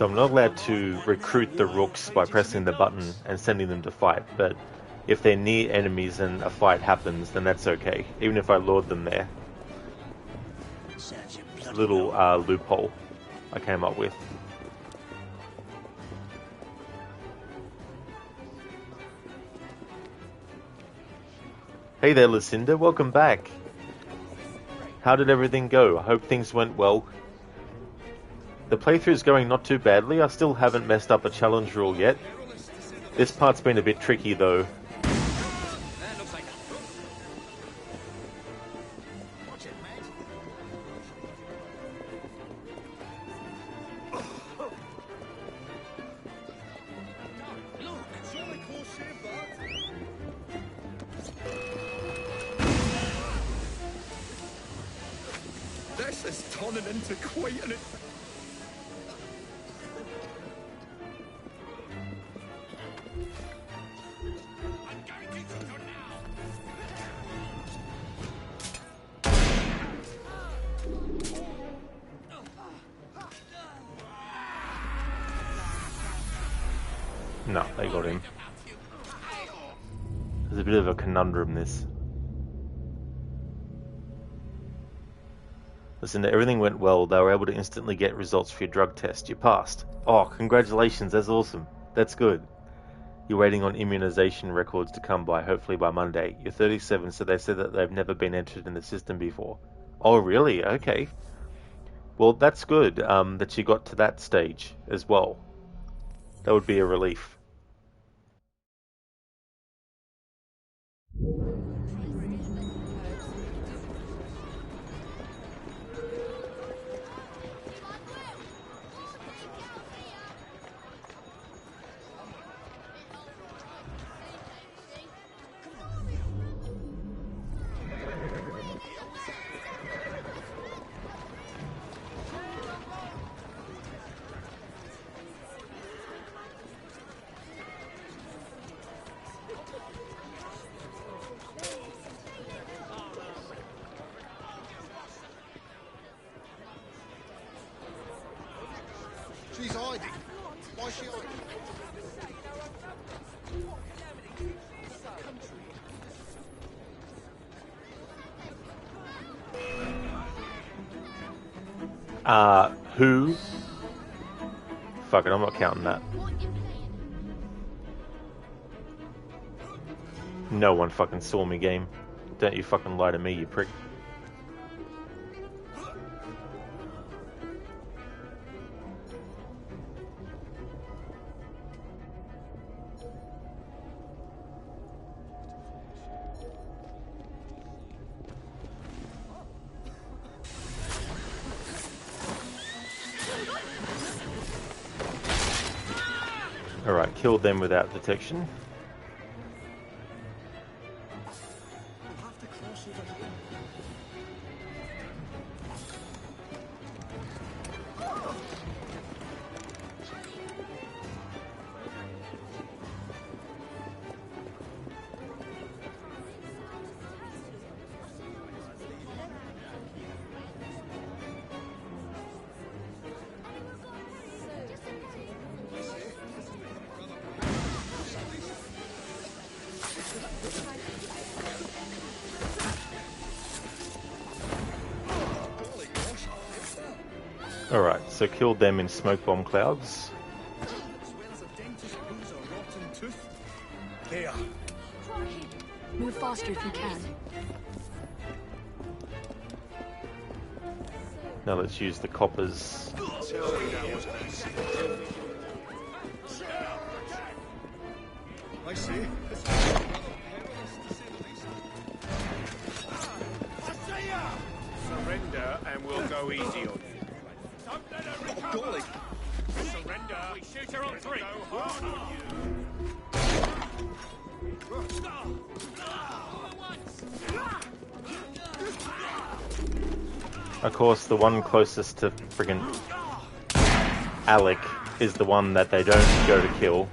So I'm not allowed to recruit the rooks by pressing the button and sending them to fight, but if they're near enemies and a fight happens, then that's okay, even if I lure them there. It's a little loophole I came up with. Hey there, Lucinda, welcome back. How did everything go? I hope things went well. The playthrough's going not too badly. I still haven't messed up a challenge rule yet. This part's been a bit tricky though. This is turning into quite an... No, they got him. There's a bit of a conundrum, this. Listen, everything went well. They were able to instantly get results for your drug test. You passed. Oh, congratulations. That's awesome. That's good. You're waiting on immunization records to come by, hopefully by Monday. You're 37, so they said that they've never been entered in the system before. Oh, really? Okay. Well, that's good that you got to that stage as well. That would be a relief. She's hiding. Why is she hiding? Who? Fuck it, I'm not counting that. No one fucking saw me, game. Don't you fucking lie to me, you prick. Alright, killed them without detection. Alright, so killed them in smoke bomb clouds. There. Move faster if you can. Now let's use the coppers. I see. Surrender and we'll go easy on you. Don't let her recover. Golly. Surrender. We shoot her on three. Go hard on you. Of course, the one closest to friggin' Alec is the one that they don't go to kill.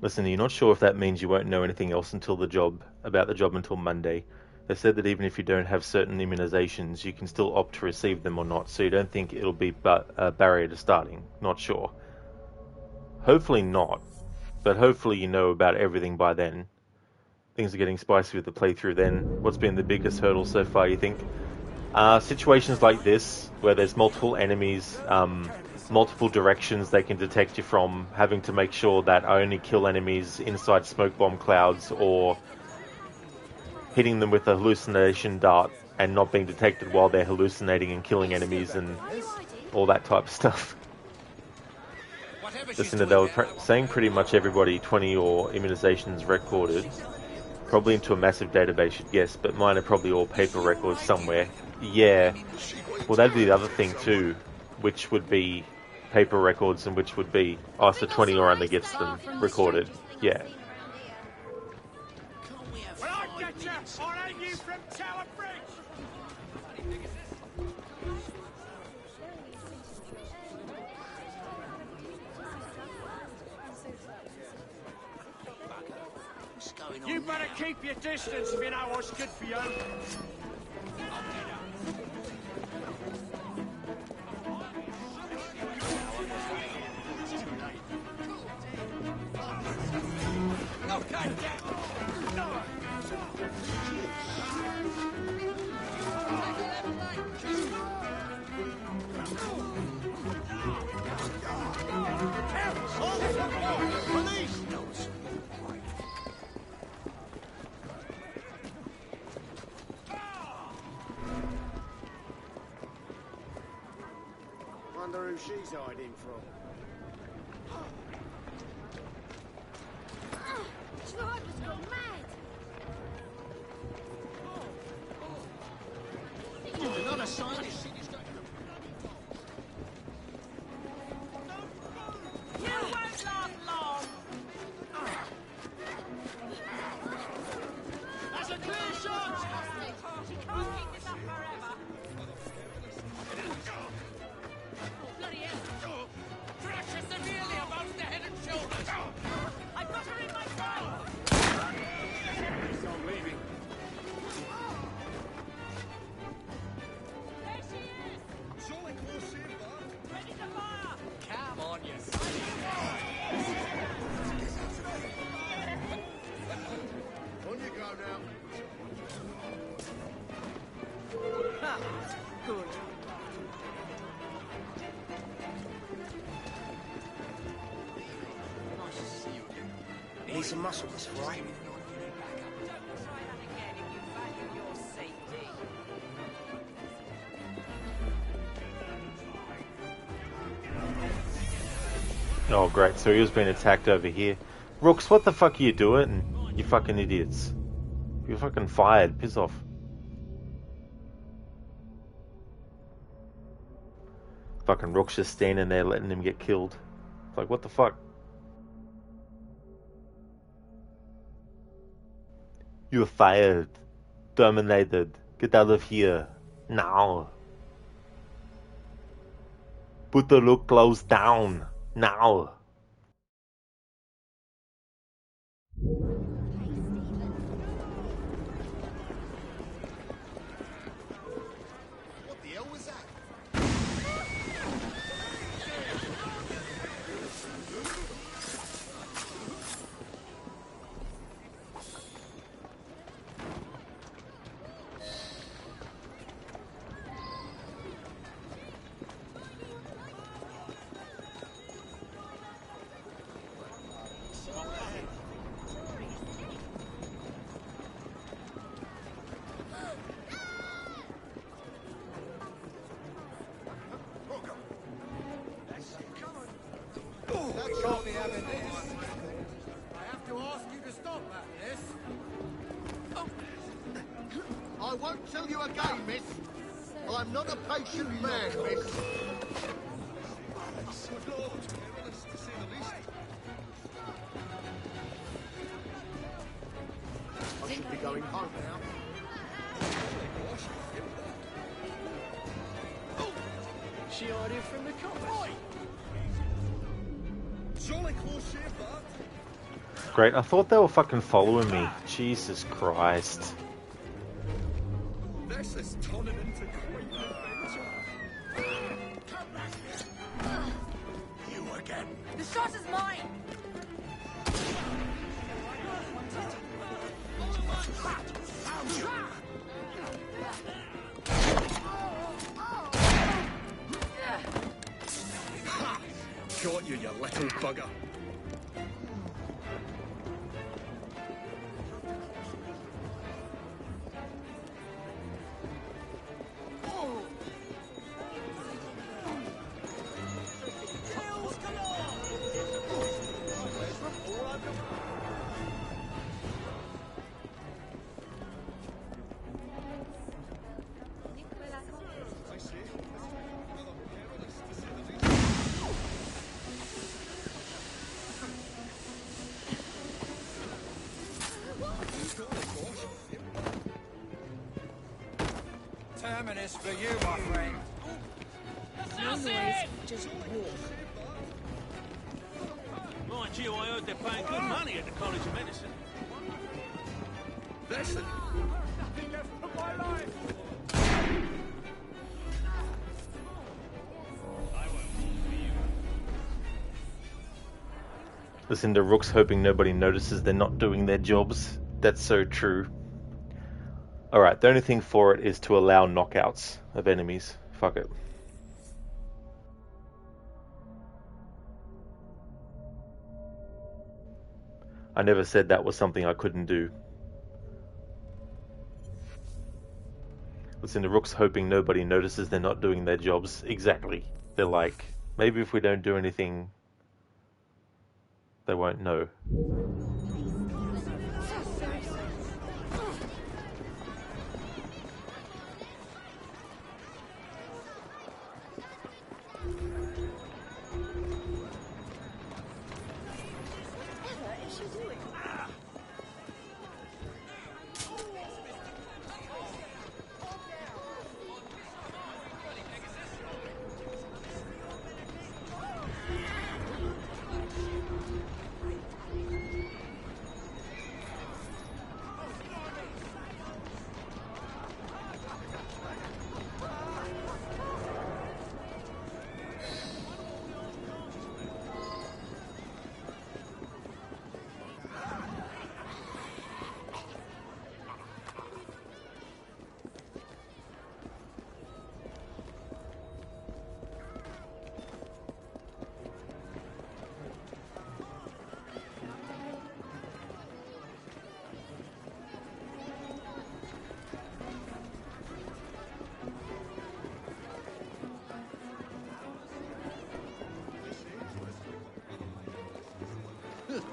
Listen, you're not sure if that means you won't know anything else about the job until Monday. They said that even if you don't have certain immunizations, you can still opt to receive them or not, so you don't think it'll be a barrier to starting. Not sure. Hopefully not, but hopefully you know about everything by then. Things are getting spicy with the playthrough then. What's been the biggest hurdle so far, you think? Situations like this, where there's multiple enemies, multiple directions they can detect you from, having to make sure that I only kill enemies inside smoke bomb clouds, or hitting them with a hallucination dart and not being detected while they're hallucinating and killing enemies and all that type of stuff. Listen, they were saying pretty much everybody 20 or immunizations recorded. Probably into a massive database, you'd guess, but mine are probably all paper records somewhere. Yeah. Well, that'd be the other thing too, which would be paper records and which would be, oh, so 20 or under gets them recorded. Yeah. When I get you, I'll hang you from Tower Bridge! You better keep your distance if you know what's good for you. Wonder who she's hiding from. Driver's gone mad! Another scientist. You won't last long! That's a clear shot! She can't keep this up forever. Bloody hell! Crash her severely above the head and shoulders! I've got her in my sight! I'm leaving. There she is! Surely close here, bud. Ready to fire! Come on, you On you go now. Ha! Good. Nice to see you again. Need some muscle, Miss Fry. Oh, great. So he was being attacked over here. Rooks, what the fuck are you doing? You fucking idiots. You're fucking fired. Piss off. Fucking Rook's just standing there letting him get killed. It's like, what the fuck? You're fired. Terminated. Get out of here. Now. Put the look clothes down. Now. What the hell was that? I won't tell you again, miss. I'm not a patient man, miss. Good Lord, to say the least. I should be going home now. She hiding from the cops. Jolly close shave, that. Great, I thought they were fucking following me. Jesus Christ. This is turning into quite an adventure. You again. The shot is mine! Got you, you little bugger. Terminus for you, my friend. No noise, just walk. Mind you, I heard they're paying good money at the College of Medicine. Listen. Nothing left of my life. Listen to Rooks hoping nobody notices they're not doing their jobs. That's so true. Alright, the only thing for it is to allow knockouts of enemies. Fuck it. I never said that was something I couldn't do. Listen to Rooks hoping nobody notices they're not doing their jobs. Exactly. They're like, maybe if we don't do anything, they won't know.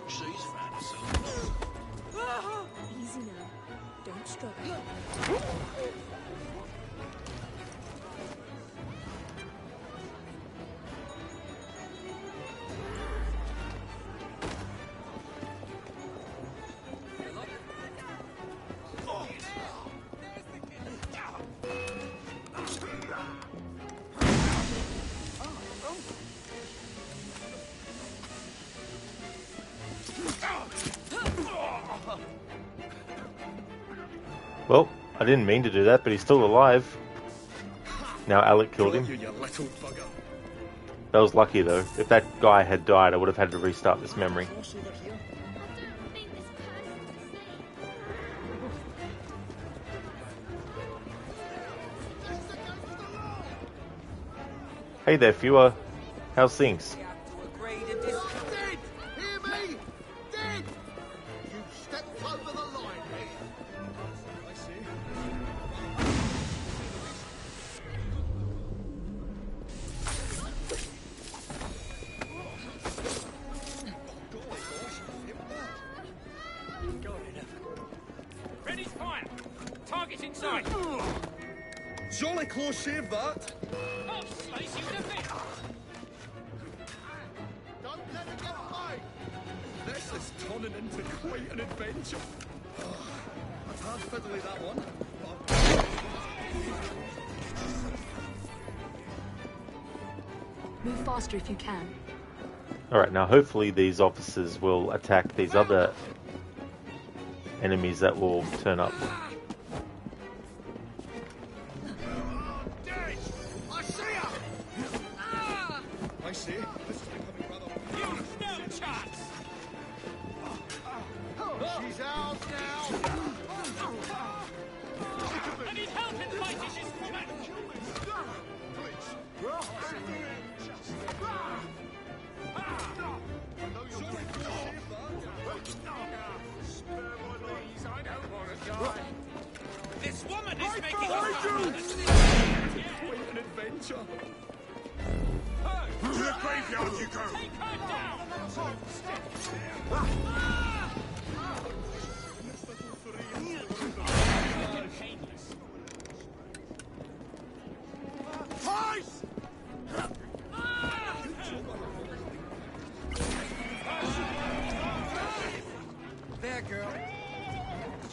She's found herself. Easy now. Don't struggle. Well, I didn't mean to do that, but he's still alive. Now Alec killed him. That was lucky though. If that guy had died, I would have had to restart this memory. Hey there, Fewer. How's things? Ready to fire. Target's inside. Jolly close shave, that. Oh, slice you with a bit. Don't let it get away. This is turning into quite an adventure. I've had fiddly that one. Move faster if you can. Alright, now hopefully these officers will attack these other enemies that will turn up. I see her! I see. This is becoming rather... You no chance! She's out now! I need help in fighting this woman! This woman is making us an adventure. To the graveyard you go! Take her down! Fight! There, girl.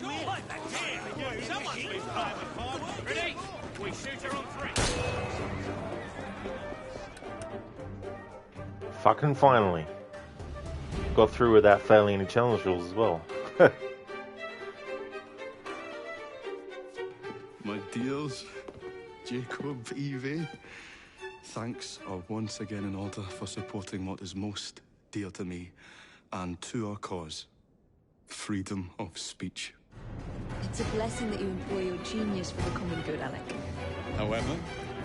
What the damn? Someone's been firing fireworks. Ready? We shoot her on three. Fucking finally. Got through without failing any challenge rules as well. My dears, Jacob, Evie, thanks are once again in order for supporting what is most dear to me and to our cause, freedom of speech. It's a blessing that you employ your genius for the common good, Alec. However,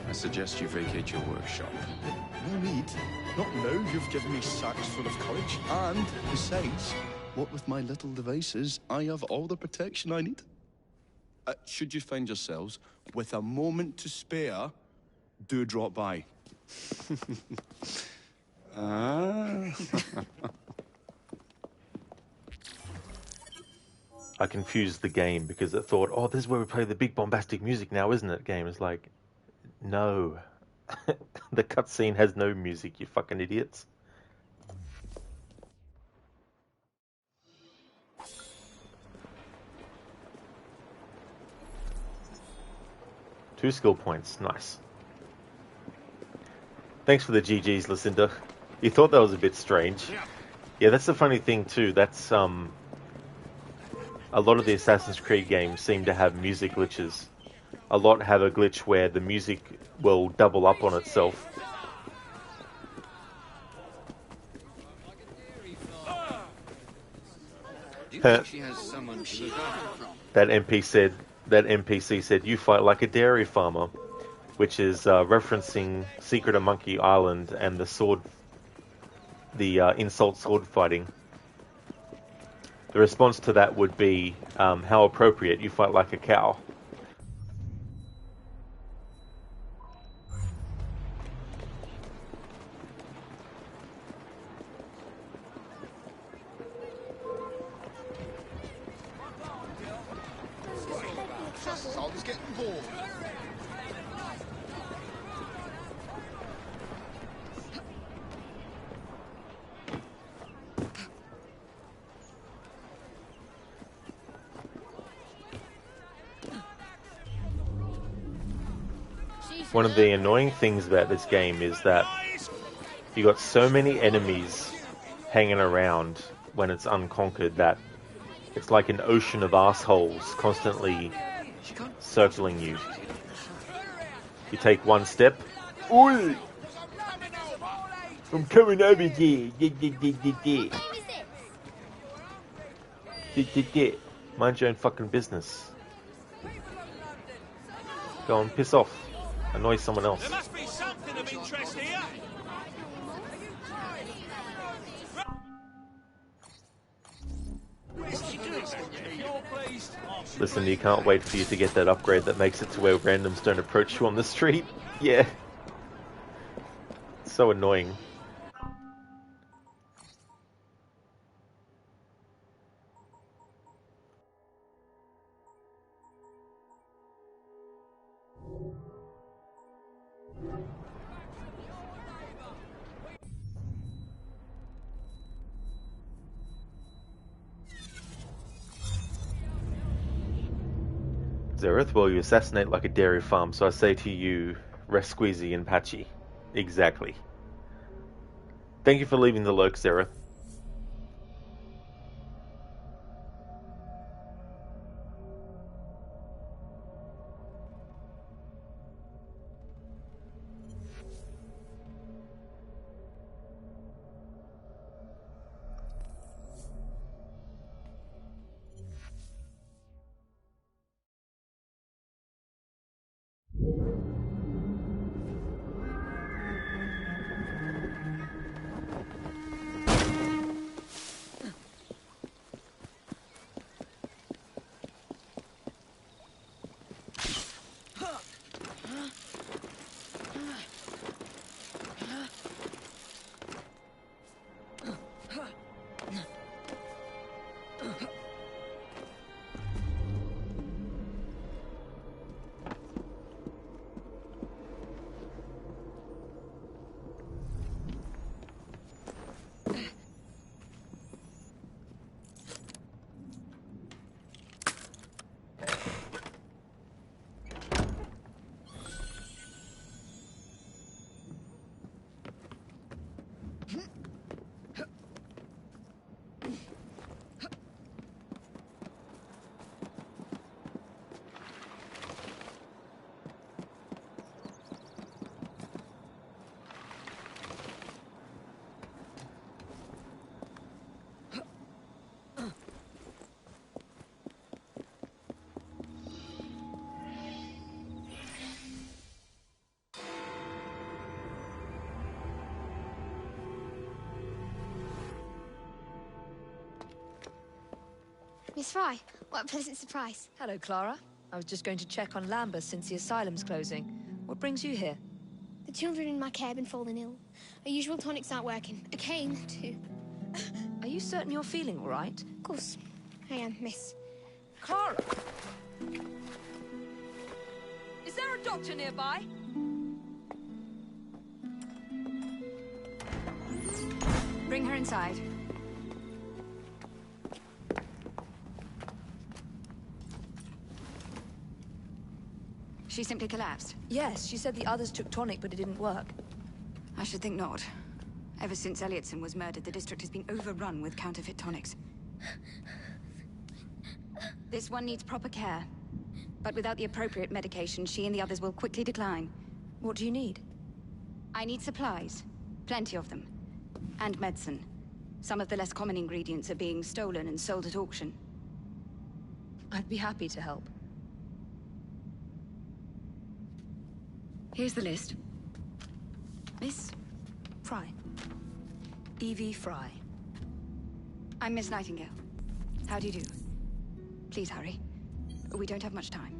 I suggest you vacate your workshop. No need. Not now you've given me sacks full of courage. And, besides, what with my little devices, I have all the protection I need. Should you find yourselves with a moment to spare, do drop by. I confused the game because it thought, oh, this is where we play the big bombastic music now, isn't it? Game is like, no. The cutscene has no music, you fucking idiots. Two skill points, nice. Thanks for the GGs, Lucinda. You thought that was a bit strange. Yeah, that's the funny thing too. That's a lot of the Assassin's Creed games seem to have music glitches. A lot have a glitch where the music will double up on itself. Do you think she has someone to look after? That NPC said, "You fight like a dairy farmer," which is referencing Secret of Monkey Island and the insult sword fighting. The response to that would be, how appropriate, you fight like a cow. I was getting bored. One of the annoying things about this game is that you got so many enemies hanging around when it's unconquered that it's like an ocean of assholes constantly circling you. You take one step, oi! I'm coming over there. Mind your own fucking business. Go on, piss off. Annoy someone else. There must be something of interest here. Listen, you can't wait for you to get that upgrade that makes it to where randoms don't approach you on the street. Yeah. It's so annoying. Zareth, well, you assassinate like a dairy farm, so I say to you, rest squeezy and patchy. Exactly. Thank you for leaving the lurk, Sarah. Miss Fry, what a pleasant surprise. Hello, Clara. I was just going to check on Lambeth since the asylum's closing. What brings you here? The children in my care have been falling ill. Our usual tonics aren't working. A cane, too. Are you certain you're feeling all right? Of course. I am, miss. Clara! Is there a doctor nearby? Bring her inside. She simply collapsed? Yes, she said the others took tonic, but it didn't work. I should think not. Ever since Elliotson was murdered, the district has been overrun with counterfeit tonics. This one needs proper care. But without the appropriate medication, she and the others will quickly decline. What do you need? I need supplies. Plenty of them. And medicine. Some of the less common ingredients are being stolen and sold at auction. I'd be happy to help. Here's the list. Miss Fry. Evie Fry. I'm Miss Nightingale. How do you do? Please hurry. We don't have much time.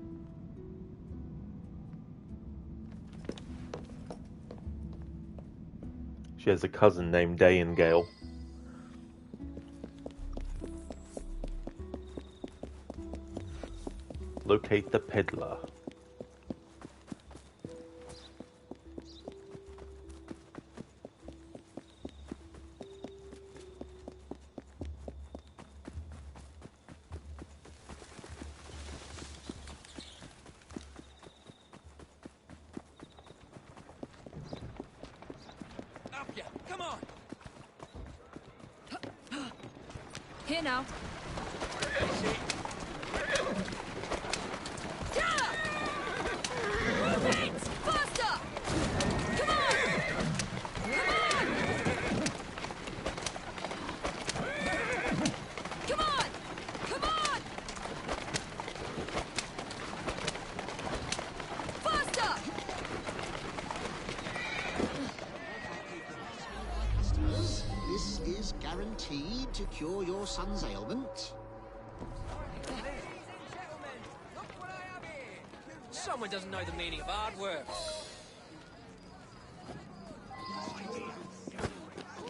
She has a cousin named Dayengale. Locate the peddler. Come on! Here now. Move it! Faster! Come on! Come on! Come on! Faster! This is guaranteed to cure your son's ailment. Someone doesn't know the meaning of hard work.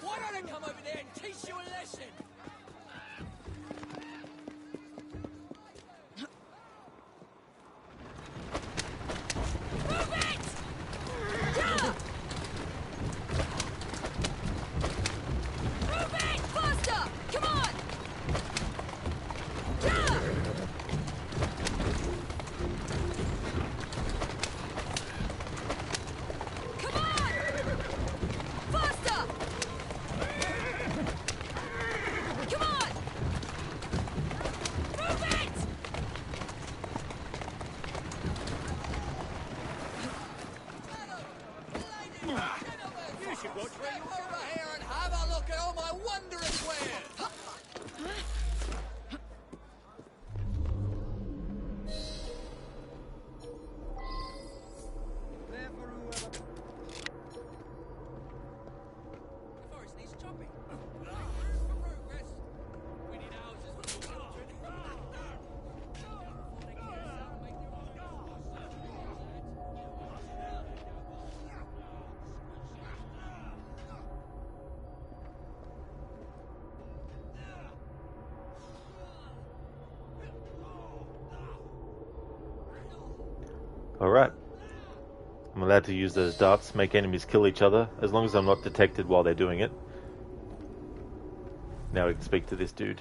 Why don't I come over there and teach you a lesson? Move it! Yeah! Move it! Faster! Come on! Yeah! should watch where you Over here and have a look at all my wondrous wares! Alright. I'm allowed to use those darts, make enemies kill each other, as long as I'm not detected while they're doing it. Now we can speak to this dude.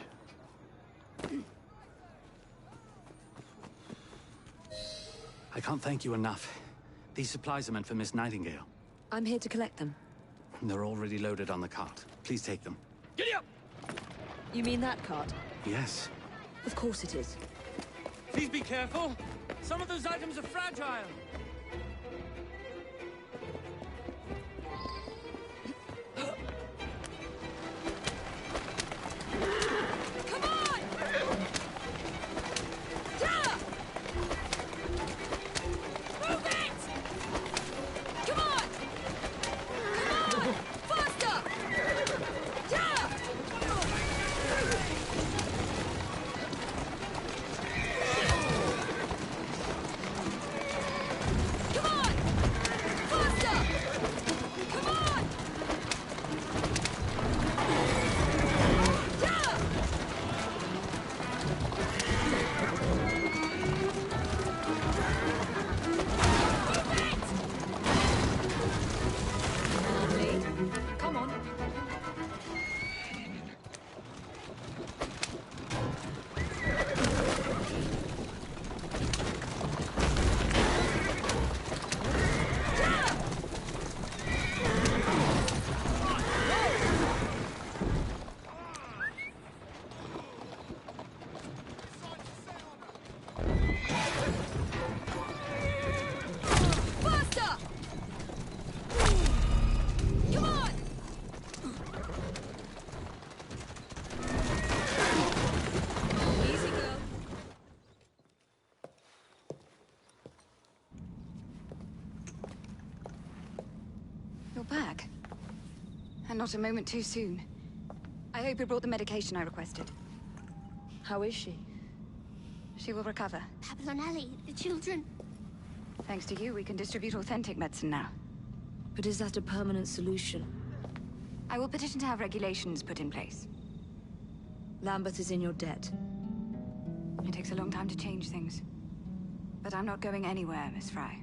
I can't thank you enough. These supplies are meant for Miss Nightingale. I'm here to collect them. They're already loaded on the cart. Please take them. Giddy up! You mean that cart? Yes. Of course it is. Please be careful. Some of those items are fragile. Come on! Yeah! Move it! Come on! Come on! Faster! Yeah! Come on! Faster! Come on! Yeah! Come on. Faster! Come on! Easy, girl. You're back. And not a moment too soon. I hope you brought the medication I requested. How is she? She will recover. Pablo and Ellie, the children. Thanks to you, we can distribute authentic medicine now. But is that a permanent solution? I will petition to have regulations put in place. Lambert is in your debt. It takes a long time to change things. But I'm not going anywhere, Miss Fry.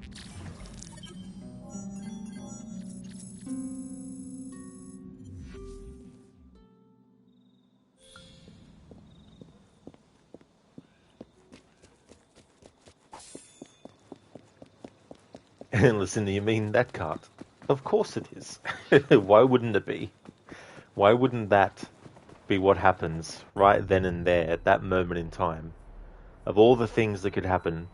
And listen, you mean that cart? Of course it is. Why wouldn't it be? Why wouldn't that be what happens right then and there, at that moment in time? Of all the things that could happen,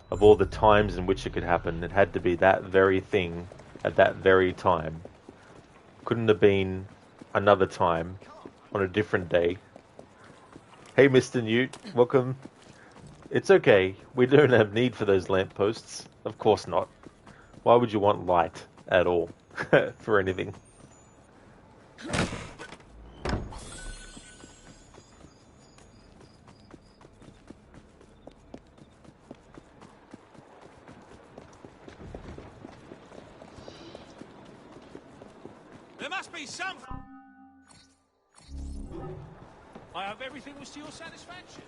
of all the times in which it could happen, it had to be that very thing at that very time. Couldn't have been another time, on a different day. Hey, Mr. Newt, welcome. It's okay, we don't have need for those lampposts. Of course not. Why would you want light at all for anything? There must be some... I hope everything was to your satisfaction.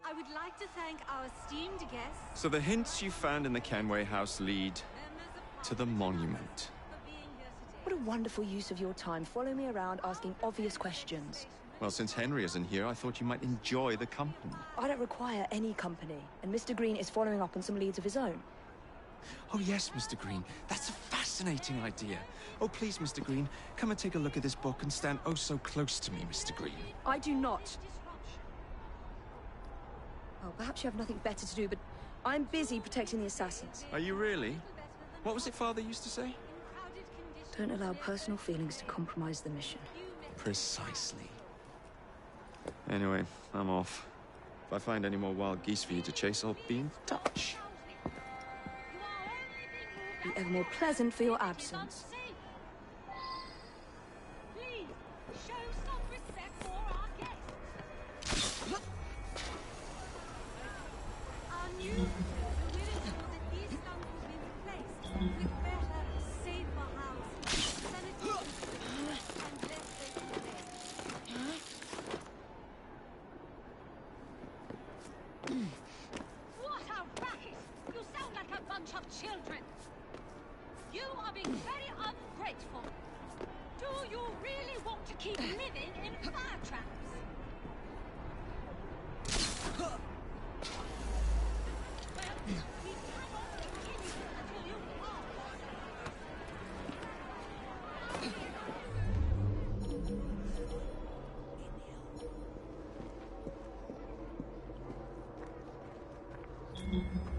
I would like to thank our esteemed guests. So the hints you found in the Kenway house lead to the monument. What a wonderful use of your time, following me around asking obvious questions. Well, since Henry isn't here, I thought you might enjoy the company. I don't require any company, and Mr. Green is following up on some leads of his own. Oh yes, Mr. Green. That's a fascinating idea. Oh please, Mr. Green, come and take a look at this book and stand oh so close to me, Mr. Green. I do not. Well, perhaps you have nothing better to do, but I'm busy protecting the assassins. Are you really? What was it Father used to say? Don't allow personal feelings to compromise the mission. Precisely. Anyway, I'm off. If I find any more wild geese for you to chase, I'll be in touch. Be ever more pleasant for your absence. Please, show some respect for our guests. Our new will ensure that these stumps will be replaced with better, safer housing, sanitation, and less open space. What a racket! You sound like a bunch of children. You are being very ungrateful. Do you really want to keep living in fire traps?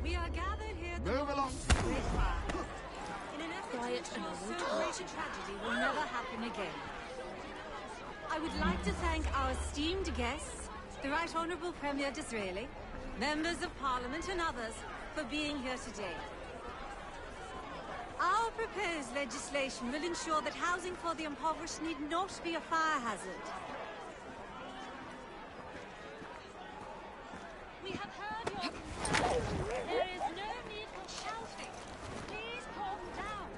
We are gathered here at the moment of great fire. In an effort to ensure so great a tragedy will never happen again. I would like to thank our esteemed guests, the Right Honourable Premier Disraeli, members of Parliament and others, for being here today. Our proposed legislation will ensure that housing for the impoverished need not be a fire hazard. We have heard your concerns. There is no need for shouting. Please calm down.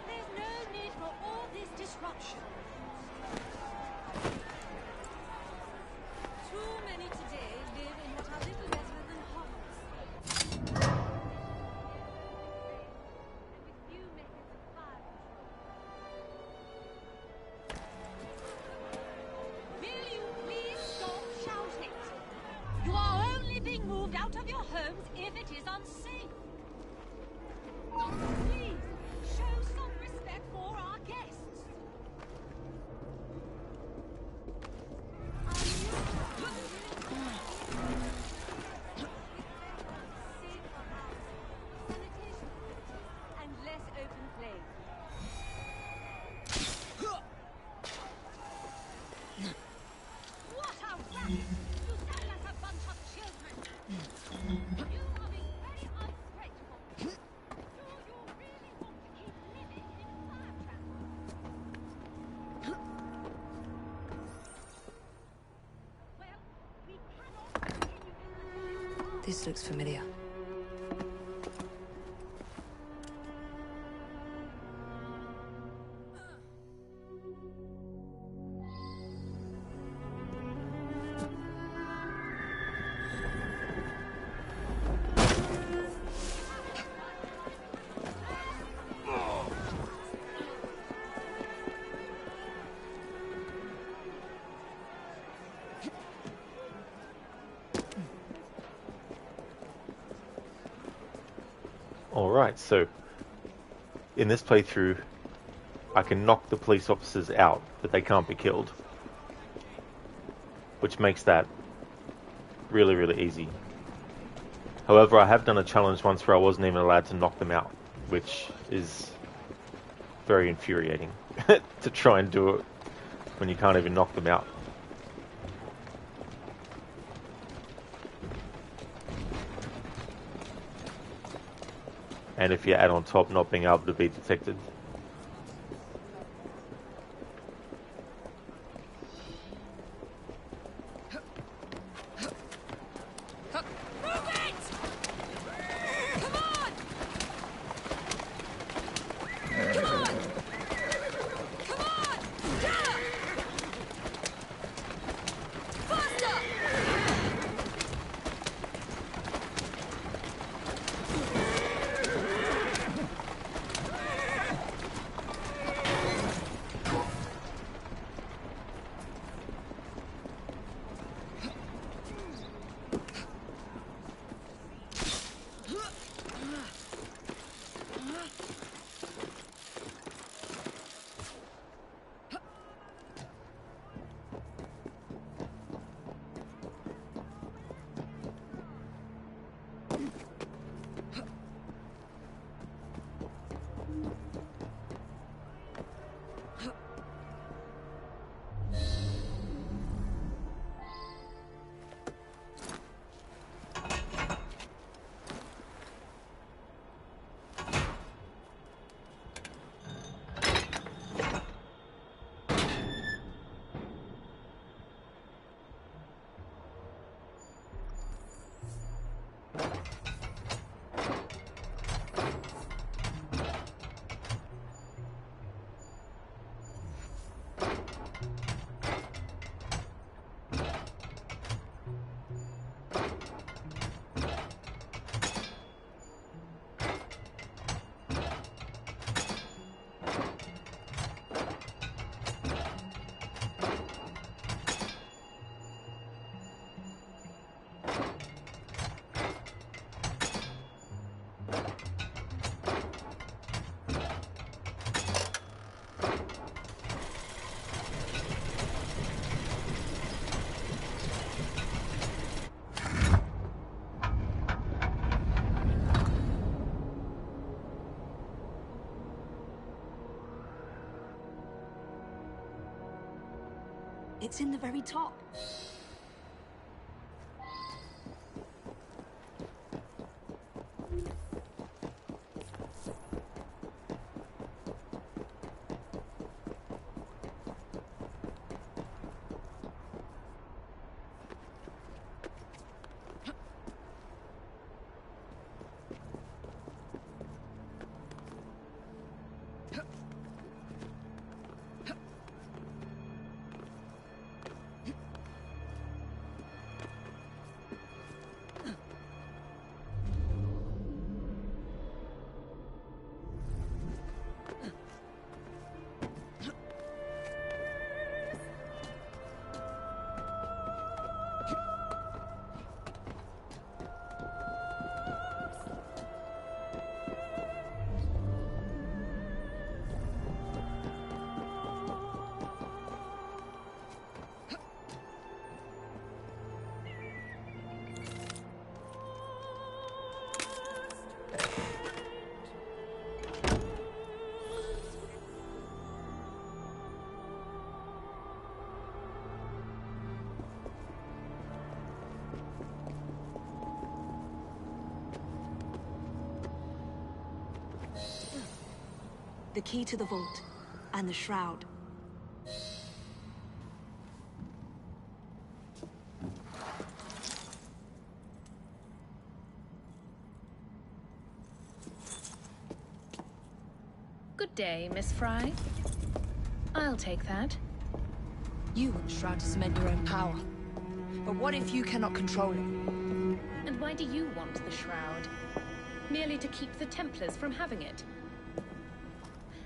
There's no need for all this disruption. Too many today live in what are little better than hovels. With new methods of fire control. Will you please stop shouting? You are only being moved out of your homes if it is unsafe. Please, show some respect for our guests. And less open flame. What a racket! You sound like a bunch of children. You are being very ungrateful. Do you really want to keep living in fire traps? Well, we cannot continue. This looks familiar. Alright, so in this playthrough I can knock the police officers out, but they can't be killed, which makes that really, really easy. However, I have done a challenge once where I wasn't even allowed to knock them out, which is very infuriating to try and do it when you can't even knock them out. And if you add on top not being able to be detected. It's in the very top. The key to the vault, and the shroud. Good day, Miss Fry. I'll take that. You want the shroud to cement your own power. But what if you cannot control it? And why do you want the shroud? Merely to keep the Templars from having it?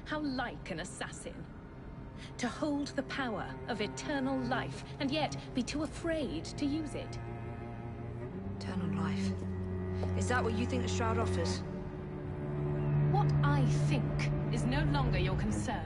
How like an assassin. To hold the power of eternal life, and yet be too afraid to use it. Eternal life. Is that what you think the shroud offers? What I think is no longer your concern.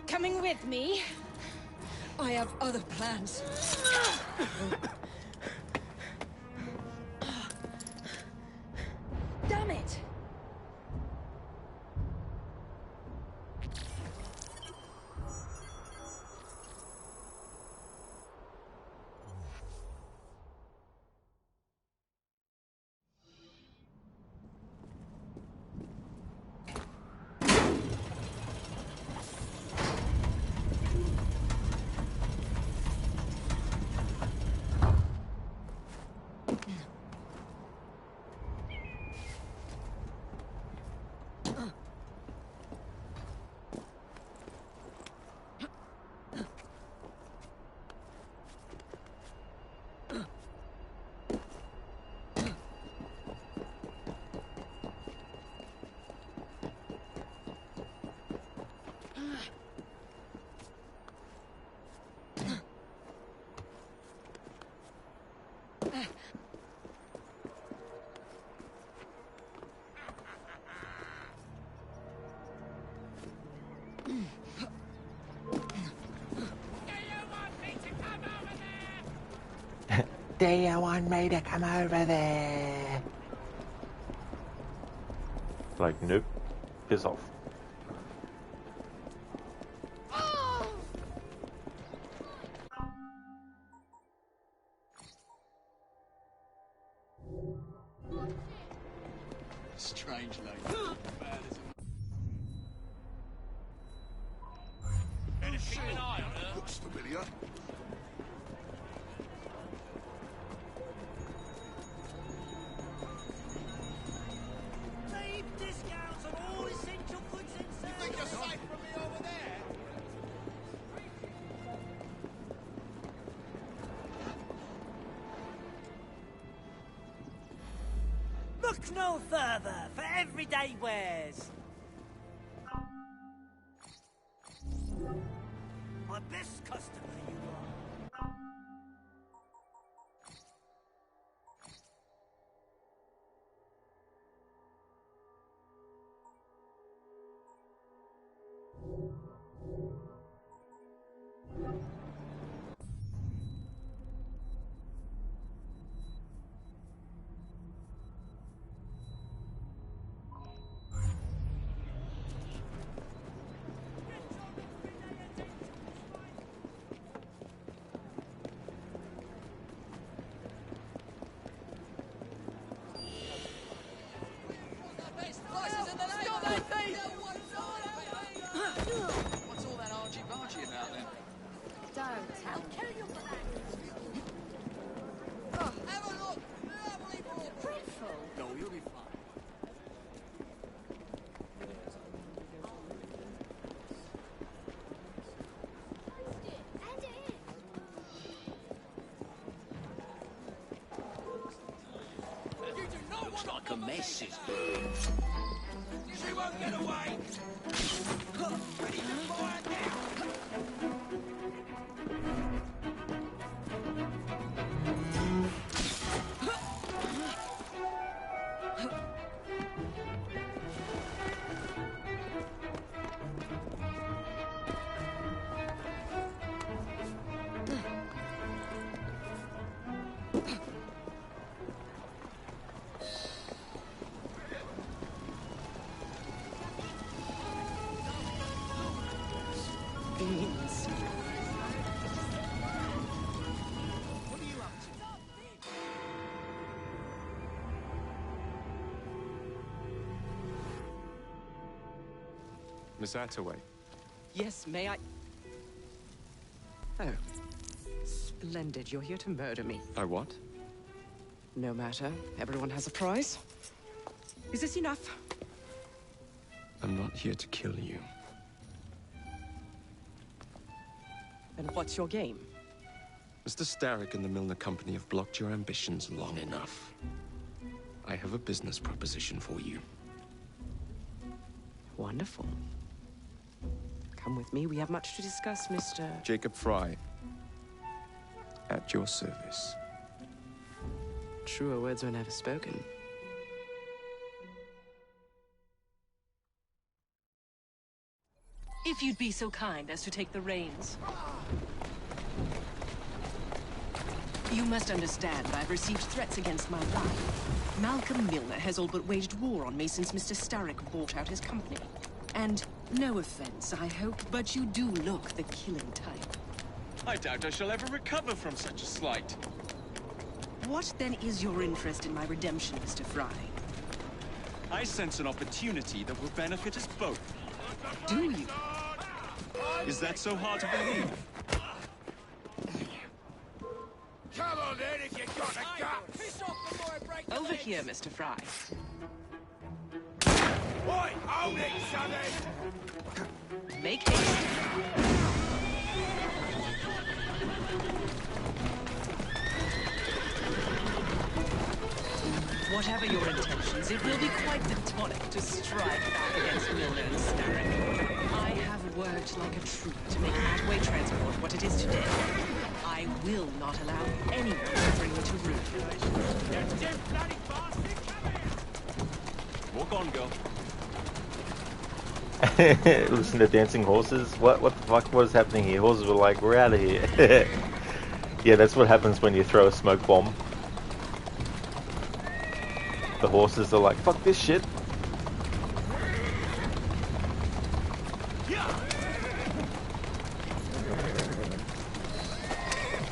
Coming with me? I have other plans. Damn it! Do you want me to come over there? Like, nope. Piss off. Strange lady. Bad as a... Better keep an eye on her. Looks familiar. Deep discounts on all essential goods and services. You think you're safe from me over there? Look no further for everyday wares. My best customer, you are. What's all that argy-bargy about then? Don't tell me. Oh, have a look! Lovely boy! Dreadful. No, you'll be fine. You do not Looks want like a mess, is She won't get away! Ready to fire now! Beans. What are you up to? Miss Attaway. Yes, may I? Oh. Splendid. You're here to murder me. I what? No matter. Everyone has a price. Is this enough? I'm not here to kill you. And what's your game? Mr. Starrick and the Milner Company have blocked your ambitions long enough. I have a business proposition for you. Wonderful. Come with me. We have much to discuss, Mr. Jacob Fry. At your service. Truer words were never spoken. If you'd be so kind as to take the reins. You must understand, I've received threats against my life. Malcolm Milner has all but waged war on me since Mr. Starrick bought out his company. And no offense, I hope, but you do look the killing type. I doubt I shall ever recover from such a slight. What then is your interest in my redemption, Mr. Fry? I sense an opportunity that will benefit us both. Do you? Is that so hard to believe? Come on then, if you got a gut! Piss off before I break the Over legs. here, Mr. Fry. Oi, hold it, sonny! Make haste. Whatever your intentions, it will be quite the tonic to strike back against Milner and Starrick. I have worked like a trooper to make Attaway Transport what it is today. I will not allow anyone to bring me to ruin. You damn bloody bastard, come here! Walk on, girl. Listen to dancing horses. What the fuck was happening here? Horses were like, we're out of here. Yeah, that's what happens when you throw a smoke bomb. The horses are like, fuck this shit.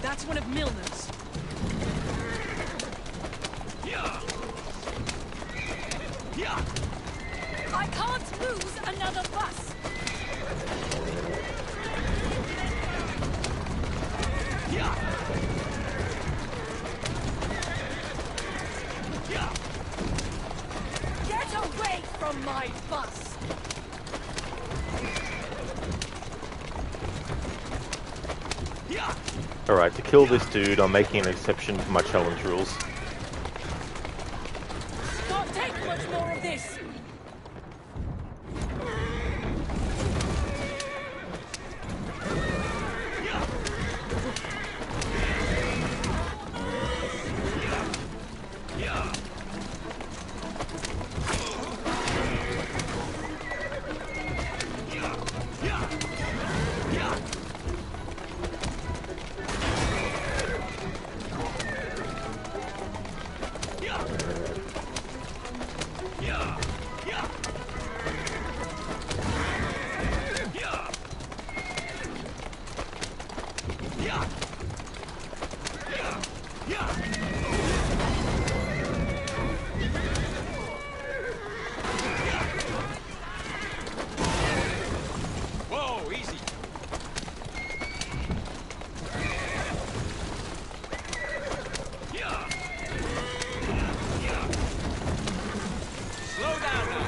That's one of Milner's. I can't lose another bus. Get away from my bus. Alright, to kill this dude, I'm making an exception for my challenge rules. Can't take much more of this. Whoa, easy. Slow down now.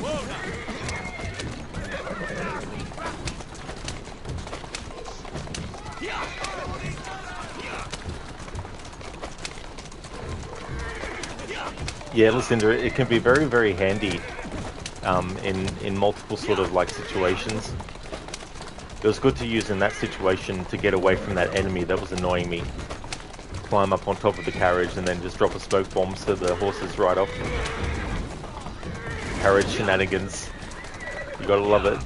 Whoa now. Yeah, listen, it can be very, very handy in multiple sort of like situations. It was good to use in that situation to get away from that enemy that was annoying me. Climb up on top of the carriage and then just drop a smoke bomb so the horses ride off. Carriage shenanigans. You gotta love it.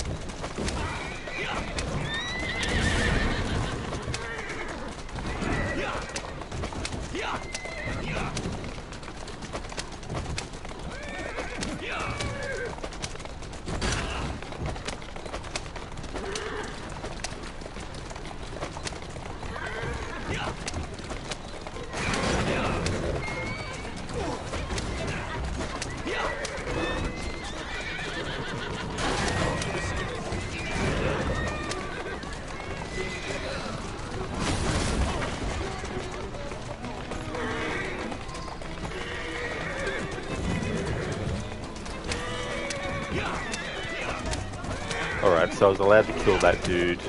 Alright, so I was allowed to kill that dude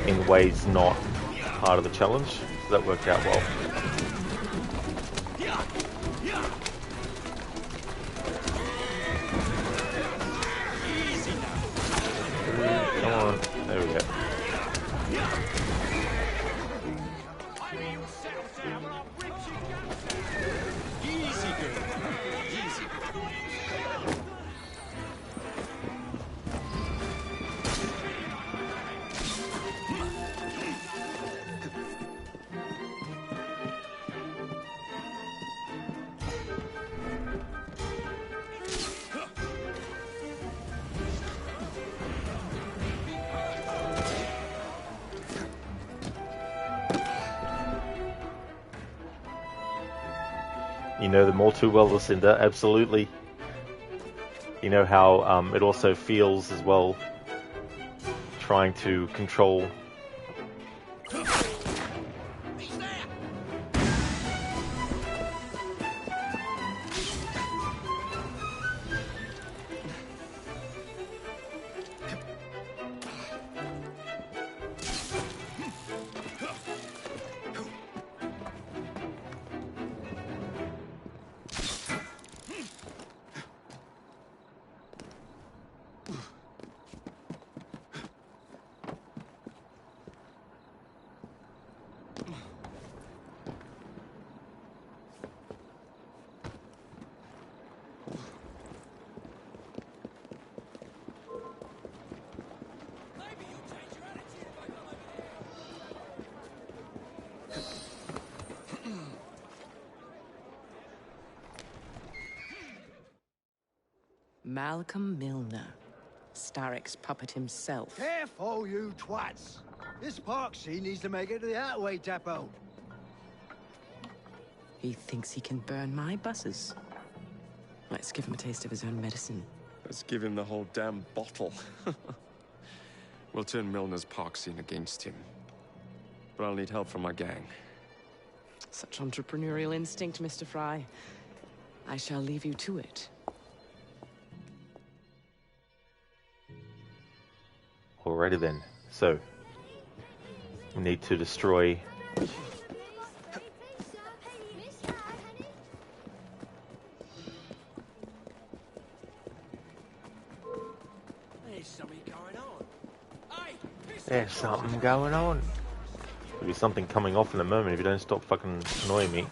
in ways not part of the challenge, so that worked out well. Come on, there we go. Easy, girl. Easy. You know them all too well, Lucinda, absolutely. You know how it also feels as well, trying to control. Malcolm Milner, Starrick's puppet himself. Careful, you twats! This Parksy needs to make it to the Attaway depot. He thinks he can burn my buses. Let's give him a taste of his own medicine. Let's give him the whole damn bottle. We'll turn Milner's park scene against him. But I'll need help from my gang. Such entrepreneurial instinct, Mr. Fry. I shall leave you to it. Alrighty then. So, we need to destroy... There's something going on. There'll be something coming off in a moment if you don't stop fucking annoying me.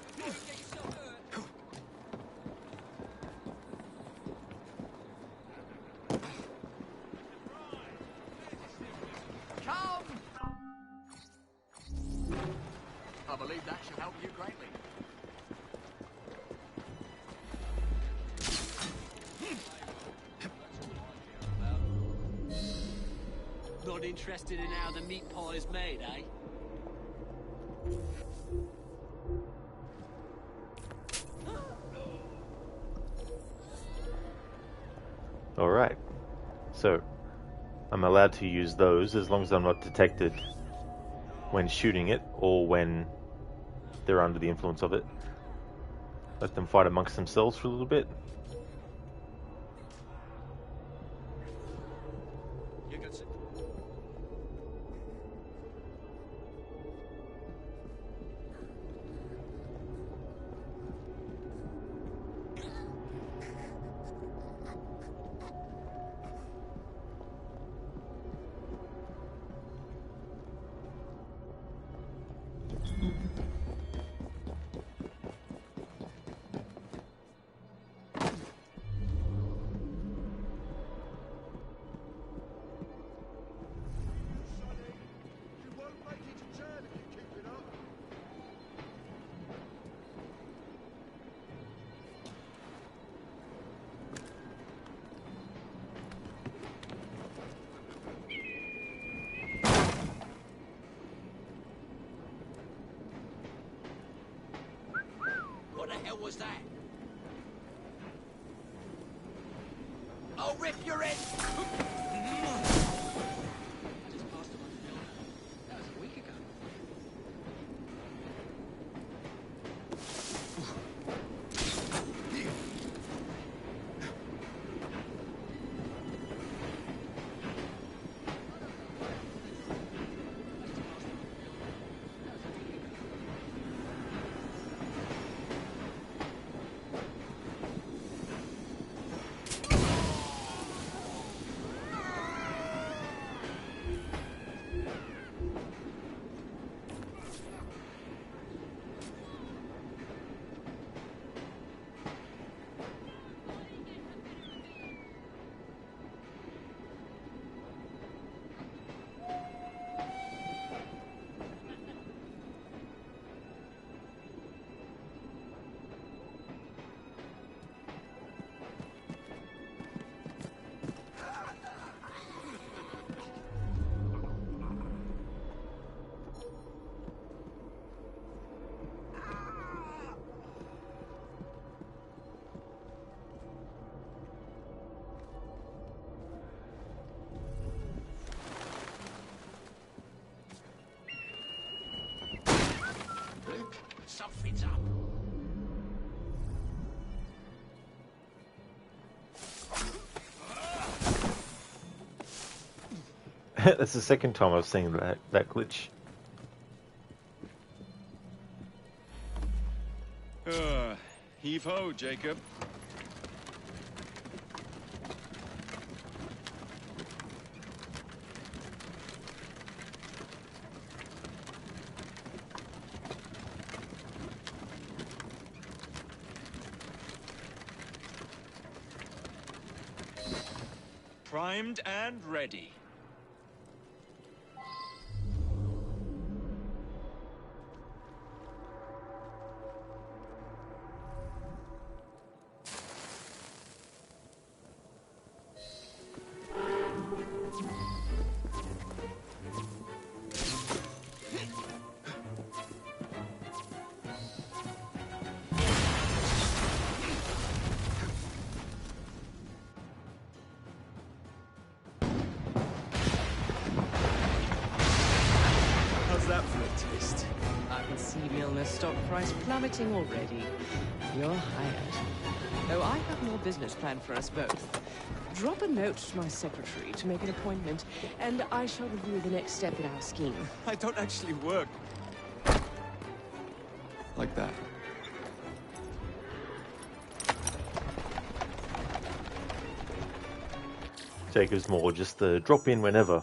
I believe that should help you greatly. Not interested in how the meat pie is made, eh? Alright. So, I'm allowed to use those as long as I'm not detected when shooting it or when they're under the influence of it. Let them fight amongst themselves for a little bit. What the hell was that? I'll rip your head! That was a week ago. Something's up. That's the second time I've seen that glitch. Heave-ho, Jacob. Primed and ready. Milner stock price plummeting already. You're hired. Though I have no business plan for us both. Drop a note to my secretary to make an appointment, and I shall review the next step in our scheme. I don't actually work like that. Jacob's more just the drop in whenever.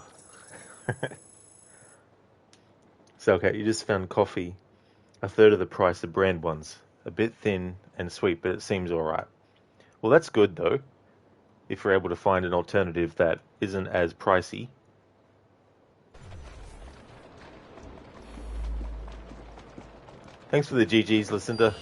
So okay, you just found coffee, a third of the price of brand ones. A bit thin and sweet, but it seems alright. Well, that's good though, if we're able to find an alternative that isn't as pricey. Thanks for the GGs, Lucinda.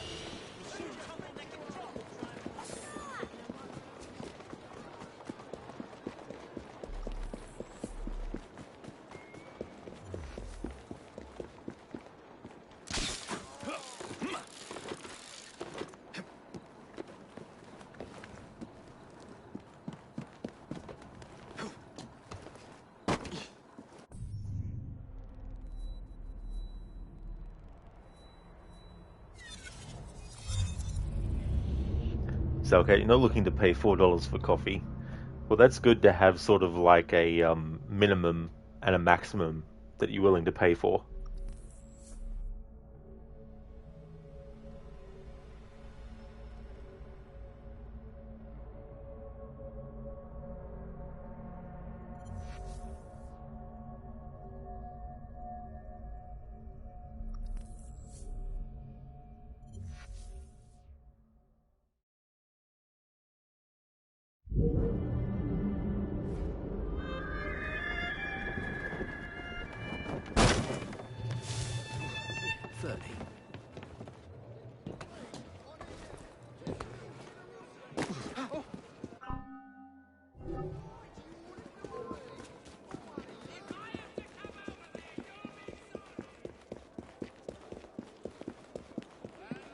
So, okay, you're not looking to pay $4 for coffee. Well, that's good to have sort of like a minimum and a maximum that you're willing to pay for.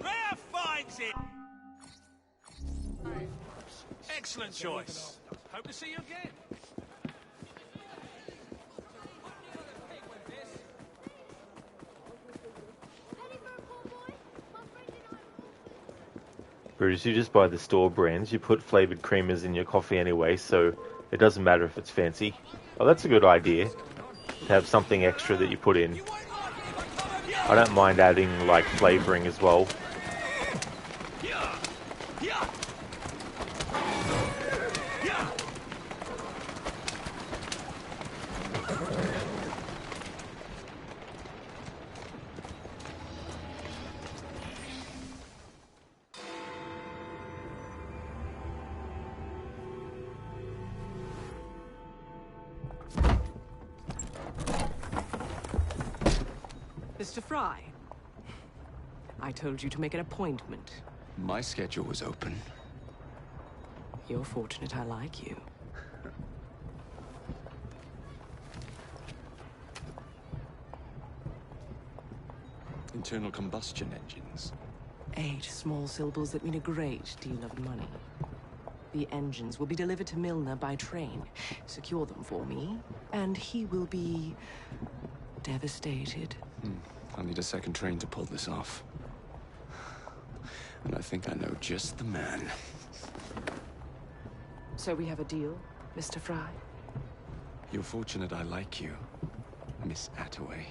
Rare finds it! Excellent choice. Hope to see you again. Brutus, you just buy the store brands, you put flavoured creamers in your coffee anyway, so it doesn't matter if it's fancy. Oh, that's a good idea, to have something extra that you put in. I don't mind adding, like, flavouring as well. Mr. Fry, I told you to make an appointment. My schedule was open. You're fortunate I like you. Internal combustion engines. 8 small syllables that mean a great deal of money. The engines will be delivered to Milner by train. Secure them for me, and he will be devastated. I'll need a second train to pull this off. And I think I know just the man. So we have a deal, Mr. Fry? You're fortunate I like you, Miss Attaway.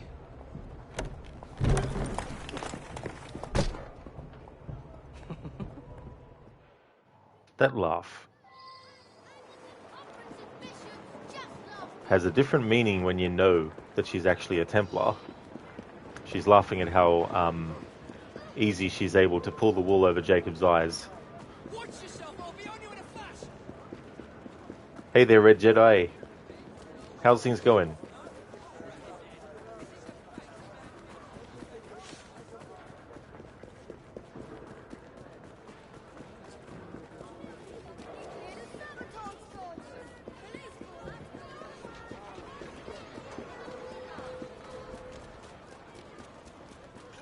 That laugh has a different meaning when you know that she's actually a Templar. She's laughing at how easy she's able to pull the wool over Jacob's eyes. Watch yourself, I'll be on you in a flash. Hey there, Red Jedi. How's things going?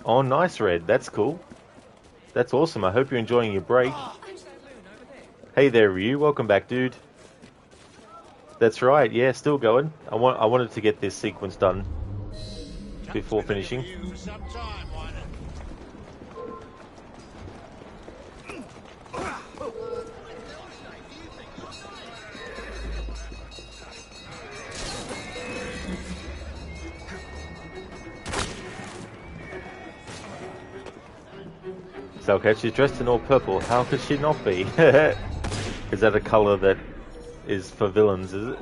Oh, nice, Red. That's cool. That's awesome. I hope you're enjoying your break. Hey there, Ryu. Welcome back, dude. That's right. Yeah, still going. I wanted to get this sequence done before finishing. So, okay, she's dressed in all purple. How could she not be? Is that a colour that is for villains, is it?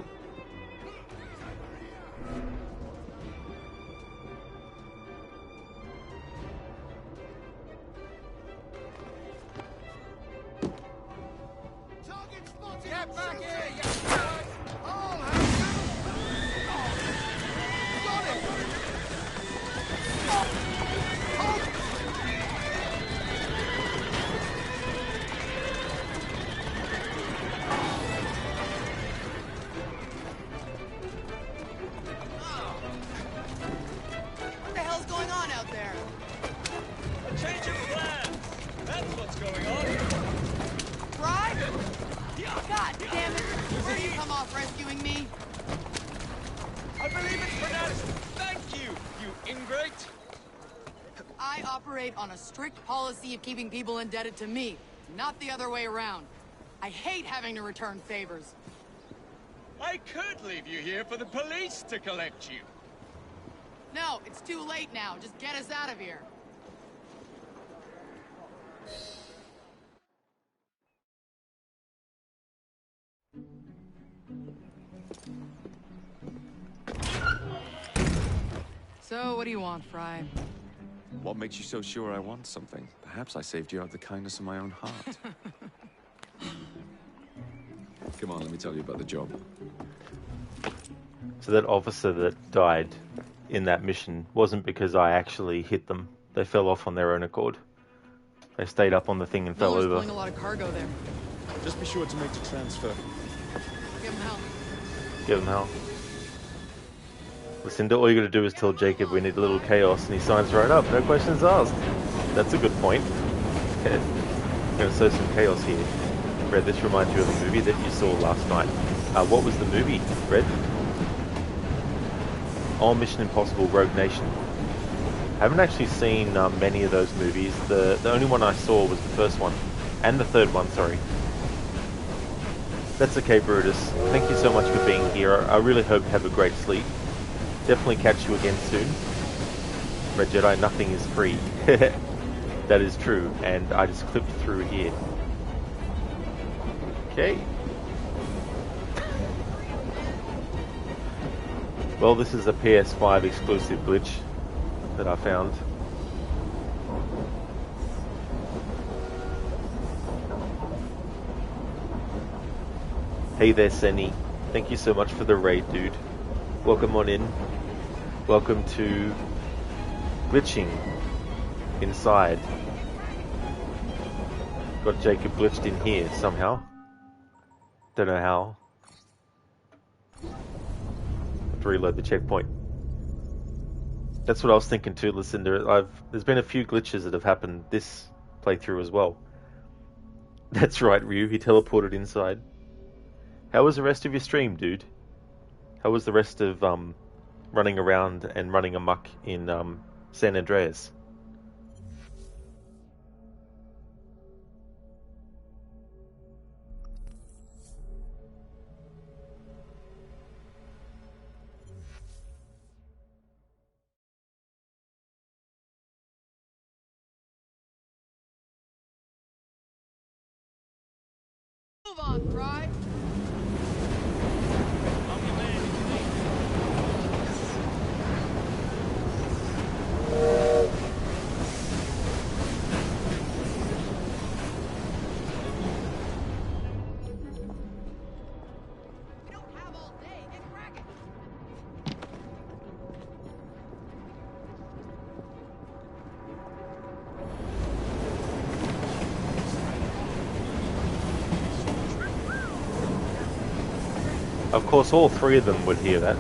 Get back here, you cowards! I'll have you! Got it! What the hell's going on out there? A change of plans. That's what's going on. Fry? God damn it! Where do you come off rescuing me? I believe it's pronounced thank you, you ingrate. I operate on a strict policy of keeping people indebted to me, not the other way around. I hate having to return favors. I could leave you here for the police to collect you. No, it's too late now. Just get us out of here. So, what do you want, Fry? What makes you so sure I want something? Perhaps I saved you out of the kindness of my own heart. Come on, let me tell you about the job. So that officer that died in that mission wasn't because I actually hit them. They fell off on their own accord. They stayed up on the thing and fell Miller's over. pulling a lot of cargo there. Just be sure to make the transfer. Give him hell. Give them hell. Lucinda, all you gotta do is tell Jacob we need a little chaos and he signs right up. No questions asked. That's a good point. Okay. I'm gonna sow some chaos here. Red, this reminds you of a movie that you saw last night. What was the movie, Red? Oh, Mission Impossible Rogue Nation. I haven't actually seen many of those movies. The only one I saw was the first one. And the third one, sorry. That's okay, Brutus. Thank you so much for being here. I really hope you have a great sleep. Definitely catch you again soon. Red Jedi, nothing is free. That is true, and I just clipped through here. Okay. Well, this is a PS5 exclusive glitch that I found. Hey there, Senny. Thank you so much for the raid, dude. Welcome on in. Welcome to glitching inside. Got Jacob glitched in here somehow. Don't know how. Have to reload the checkpoint. That's what I was thinking too, Lucinda. There's been a few glitches that have happened this playthrough as well. That's right, Ryu. He teleported inside. How was the rest of your stream, dude? How was the rest of running around and running amok in San Andreas? Move on, Fry. Of course, all three of them would hear that.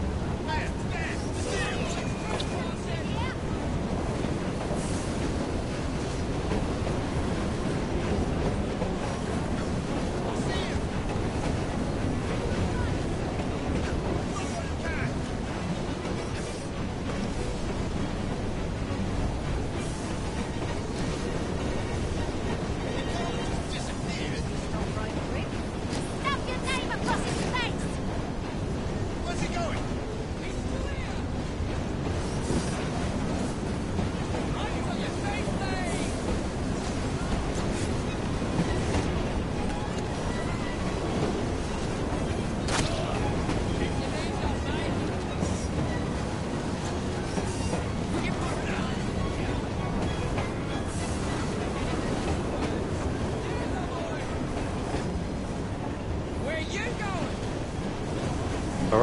Where's he going?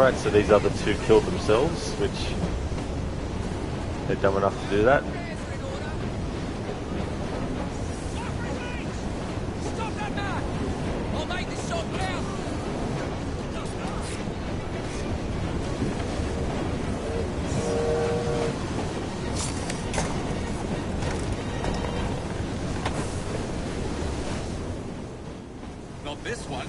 Alright, so these other two killed themselves, which they're dumb enough to do that. Stop that man! I'll make this shot count! Not this one.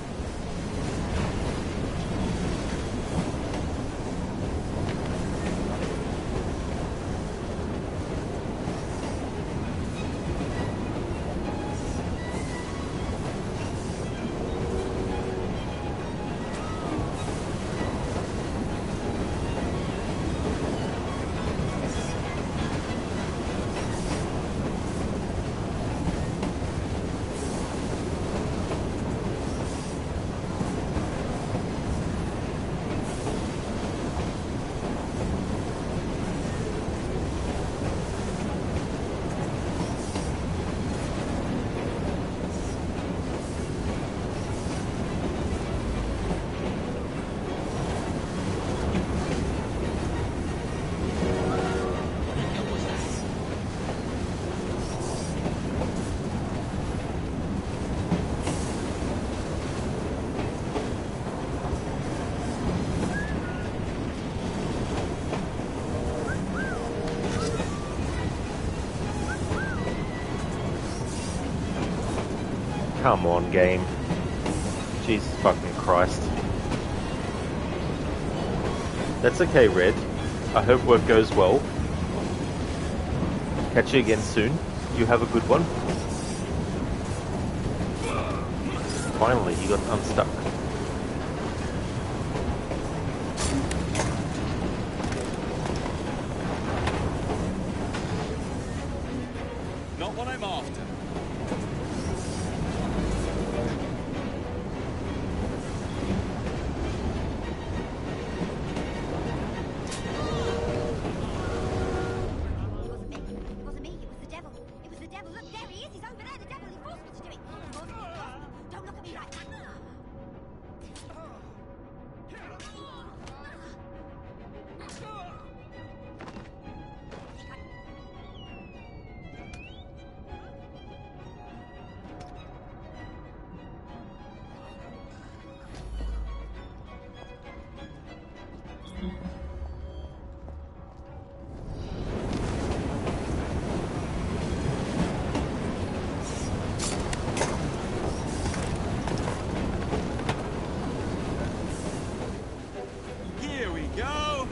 Come on, game. Jesus fucking Christ. That's okay, Red. I hope work goes well. Catch you again soon. You have a good one. Finally, you got unstuck. Not what I'm after. Here we go.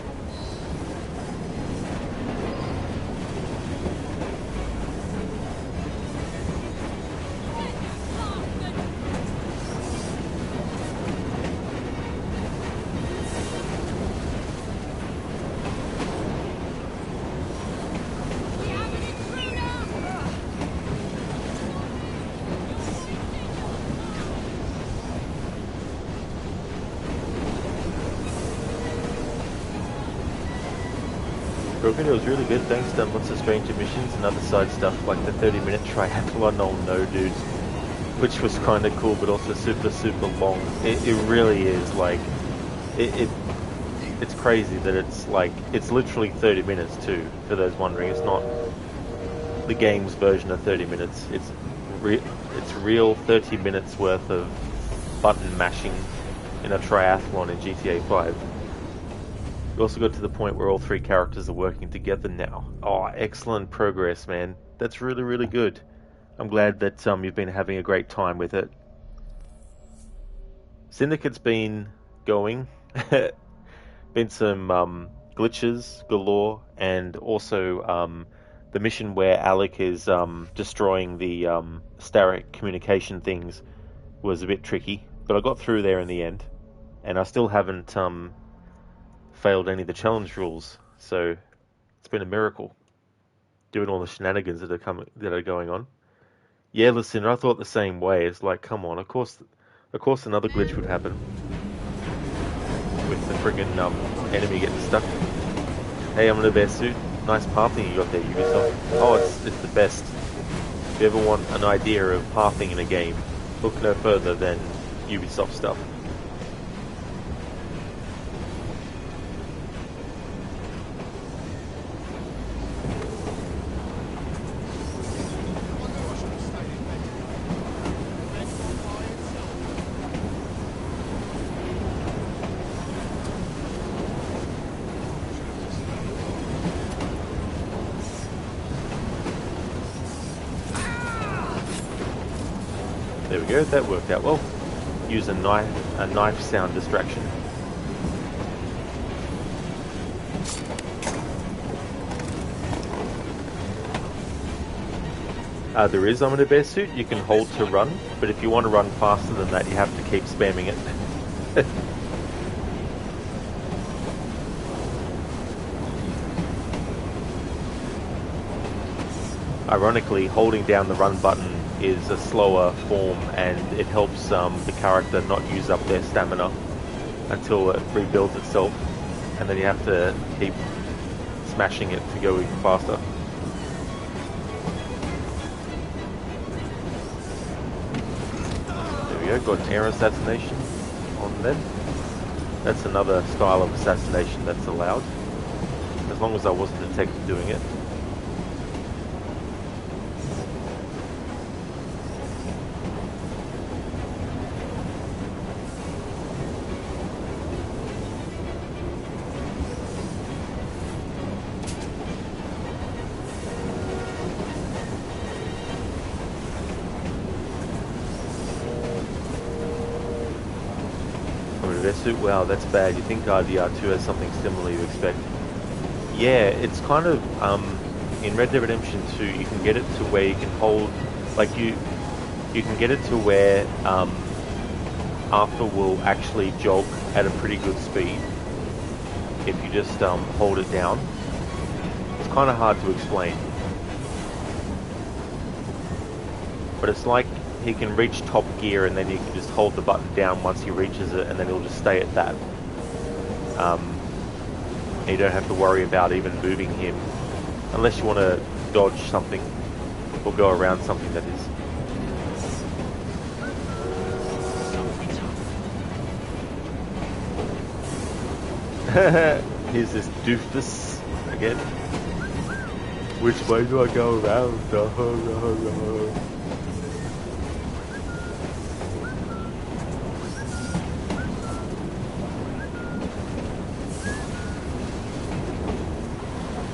Broken, it was really good. Thanks. Done lots of stranger missions and other side stuff like the 30-minute triathlon. Oh no, dude. Which was kind of cool, but also super long. It really is like it's crazy that it's like it's literally 30 minutes too. For those wondering, it's not the game's version of 30 minutes. It's real 30 minutes worth of button mashing in a triathlon in GTA 5. We also got to the point where all three characters are working together now. Oh, excellent progress, man. That's really good. I'm glad that you've been having a great time with it. Syndicate's been going. Been some glitches galore, and also the mission where Alec is destroying the Starrick communication things was a bit tricky, but I got through there in the end, and I still haven't failed any of the challenge rules, so it's been a miracle doing all the shenanigans that are going on. Yeah, listen, I thought the same way. It's like, come on, of course another glitch would happen with the friggin' enemy getting stuck. Hey, I'm in a bear suit. Nice pathing you got there, Ubisoft. Oh, it's the best. If you ever want an idea of pathing in a game, look no further than Ubisoft stuff. There we go, that worked out well. Use a knife sound distraction. There is I'm in a bear suit, you can hold to run, but if you want to run faster than that, you have to keep spamming it. Ironically, holding down the run button is a slower form, and it helps the character not use up their stamina until it rebuilds itself, and then you have to keep smashing it to go even faster. Got an air assassination on them. That's another style of assassination that's allowed, as long as I wasn't detected doing it. Wow, that's bad. You think RDR2 has something similar you expect? Yeah, it's kind of, in Red Dead Redemption 2, you can get it to where you can hold, like you can get it to where Arthur will actually jog at a pretty good speed if you just hold it down. It's kind of hard to explain. But it's like he can reach top gear and then you can just hold the button down once he reaches it, and then he'll just stay at that. You don't have to worry about even moving him unless you want to dodge something or go around something, that is. Here's this doofus again. Which way do I go around?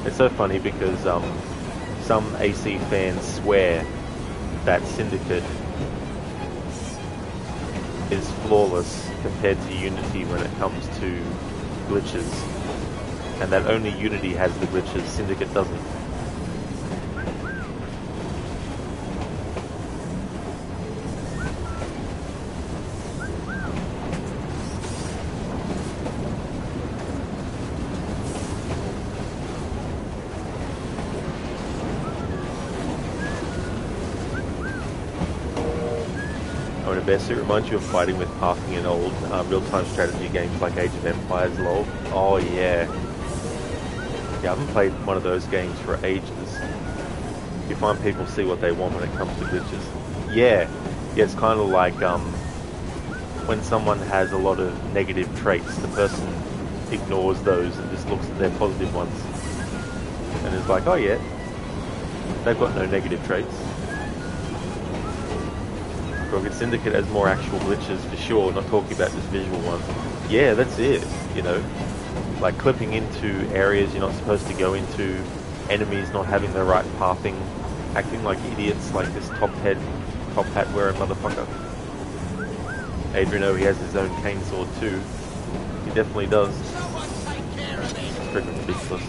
It's so funny because some AC fans swear that Syndicate is flawless compared to Unity when it comes to glitches, and that only Unity has the glitches, Syndicate doesn't. It reminds you of fighting with pathing in old real-time strategy games like Age of Empires, lol. Oh yeah. Yeah, I haven't played one of those games for ages. You find people see what they want when it comes to glitches. Yeah, it's kind of like when someone has a lot of negative traits, the person ignores those and just looks at their positive ones. And is like, oh yeah, they've got no negative traits. Syndicate has more actual glitches for sure, not talking about just visual ones. Yeah, that's it, you know. Like clipping into areas you're not supposed to go into, enemies not having the right pathing, acting like idiots like this top hat wearing motherfucker. Adrian, he has his own cane sword too. He definitely does. Freaking ridiculous.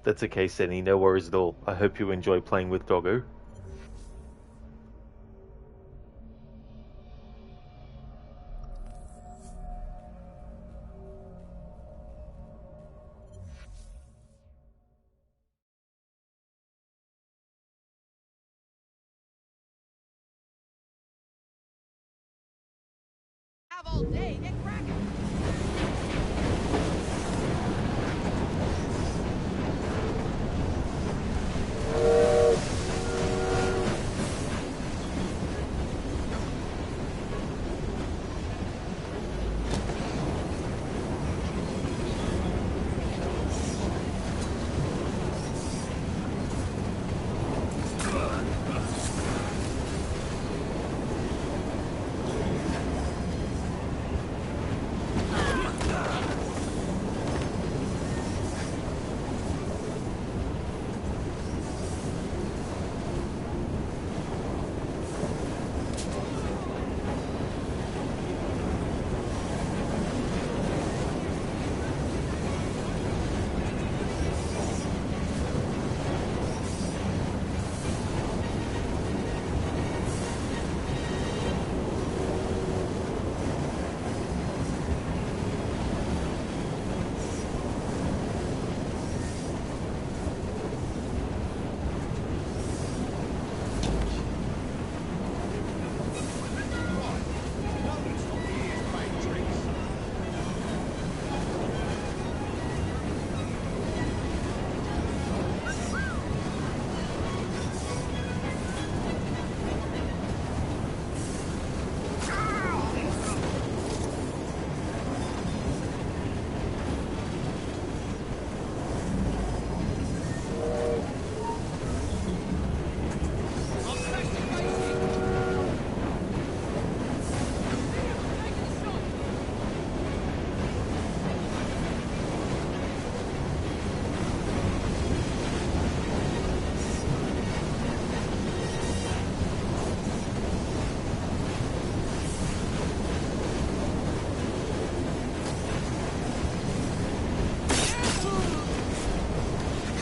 That's okay, Senny. No worries at all. I hope you enjoy playing with Doggo. all day. Get cracking.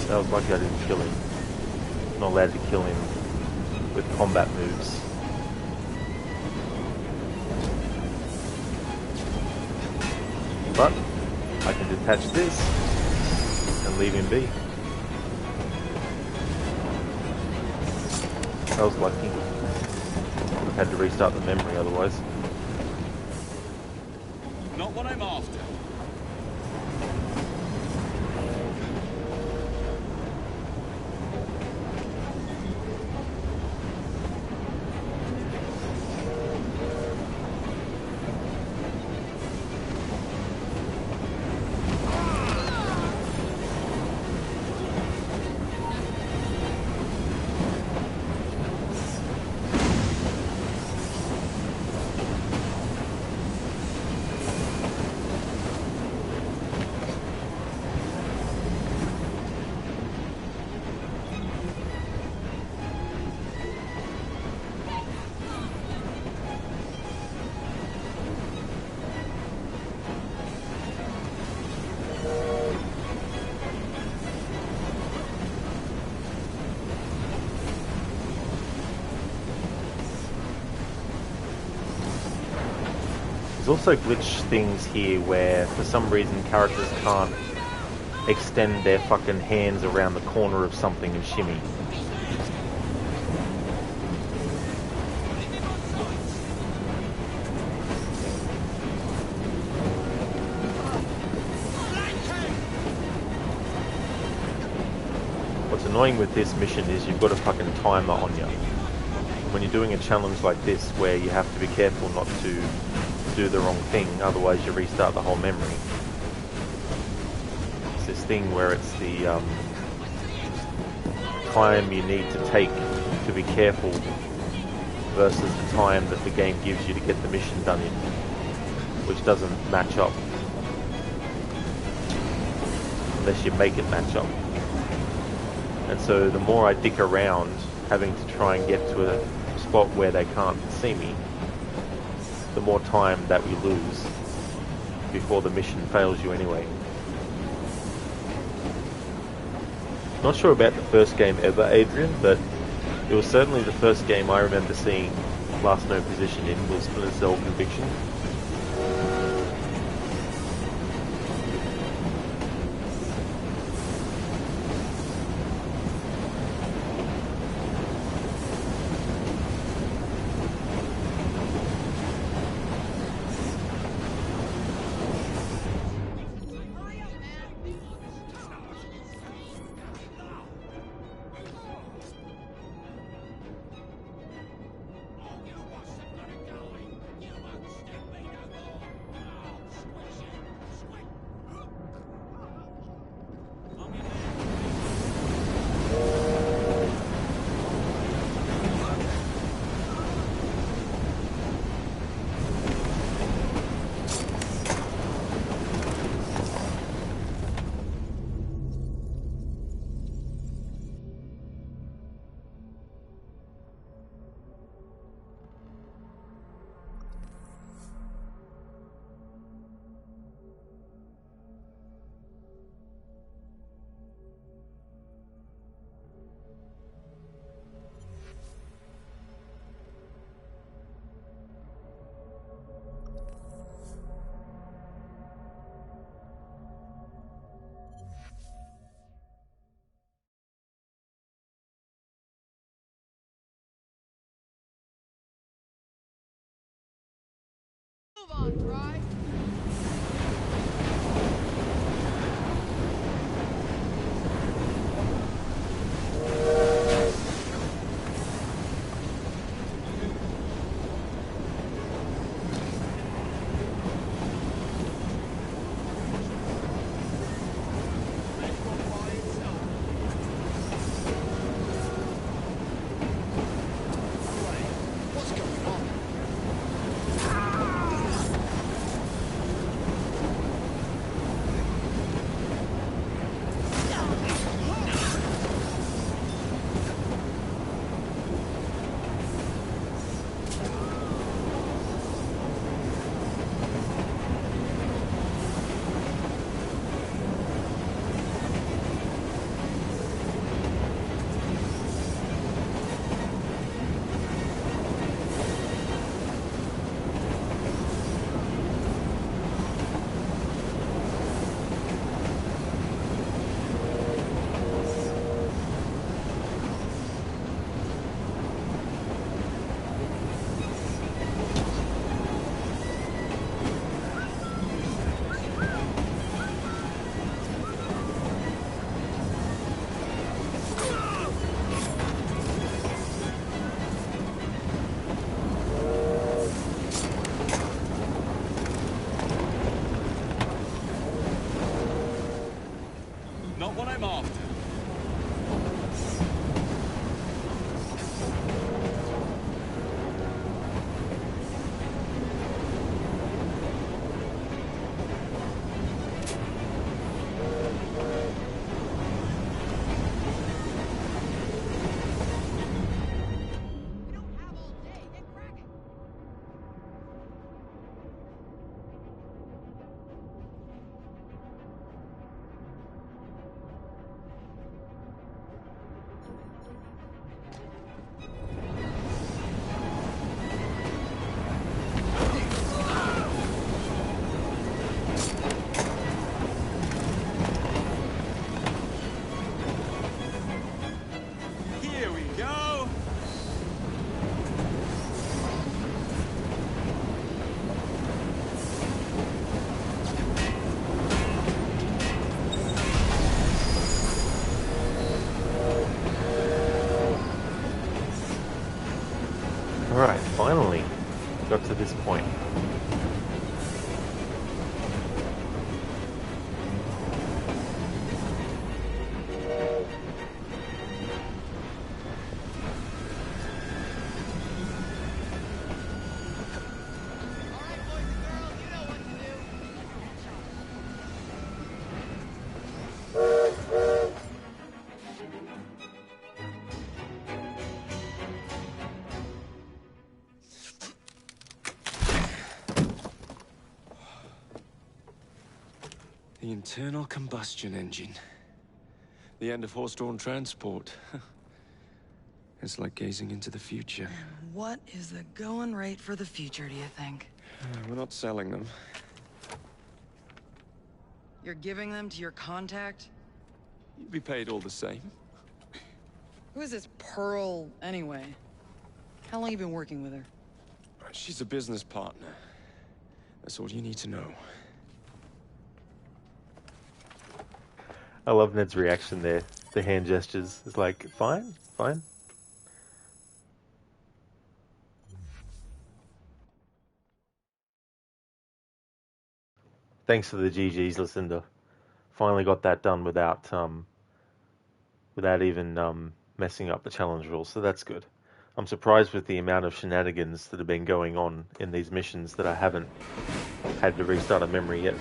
That was lucky I didn't kill him. I'm not allowed to kill him with combat moves. But I can detach this and leave him be. That was lucky. I've had to restart the memory otherwise. Not what I'm after. There's also glitch things here where for some reason characters can't extend their fucking hands around the corner of something and shimmy. What's annoying with this mission is you've got a fucking timer on you. And when you're doing a challenge like this where you have to be careful not to do the wrong thing, otherwise you restart the whole memory. It's this thing where it's the time you need to take to be careful versus the time that the game gives you to get the mission done in, which doesn't match up unless you make it match up. And so the more I dick around having to try and get to a spot where they can't see me, the more time that we lose before the mission fails you anyway. Not sure about the first game ever, Adrian, but it was certainly the first game I remember seeing last known position in was Splinter Cell Conviction. Move on, Fry. Not what I'm after. Here we go. Alright, finally got to this point. The internal combustion engine. The end of horse-drawn transport. It's like gazing into the future. What is the going rate for the future, do you think? We're not selling them. You're giving them to your contact? You'd be paid all the same. Who is this Pearl, anyway? How long you been working with her? She's a business partner. That's all you need to know. I love Ned's reaction there. The hand gestures. It's like, fine, fine. Thanks for the GGs, Lucinda. Finally got that done without even messing up the challenge rules, so that's good. I'm surprised with the amount of shenanigans that have been going on in these missions that I haven't had to restart a memory yet.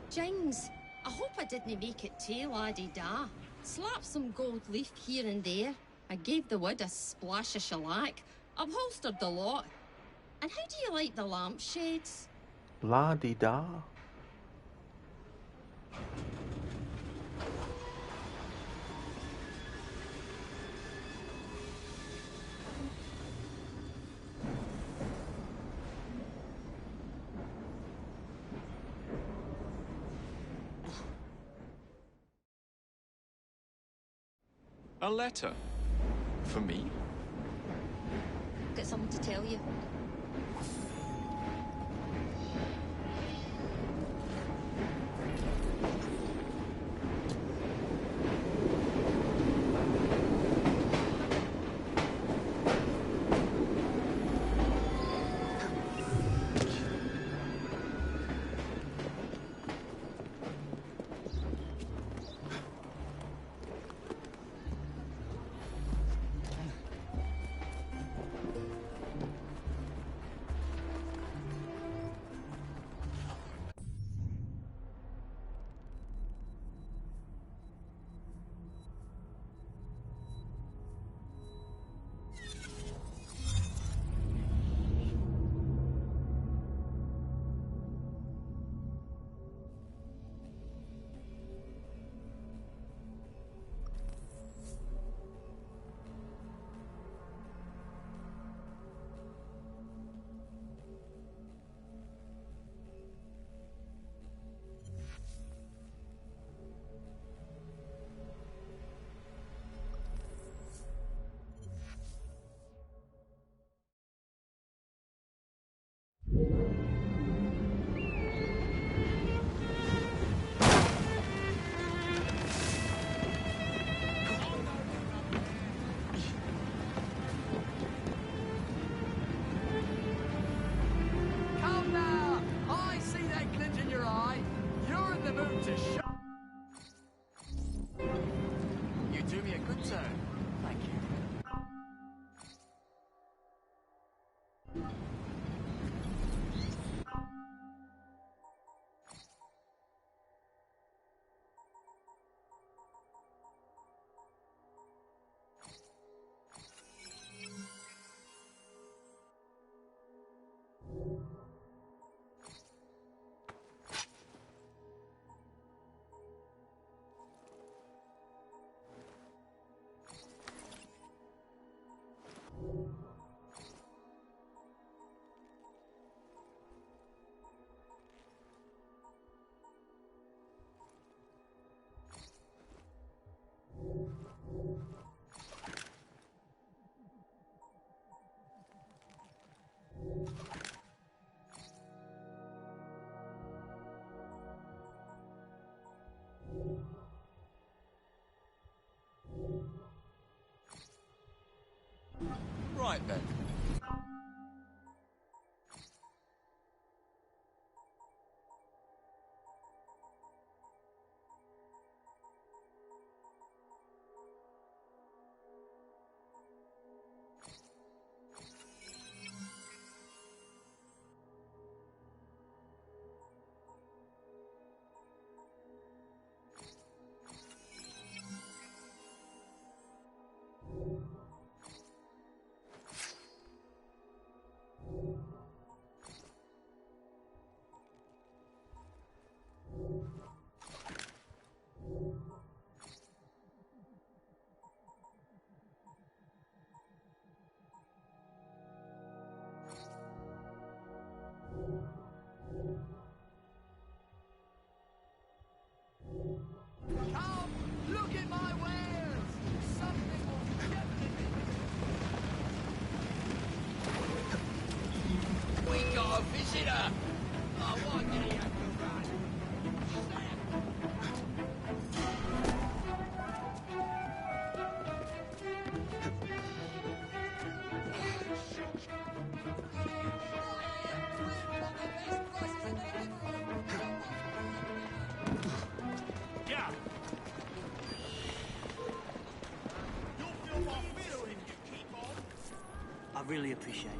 Jings, I hope I didn't make it too la-di-da. Slap some gold leaf here and there. I gave the wood a splash of shellac. Upholstered the lot. And how do you like the lampshades? La-di-da. A letter? For me? I've got something to tell you. Right then. Look at my wares! Something will definitely... We got a visitor! Oh, why did he have to run? Yeah. I really appreciate it.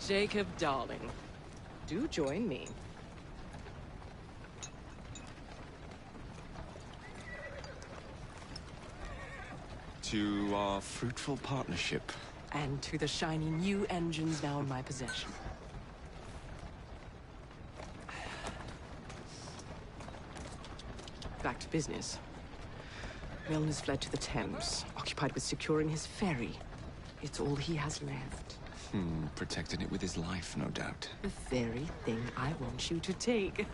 Jacob, darling, do join me. To our fruitful partnership. And to the shiny new engines now in my possession. Back to business. Milner's fled to the Thames, occupied with securing his ferry. It's all he has left. Protecting it with his life, no doubt. The very thing I want you to take.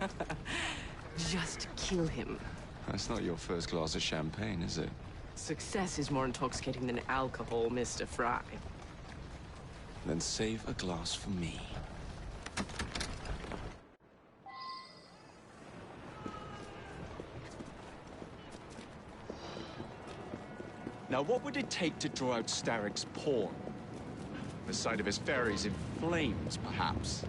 Just kill him. That's not your first glass of champagne, is it? Success is more intoxicating than alcohol, Mr. Fry. Then save a glass for me. Now, what would it take to draw out Starrick's pawn? The sight of his ferries in flames, perhaps?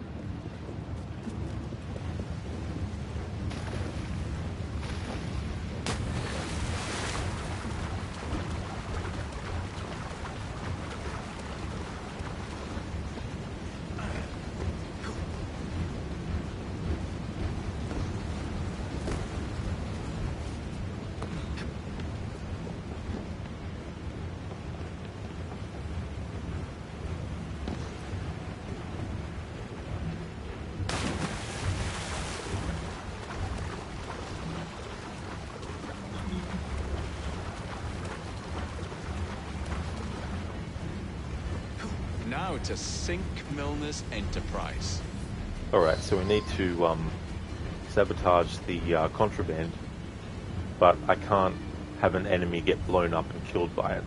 Now to sink Milner's enterprise. Alright, so we need to sabotage the contraband, but I can't have an enemy get blown up and killed by it.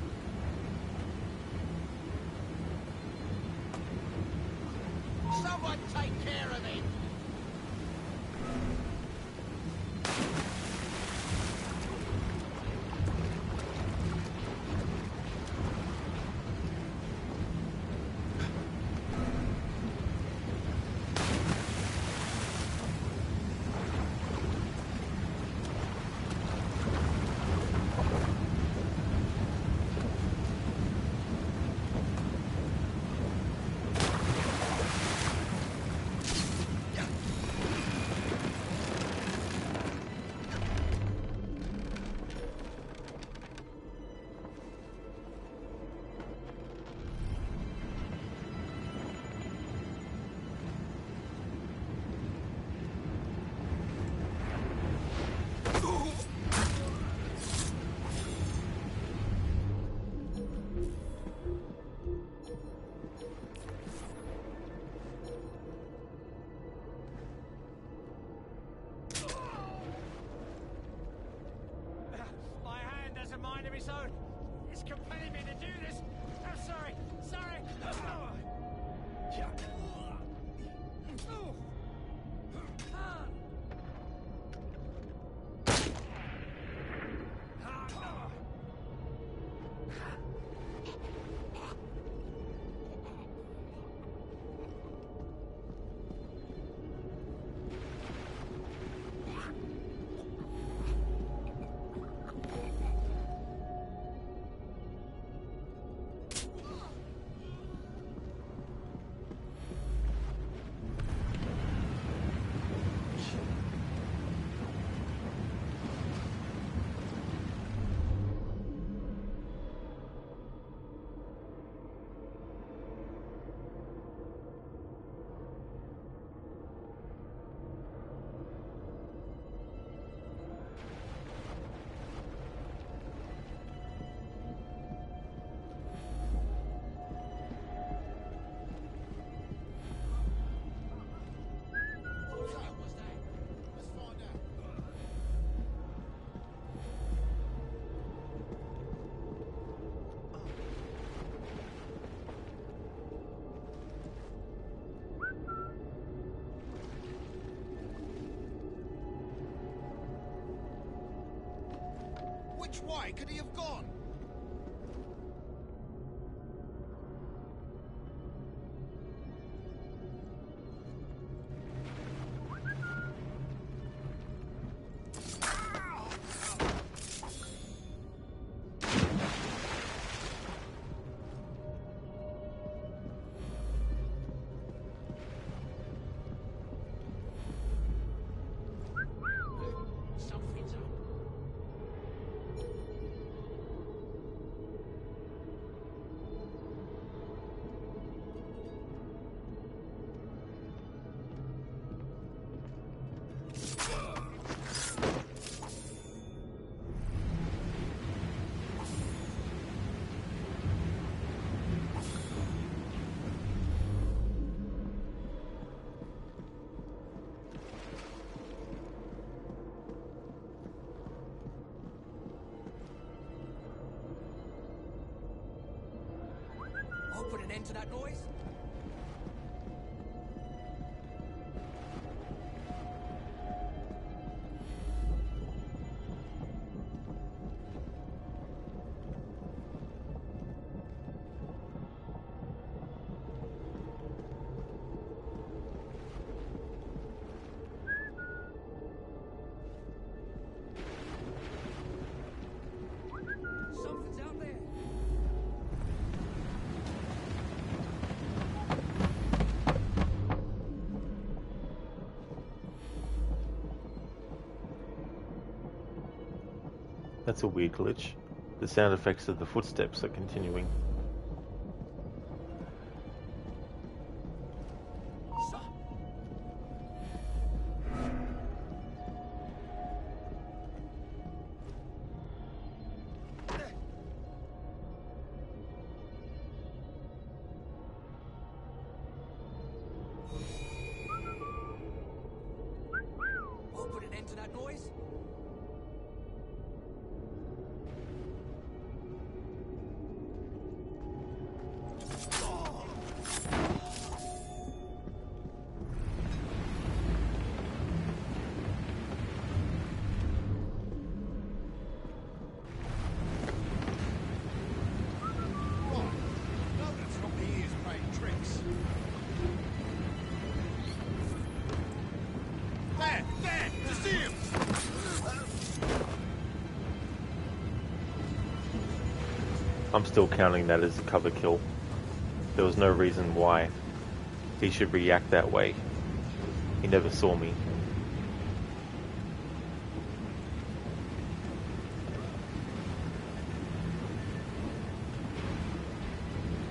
Someone take care of him! It's compelling me to do this. I'm sorry. Which way could he have gone? put an end to that noise? Something's out there. That's a weird glitch. The sound effects of the footsteps are continuing. I'll put an end to that noise. I'm still counting that as a cover kill. There was no reason why he should react that way. He never saw me.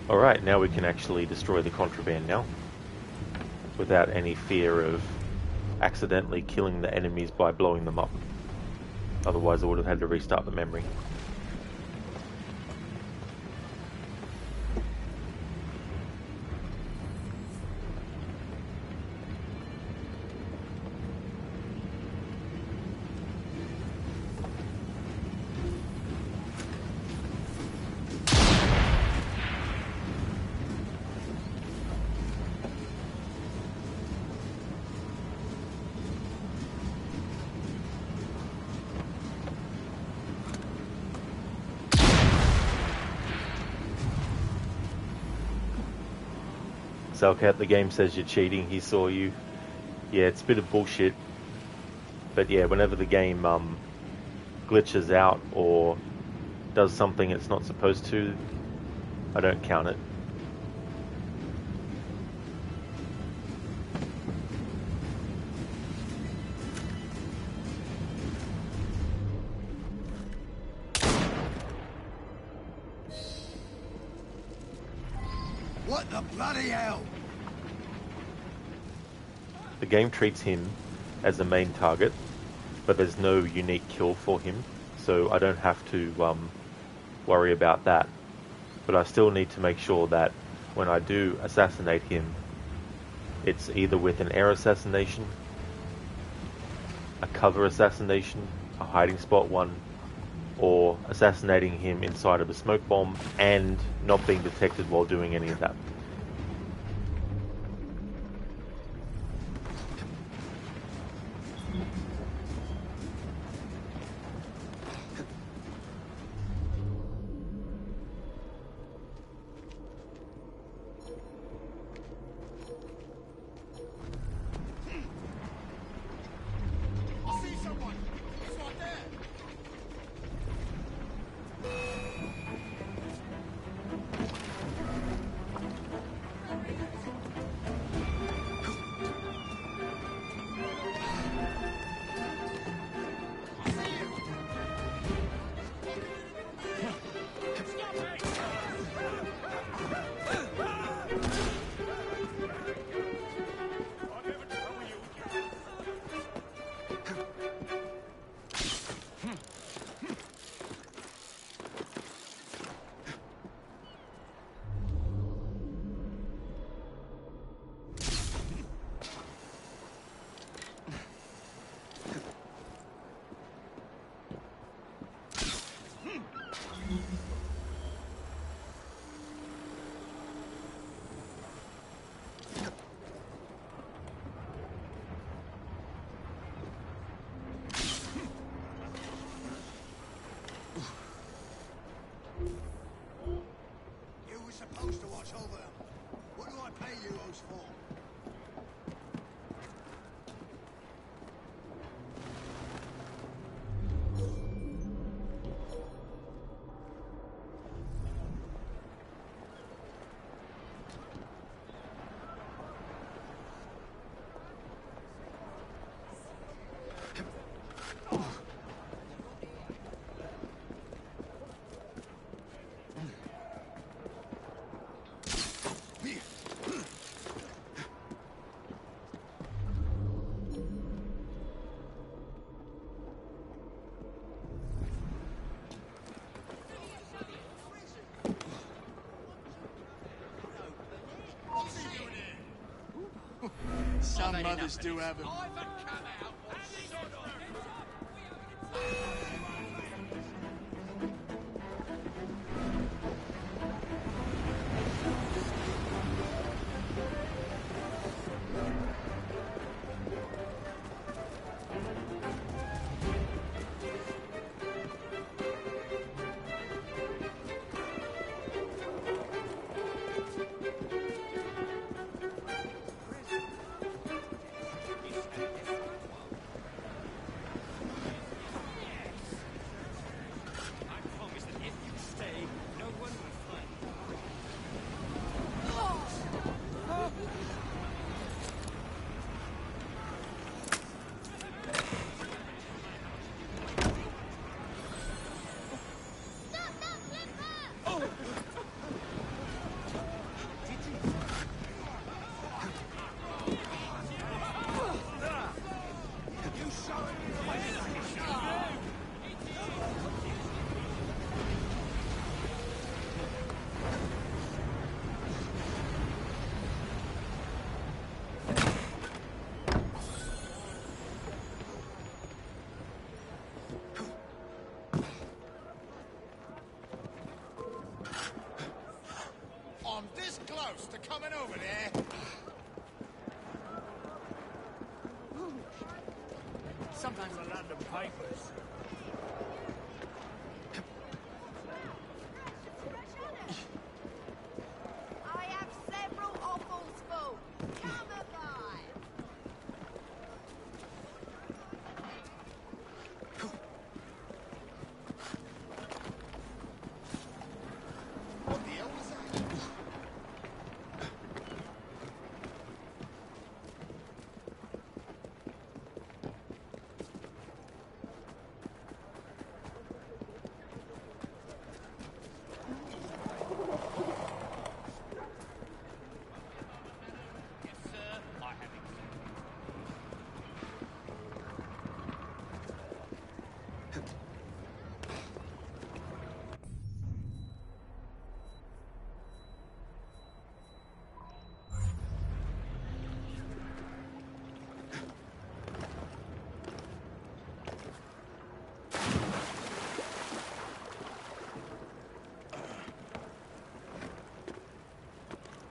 Alright, now we can actually destroy the contraband now, without any fear of accidentally killing the enemies by blowing them up. Otherwise I would have had to restart the memory. Selcat, the game says you're cheating, he saw you. Yeah, it's a bit of bullshit. But yeah, whenever the game glitches out or does something it's not supposed to, I don't count it. What the bloody hell? The game treats him as the main target, but there's no unique kill for him, so I don't have to worry about that. But I still need to make sure that when I do assassinate him, it's either with an air assassination, a cover assassination, a hiding spot one, or assassinating him inside of a smoke bomb and not being detected while doing any of that. I see someone. He's right there. you owes for. Some mothers do have them. I'm this close to coming over there. Sometimes the London papers. I have several offals full. Come by. What the hell was that?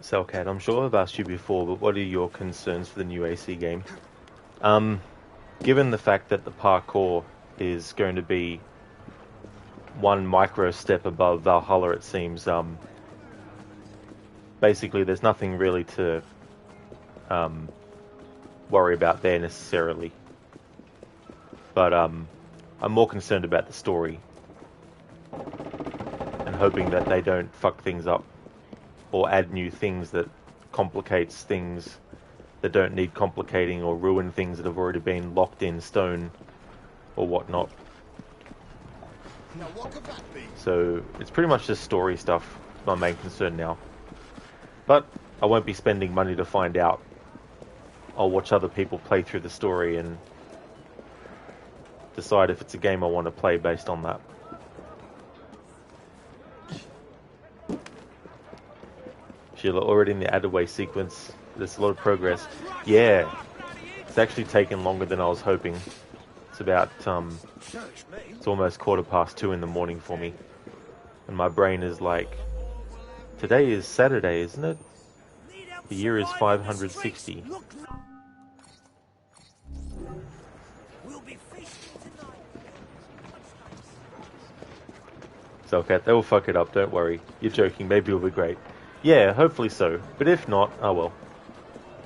Cellcat, I'm sure I've asked you before, but what are your concerns for the new AC game? Given the fact that the parkour is going to be one micro step above Valhalla, it seems, basically there's nothing really to worry about there necessarily. But I'm more concerned about the story and hoping that they don't fuck things up or add new things that complicates things that don't need complicating, or ruin things that have already been locked in stone or whatnot. Now what could that be? So it's pretty much just story stuff, my main concern now. But I won't be spending money to find out. I'll watch other people play through the story and decide if it's a game I want to play based on that. Sheila, already in the Adaway sequence, there's a lot of progress. Yeah, it's actually taken longer than I was hoping. It's about, it's almost 2:15 in the morning for me. And my brain is like, today is Saturday, isn't it? The year is 560. So, Kat, they will fuck it up, don't worry. You're joking, maybe it'll be great. Yeah, hopefully so. But if not, oh well.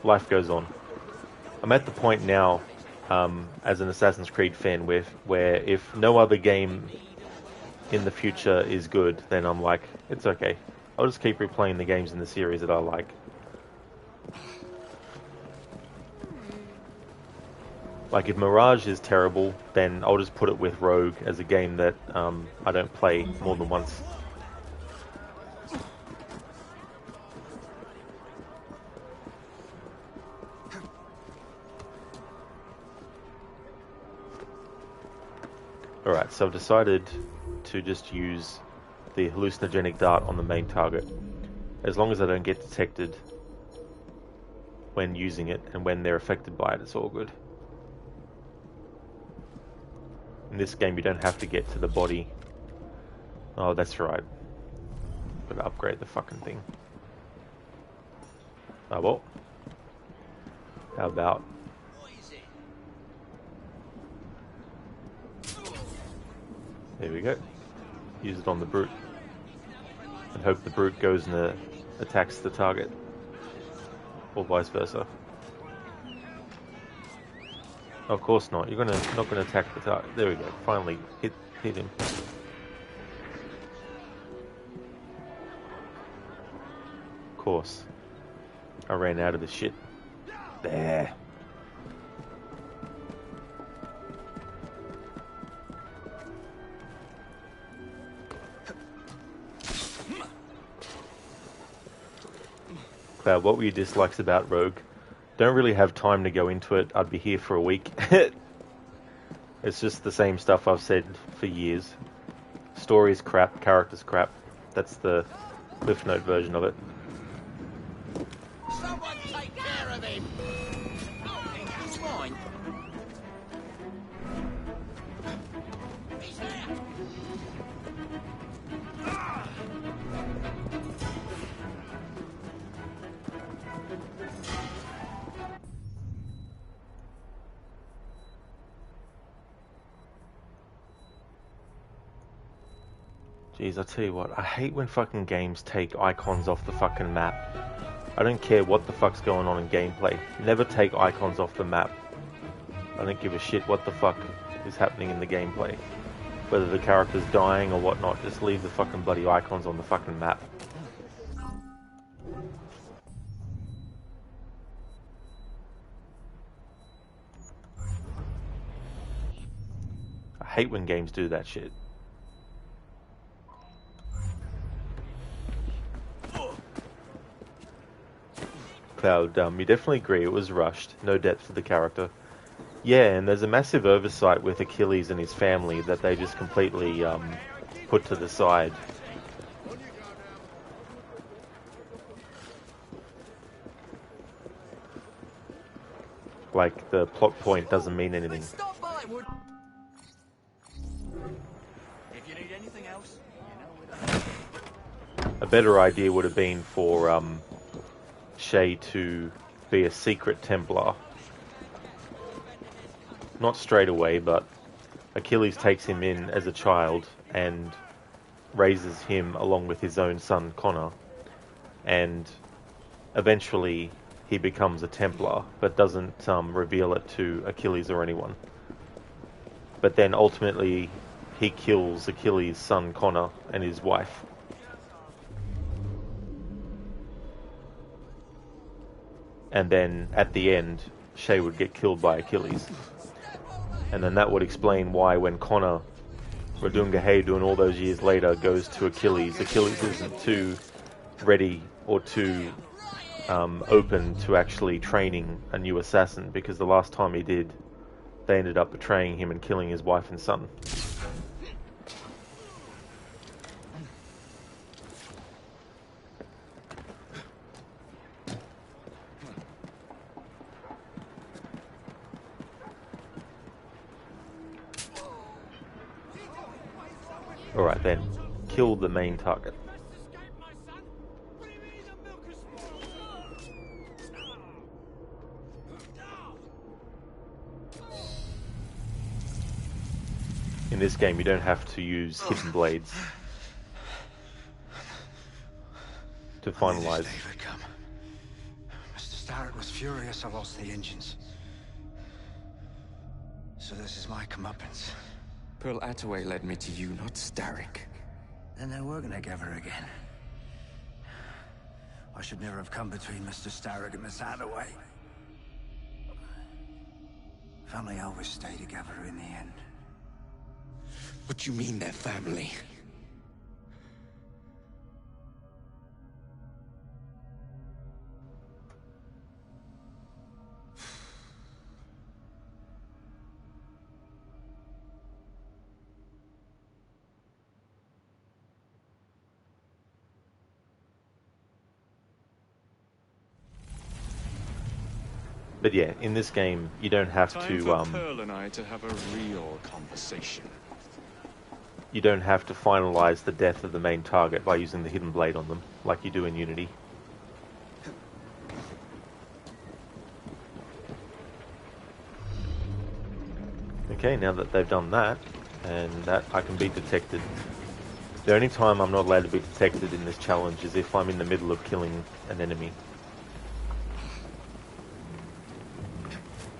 Life goes on. I'm at the point now, as an Assassin's Creed fan, where if no other game in the future is good, then I'm like, it's okay. I'll just keep replaying the games in the series that I like. Like, if Mirage is terrible, then I'll just put it with Rogue as a game that I don't play more than once. Alright, so I've decided to just use the hallucinogenic dart on the main target. As long as I don't get detected when using it, and when they're affected by it, it's all good. In this game, you don't have to get to the body. Oh, that's right. Gotta upgrade the fucking thing. Oh well. How about... There we go. Use it on the brute. And hope the brute goes and attacks the target. Or vice versa. Of course not. You're not gonna attack the target. There we go. Finally hit him. Of course. I ran out of the shit. There. Cloud, what were your dislikes about Rogue? Don't really have time to go into it. I'd be here for a week. It's just the same stuff I've said for years. Story's crap, character's crap. That's the Cliff Note version of it. Someone take care of him! He's mine. He's there! Jeez, I tell you what, I hate when fucking games take icons off the fucking map. I don't care what the fuck's going on in gameplay. Never take icons off the map. I don't give a shit what the fuck is happening in the gameplay. Whether the character's dying or whatnot, just leave the fucking bloody icons on the fucking map. I hate when games do that shit. Cloud, you definitely agree it was rushed, no depth to the character. Yeah, and there's a massive oversight with Achilles and his family that they just completely put to the side. Like, the plot point doesn't mean anything. Stop by, would... If you need anything else, you know. A better idea would have been for Shay to be a secret Templar. Not straight away, but Achilles takes him in as a child and raises him along with his own son Connor, and eventually he becomes a Templar, but doesn't reveal it to Achilles or anyone. But then ultimately he kills Achilles' son Connor and his wife. And then, at the end, Shay would get killed by Achilles. And then that would explain why when Connor, Radungahay doing all those years later, goes to Achilles, Achilles isn't too ready or too open to actually training a new assassin, because the last time he did, they ended up betraying him and killing his wife and son. Alright then, kill the main target. In this game you don't have to use hidden blades. to Only finalize. this day would come. Mr. Starrett was furious I lost the engines. So this is my comeuppance. Pearl Attaway led me to you, not Starrick. Then they're working together again. I should never have come between Mr. Starrick and Miss Attaway. Family always stay together in the end. What do you mean they're family? But yeah, in this game, you don't have Time to for Pearl and I to have a real conversation. you don't have to finalize the death of the main target by using the hidden blade on them, like you do in Unity. Okay, now that they've done that, and that I can be detected. The only time I'm not allowed to be detected in this challenge is if I'm in the middle of killing an enemy.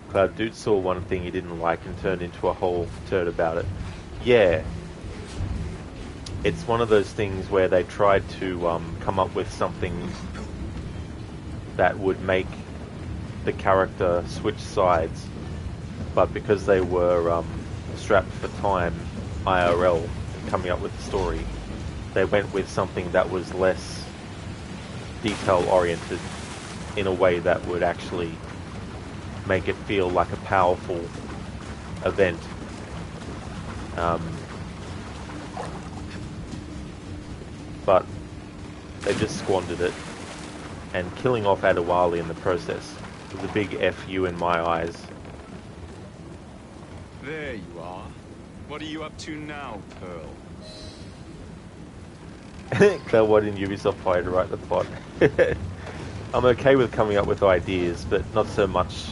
Cloud Dude saw one thing he didn't like and turned into a whole turd about it. Yeah. It's one of those things where they tried to come up with something that would make the character switch sides, but because they were strapped for time, IRL, coming up with the story, they went with something that was less detail-oriented in a way that would actually make it feel like a powerful event. But they just squandered it, and killing off Adewale in the process was a big FU in my eyes. There you are. What are you up to now, Pearl? Claire, why didn't Ubisoft hire to write the plot? I'm okay with coming up with ideas, but not so much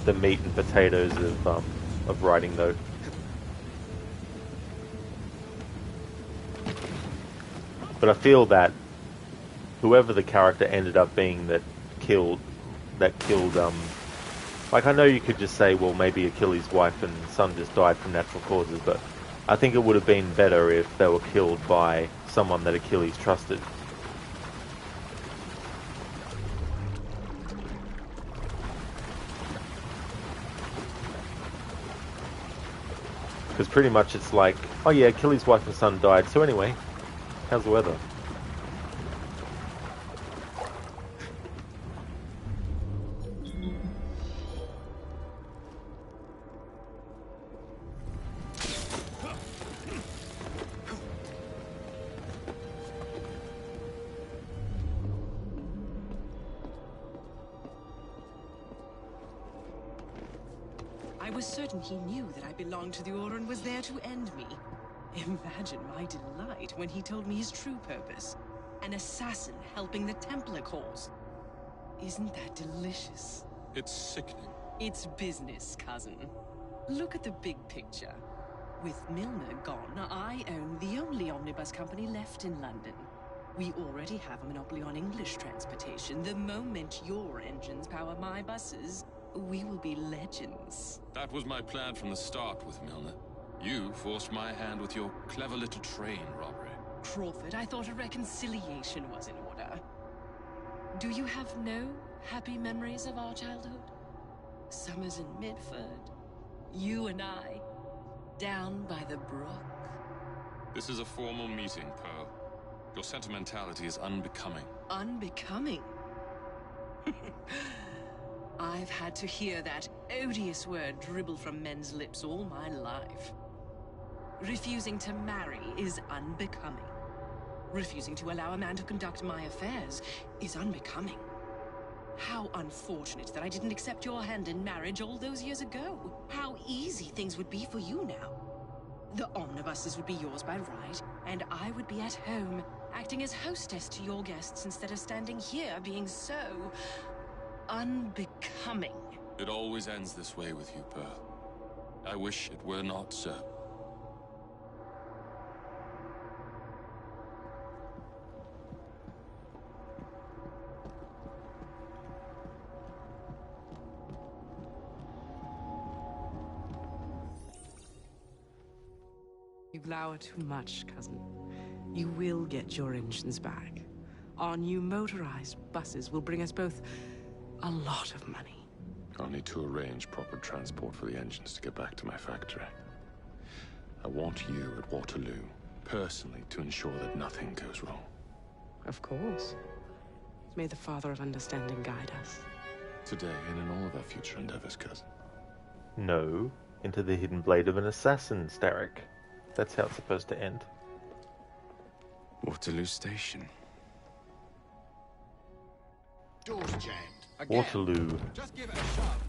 the meat and potatoes of writing, though. But I feel that whoever the character ended up being that killed, like I know you could just say, well, maybe Achilles' wife and son just died from natural causes, but I think it would have been better if they were killed by someone that Achilles trusted. Because pretty much it's like, oh yeah, Achilles' wife and son died, so anyway, how's the weather? I was certain he knew that I belonged to the Order and was there to end me. Imagine my delight when he told me his true purpose. An assassin helping the Templar cause. Isn't that delicious? It's sickening. It's business, cousin. Look at the big picture. With Milner gone, I own the only omnibus company left in London. We already have a monopoly on English transportation. The moment your engines power my buses, we will be legends. That was my plan from the start with Milner. You forced my hand with your clever little train robbery. Crawford, I thought a reconciliation was in order. Do you have no happy memories of our childhood? Summers in Midford. You and I, down by the brook. This is a formal meeting, Pearl. Your sentimentality is unbecoming. Unbecoming? I've had to hear that odious word dribble from men's lips all my life. Refusing to marry is unbecoming. Refusing to allow a man to conduct my affairs is unbecoming. How unfortunate that I didn't accept your hand in marriage all those years ago. How easy things would be for you now. The omnibuses would be yours by right, and I would be at home, acting as hostess to your guests instead of standing here being so unbecoming. It always ends this way with you, Pearl. I wish it were not so. glower too much, cousin. You will get your engines back. Our new motorized buses will bring us both a lot of money. I'll need to arrange proper transport for the engines to get back to my factory. I want you at Waterloo, personally, to ensure that nothing goes wrong. Of course. May the Father of Understanding guide us. Today and in all of our future endeavors, cousin. No, into the hidden blade of an assassin, Starrick. That's how it's supposed to end. Waterloo Station. Doors jammed. Again. Waterloo. Just give it a shove.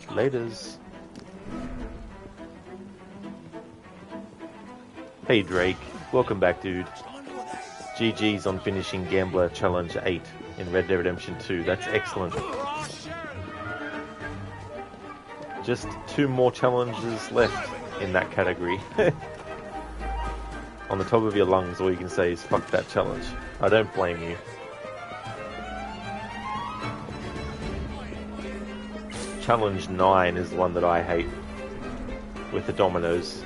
Laters. Hey Drake, welcome back, dude. GG's on finishing Gambler Challenge 8 in Red Dead Redemption 2. That's excellent. Just 2 more challenges left in that category. On the top of your lungs, all you can say is fuck that challenge. I don't blame you. Challenge 9 is the one that I hate, with the dominoes.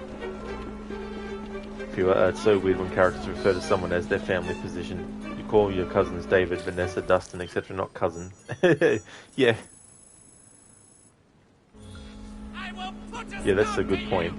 It's so weird when characters refer to someone as their family position. You call your cousins David, Vanessa, Dustin, etc., not cousin. Yeah. Yeah, that's a good point.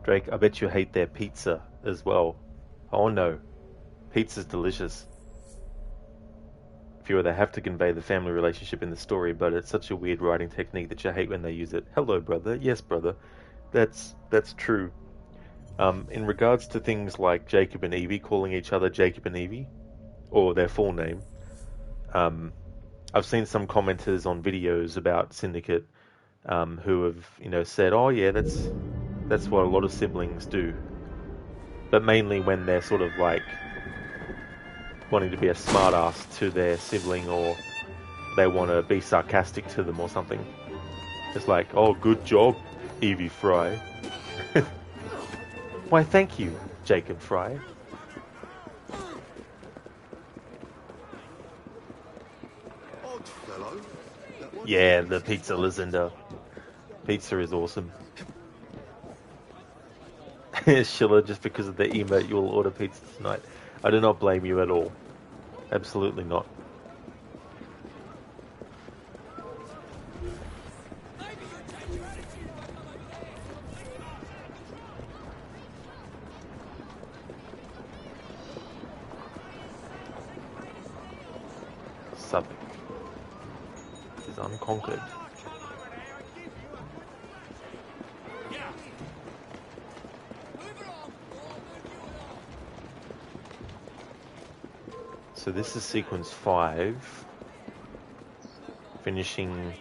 Drake, I bet you hate their pizza as well. Oh no, pizza's delicious. If you were, they have to convey the family relationship in the story, but it's such a weird writing technique that you hate when they use it. Hello, brother. Yes, brother. That's true. In regards to things like Jacob and Evie, calling each other Jacob and Evie, or their full name, I've seen some commenters on videos about Syndicate who have, said, oh yeah, that's what a lot of siblings do. But mainly when they're sort of like wanting to be a smartass to their sibling, or they want to be sarcastic to them or something. It's like, oh, good job, Evie Fry. Why, thank you, Jacob Fry. Yeah, the pizza Lucinda. Pizza is awesome. Schiller, just because of the emote, you will order pizza tonight. I do not blame you at all. Absolutely not. Suffolk is unconquered. So this is sequence 5. Finishing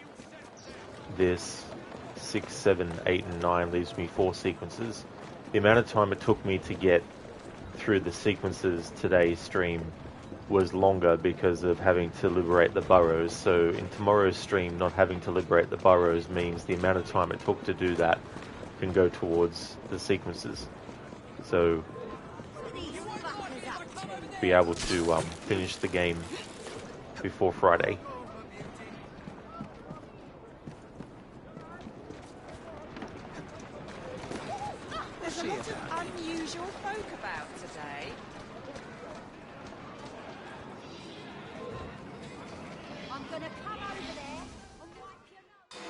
this 6, 7, 8, and 9 leaves me 4 sequences. The amount of time it took me to get through the sequences today's stream was longer because of having to liberate the burrows. So in tomorrow's stream, not having to liberate the burrows means the amount of time it took to do that can go towards the sequences. So be able to finish the game before Friday. There's a lot of unusual folk about today. gonna come over there and wipe your nose.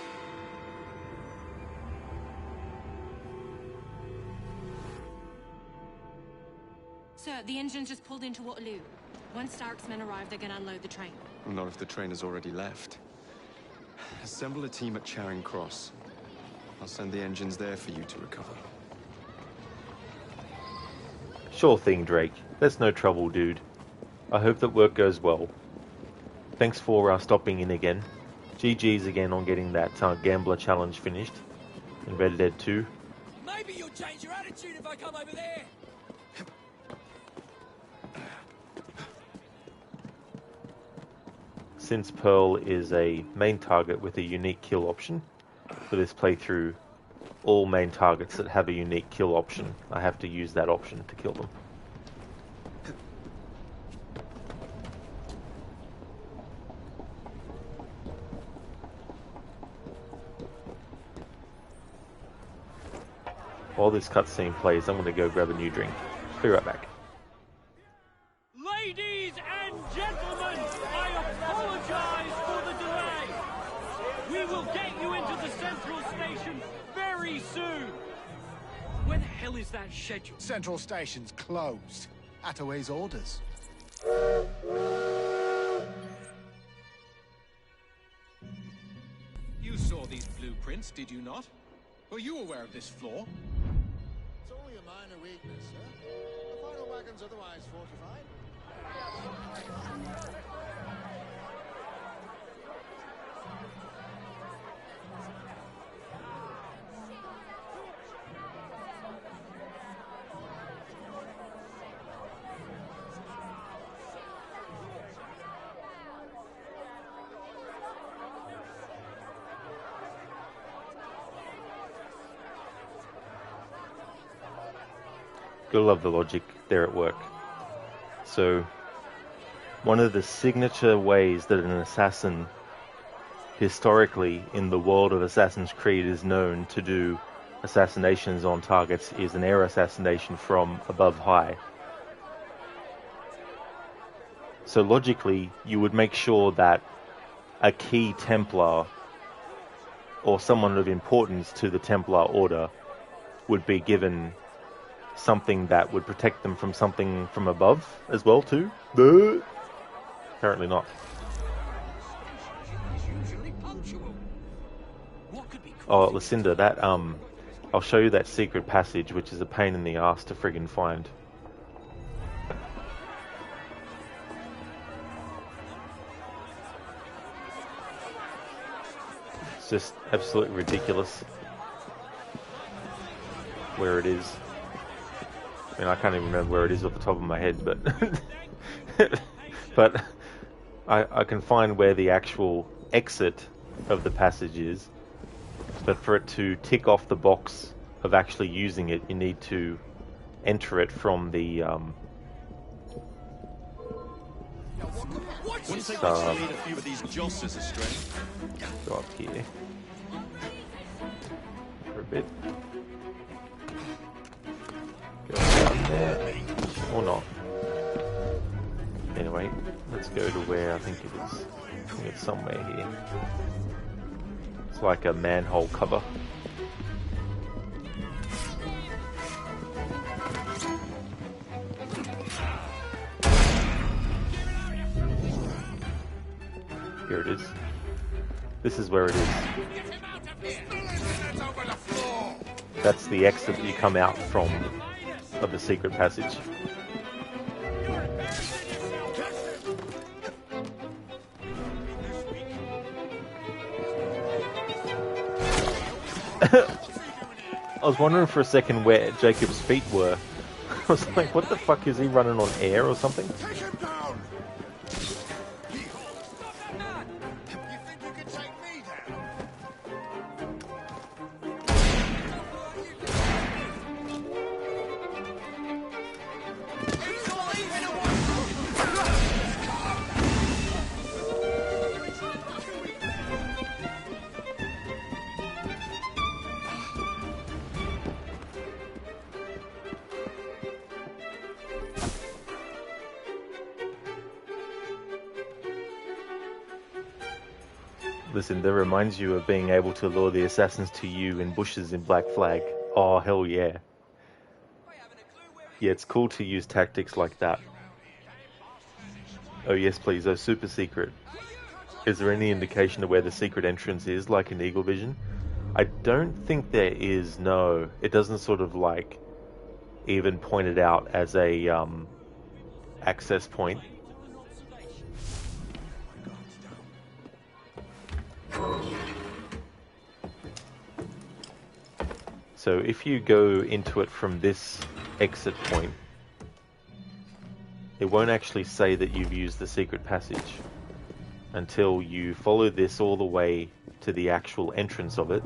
Sir, the engine's just pulled into Waterloo. Once Starrick's men arrive, they're gonna unload the train. Well, not if the train has already left. Assemble a team at Charing Cross. I'll send the engines there for you to recover. Sure thing, Drake. That's no trouble, dude. I hope that work goes well. Thanks for stopping in again. GG's again on getting that gambler challenge finished in Red Dead 2. Maybe you'll change your attitude if I come over there. Since Pearl is a main target with a unique kill option, for this playthrough, all main targets that have a unique kill option, I have to use that option to kill them. While this cutscene plays, I'm going to go grab a new drink. Be right back. Ladies and gentlemen, I apologize for the delay. We will get you into the central station very soon. Where the hell is that schedule? Central Station's closed. Attaway's orders. You saw these blueprints, did you not? Were you aware of this flaw? It's only a minor weakness, sir. The final wagon's otherwise fortified. Gotta love the logic there at work. So, one of the signature ways that an assassin, historically in the world of Assassin's Creed, is known to do assassinations on targets is an air assassination from above high. So logically, you would make sure that a key Templar or someone of importance to the Templar Order would be given something that would protect them from something from above as well too. Apparently not. Oh, Lucinda, that I'll show you that secret passage, which is a pain in the ass to friggin' find. It's just absolutely ridiculous where it is. I mean, I can't even remember where it is off the top of my head, but but I can find where the actual exit of the passage is. But for it to tick off the box of actually using it, you need to enter it from the Wouldn't take much to lead a few of these josters astray. Go up here for a bit. Go down there. Or not. Anyway, let's go to where I think it is. I think it's somewhere here. It's like a manhole cover. Here it is. This is where it is. That's the exit that you come out from of the secret passage. I was wondering for a second where Jacob's feet were. I was like, what the fuck, is he running on air or something? Listen, that reminds you of being able to lure the assassins to you in bushes in Black Flag. Oh, hell yeah. Yeah, it's cool to use tactics like that. Oh yes, please. Oh, super secret. Is there any indication of where the secret entrance is, like in Eagle Vision? I don't think there is, no. It doesn't sort of like even point it out as a access point. So if you go into it from this exit point, it won't actually say that you've used the secret passage until you follow this all the way to the actual entrance of it,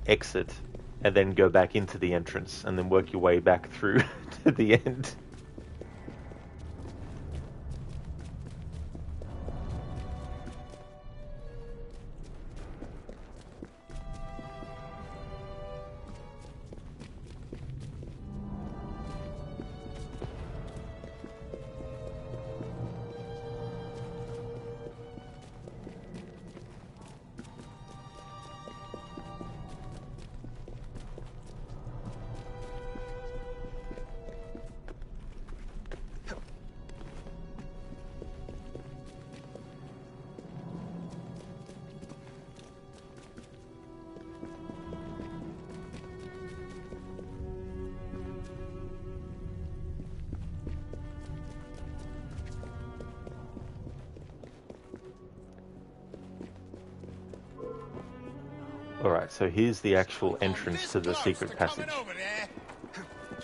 exit, and then go back into the entrance, and then work your way back through to the end. Alright, so here's the actual entrance to the secret passage.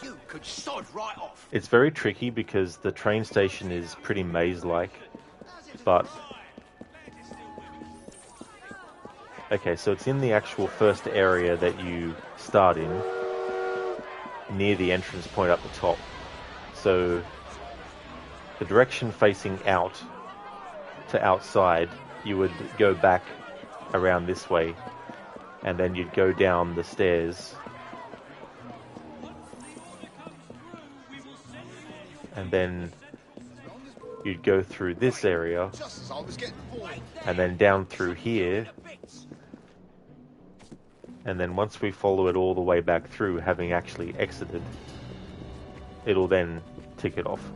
You could sod right off. It's very tricky because the train station is pretty maze-like, but... Okay, so it's in the actual first area that you start in, near the entrance point up the top. So, the direction facing out to outside, you would go back around this way, and then you'd go down the stairs, and then you'd go through this area, and then down through here, and then once we follow it all the way back through, having actually exited, it'll then tick it off.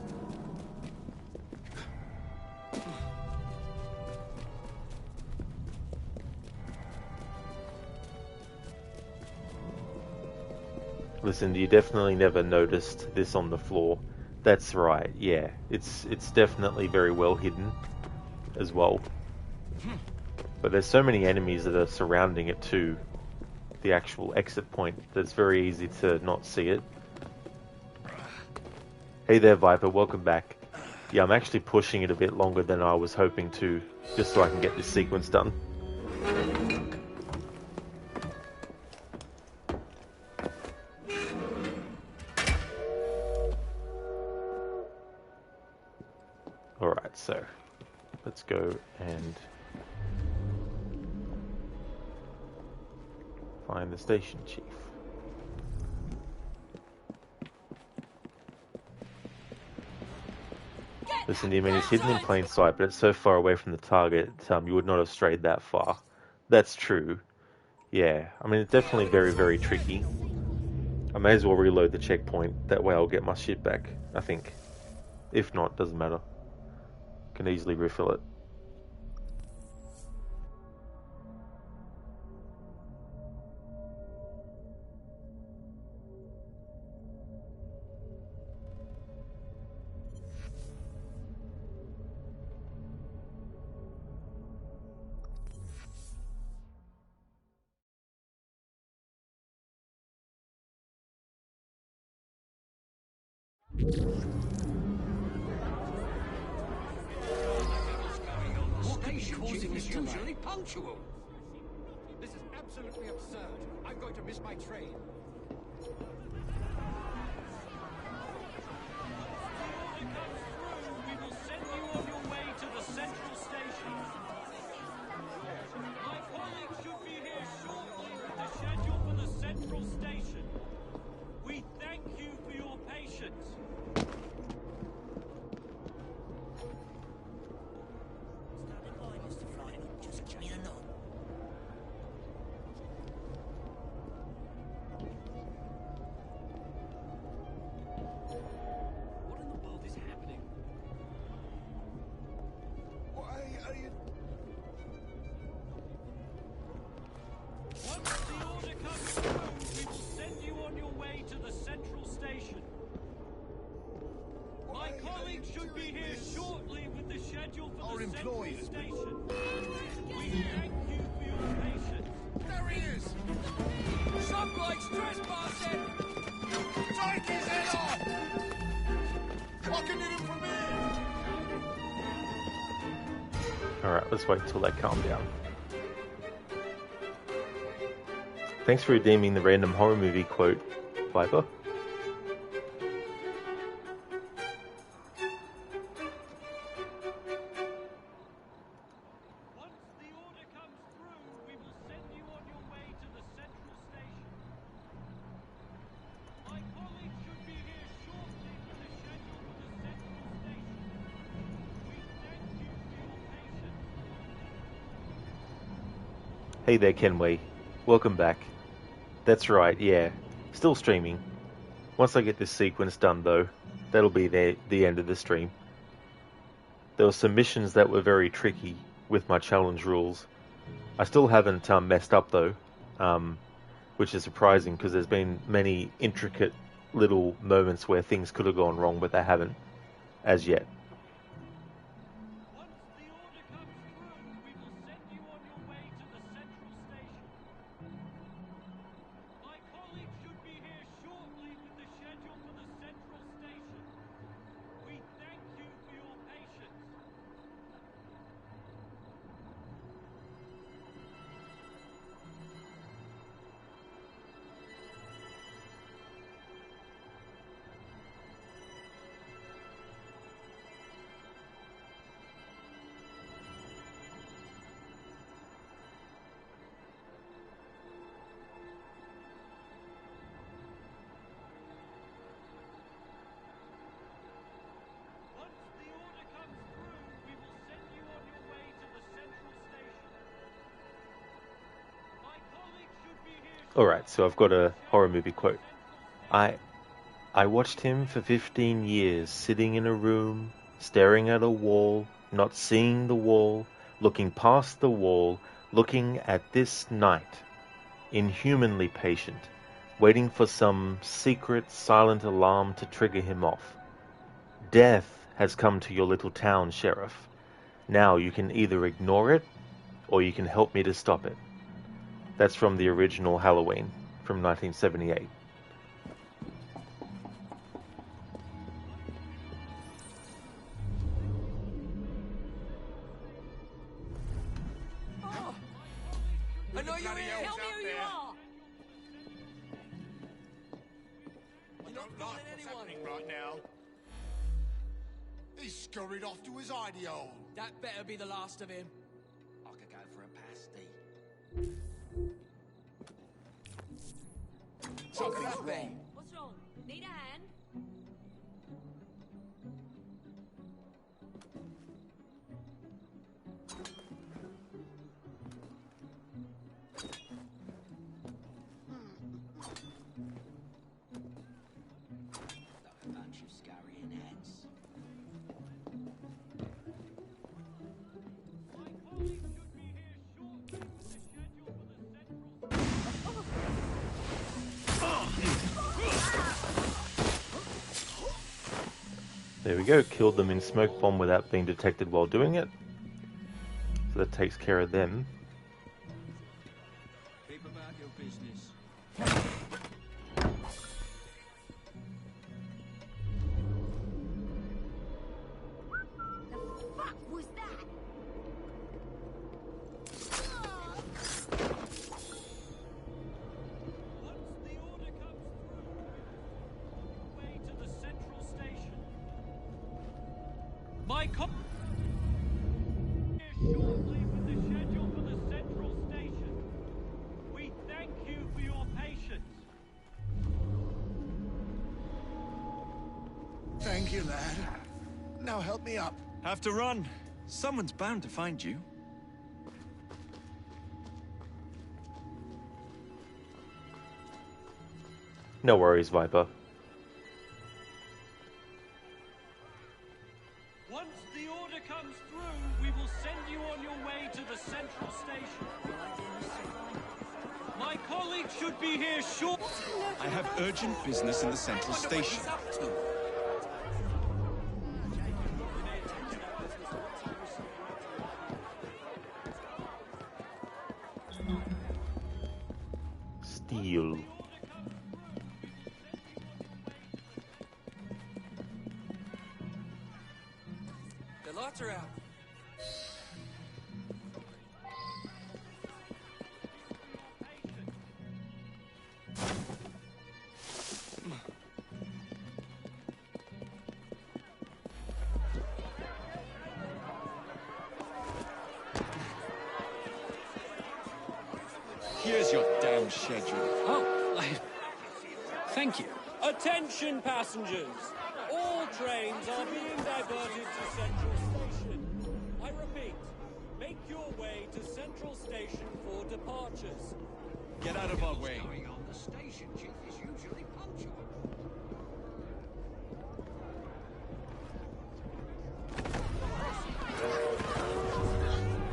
Listen, you definitely never noticed this on the floor. That's right, yeah. It's definitely very well hidden as well. But there's so many enemies that are surrounding it too, the actual exit point, that it's very easy to not see it. Hey there, Viper, welcome back. Yeah, I'm actually pushing it a bit longer than I was hoping to, just so I can get this sequence done. Alright, so let's go and find the station chief. Listen, I mean, it's hidden in plain sight, but it's so far away from the target, you would not have strayed that far. That's true. Yeah, I mean, it's definitely very, very tricky. I may as well reload the checkpoint, that way I'll get my shit back, I think. If not, doesn't matter. Can easily refill it. Is usually punctual. This is absolutely absurd. I'm going to miss my train. We will send you on your way to the central station. My colleagues should be here shortly with the schedule for the central station. We thank you for your patience. Standing by, Mr. station. We thank you for your patience. There he is! Some bloke's trespassing! Take his head off! I can hit him from here! Alright, let's wait until they calm down. Thanks for redeeming the random horror movie quote, Viper. Hey there, Kenway. Welcome back. That's right, yeah. Still streaming. Once I get this sequence done, though, that'll be the end of the stream. There were some missions that were very tricky with my challenge rules. I still haven't messed up, though, which is surprising because there's been many intricate little moments where things could have gone wrong, but they haven't as yet. Alright, so I've got a horror movie quote. I watched him for 15 years, sitting in a room, staring at a wall, not seeing the wall, looking past the wall, looking at this night, inhumanly patient, waiting for some secret, silent alarm to trigger him off. Death has come to your little town, Sheriff. Now you can either ignore it, or you can help me to stop it. That's from the original Halloween, from 1978. Oh! I know you're here! Tell me who you are! I don't like what's happening right now. He's scurried off to his hidey hole. That better be the last of him. I could go for a pasty. Something's wrong. What's wrong? Need a hand? Like a bunch of scurrying hats. There we go, killed them in smoke bomb without being detected while doing it. So that takes care of them. Keep about your business. The fuck was that? My shortly with the schedule for the central station. We thank you for your patience. Thank you, lad. Now help me up. Have to run. Someone's bound to find you. No worries, Viper. Once the order comes through, we will send you on your way to the central station. My colleague should be here shortly. I have urgent business in the central station. Steel. The lights are out. Here's your damn schedule. Oh, thank you. Attention, passengers! All trains are being diverted to Central Station. I repeat, make your way to Central Station for departures. Get out of our way. Going on, the station chief is usually punctual.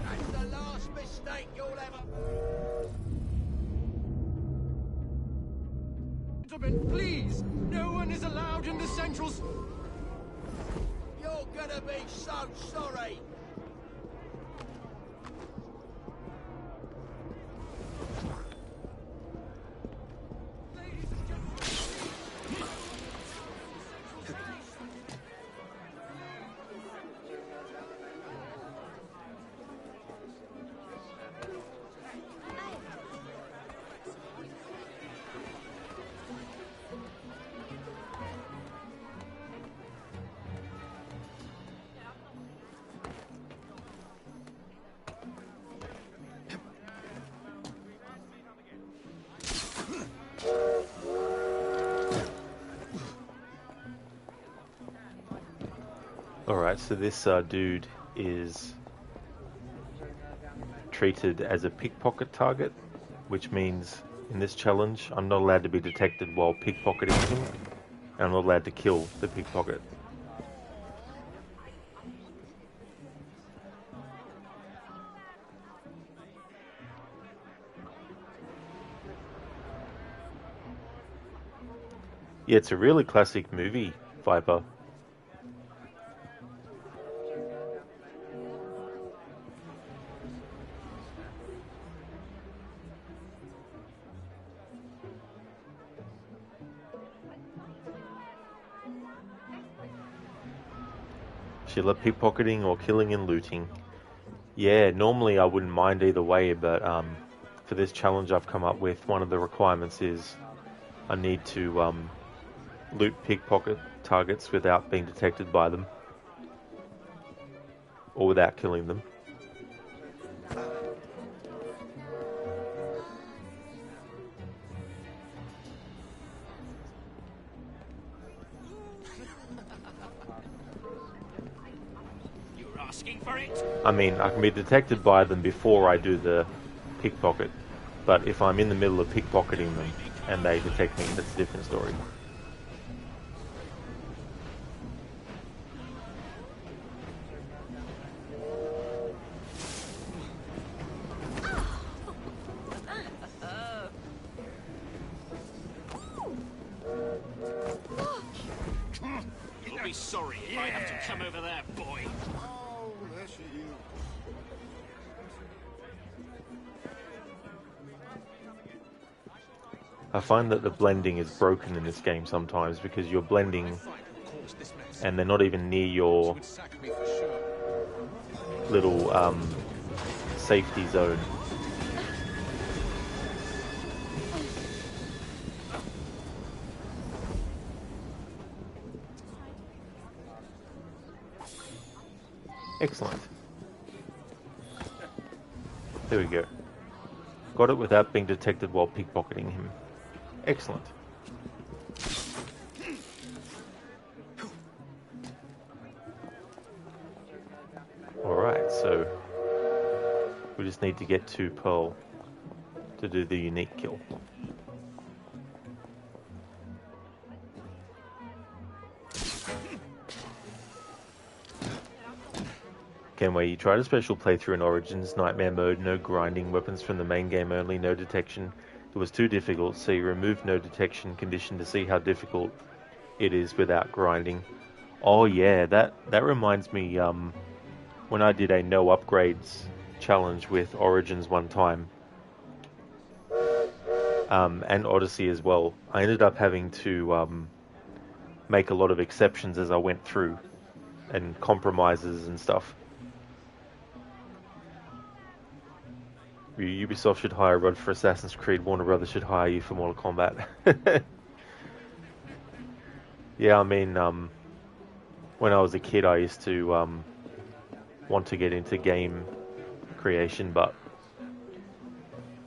That's the last mistake you'll ever... Gentlemen, please! No one is allowed in the central... You're gonna be so sorry! Alright, so this dude is treated as a pickpocket target, which means in this challenge I'm not allowed to be detected while pickpocketing him, and I'm not allowed to kill the pickpocket. Yeah, it's a really classic movie, Viper. Sheila, pickpocketing or killing and looting. Yeah, normally I wouldn't mind either way, but for this challenge I've come up with, one of the requirements is I need to loot pickpocket targets without being detected by them, or without killing them. For it. I mean, I can be detected by them before I do the pickpocket, but if I'm in the middle of pickpocketing them and they detect me, that's a different story. You'll be sorry if I have to come over there, boy. I find that the blending is broken in this game sometimes because you're blending and they're not even near your little safety zone. Excellent. There we go. Got it without being detected while pickpocketing him. Excellent. Alright, so we just need to get to Pearl to do the unique kill. Kenway, you tried a special playthrough in Origins, Nightmare mode, no grinding, weapons from the main game only, no detection. It was too difficult, so you removed no detection condition to see how difficult it is without grinding. Oh yeah, that reminds me, when I did a no upgrades challenge with Origins one time, and Odyssey as well. I ended up having to make a lot of exceptions as I went through, and compromises and stuff. Ubisoft should hire Rod for Assassin's Creed. Warner Brothers should hire you for Mortal Kombat. Yeah, I mean, when I was a kid, I used to want to get into game creation, but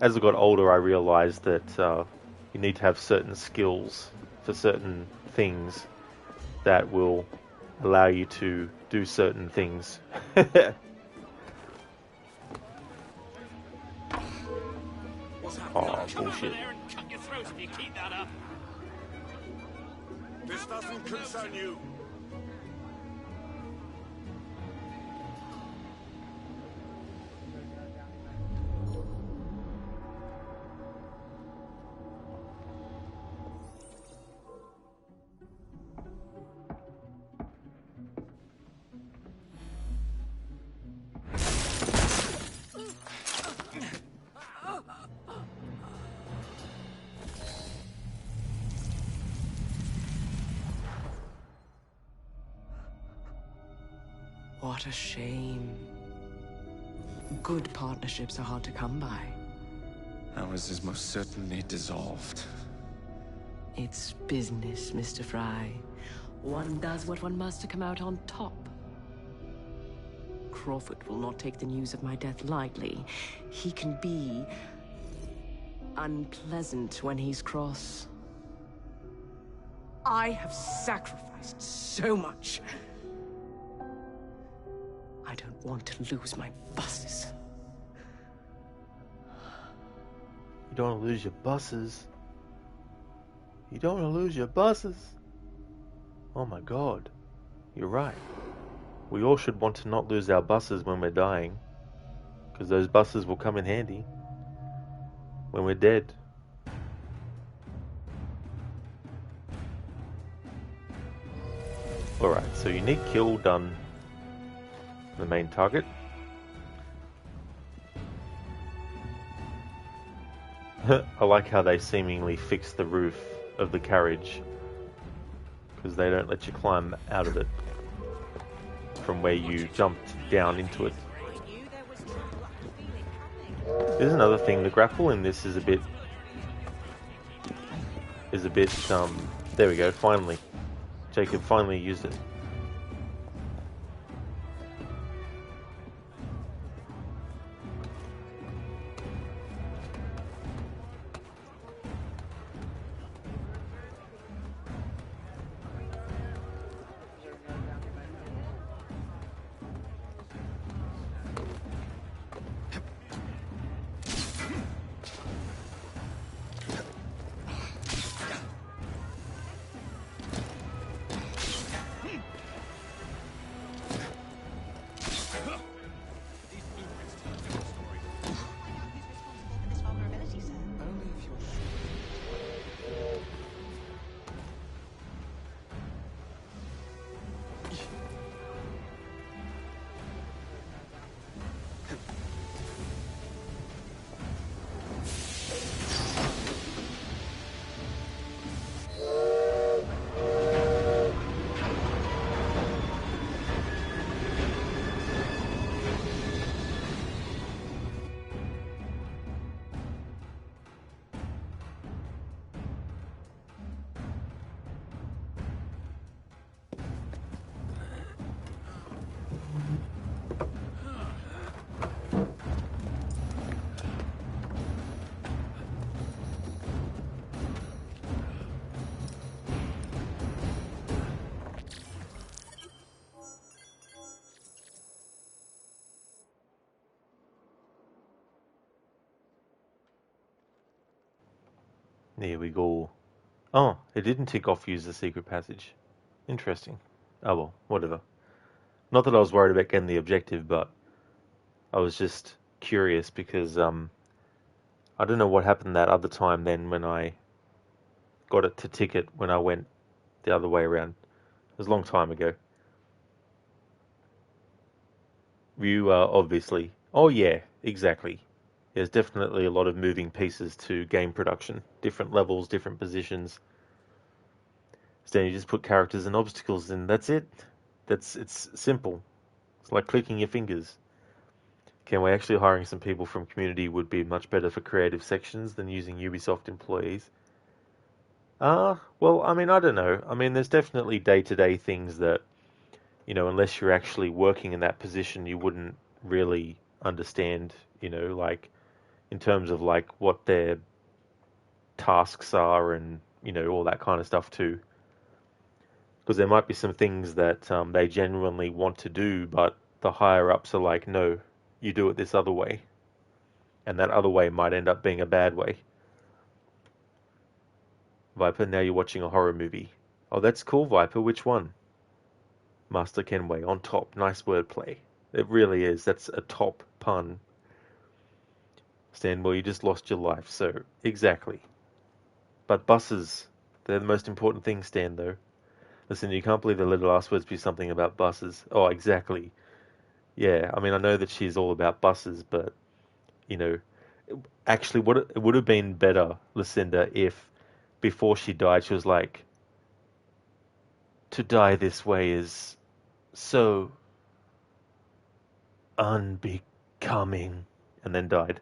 as I got older, I realized that you need to have certain skills for certain things that will allow you to do certain things. Oh, bullshit. Cut your throat if you keep that up. This doesn't concern you. What a shame. Good partnerships are hard to come by. Ours is most certainly dissolved. It's business, Mr. Fry. One does what one must to come out on top. Crawford will not take the news of my death lightly. He can be unpleasant when he's cross. I have sacrificed so much. I don't want to lose my buses. You don't want to lose your buses. You don't want to lose your buses. Oh my god. You're right. We all should want to not lose our buses when we're dying, because those buses will come in handy when we're dead. Alright, so unique kill done. The main target. I like how they seemingly fixed the roof of the carriage, because they don't let you climb out of it from where you jumped down into it. There's another thing, the grapple in this is a bit there we go, finally. Jacob finally used it. There we go. Oh, it didn't tick off use the secret passage. Interesting. Oh well, whatever. Not that I was worried about getting the objective, but I was just curious because I don't know what happened that other time then when I got it to tick it when I went the other way around. It was a long time ago. You obviously... Oh yeah, exactly. There's definitely a lot of moving pieces to game production. Different levels, different positions. So then you just put characters and obstacles in. That's it. It's simple. It's like clicking your fingers. Kenway, actually hiring some people from community would be much better for creative sections than using Ubisoft employees. Well, I mean, I don't know. I mean, there's definitely day-to-day things that, unless you're actually working in that position, you wouldn't really understand, like, in terms of, like, what their tasks are and, all that kind of stuff too. Because there might be some things that they genuinely want to do, but the higher-ups are like, no, you do it this other way. And that other way might end up being a bad way. Viper, now you're watching a horror movie. Oh, that's cool, Viper. Which one? Master Kenway, on top. Nice wordplay. It really is. That's a top pun. Stan, well, you just lost your life, so exactly. But buses, they're the most important thing, Stan, though. Listen, you can't believe the little last words be something about buses. Oh, exactly. Yeah, I mean, I know that she's all about buses, but, actually, it would have been better, Lucinda, if before she died, she was like, to die this way is so unbecoming, and then died.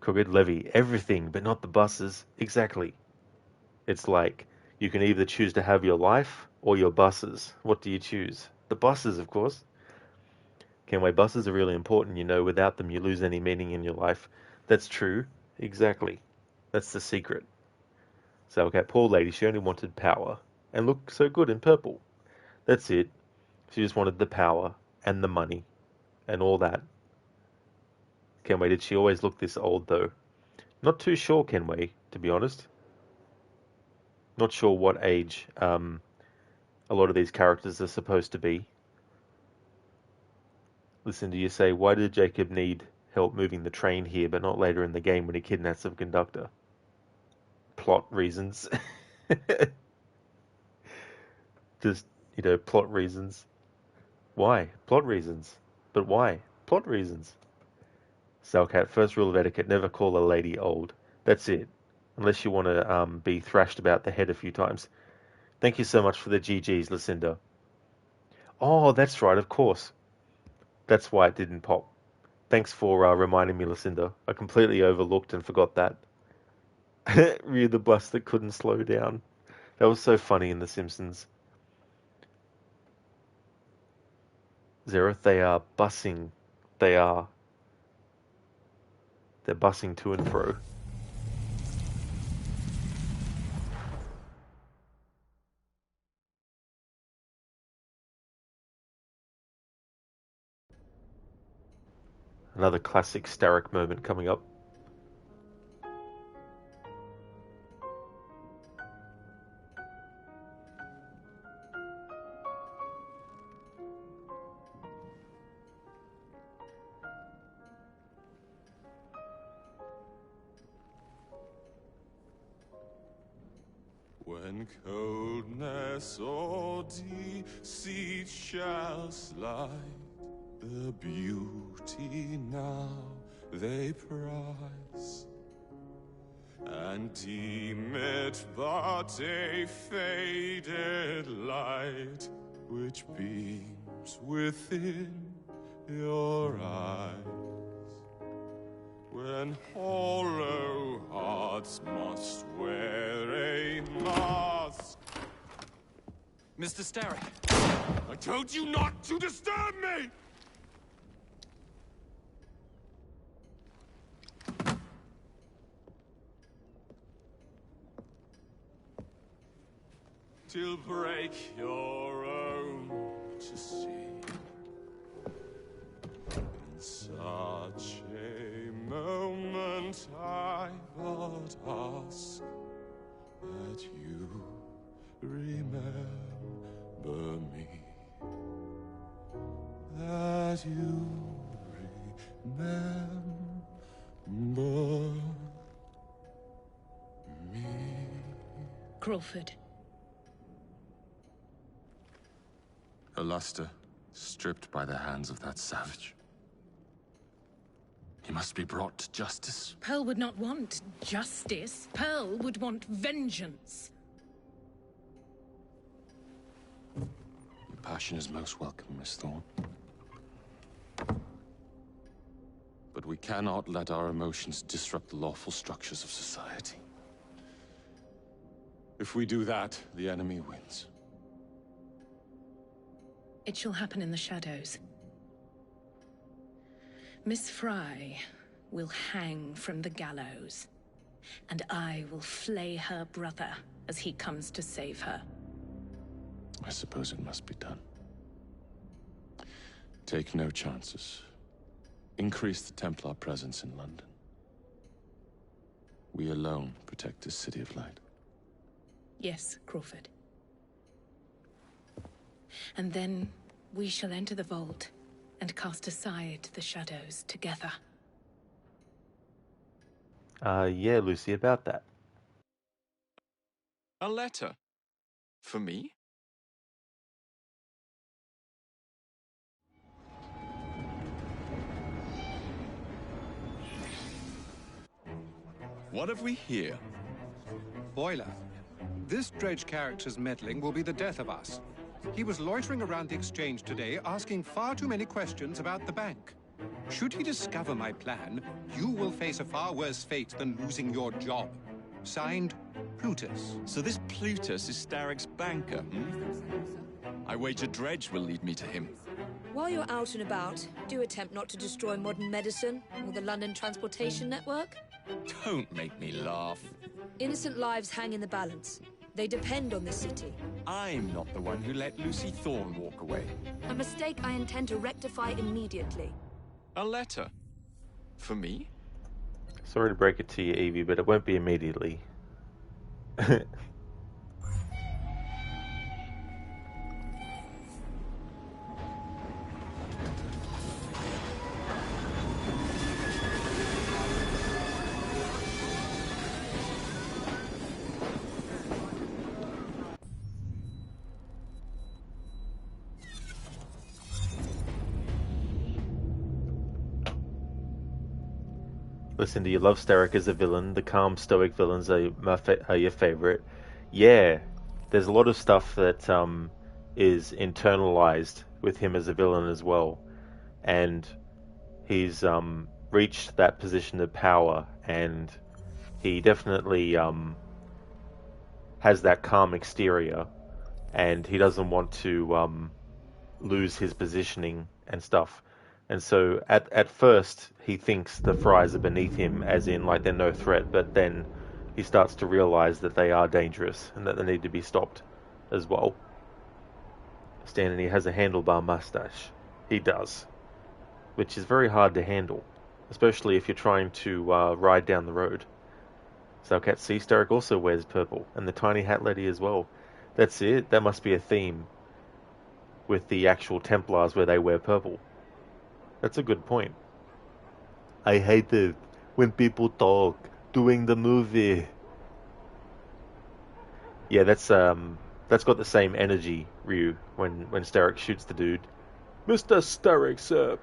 Crooked Levy, everything, but not the buses. Exactly. It's like, you can either choose to have your life or your buses. What do you choose? The buses, of course. Kenway, buses are really important, without them you lose any meaning in your life. That's true. Exactly. That's the secret. So, okay, poor lady, she only wanted power. And look so good in purple. That's it. She just wanted the power and the money and all that. Kenway, did she always look this old, though? Not too sure, Kenway, to be honest. Not sure what age a lot of these characters are supposed to be. Listen, do you say, why did Jacob need help moving the train here, but not later in the game when he kidnaps the conductor? Plot reasons. Just, plot reasons. Why? Plot reasons. But why? Plot reasons. Salcat, first rule of etiquette, never call a lady old. That's it. Unless you want to be thrashed about the head a few times. Thank you so much for the GGs, Lucinda. Oh, that's right, of course. That's why it didn't pop. Thanks for reminding me, Lucinda. I completely overlooked and forgot that. Rear the bus that couldn't slow down. That was so funny in The Simpsons. Zereth, they are bussing. They're bussing to and fro. Another classic Starrick moment coming up. When coldness or deceit shall slide, the beauty now they prize, and deem it but a faded light which beams within your eyes. When hollow hearts must wear a mask. Mr. Starrick! I told you not to disturb me! Till break your own to see. In such a moment I but ask that you remember me. That you remember me. Crawford. A luster stripped by the hands of that savage. He must be brought to justice. Pearl would not want justice. Pearl would want vengeance. Your passion is most welcome, Miss Thorne. But we cannot let our emotions disrupt the lawful structures of society. If we do that, the enemy wins. It shall happen in the shadows. Miss Fry will hang from the gallows, and I will flay her brother as he comes to save her. I suppose it must be done. Take no chances. Increase the Templar presence in London. We alone protect this city of light. Yes, Crawford. And then we shall enter the vault and cast aside the shadows together. Yeah, Lucy, about that. A letter? For me? What have we here? Boiler. This dredge character's meddling will be the death of us. He was loitering around the exchange today, asking far too many questions about the bank. Should he discover my plan, you will face a far worse fate than losing your job. Signed, Plutus. So this Plutus is Starrick's banker, I wager Dredge will lead me to him. While you're out and about, do attempt not to destroy modern medicine or the London transportation network. Don't make me laugh. Innocent lives hang in the balance. They depend on the city. I'm not the one who let Lucy Thorne walk away. A mistake I intend to rectify immediately. A letter? For me? Sorry to break it to you, Evie, but it won't be immediately. Listen, do you love Starrick as a villain? The calm, stoic villains are your favorite. Yeah, there's a lot of stuff that is internalized with him as a villain as well, and he's reached that position of power, and he definitely has that calm exterior, and he doesn't want to lose his positioning and stuff. And so at first he thinks the Fries are beneath him, as in like they're no threat, but then he starts to realize that they are dangerous and that they need to be stopped as well. Stan, and he has a handlebar mustache. He does. Which is very hard to handle, especially if you're trying to ride down the road. Salcat C. Starrick also wears purple, and the tiny hat lady as well. That's it. That must be a theme with the actual Templars where they wear purple. That's a good point. I hate it when people talk during the movie. Yeah, that's got the same energy, Ryu, when Starrick shoots the dude. Mr. Starrick, sir.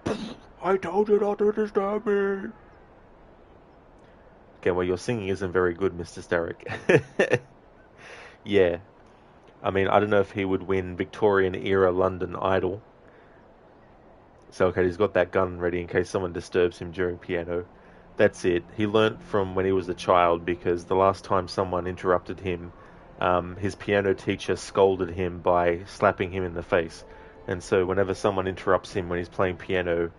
I told you not to disturb me. Okay, well, your singing isn't very good, Mr. Starrick. Yeah. I mean, I don't know if he would win Victorian-era London Idol. So, okay, he's got that gun ready in case someone disturbs him during piano. That's it. He learnt from when he was a child, because the last time someone interrupted him, his piano teacher scolded him by slapping him in the face. And so whenever someone interrupts him when he's playing piano,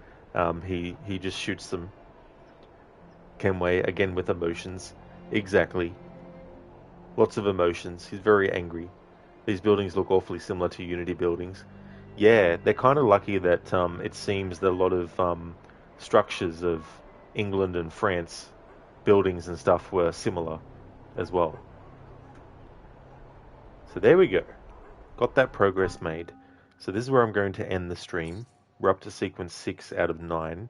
he just shoots them. Kenway, again with emotions. Exactly. Lots of emotions. He's very angry. These buildings look awfully similar to Unity buildings. Yeah, they're kind of lucky that it seems that a lot of structures of England and France, buildings and stuff, were similar as well. So there we go. Got that progress made. So this is where I'm going to end the stream. We're up to sequence 6 out of 9.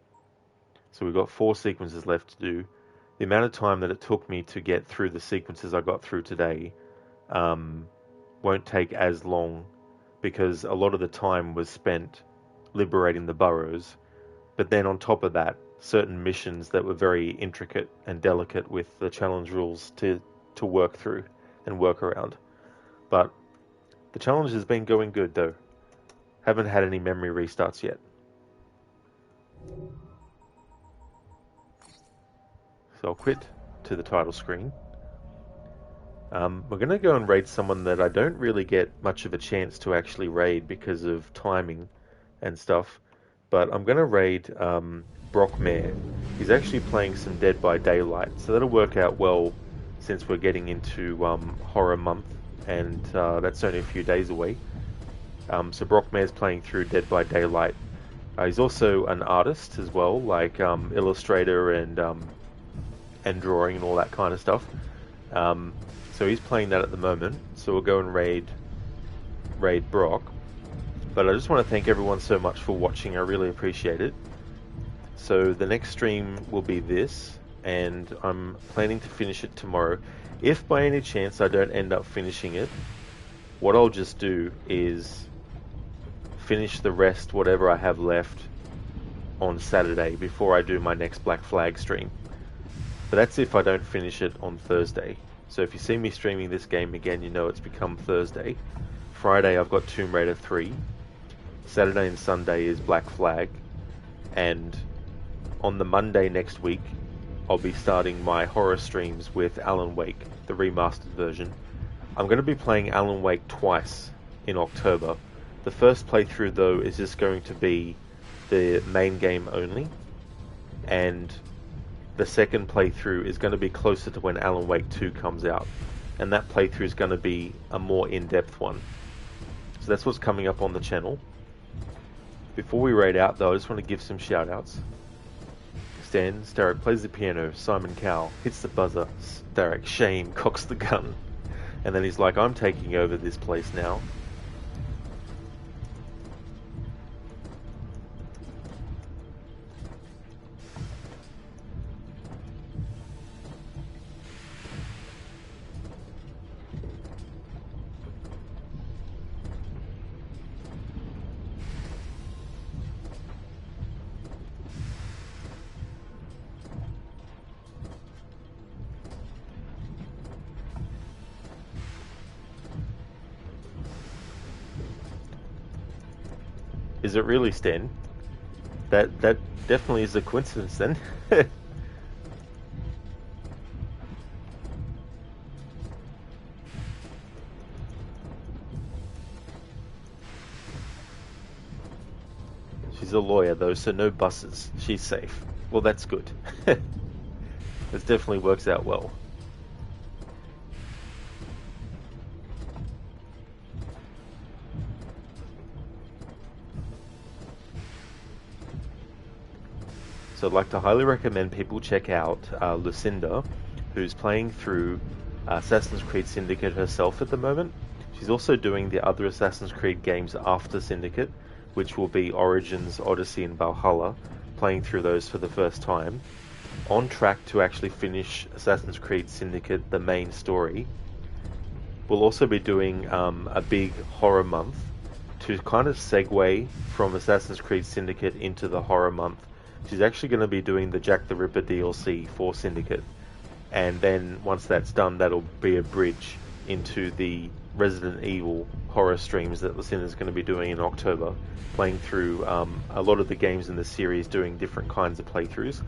So we've got 4 sequences left to do. The amount of time that it took me to get through the sequences I got through today won't take as long, because a lot of the time was spent liberating the burrows. But then on top of that, certain missions that were very intricate and delicate with the challenge rules to work through and work around. But the challenge has been going good though. Haven't had any memory restarts yet. So I'll quit to the title screen. We're going to go and raid someone that I don't really get much of a chance to actually raid because of timing and stuff. But I'm going to raid Brockmare. He's actually playing some Dead by Daylight, so that'll work out well since we're getting into Horror Month, and that's only a few days away. So Brockmare's playing through Dead by Daylight. He's also an artist as well, like illustrator and drawing and all that kind of stuff. So he's playing that at the moment. So we'll go and raid Brock. But I just want to thank everyone so much for watching. I really appreciate it. So the next stream will be this, and I'm planning to finish it tomorrow. If by any chance I don't end up finishing it, what I'll just do is finish the rest, whatever I have left, on Saturday before I do my next Black Flag stream. But that's if I don't finish it on Thursday. So if you see me streaming this game again, you know it's become Thursday. Friday I've got Tomb Raider 3. Saturday and Sunday is Black Flag. And on the Monday next week, I'll be starting my horror streams with Alan Wake, the remastered version. I'm going to be playing Alan Wake twice in October. The first playthrough though is just going to be the main game only. And the second playthrough is going to be closer to when Alan Wake 2 comes out. And that playthrough is going to be a more in-depth one. So that's what's coming up on the channel. Before we raid out though, I just want to give some shout-outs. Stan, Starrick plays the piano, Simon Cowell hits the buzzer, Starrick, Shane cocks the gun. And then he's like, I'm taking over this place now. Is it really, Stan? That definitely is a coincidence then. She's a lawyer though, so no buses. She's safe. Well, that's good. This definitely works out well. So I'd like to highly recommend people check out Lucinda, who's playing through Assassin's Creed Syndicate herself at the moment. She's also doing the other Assassin's Creed games after Syndicate, which will be Origins, Odyssey and Valhalla, playing through those for the first time. On track to actually finish Assassin's Creed Syndicate, the main story. We'll also be doing a big horror month to kind of segue from Assassin's Creed Syndicate into the horror month. She's actually going to be doing the Jack the Ripper DLC for Syndicate. And then once that's done, that'll be a bridge into the Resident Evil horror streams that Lucinda's going to be doing in October, playing through a lot of the games in the series, doing different kinds of playthroughs.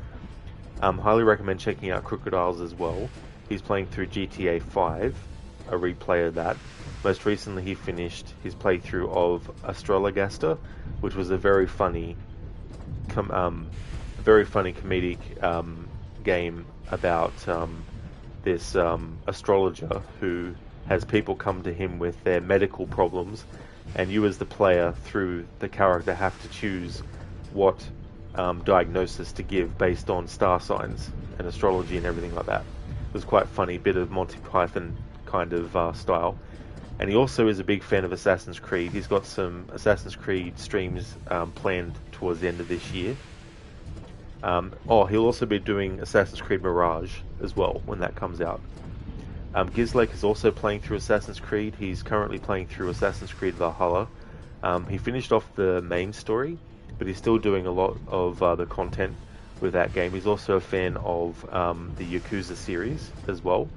Highly recommend checking out Crocodiles as well. He's playing through GTA 5, a replay of that. Most recently he finished his playthrough of Astrologaster, which was a very funny comedic game about this astrologer who has people come to him with their medical problems, and you as the player through the character have to choose what diagnosis to give based on star signs and astrology and everything like that. It was quite funny, bit of Monty Python kind of style. And he also is a big fan of Assassin's Creed. He's got some Assassin's Creed streams planned towards the end of this year. He'll also be doing Assassin's Creed Mirage as well when that comes out. Gizlake is also playing through Assassin's Creed. He's currently playing through Assassin's Creed Valhalla. He finished off the main story, but he's still doing a lot of the content with that game. He's also a fan of the Yakuza series as well.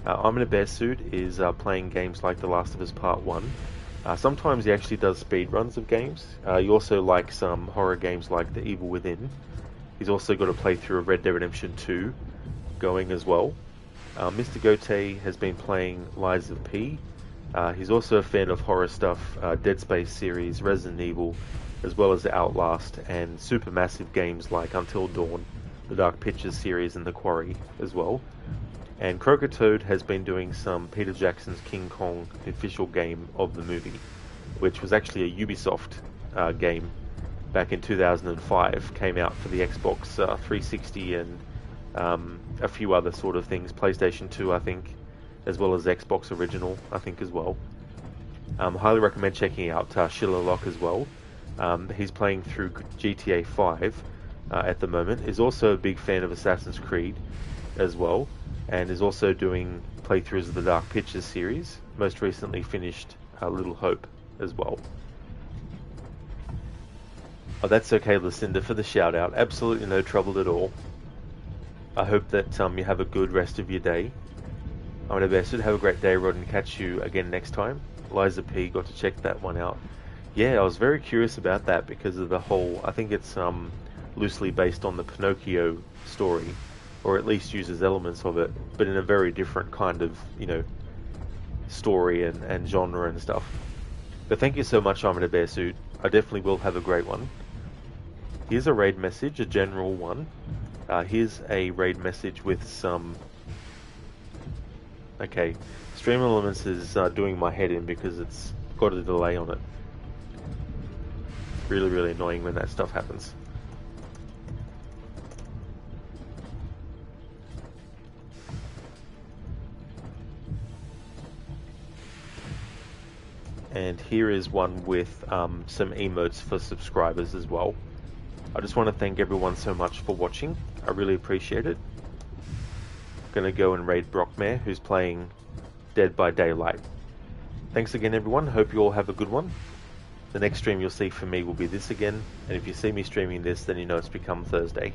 I'm in a Bear Suit is playing games like The Last of Us Part 1. Sometimes he actually does speedruns of games. He also likes some horror games like The Evil Within. He's also got a playthrough of Red Dead Redemption 2 going as well. Mr. Gote has been playing Lies of P. He's also a fan of horror stuff, Dead Space series, Resident Evil, as well as Outlast and supermassive games like Until Dawn, the Dark Pictures series, and The Quarry as well. And Croaker Toad has been doing some Peter Jackson's King Kong, the official game of the movie, which was actually a Ubisoft game back in 2005. Came out for the Xbox 360 and a few other sort of things, PlayStation 2 I think, as well as Xbox Original I think as well. Highly recommend checking out Shillerlock as well. He's playing through GTA 5 at the moment. Is also a big fan of Assassin's Creed as well, and is also doing playthroughs of the Dark Pictures series. Most recently finished Little Hope as well. Oh, that's okay, Lucinda, for the shout out. Absolutely no trouble at all. I hope that you have a good rest of your day. I'm going to best have a great day, Rod, and catch you again next time. Liza P, got to check that one out. Yeah, I was very curious about that because of the whole, I think it's loosely based on the Pinocchio story, or at least uses elements of it, but in a very different kind of, story and genre and stuff. But thank you so much, I'm in a Bear Suit. I definitely will have a great one. Here's a raid message, a general one. Here's a raid message with some... Okay, Stream Elements is doing my head in because it's got a delay on it. Really, really annoying when that stuff happens. And here is one with some emotes for subscribers as well. I just want to thank everyone so much for watching. I really appreciate it. Gonna go and raid Brockmare, who's playing Dead by Daylight. Thanks again, everyone. Hope you all have a good one. The next stream you'll see from me will be this again, and if you see me streaming this, then you know it's become Thursday.